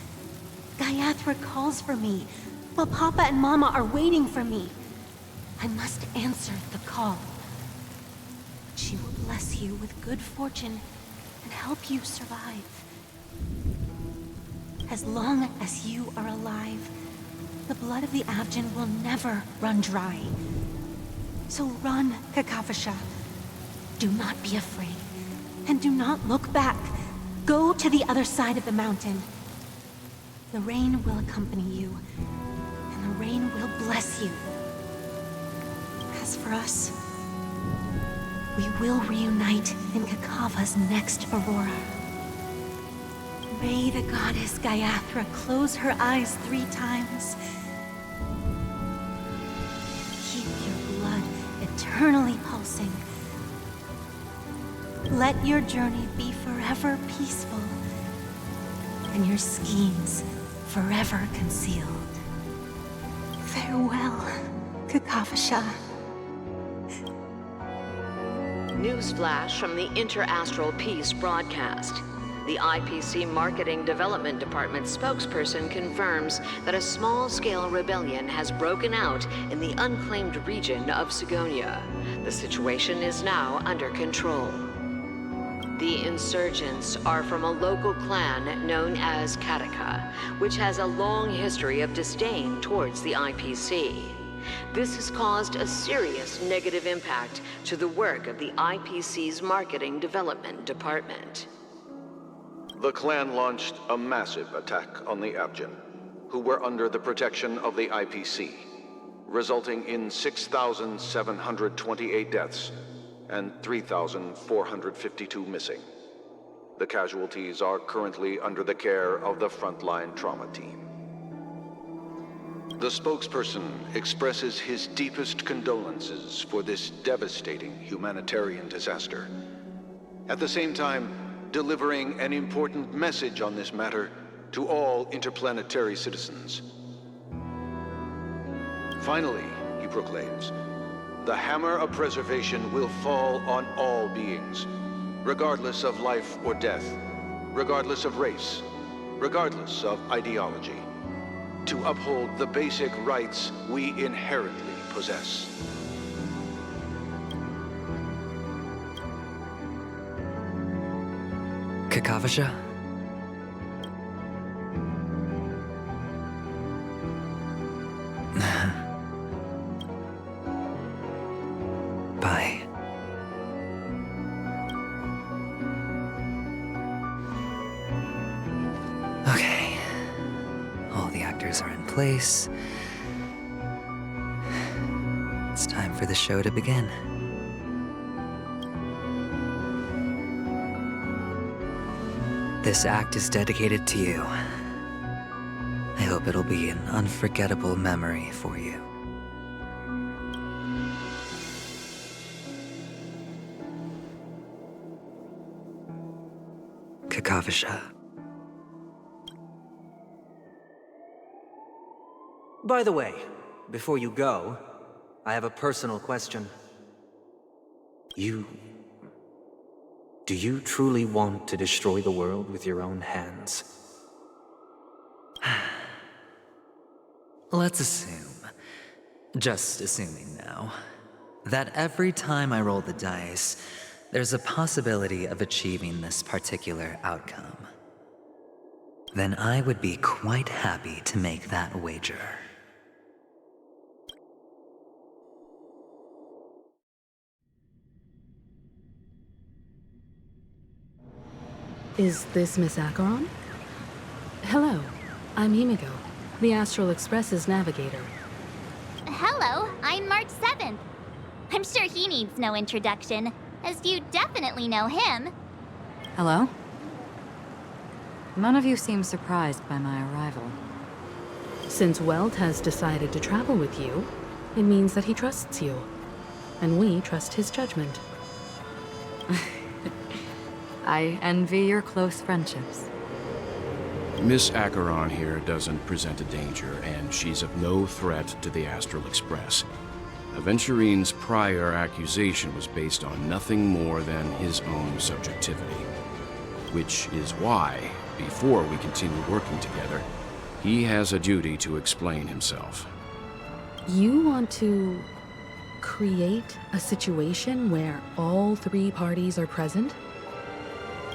Speaker 12: Gayathra calls for me, while Papa and Mama are waiting for me. I must answer the call. She will bless you with good fortune and help you survive. As long as you are alive, the blood of the Avgin will never run dry. So run, Kakavasha. Do not be afraid, and do not look back. Go to the other side of the mountain. The rain will accompany you, and the rain will bless you. As for us, we will reunite in Kakava's next aurora. May the goddess Gayathra close her eyes 3 times. Keep your blood eternally pulsing. Let your journey be forever peaceful, and your schemes forever concealed. Farewell, Kakavasha.
Speaker 4: Newsflash from the Inter-Astral Peace broadcast. The IPC Marketing Development Department spokesperson confirms that a small-scale rebellion has broken out in the unclaimed region of Sigonia. The situation is now under control. The insurgents are from a local clan known as Kataka, which has a long history of disdain towards the IPC. This has caused a serious negative impact to the work of the IPC's Marketing Development Department.
Speaker 17: The clan launched a massive attack on the Avgin, who were under the protection of the IPC, resulting in 6,728 deaths and 3,452 missing. The casualties are currently under the care of the frontline trauma team. The spokesperson expresses his deepest condolences for this devastating humanitarian disaster. At the same time, delivering an important message on this matter to all interplanetary citizens. Finally, he proclaims, the hammer of preservation will fall on all beings, regardless of life or death, regardless of race, regardless of ideology, to uphold the basic rights we inherently possess.
Speaker 1: Kakavasha? Bye. Okay. All the actors are in place. It's time for the show to begin. This act is dedicated to you. I hope it'll be an unforgettable memory for you. Kakavasha.
Speaker 15: By the way, before you go, I have a personal question. Do you truly want to destroy the world with your own hands?
Speaker 1: Let's assume, just assuming now, that every time I roll the dice, there's a possibility of achieving this particular outcome. Then I would be quite happy to make that wager.
Speaker 7: Is this Miss Acheron? Hello, I'm Himiko, the Astral Express's navigator.
Speaker 6: Hello, I'm March 7th. I'm sure he needs no introduction, as you definitely know him.
Speaker 5: Hello? None of you seem surprised by my arrival.
Speaker 7: Since Welt has decided to travel with you, it means that he trusts you. And we trust his judgment.
Speaker 5: I envy your close friendships.
Speaker 8: Miss Acheron here doesn't present a danger, and she's of no threat to the Astral Express. Aventurine's prior accusation was based on nothing more than his own subjectivity. Which is why, before we continue working together, he has a duty to explain himself.
Speaker 7: You want to create a situation where all three parties are present?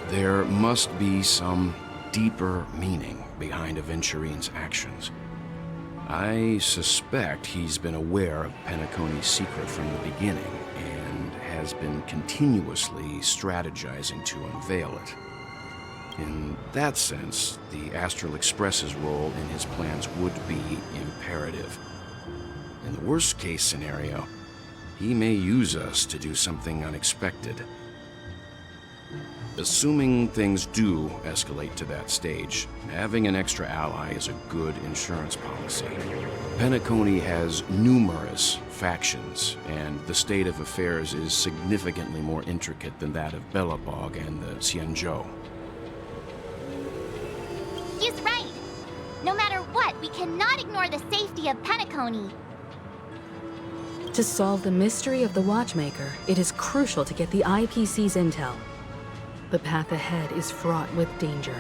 Speaker 8: There must be some deeper meaning behind Aventurine's actions. I suspect he's been aware of Penacony's secret from the beginning and has been continuously strategizing to unveil it. In that sense, the Astral Express's role in his plans would be imperative. In the worst-case scenario, he may use us to do something unexpected. Assuming things do escalate to that stage, having an extra ally is a good insurance policy. Penacony has numerous factions, and the state of affairs is significantly more intricate than that of Belobog and the Xianzhou.
Speaker 6: He's right. No matter what, we cannot ignore the safety of Penacony.
Speaker 7: To solve the mystery of the Watchmaker, it is crucial to get the IPC's intel. The path ahead is fraught with danger.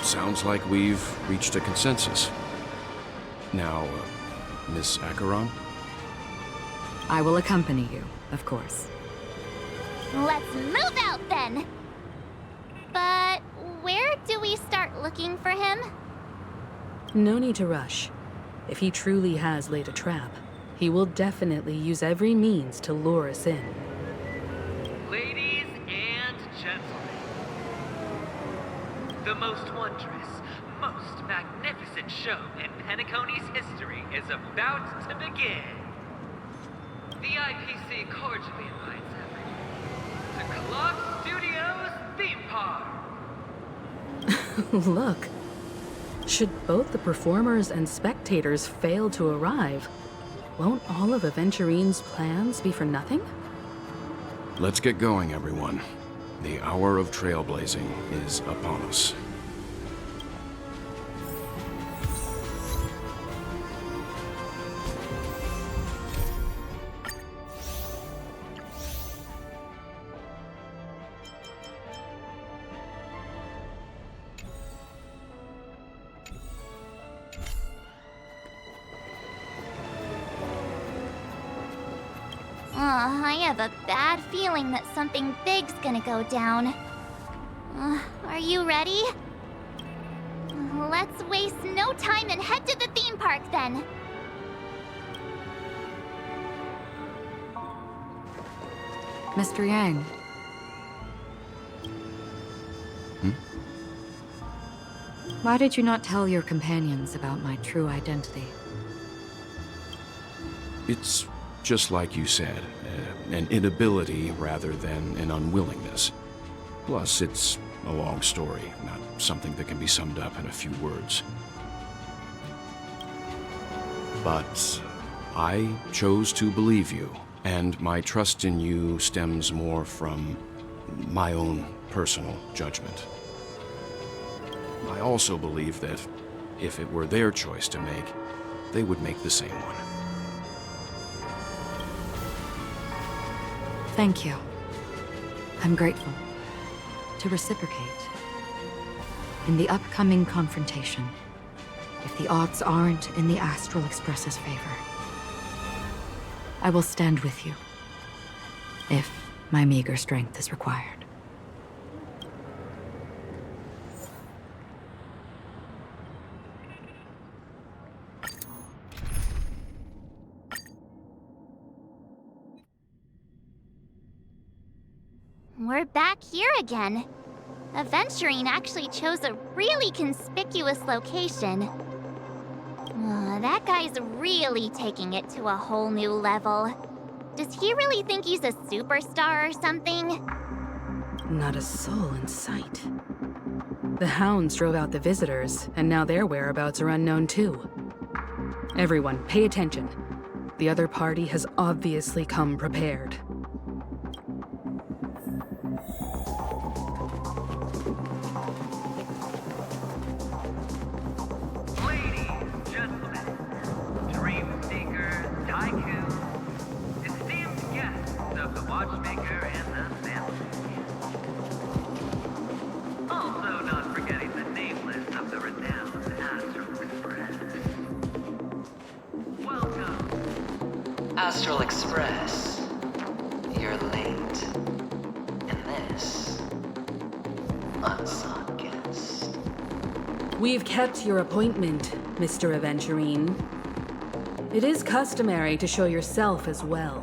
Speaker 8: Sounds like we've reached a consensus. Now, Miss Acheron?
Speaker 5: I will accompany you, of course.
Speaker 6: Let's move out then! But where do we start looking for him?
Speaker 7: No need to rush. If he truly has laid a trap, he will definitely use every means to lure us in.
Speaker 10: Ladies and gentlemen, the most wondrous, most magnificent show in Penacony's history is about to begin. The IPC cordially invites everyone to Clock Studios Theme Park.
Speaker 7: Look. Should both the performers and spectators fail to arrive, won't all of Aventurine's plans be for nothing?
Speaker 8: Let's get going, everyone. The hour of trailblazing is upon us.
Speaker 6: I have a bad feeling that something big's gonna go down. Are you ready? Let's waste no time and head to the theme park then.
Speaker 5: Mr. Yang. Why did you not tell your companions about my true identity?
Speaker 8: It's just like you said, an inability rather than an unwillingness. Plus, it's a long story, not something that can be summed up in a few words. But I chose to believe you, and my trust in you stems more from my own personal judgment. I also believe that if it were their choice to make, they would make the same one.
Speaker 5: Thank you. I'm grateful. To reciprocate. In the upcoming confrontation, if the odds aren't in the Astral Express's favor, I will stand with you, if my meager strength is required.
Speaker 6: We're back here again. Aventurine actually chose a really conspicuous location. That guy's really taking it to a whole new level. Does he really think he's a superstar or something?
Speaker 7: Not a soul in sight. The hounds drove out the visitors, and now their whereabouts are unknown too. Everyone, pay attention. The other party has obviously come prepared.
Speaker 10: Watchmaker and the family. Also not forgetting the nameless of the renowned Astral Express. Welcome. Astral Express. You're late. And this unsought guest.
Speaker 7: We've kept your appointment, Mr. Aventurine. It is customary to show yourself as well.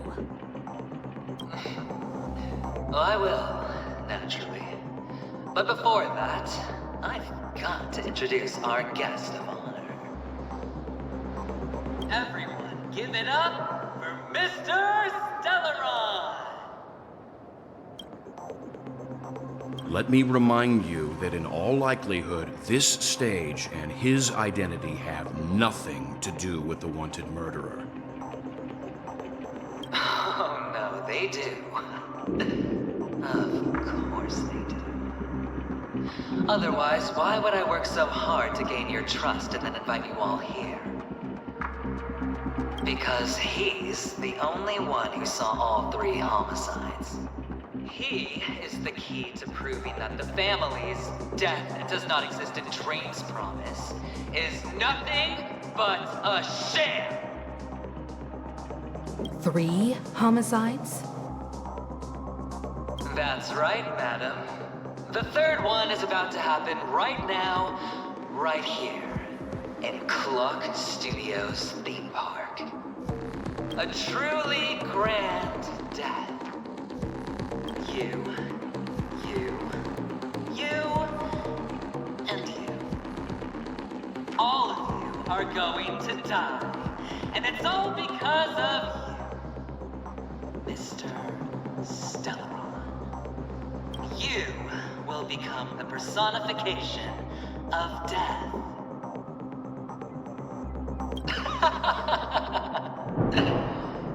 Speaker 10: I will, naturally. But before that, I've got to introduce our guest of honor. Everyone, give it up for Mr. Stellaron!
Speaker 8: Let me remind you that in all likelihood, this stage and his identity have nothing to do with the wanted murderer.
Speaker 10: Oh no, they do. Of course they do. Otherwise, why would I work so hard to gain your trust and then invite you all here? Because he's the only one who saw all 3 homicides. He is the key to proving that the family's death does not exist in Dream's promise is nothing but a sham!
Speaker 7: 3 homicides?
Speaker 10: That's right, madam. The 3rd one is about to happen right now, right here, in Clock Studios theme park. A truly grand death. You, and you. All of you are going to die. And it's all because of you, Mr. Stellaron. You will become the personification of death.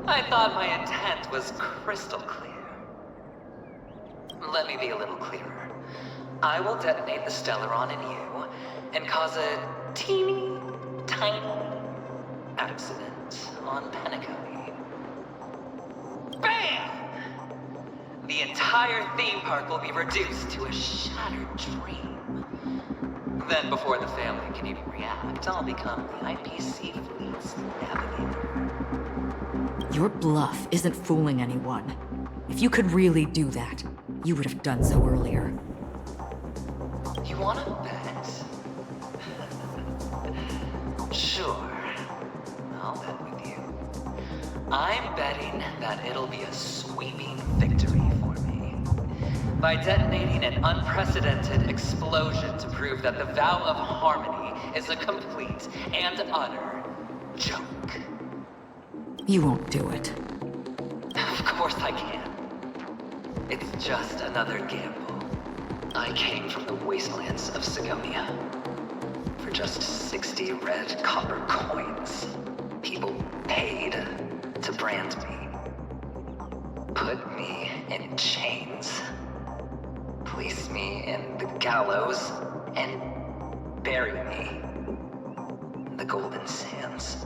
Speaker 10: I thought my intent was crystal clear. Let me be a little clearer. I will detonate the Stellaron in you and cause a teeny, tiny accident on Penacony. Bam! The entire theme park will be reduced to a shattered dream. Then before the family can even react, I'll become the IPC fleet's navigator.
Speaker 5: Your bluff isn't fooling anyone. If you could really do that, you would have done so earlier.
Speaker 10: You wanna bet? Sure. I'll bet with you. I'm betting that it'll be a sweeping victory for me. By detonating an unprecedented explosion to prove that the vow of harmony is a complete and utter joke.
Speaker 5: You won't do it.
Speaker 10: Of course I can. It's just another gamble. I came from the wastelands of Sigonia. For just 60 red copper coins, people paid to brand me. Put me in chains. Place me in the gallows and bury me in the golden sands.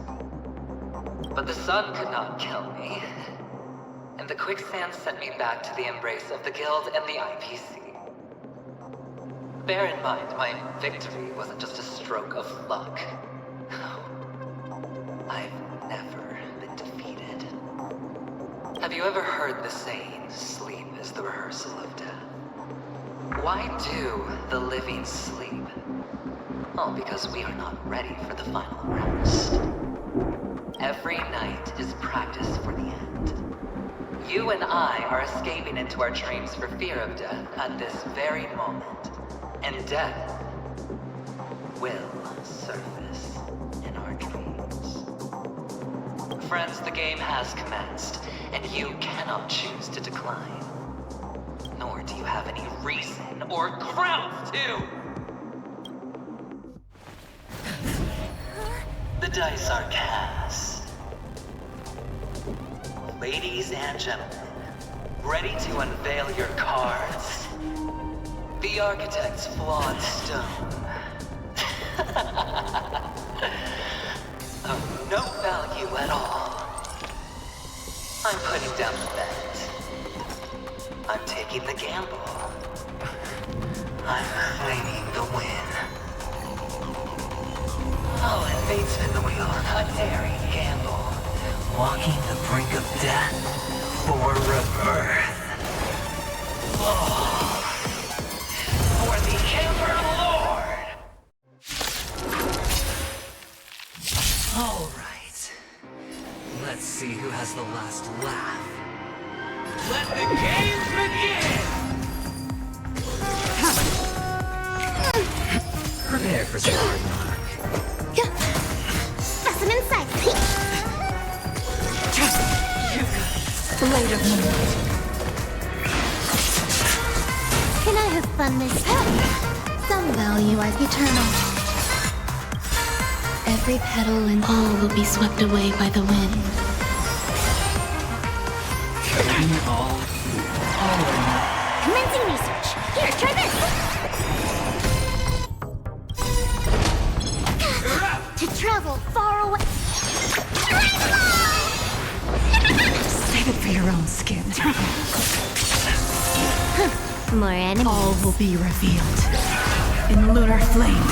Speaker 10: But the sun could not kill me, and the quicksand sent me back to the embrace of the Guild and the IPC. Bear in mind, my victory wasn't just a stroke of luck. I've never been defeated. Have you ever heard the saying, sleep is the rehearsal of death? Why do the living sleep? Oh, because we are not ready for the final rest. Every night is practice for the end. You and I are escaping into our dreams for fear of death at this very moment. And death will surface in our dreams. Friends, the game has commenced, and you cannot choose to decline. Nor do you have any reason or grounds to! The dice are cast. Ladies and gentlemen, ready to unveil your cards? The architect's flawed stone. Of no value at all. I'm putting down the bet. I'm taking the gamble. I'm claiming the win. Oh, and fate spin the wheel, a daring gamble. Walking the brink of death for rebirth. Oh. For the Emperor Lord! All right. Let's see who has the last laugh. Let the games begin! Prepare for some hard luck.
Speaker 6: Specimen sight.
Speaker 3: Blade of moonlight.
Speaker 6: Can I have fun this time? Some value as eternal. Every petal and all will be swept away by the wind.
Speaker 10: All
Speaker 6: Commencing research. Here, try this. To travel far away.
Speaker 3: Save it for your own skin.
Speaker 6: More enemies.
Speaker 3: All will be revealed in lunar flame.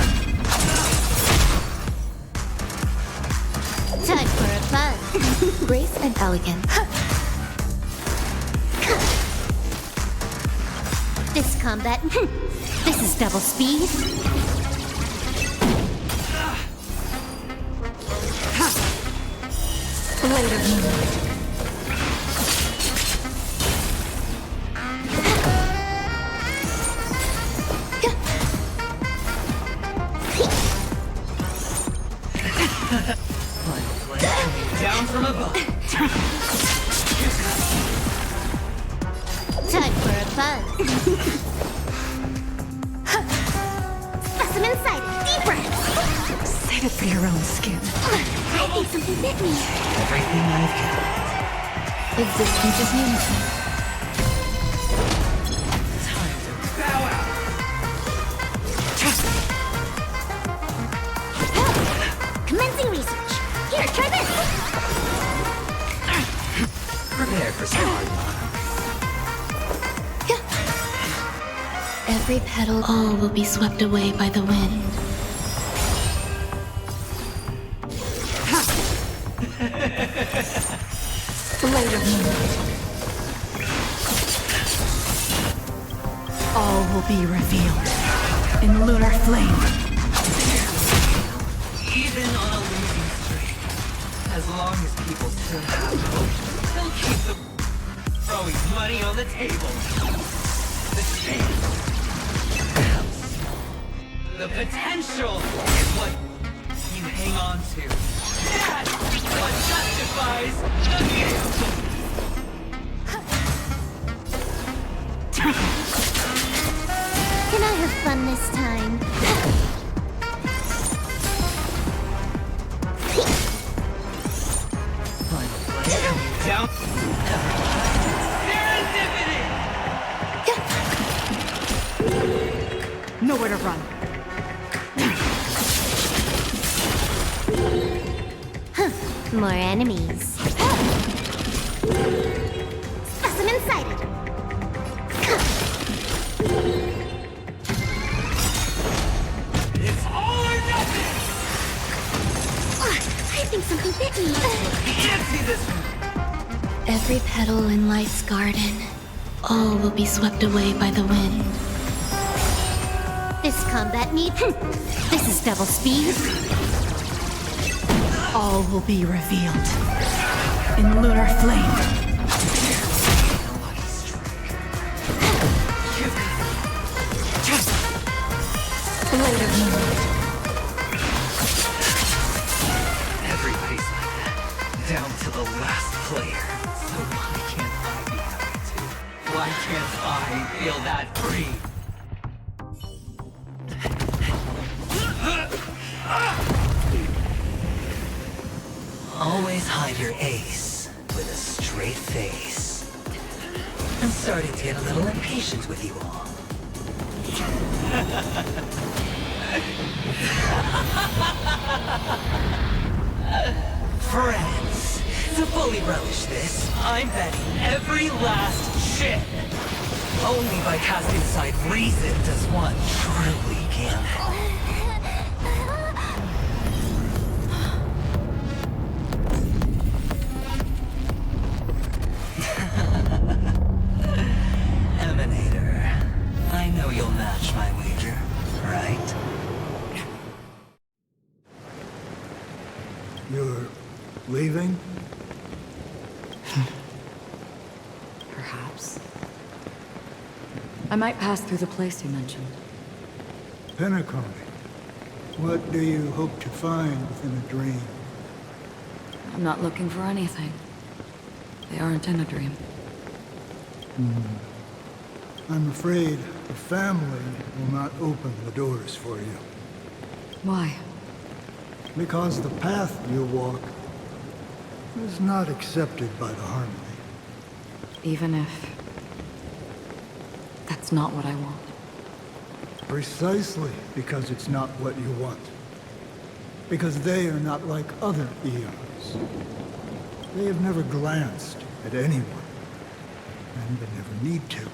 Speaker 6: Time for a buzz. Grace and elegance. This combat. This is double speed.
Speaker 3: Blade of moonlight.
Speaker 10: down from above.
Speaker 6: Time for a buzz. Specimen sighted. Deep breaths.
Speaker 3: Save it for your own skin.
Speaker 6: I think something bit me.
Speaker 10: Everything I've got.
Speaker 6: Existence is unity.
Speaker 10: Time to bow out.
Speaker 6: Commencing research. Here, try this.
Speaker 10: Prepare for some hard luck.
Speaker 6: Every petal, all will be swept away by the wind.
Speaker 3: Later moonlight. All will be revealed in lunar flame.
Speaker 10: Even on a losing streak, as long as people still have hope, they'll keep throwing money on the table. The chance, the potential is what you hang on to. That's what justifies the gamble.
Speaker 6: Can I have fun this time?
Speaker 10: Down.
Speaker 3: Nowhere to run.
Speaker 6: More enemies. Specimen sighted.
Speaker 10: It's all or nothing.
Speaker 6: I think something bit me.
Speaker 10: Can't see this one.
Speaker 6: Every petal in life's garden, all will be swept away by the wind. This combat need. This is double speed.
Speaker 3: All will be revealed in lunar flame. Later moonlight.
Speaker 10: Everybody's like that, down to the last player. So why can't I be happy too? Why can't I feel that free? Always hide your ace with a straight face. I'm starting to get a little impatient with you all. Friends, to fully relish this, I'm betting every last chip. Only by casting aside reason does one truly gamble. Emanator, I know you'll match my wager, right?
Speaker 14: You're leaving?
Speaker 5: Perhaps. I might pass through the place you mentioned.
Speaker 14: Penacony. What do you hope to find within a dream?
Speaker 5: I'm not looking for anything. They aren't in a dream.
Speaker 14: I'm afraid the family will not open the doors for you.
Speaker 5: Why?
Speaker 14: Because the path you walk is not accepted by the Harmony.
Speaker 5: Even if... that's not what I want.
Speaker 14: Precisely because it's not what you want. Because they are not like other eons. They have never glanced at anyone. And they never need to.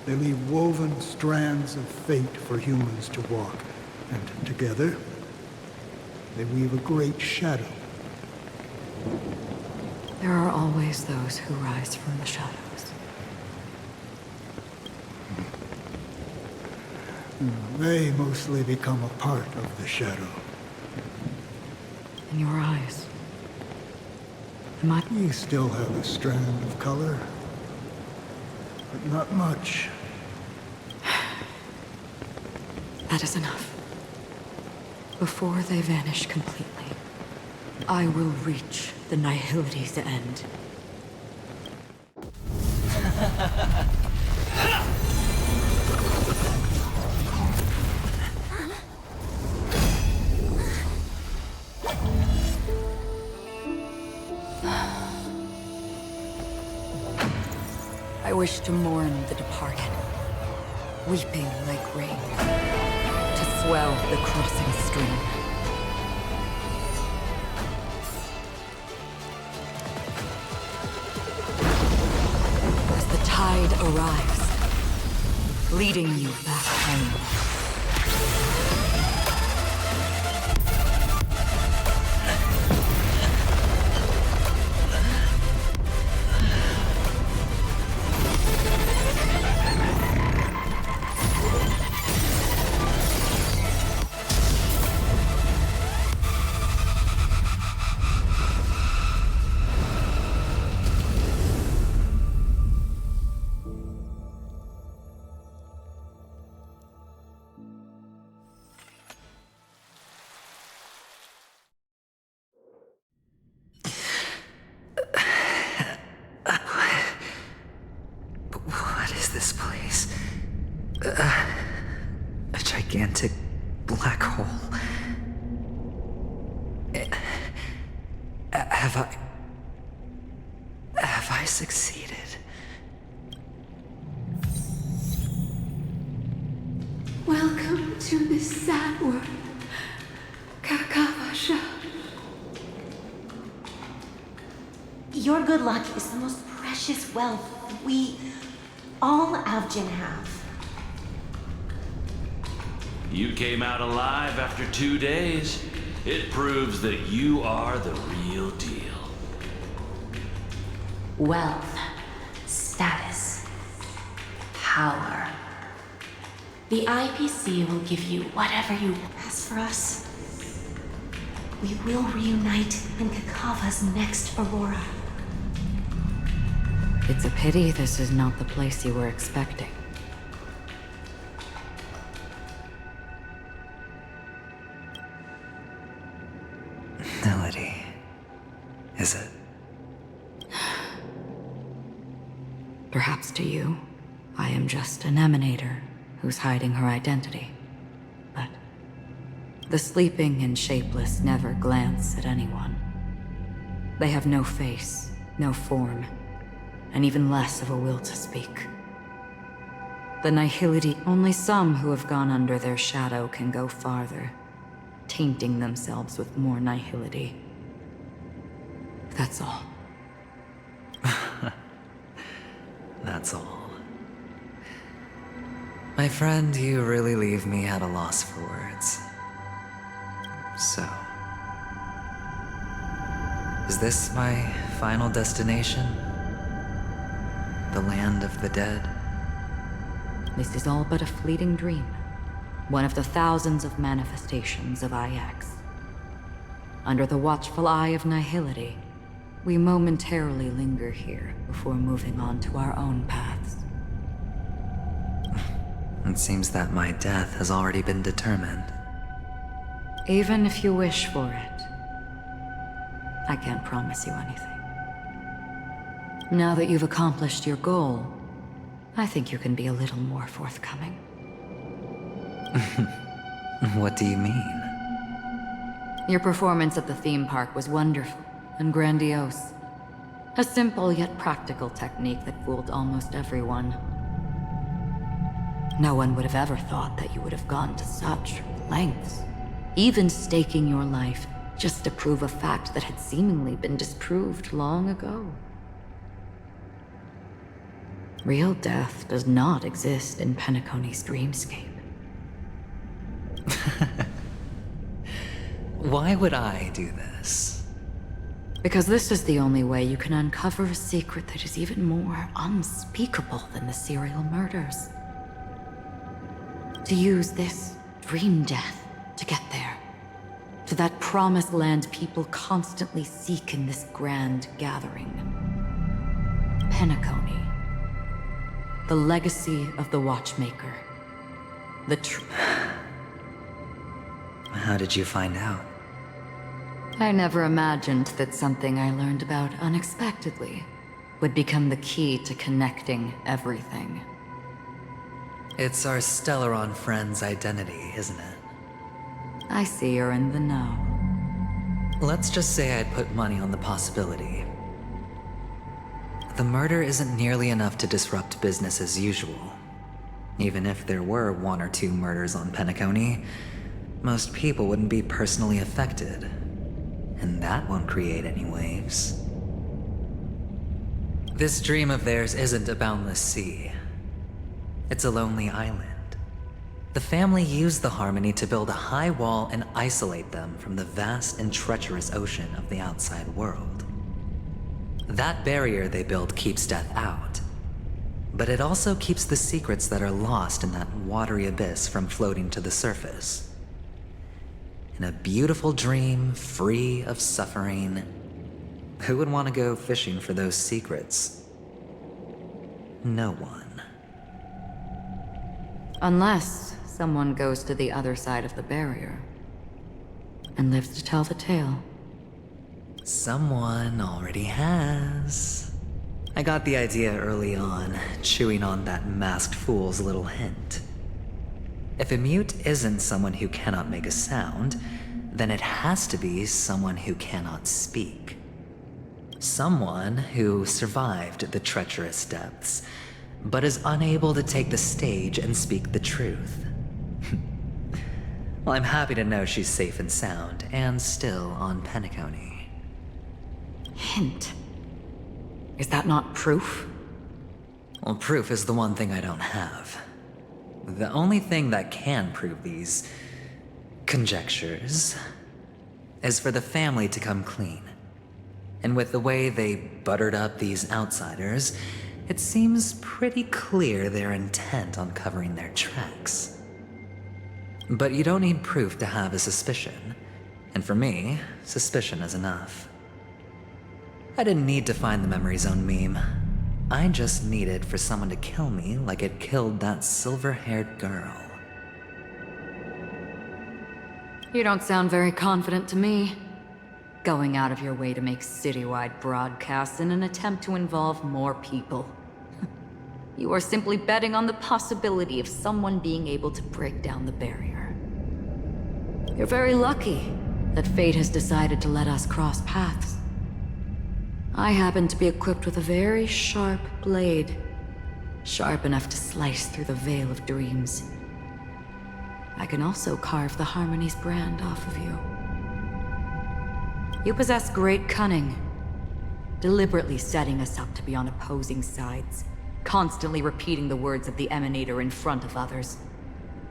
Speaker 14: They leave woven strands of fate for humans to walk. And together, they weave a great shadow.
Speaker 5: There are always those who rise from the shadows.
Speaker 14: They mostly become a part of the shadow.
Speaker 5: In your eyes, am I...
Speaker 14: You still have a strand of color, but not much.
Speaker 5: That is enough. Before they vanish completely, I will reach the nihility's end. I wish to mourn the departed, weeping like rain, to swell the crossing stream. As the tide arrives, leading you back home.
Speaker 1: a gigantic black hole. Have I succeeded?
Speaker 3: Welcome to this sad world, Kakavasha.
Speaker 12: Your good luck is the most precious wealth we, all Avgin, have.
Speaker 9: You came out alive after 2 days. It proves that you are the real deal.
Speaker 20: Wealth, status, power. The IPC will give you whatever you want.
Speaker 12: As for us, we will reunite in Kakava's next Aurora.
Speaker 5: It's a pity this is not the place you were expecting.
Speaker 1: Melody, is it?
Speaker 5: Perhaps to you, I am just an emanator who's hiding her identity. But the sleeping and shapeless never glance at anyone. They have no face, no form, and even less of a will to speak. The nihility, only some who have gone under their shadow can go farther, tainting themselves with more nihility. That's all.
Speaker 1: That's all. My friend, you really leave me at a loss for words. So, is this my final destination? The land of the dead?
Speaker 5: This is all but a fleeting dream. One of the thousands of manifestations of IX. Under the watchful eye of nihility, we momentarily linger here before moving on to our own paths.
Speaker 1: It seems that my death has already been determined.
Speaker 5: Even if you wish for it, I can't promise you anything. Now that you've accomplished your goal, I think you can be a little more forthcoming.
Speaker 1: What do you mean?
Speaker 5: Your performance at the theme park was wonderful and grandiose. A simple yet practical technique that fooled almost everyone. No one would have ever thought that you would have gone to such lengths, even staking your life just to prove a fact that had seemingly been disproved long ago. Real death does not exist in Penacony's dreamscape.
Speaker 1: Why would I do this?
Speaker 5: Because this is the only way you can uncover a secret that is even more unspeakable than the serial murders. To use this dream death to get there. To that promised land people constantly seek in this grand gathering. Penacony. The legacy of the Watchmaker. The
Speaker 1: How did you find out?
Speaker 5: I never imagined that something I learned about unexpectedly would become the key to connecting everything.
Speaker 1: It's our Stellaron friend's identity, isn't it?
Speaker 5: I see you're in the know.
Speaker 1: Let's just say I'd put money on the possibility. The murder isn't nearly enough to disrupt business as usual. Even if there were 1 or 2 murders on Penacony, most people wouldn't be personally affected. And that won't create any waves. This dream of theirs isn't a boundless sea. It's a lonely island. The family used the Harmony to build a high wall and isolate them from the vast and treacherous ocean of the outside world. That barrier they built keeps death out, but it also keeps the secrets that are lost in that watery abyss from floating to the surface. In a beautiful dream, free of suffering, who would want to go fishing for those secrets? No one.
Speaker 5: Unless someone goes to the other side of the barrier and lives to tell the tale.
Speaker 1: Someone already has. I got the idea early on, chewing on that masked fool's little hint. If a mute isn't someone who cannot make a sound, then it has to be someone who cannot speak. Someone who survived the treacherous depths, but is unable to take the stage and speak the truth. Well, I'm happy to know she's safe and sound, and still on Penacony.
Speaker 5: Hint. Is that not proof?
Speaker 1: Well, proof is the one thing I don't have. The only thing that can prove these conjectures is for the family to come clean. And with the way they buttered up these outsiders, it seems pretty clear they're intent on covering their tracks. But you don't need proof to have a suspicion. And for me, suspicion is enough. I didn't need to find the memory zone meme. I just needed for someone to kill me like it killed that silver-haired girl.
Speaker 5: You don't sound very confident to me. Going out of your way to make citywide broadcasts in an attempt to involve more people. You are simply betting on the possibility of someone being able to break down the barrier. You're very lucky that fate has decided to let us cross paths. I happen to be equipped with a very sharp blade, sharp enough to slice through the veil of dreams. I can also carve the Harmony's brand off of you. You possess great cunning, deliberately setting us up to be on opposing sides, constantly repeating the words of the Emanator in front of others,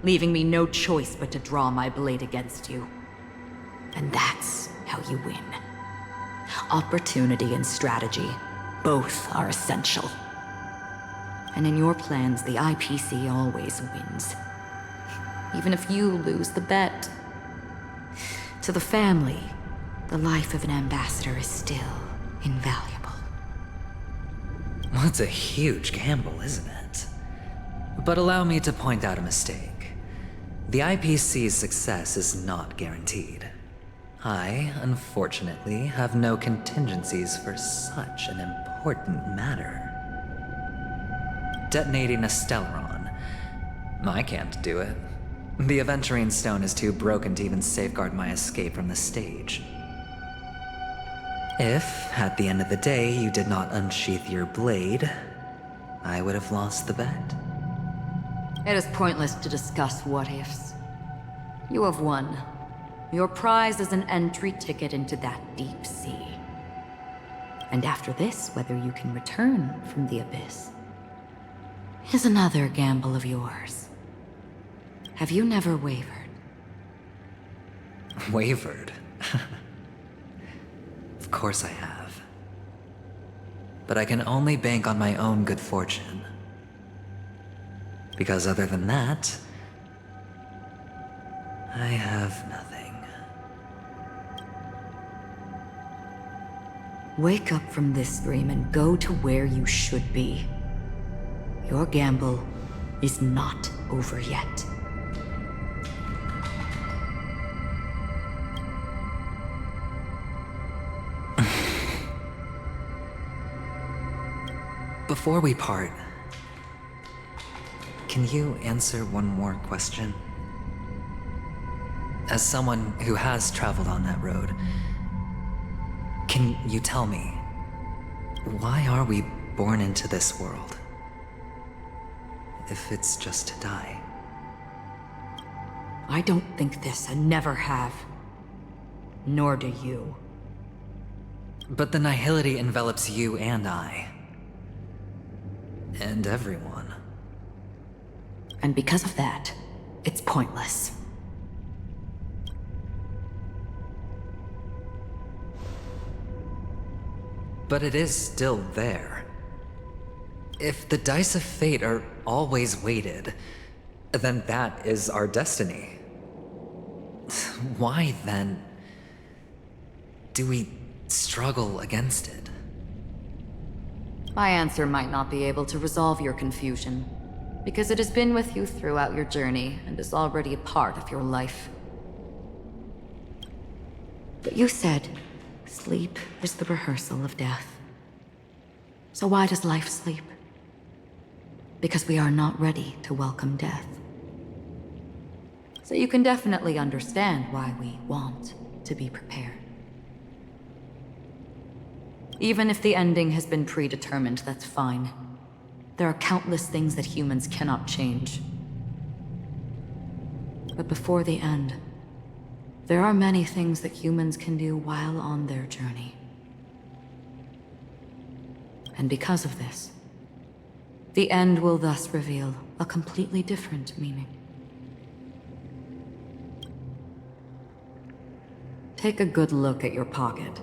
Speaker 5: leaving me no choice but to draw my blade against you. And that's how you win. Opportunity and strategy, both are essential. And in your plans, the IPC always wins. Even if you lose the bet. To the family, the life of an ambassador is still invaluable.
Speaker 1: Well, it's a huge gamble, isn't it? But allow me to point out a mistake. The IPC's success is not guaranteed. I, unfortunately, have no contingencies for such an important matter. Detonating a Stellaron. I can't do it. The Aventurine Stone is too broken to even safeguard my escape from the stage. If, at the end of the day, you did not unsheath your blade, I would have lost the bet.
Speaker 5: It is pointless to discuss what-ifs. You have won. Your prize is an entry ticket into that deep sea. And after this, whether you can return from the abyss is another gamble of yours. Have you never wavered?
Speaker 1: Wavered? Of course I have. But I can only bank on my own good fortune. Because other than that, I have nothing.
Speaker 5: Wake up from this dream and go to where you should be. Your gamble is not over yet.
Speaker 1: Before we part, can you answer one more question? As someone who has traveled on that road, can you tell me, why are we born into this world? If it's just to die.
Speaker 5: I don't think this and never have. Nor do you.
Speaker 1: But the nihility envelops you and I. And everyone.
Speaker 5: And because of that, it's pointless.
Speaker 1: But it is still there. If the dice of fate are always weighted, then that is our destiny. Why, then, do we struggle against it?
Speaker 5: My answer might not be able to resolve your confusion, because it has been with you throughout your journey and is already a part of your life. But you said, sleep is the rehearsal of death. So why does life sleep? Because we are not ready to welcome death. So you can definitely understand why we want to be prepared. Even if the ending has been predetermined, that's fine. There are countless things that humans cannot change. But before the end, there are many things that humans can do while on their journey. And because of this, the end will thus reveal a completely different meaning. Take a good look at your pocket.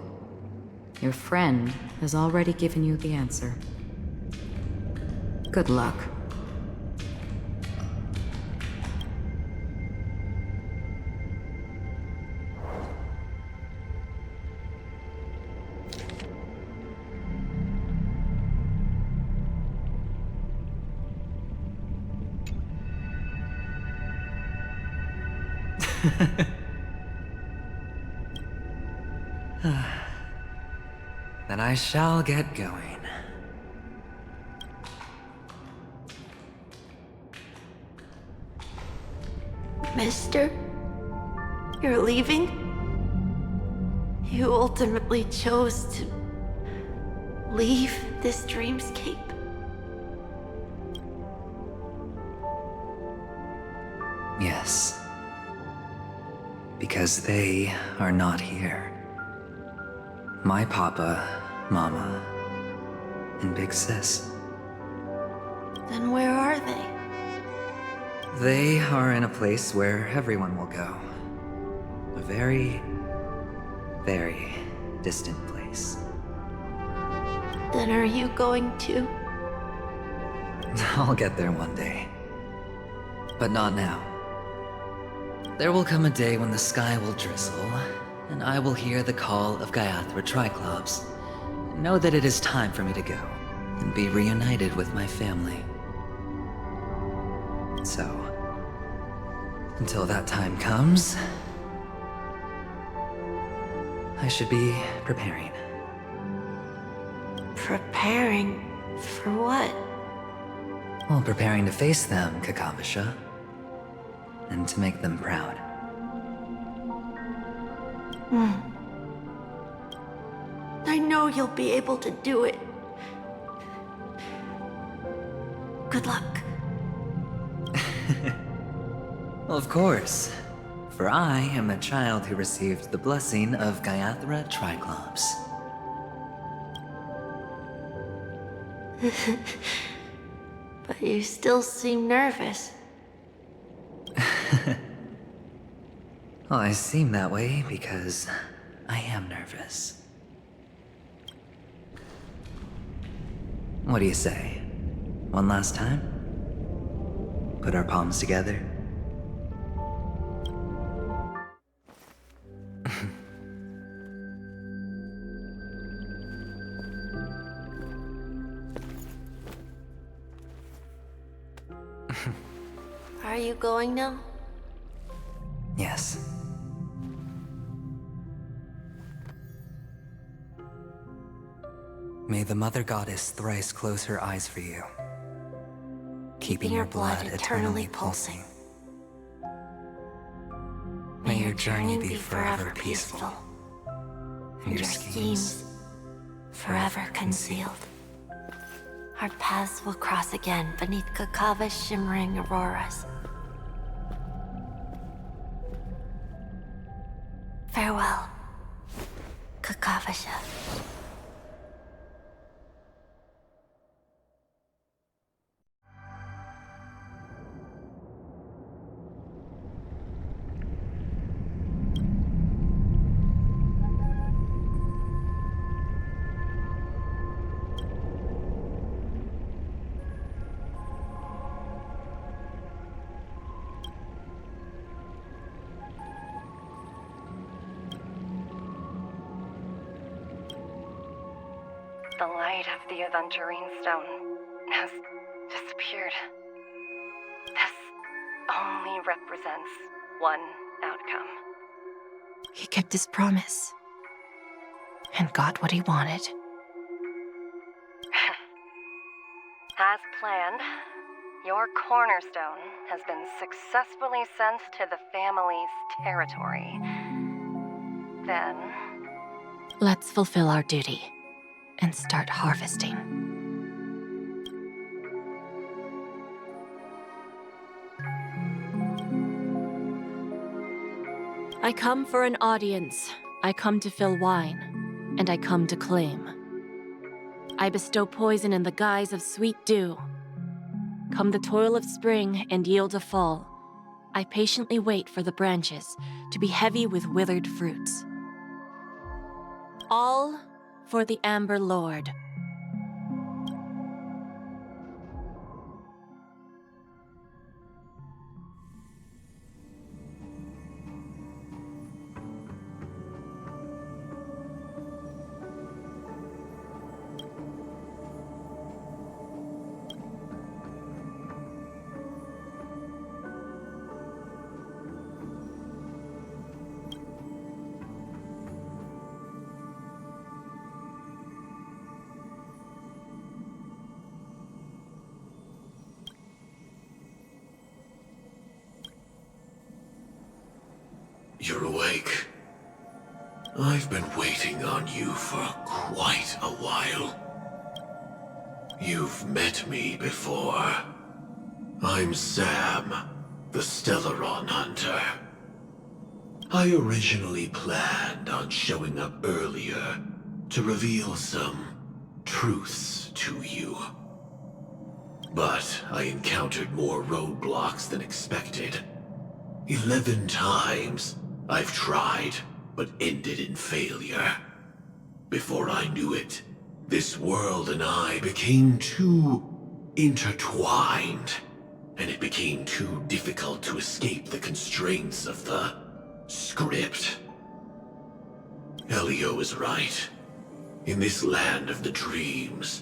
Speaker 5: Your friend has already given you the answer. Good luck.
Speaker 1: Then I shall get going.
Speaker 2: Mister? You're leaving? You ultimately chose to leave this dreamscape?
Speaker 1: Yes. Because they are not here. My papa, mama, and big sis.
Speaker 2: Then where are they?
Speaker 1: They are in a place where everyone will go. A very, very distant place.
Speaker 2: Then are you going to?
Speaker 1: I'll get there one day. But not now. There will come a day when the sky will drizzle, and I will hear the call of Gaiathra Triclops, and know that it is time for me to go, and be reunited with my family. So, until that time comes, I should be preparing.
Speaker 2: Preparing for what?
Speaker 1: Well, preparing to face them, Kakavasha, and to make them proud.
Speaker 2: I know you'll be able to do it. Good luck.
Speaker 1: Well, of course. For I am a child who received the blessing of Gaiathra Triclops.
Speaker 2: But you still seem nervous.
Speaker 1: Well, I seem that way because I am nervous. What do you say? One last time? Put our palms together?
Speaker 2: Are you going now?
Speaker 1: Yes. May the Mother Goddess thrice close her eyes for you, keeping your blood eternally pulsing. May your journey be forever peaceful, and your schemes
Speaker 2: forever concealed. Our paths will cross again beneath Kakava's shimmering auroras. Farewell, Kakavasha.
Speaker 13: The light of the Aventurine Stone has disappeared. This only represents one outcome.
Speaker 20: He kept his promise. And got what he wanted.
Speaker 13: As planned, Your cornerstone has been successfully sent to the family's territory. Then...
Speaker 20: Let's fulfill our duty and start harvesting. I come for an audience. I come to fill wine, and I come to claim. I bestow poison in the guise of sweet dew. Come the toil of spring and yield a fall. I patiently wait for the branches to be heavy with withered fruits. All for the Amber Lord.
Speaker 16: You're awake. I've been waiting on you for quite a while. You've met me before. I'm Sam, the Stellaron Hunter. I originally planned on showing up earlier to reveal some truths to you. But I encountered more roadblocks than expected. 11 times I've tried, but ended in failure. Before I knew it, this world and I became too intertwined, and it became too difficult to escape the constraints of the script. Elio is right. In this land of the dreams,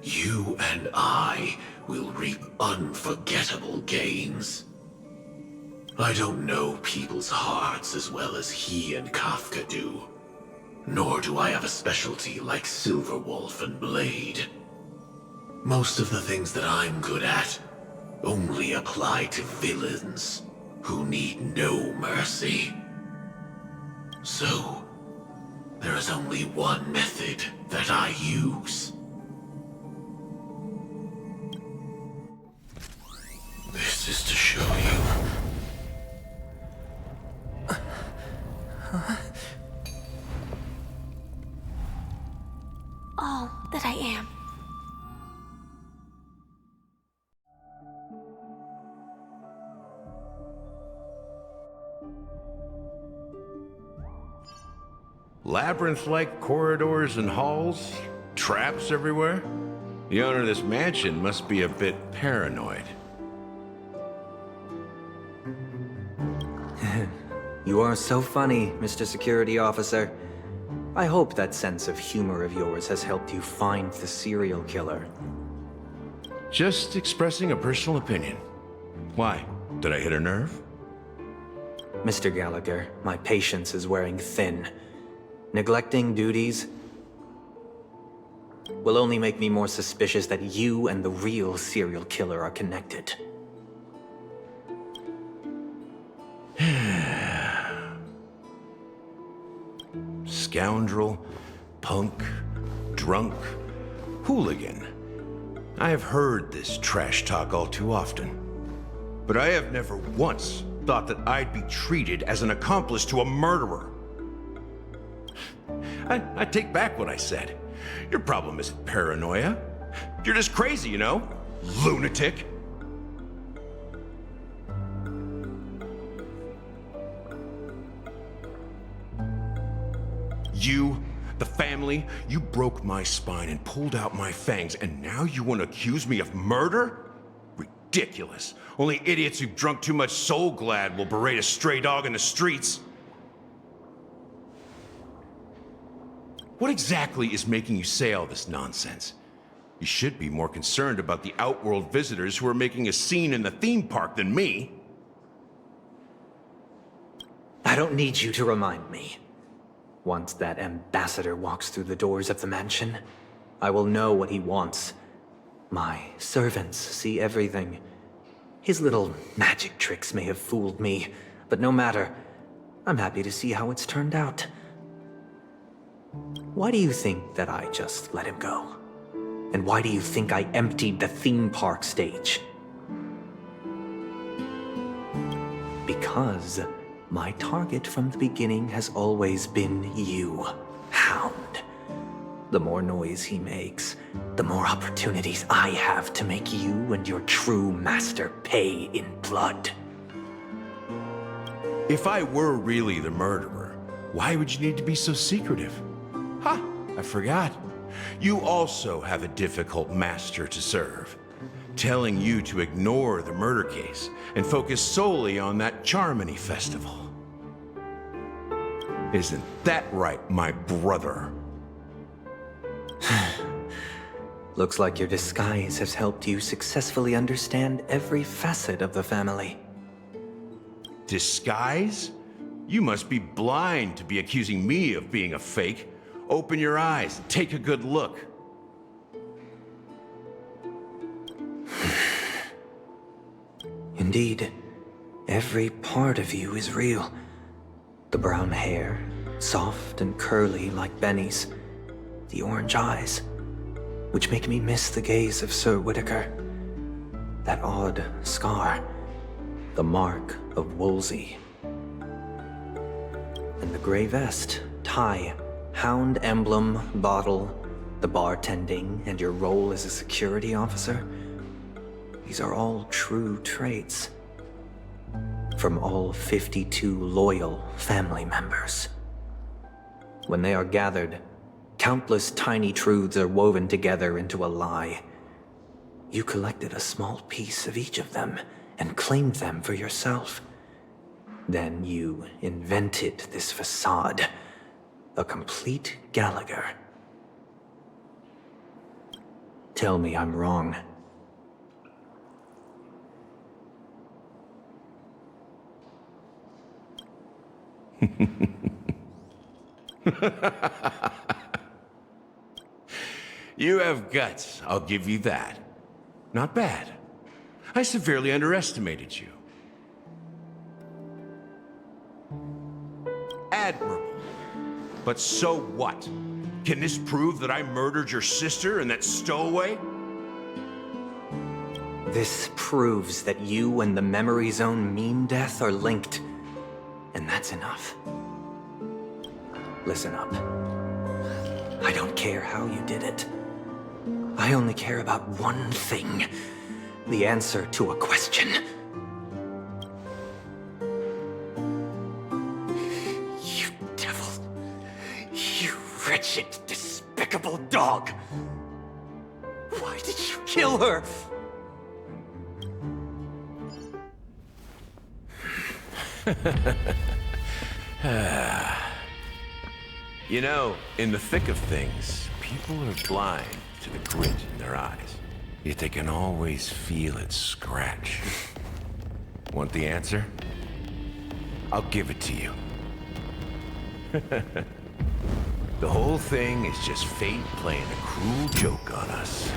Speaker 16: you and I will reap unforgettable gains. I don't know people's hearts as well as he and Kafka do. Nor do I have a specialty like Silverwolf and Blade. Most of the things that I'm good at only apply to villains who need no mercy. So, there is only one method that I use. This is to show you.
Speaker 2: All that I am.
Speaker 23: Labyrinth-like corridors and halls? Traps everywhere? The owner of this mansion must be a bit paranoid.
Speaker 15: You are so funny, Mr. Security Officer. I hope that sense of humor of yours has helped you find the serial killer.
Speaker 23: Just expressing a personal opinion. Why? Did I hit a nerve?
Speaker 15: Mr. Gallagher, my patience is wearing thin. Neglecting duties will only make me more suspicious that you and the real serial killer are connected.
Speaker 23: Scoundrel, punk, drunk, hooligan. I have heard this trash talk all too often. But I have never once thought that I'd be treated as an accomplice to a murderer. I take back what I said. Your problem isn't paranoia. You're just crazy, you know? Lunatic. You, the family, you broke my spine and pulled out my fangs, and now you want to accuse me of murder? Ridiculous. Only idiots who've drunk too much Soul Glad will berate a stray dog in the streets. What exactly is making you say all this nonsense? You should be more concerned about the Outworld visitors who are making a scene in the theme park than me.
Speaker 15: I don't need you to remind me. Once that ambassador walks through the doors of the mansion, I will know what he wants. My servants see everything, His little magic tricks may have fooled me, but no matter. I'm happy to see how it's turned out. Why do you think that I just let him go? And why do you think I emptied the theme park stage? Because my target from the beginning has always been you, Hound. The more noise he makes, the more opportunities I have to make you and your true master pay in blood.
Speaker 23: If I were really the murderer, why would you need to be so secretive? Ha! I forgot. You also have a difficult master to serve, telling you to ignore the murder case and focus solely on that Charmony festival. Isn't that right, my brother?
Speaker 15: Looks like your disguise has helped you successfully understand every facet of the family.
Speaker 23: Disguise? You must be blind to be accusing me of being a fake. Open your eyes and take a good look.
Speaker 15: Indeed, every part of you is real. The brown hair, soft and curly like Benny's. The orange eyes, which make me miss the gaze of Sir Whitaker. That odd scar, the mark of Wolsey. And the gray vest, tie, hound emblem, bottle, the bartending, and your role as a security officer. These are all true traits. From all 52 loyal family members. When they are gathered, countless tiny truths are woven together into a lie. You collected a small piece of each of them and claimed them for yourself. Then you invented this facade, a complete Gallagher. Tell me I'm wrong.
Speaker 23: You have guts, I'll give you that. Not bad. I severely underestimated you. Admirable. But so what? Can this prove that I murdered your sister and that stowaway?
Speaker 15: This proves that you and the Memory Zone meme death are linked. And that's enough. Listen up. I don't care how you did it. I only care about one thing. The answer to a question. You devil. You wretched, despicable dog. Why did you kill her?
Speaker 23: You know, in the thick of things, people are blind to the grit in their eyes. Yet they can always feel it scratch. Want the answer? I'll give it to you. The whole thing is just fate playing a cruel joke on us.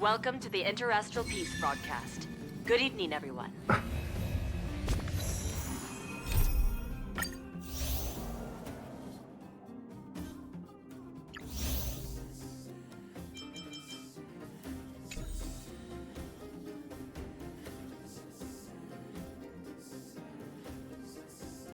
Speaker 18: Welcome to the Interastral Peace broadcast. Good evening, everyone.